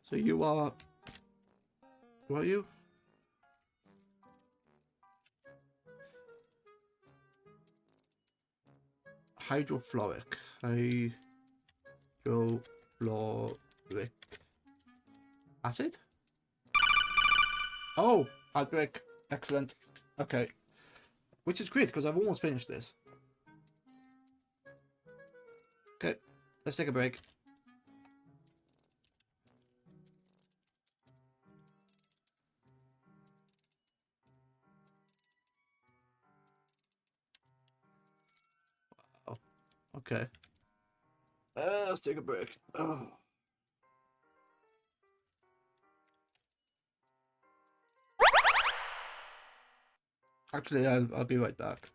So you are... Who are you? Hydrofluoric acid? Oh, outbreak. Excellent. Okay. Which is great because I've almost finished this. Okay, let's take a break. Wow. Okay. Let's take a break. Oh. Actually, I'll be right back.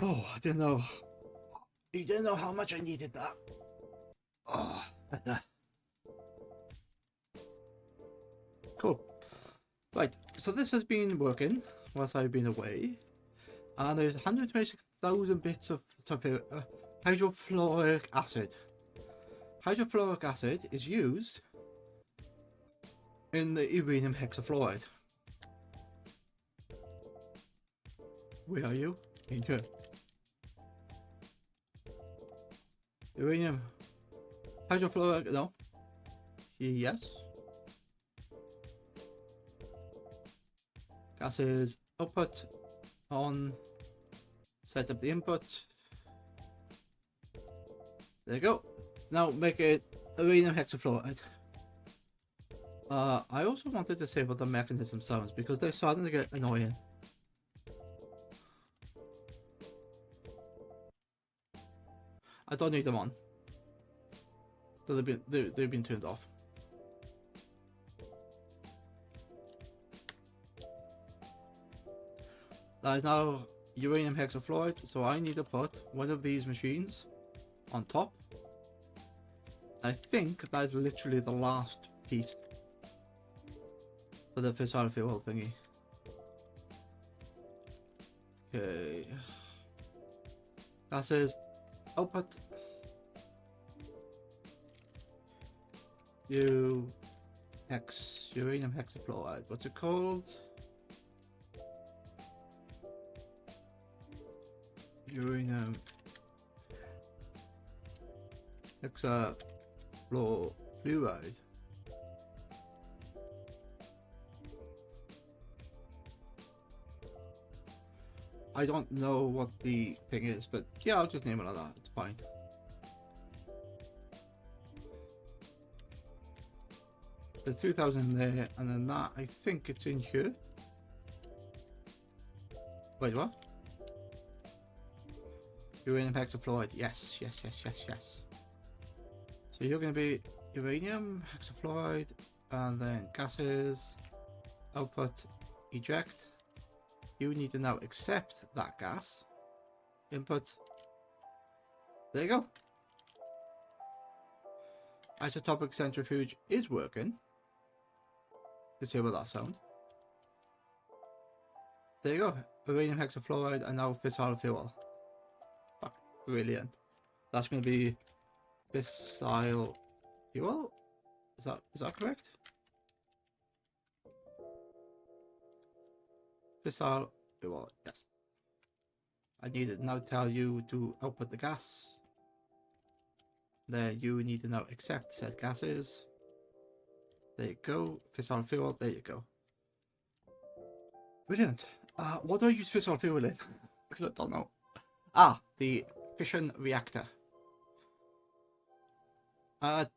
Oh, I didn't know. You didn't know how much I needed that. Oh, cool. Right, so this has been working whilst I've been away, and there's 126,000 bits of hydrofluoric acid. Hydrofluoric acid is used in the uranium hexafluoride. Where are you? In here. Uranium hydrofluoric, no. Yes. Gases output on, set up the input. There you go. Now make it uranium hexafluoride. I also wanted to say what the mechanism sounds because they're starting to get annoying. I don't need them on. So they've been turned off. That is now uranium hexafluoride, so I need to put one of these machines on top. I think that is literally the last piece for the fissile fuel thingy. Okay. Gases output. Uranium hexafluoride. What's it called? Uranium hexafluoride. I don't know what the thing is, but yeah, I'll just name it like that. It's fine. There's 2,000 there, and then that, I think it's in here. Wait, what? Uranium hexafluoride. Yes. So you're going to be uranium hexafluoride, and then gases, output, eject. You need to now accept that gas. Input. There you go. Isotopic centrifuge is working. Let's hear what that sound. There you go. Uranium hexafluoride and now fissile fuel. Brilliant. That's going to be fissile fuel. Is that correct? Fissile fuel. Yes. I need to now tell you to output the gas. There, you need to now accept said gases. There you go. Fissile fuel. There you go. Brilliant. What do I use fissile fuel in? Because I don't know. The fission reactor.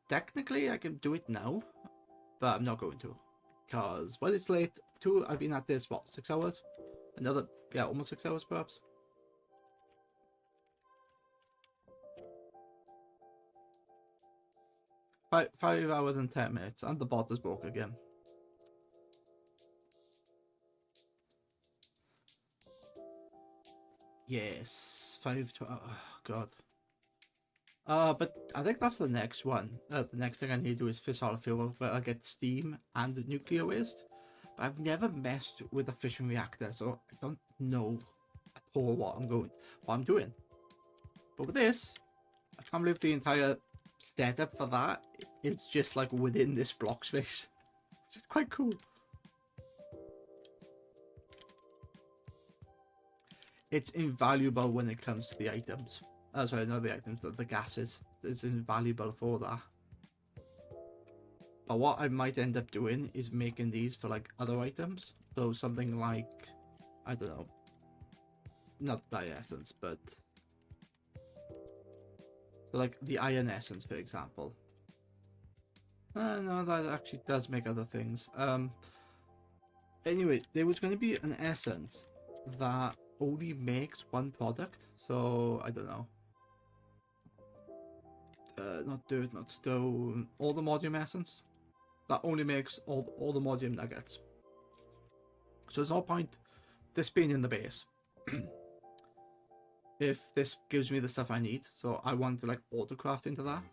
Technically I can do it now, but I'm not going to, because when it's late. I've been at this, what, 6 hours? Another, yeah, almost 6 hours perhaps. Five hours and 10 minutes, and the bot is broke again. Yes, 5 to, oh god. But I think that's the next one. The next thing I need to do is fissile fuel, where I get steam and nuclear waste. But I've never messed with a fission reactor, so I don't know at all what I'm doing. But with this, I can't believe the entire setup for that, it's just like within this block space, which is quite cool. It's invaluable when it comes to the items. Sorry, not the items, the gases. It's invaluable for that. But what I might end up doing is making these for like other items. So something like, I don't know, not dye essence, but so like the iron essence, for example. No, that actually does make other things. Anyway, there was going to be an essence that only makes one product. So I don't know. Not dirt, not stone, all the modium essence. That only makes all the modium nuggets. So there's no point this being in the base. if this gives me the stuff I need. So I want to like autocraft into that.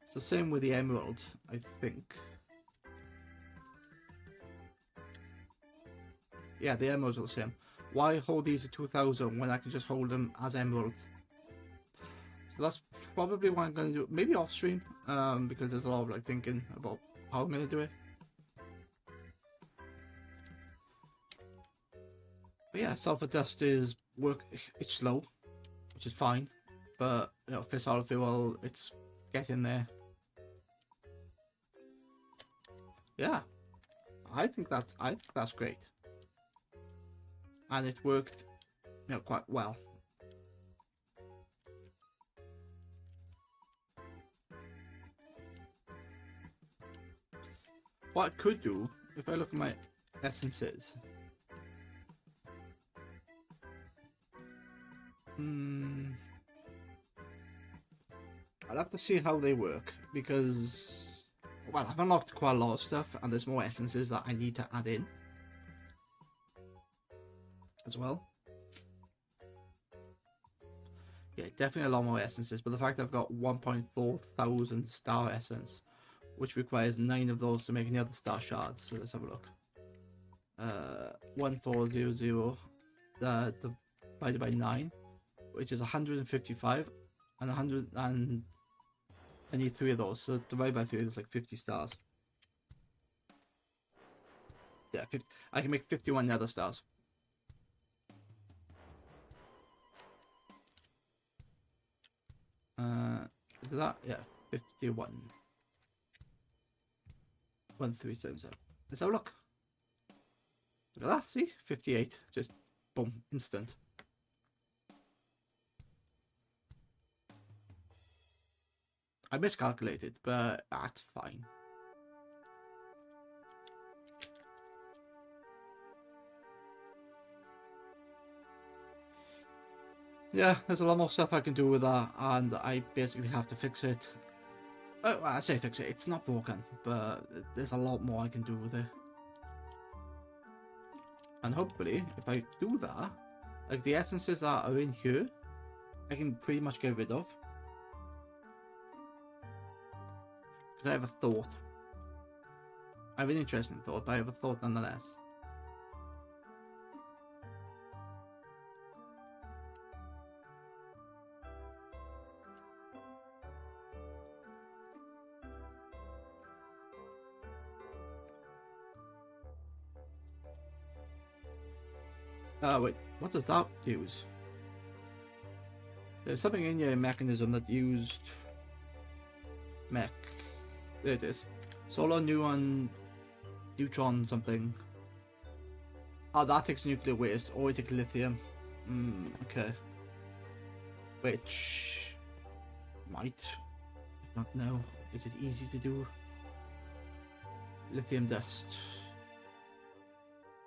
It's the same with the emeralds, I think. Yeah, the emeralds are the same. Why hold these at 2000 when I can just hold them as emeralds? So that's probably what I'm going to do. Maybe off stream, because there's a lot of like thinking about how I'm going to do it. But yeah, sulfur dust is work. It's slow, which is fine. But you know, fissile fuel, it's getting there. Yeah, I think that's great, and it worked, you know, quite well. What I could do, if I look at my essences, I'll have to see how they work, because, well, I've unlocked quite a lot of stuff, and there's more essences that I need to add in as well. Yeah, definitely a lot more essences, but the fact that I've got 1.4 thousand star essence, which requires 9 of those to make any other star shards. So let's have a look. 1400 divided by 9, which is 155, and 100, and I need 3 of those. So divided by 3 is like 50 stars. Yeah, 50, I can make 51 nether stars. Is that? Yeah, 51. 1377. Let's have a look. Look at that, see? 58. Just boom, instant. I miscalculated, but that's fine. Yeah, there's a lot more stuff I can do with that, and I basically have to fix it. Well, I say fix it, it's not broken, but there's a lot more I can do with it. And hopefully, if I do that, like the essences that are in here, I can pretty much get rid of. Because I have a thought. I have an interesting thought, but I have a thought nonetheless. Wait, what does that use? There's something in your mechanism that used mech. There it is. Solar neutron something. Oh, that takes nuclear waste, or it takes lithium. Okay. Which might, I don't know. Is it easy to do? Lithium dust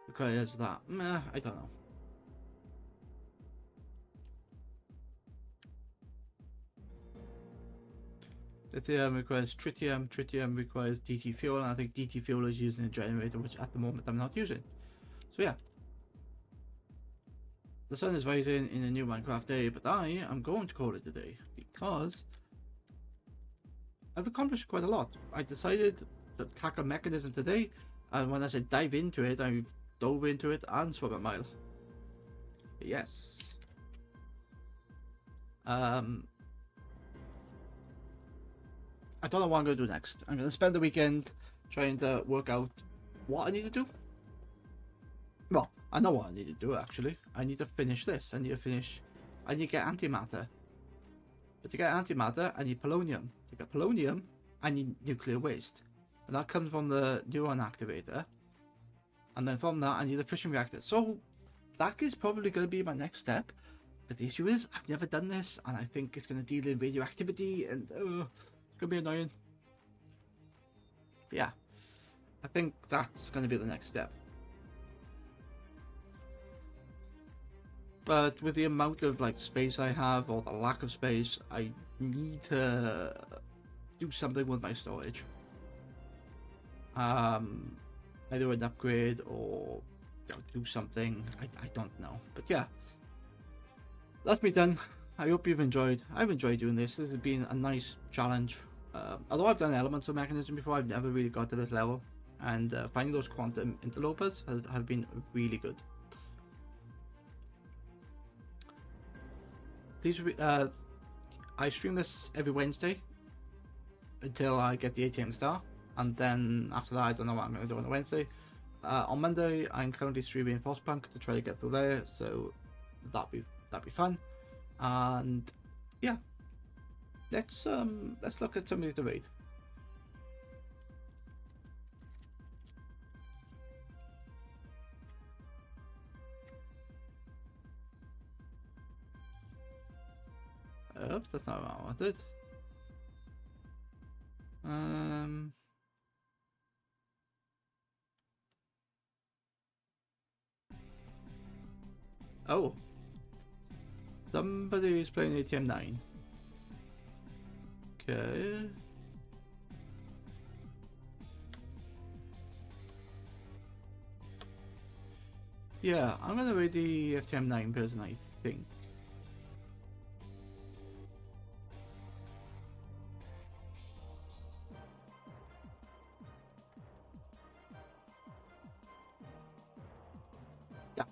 requires that. Meh, I don't know. Lithium requires tritium. Tritium requires DT fuel, and I think DT fuel is used in a generator, which at the moment I'm not using. So yeah. The sun is rising in a new Minecraft day, but I am going to call it a day because I've accomplished quite a lot. I decided to tackle Mekanism today, and when I said dive into it, I dove into it and swam a mile. Yes. I don't know what I'm going to do next. I'm going to spend the weekend trying to work out what I need to do. Well, I know what I need to do actually. I need to finish this. I need to get antimatter. But to get antimatter, I need polonium. To get polonium, I need nuclear waste. And that comes from the neuron activator. And then from that, I need a fission reactor. So that is probably going to be my next step. But the issue is, I've never done this, and I think it's going to deal in radioactivity, and it's going to be annoying. But yeah, I think that's going to be the next step. But with the amount of like space I have, or the lack of space, I need to do something with my storage. Either an upgrade or do something. I don't know. But yeah, that's me done. I hope you've enjoyed. I've enjoyed doing this. This has been a nice challenge. Although I've done elements of Mechanism before, I've never really got to this level. And finding those quantum interlopers have been really good. These I stream this every Wednesday until I get the ATM star, and then after that I don't know what I'm going to do on a Wednesday. On Monday I'm currently streaming Frostpunk to try to get through there, so that'd be fun. And yeah, let's look at somebody to raid. Oops, that's not what I wanted. Oh, somebody is playing ATM9. Okay. Yeah, I'm gonna raid the ATM9 person, I think. Yeah.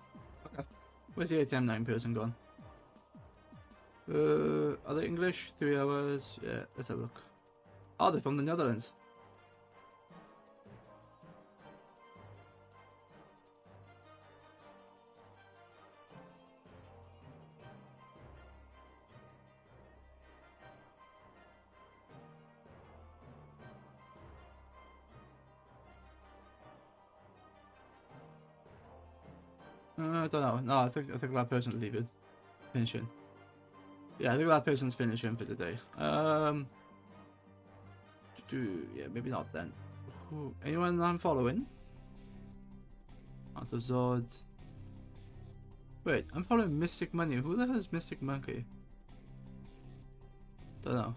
Okay. Where's the ATM9 person gone? Are they English? 3 hours? Yeah, let's have a look. Oh, they're from the Netherlands. I don't know. No, I think that person's leaving. Finishing. Yeah, I think that person's finishing for today. Yeah, maybe not then. Anyone I'm following? Out of Zod. Wait, I'm following Mystic Money. Who the hell is Mystic Monkey? Don't know.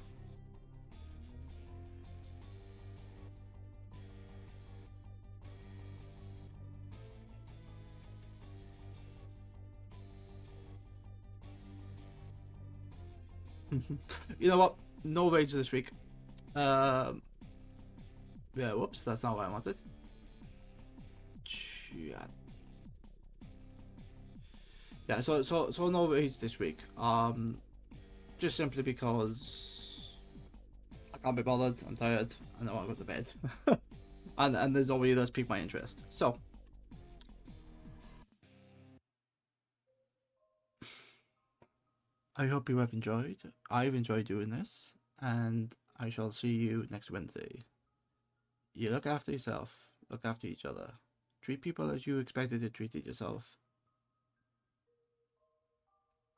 You know what? No rage this week. Yeah, whoops, that's not what I wanted. Yeah, so no rage this week. Just simply because I can't be bothered. I'm tired. I know I go to bed, and there's nobody that's piqued my interest. So. I hope you have enjoyed. I've enjoyed doing this, and I shall see you next Wednesday. You look after yourself, look after each other, treat people as you expected to treat yourself.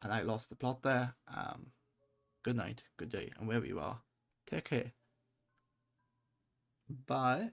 And I lost the plot there. Good night, good day, and wherever you are, take care. Bye.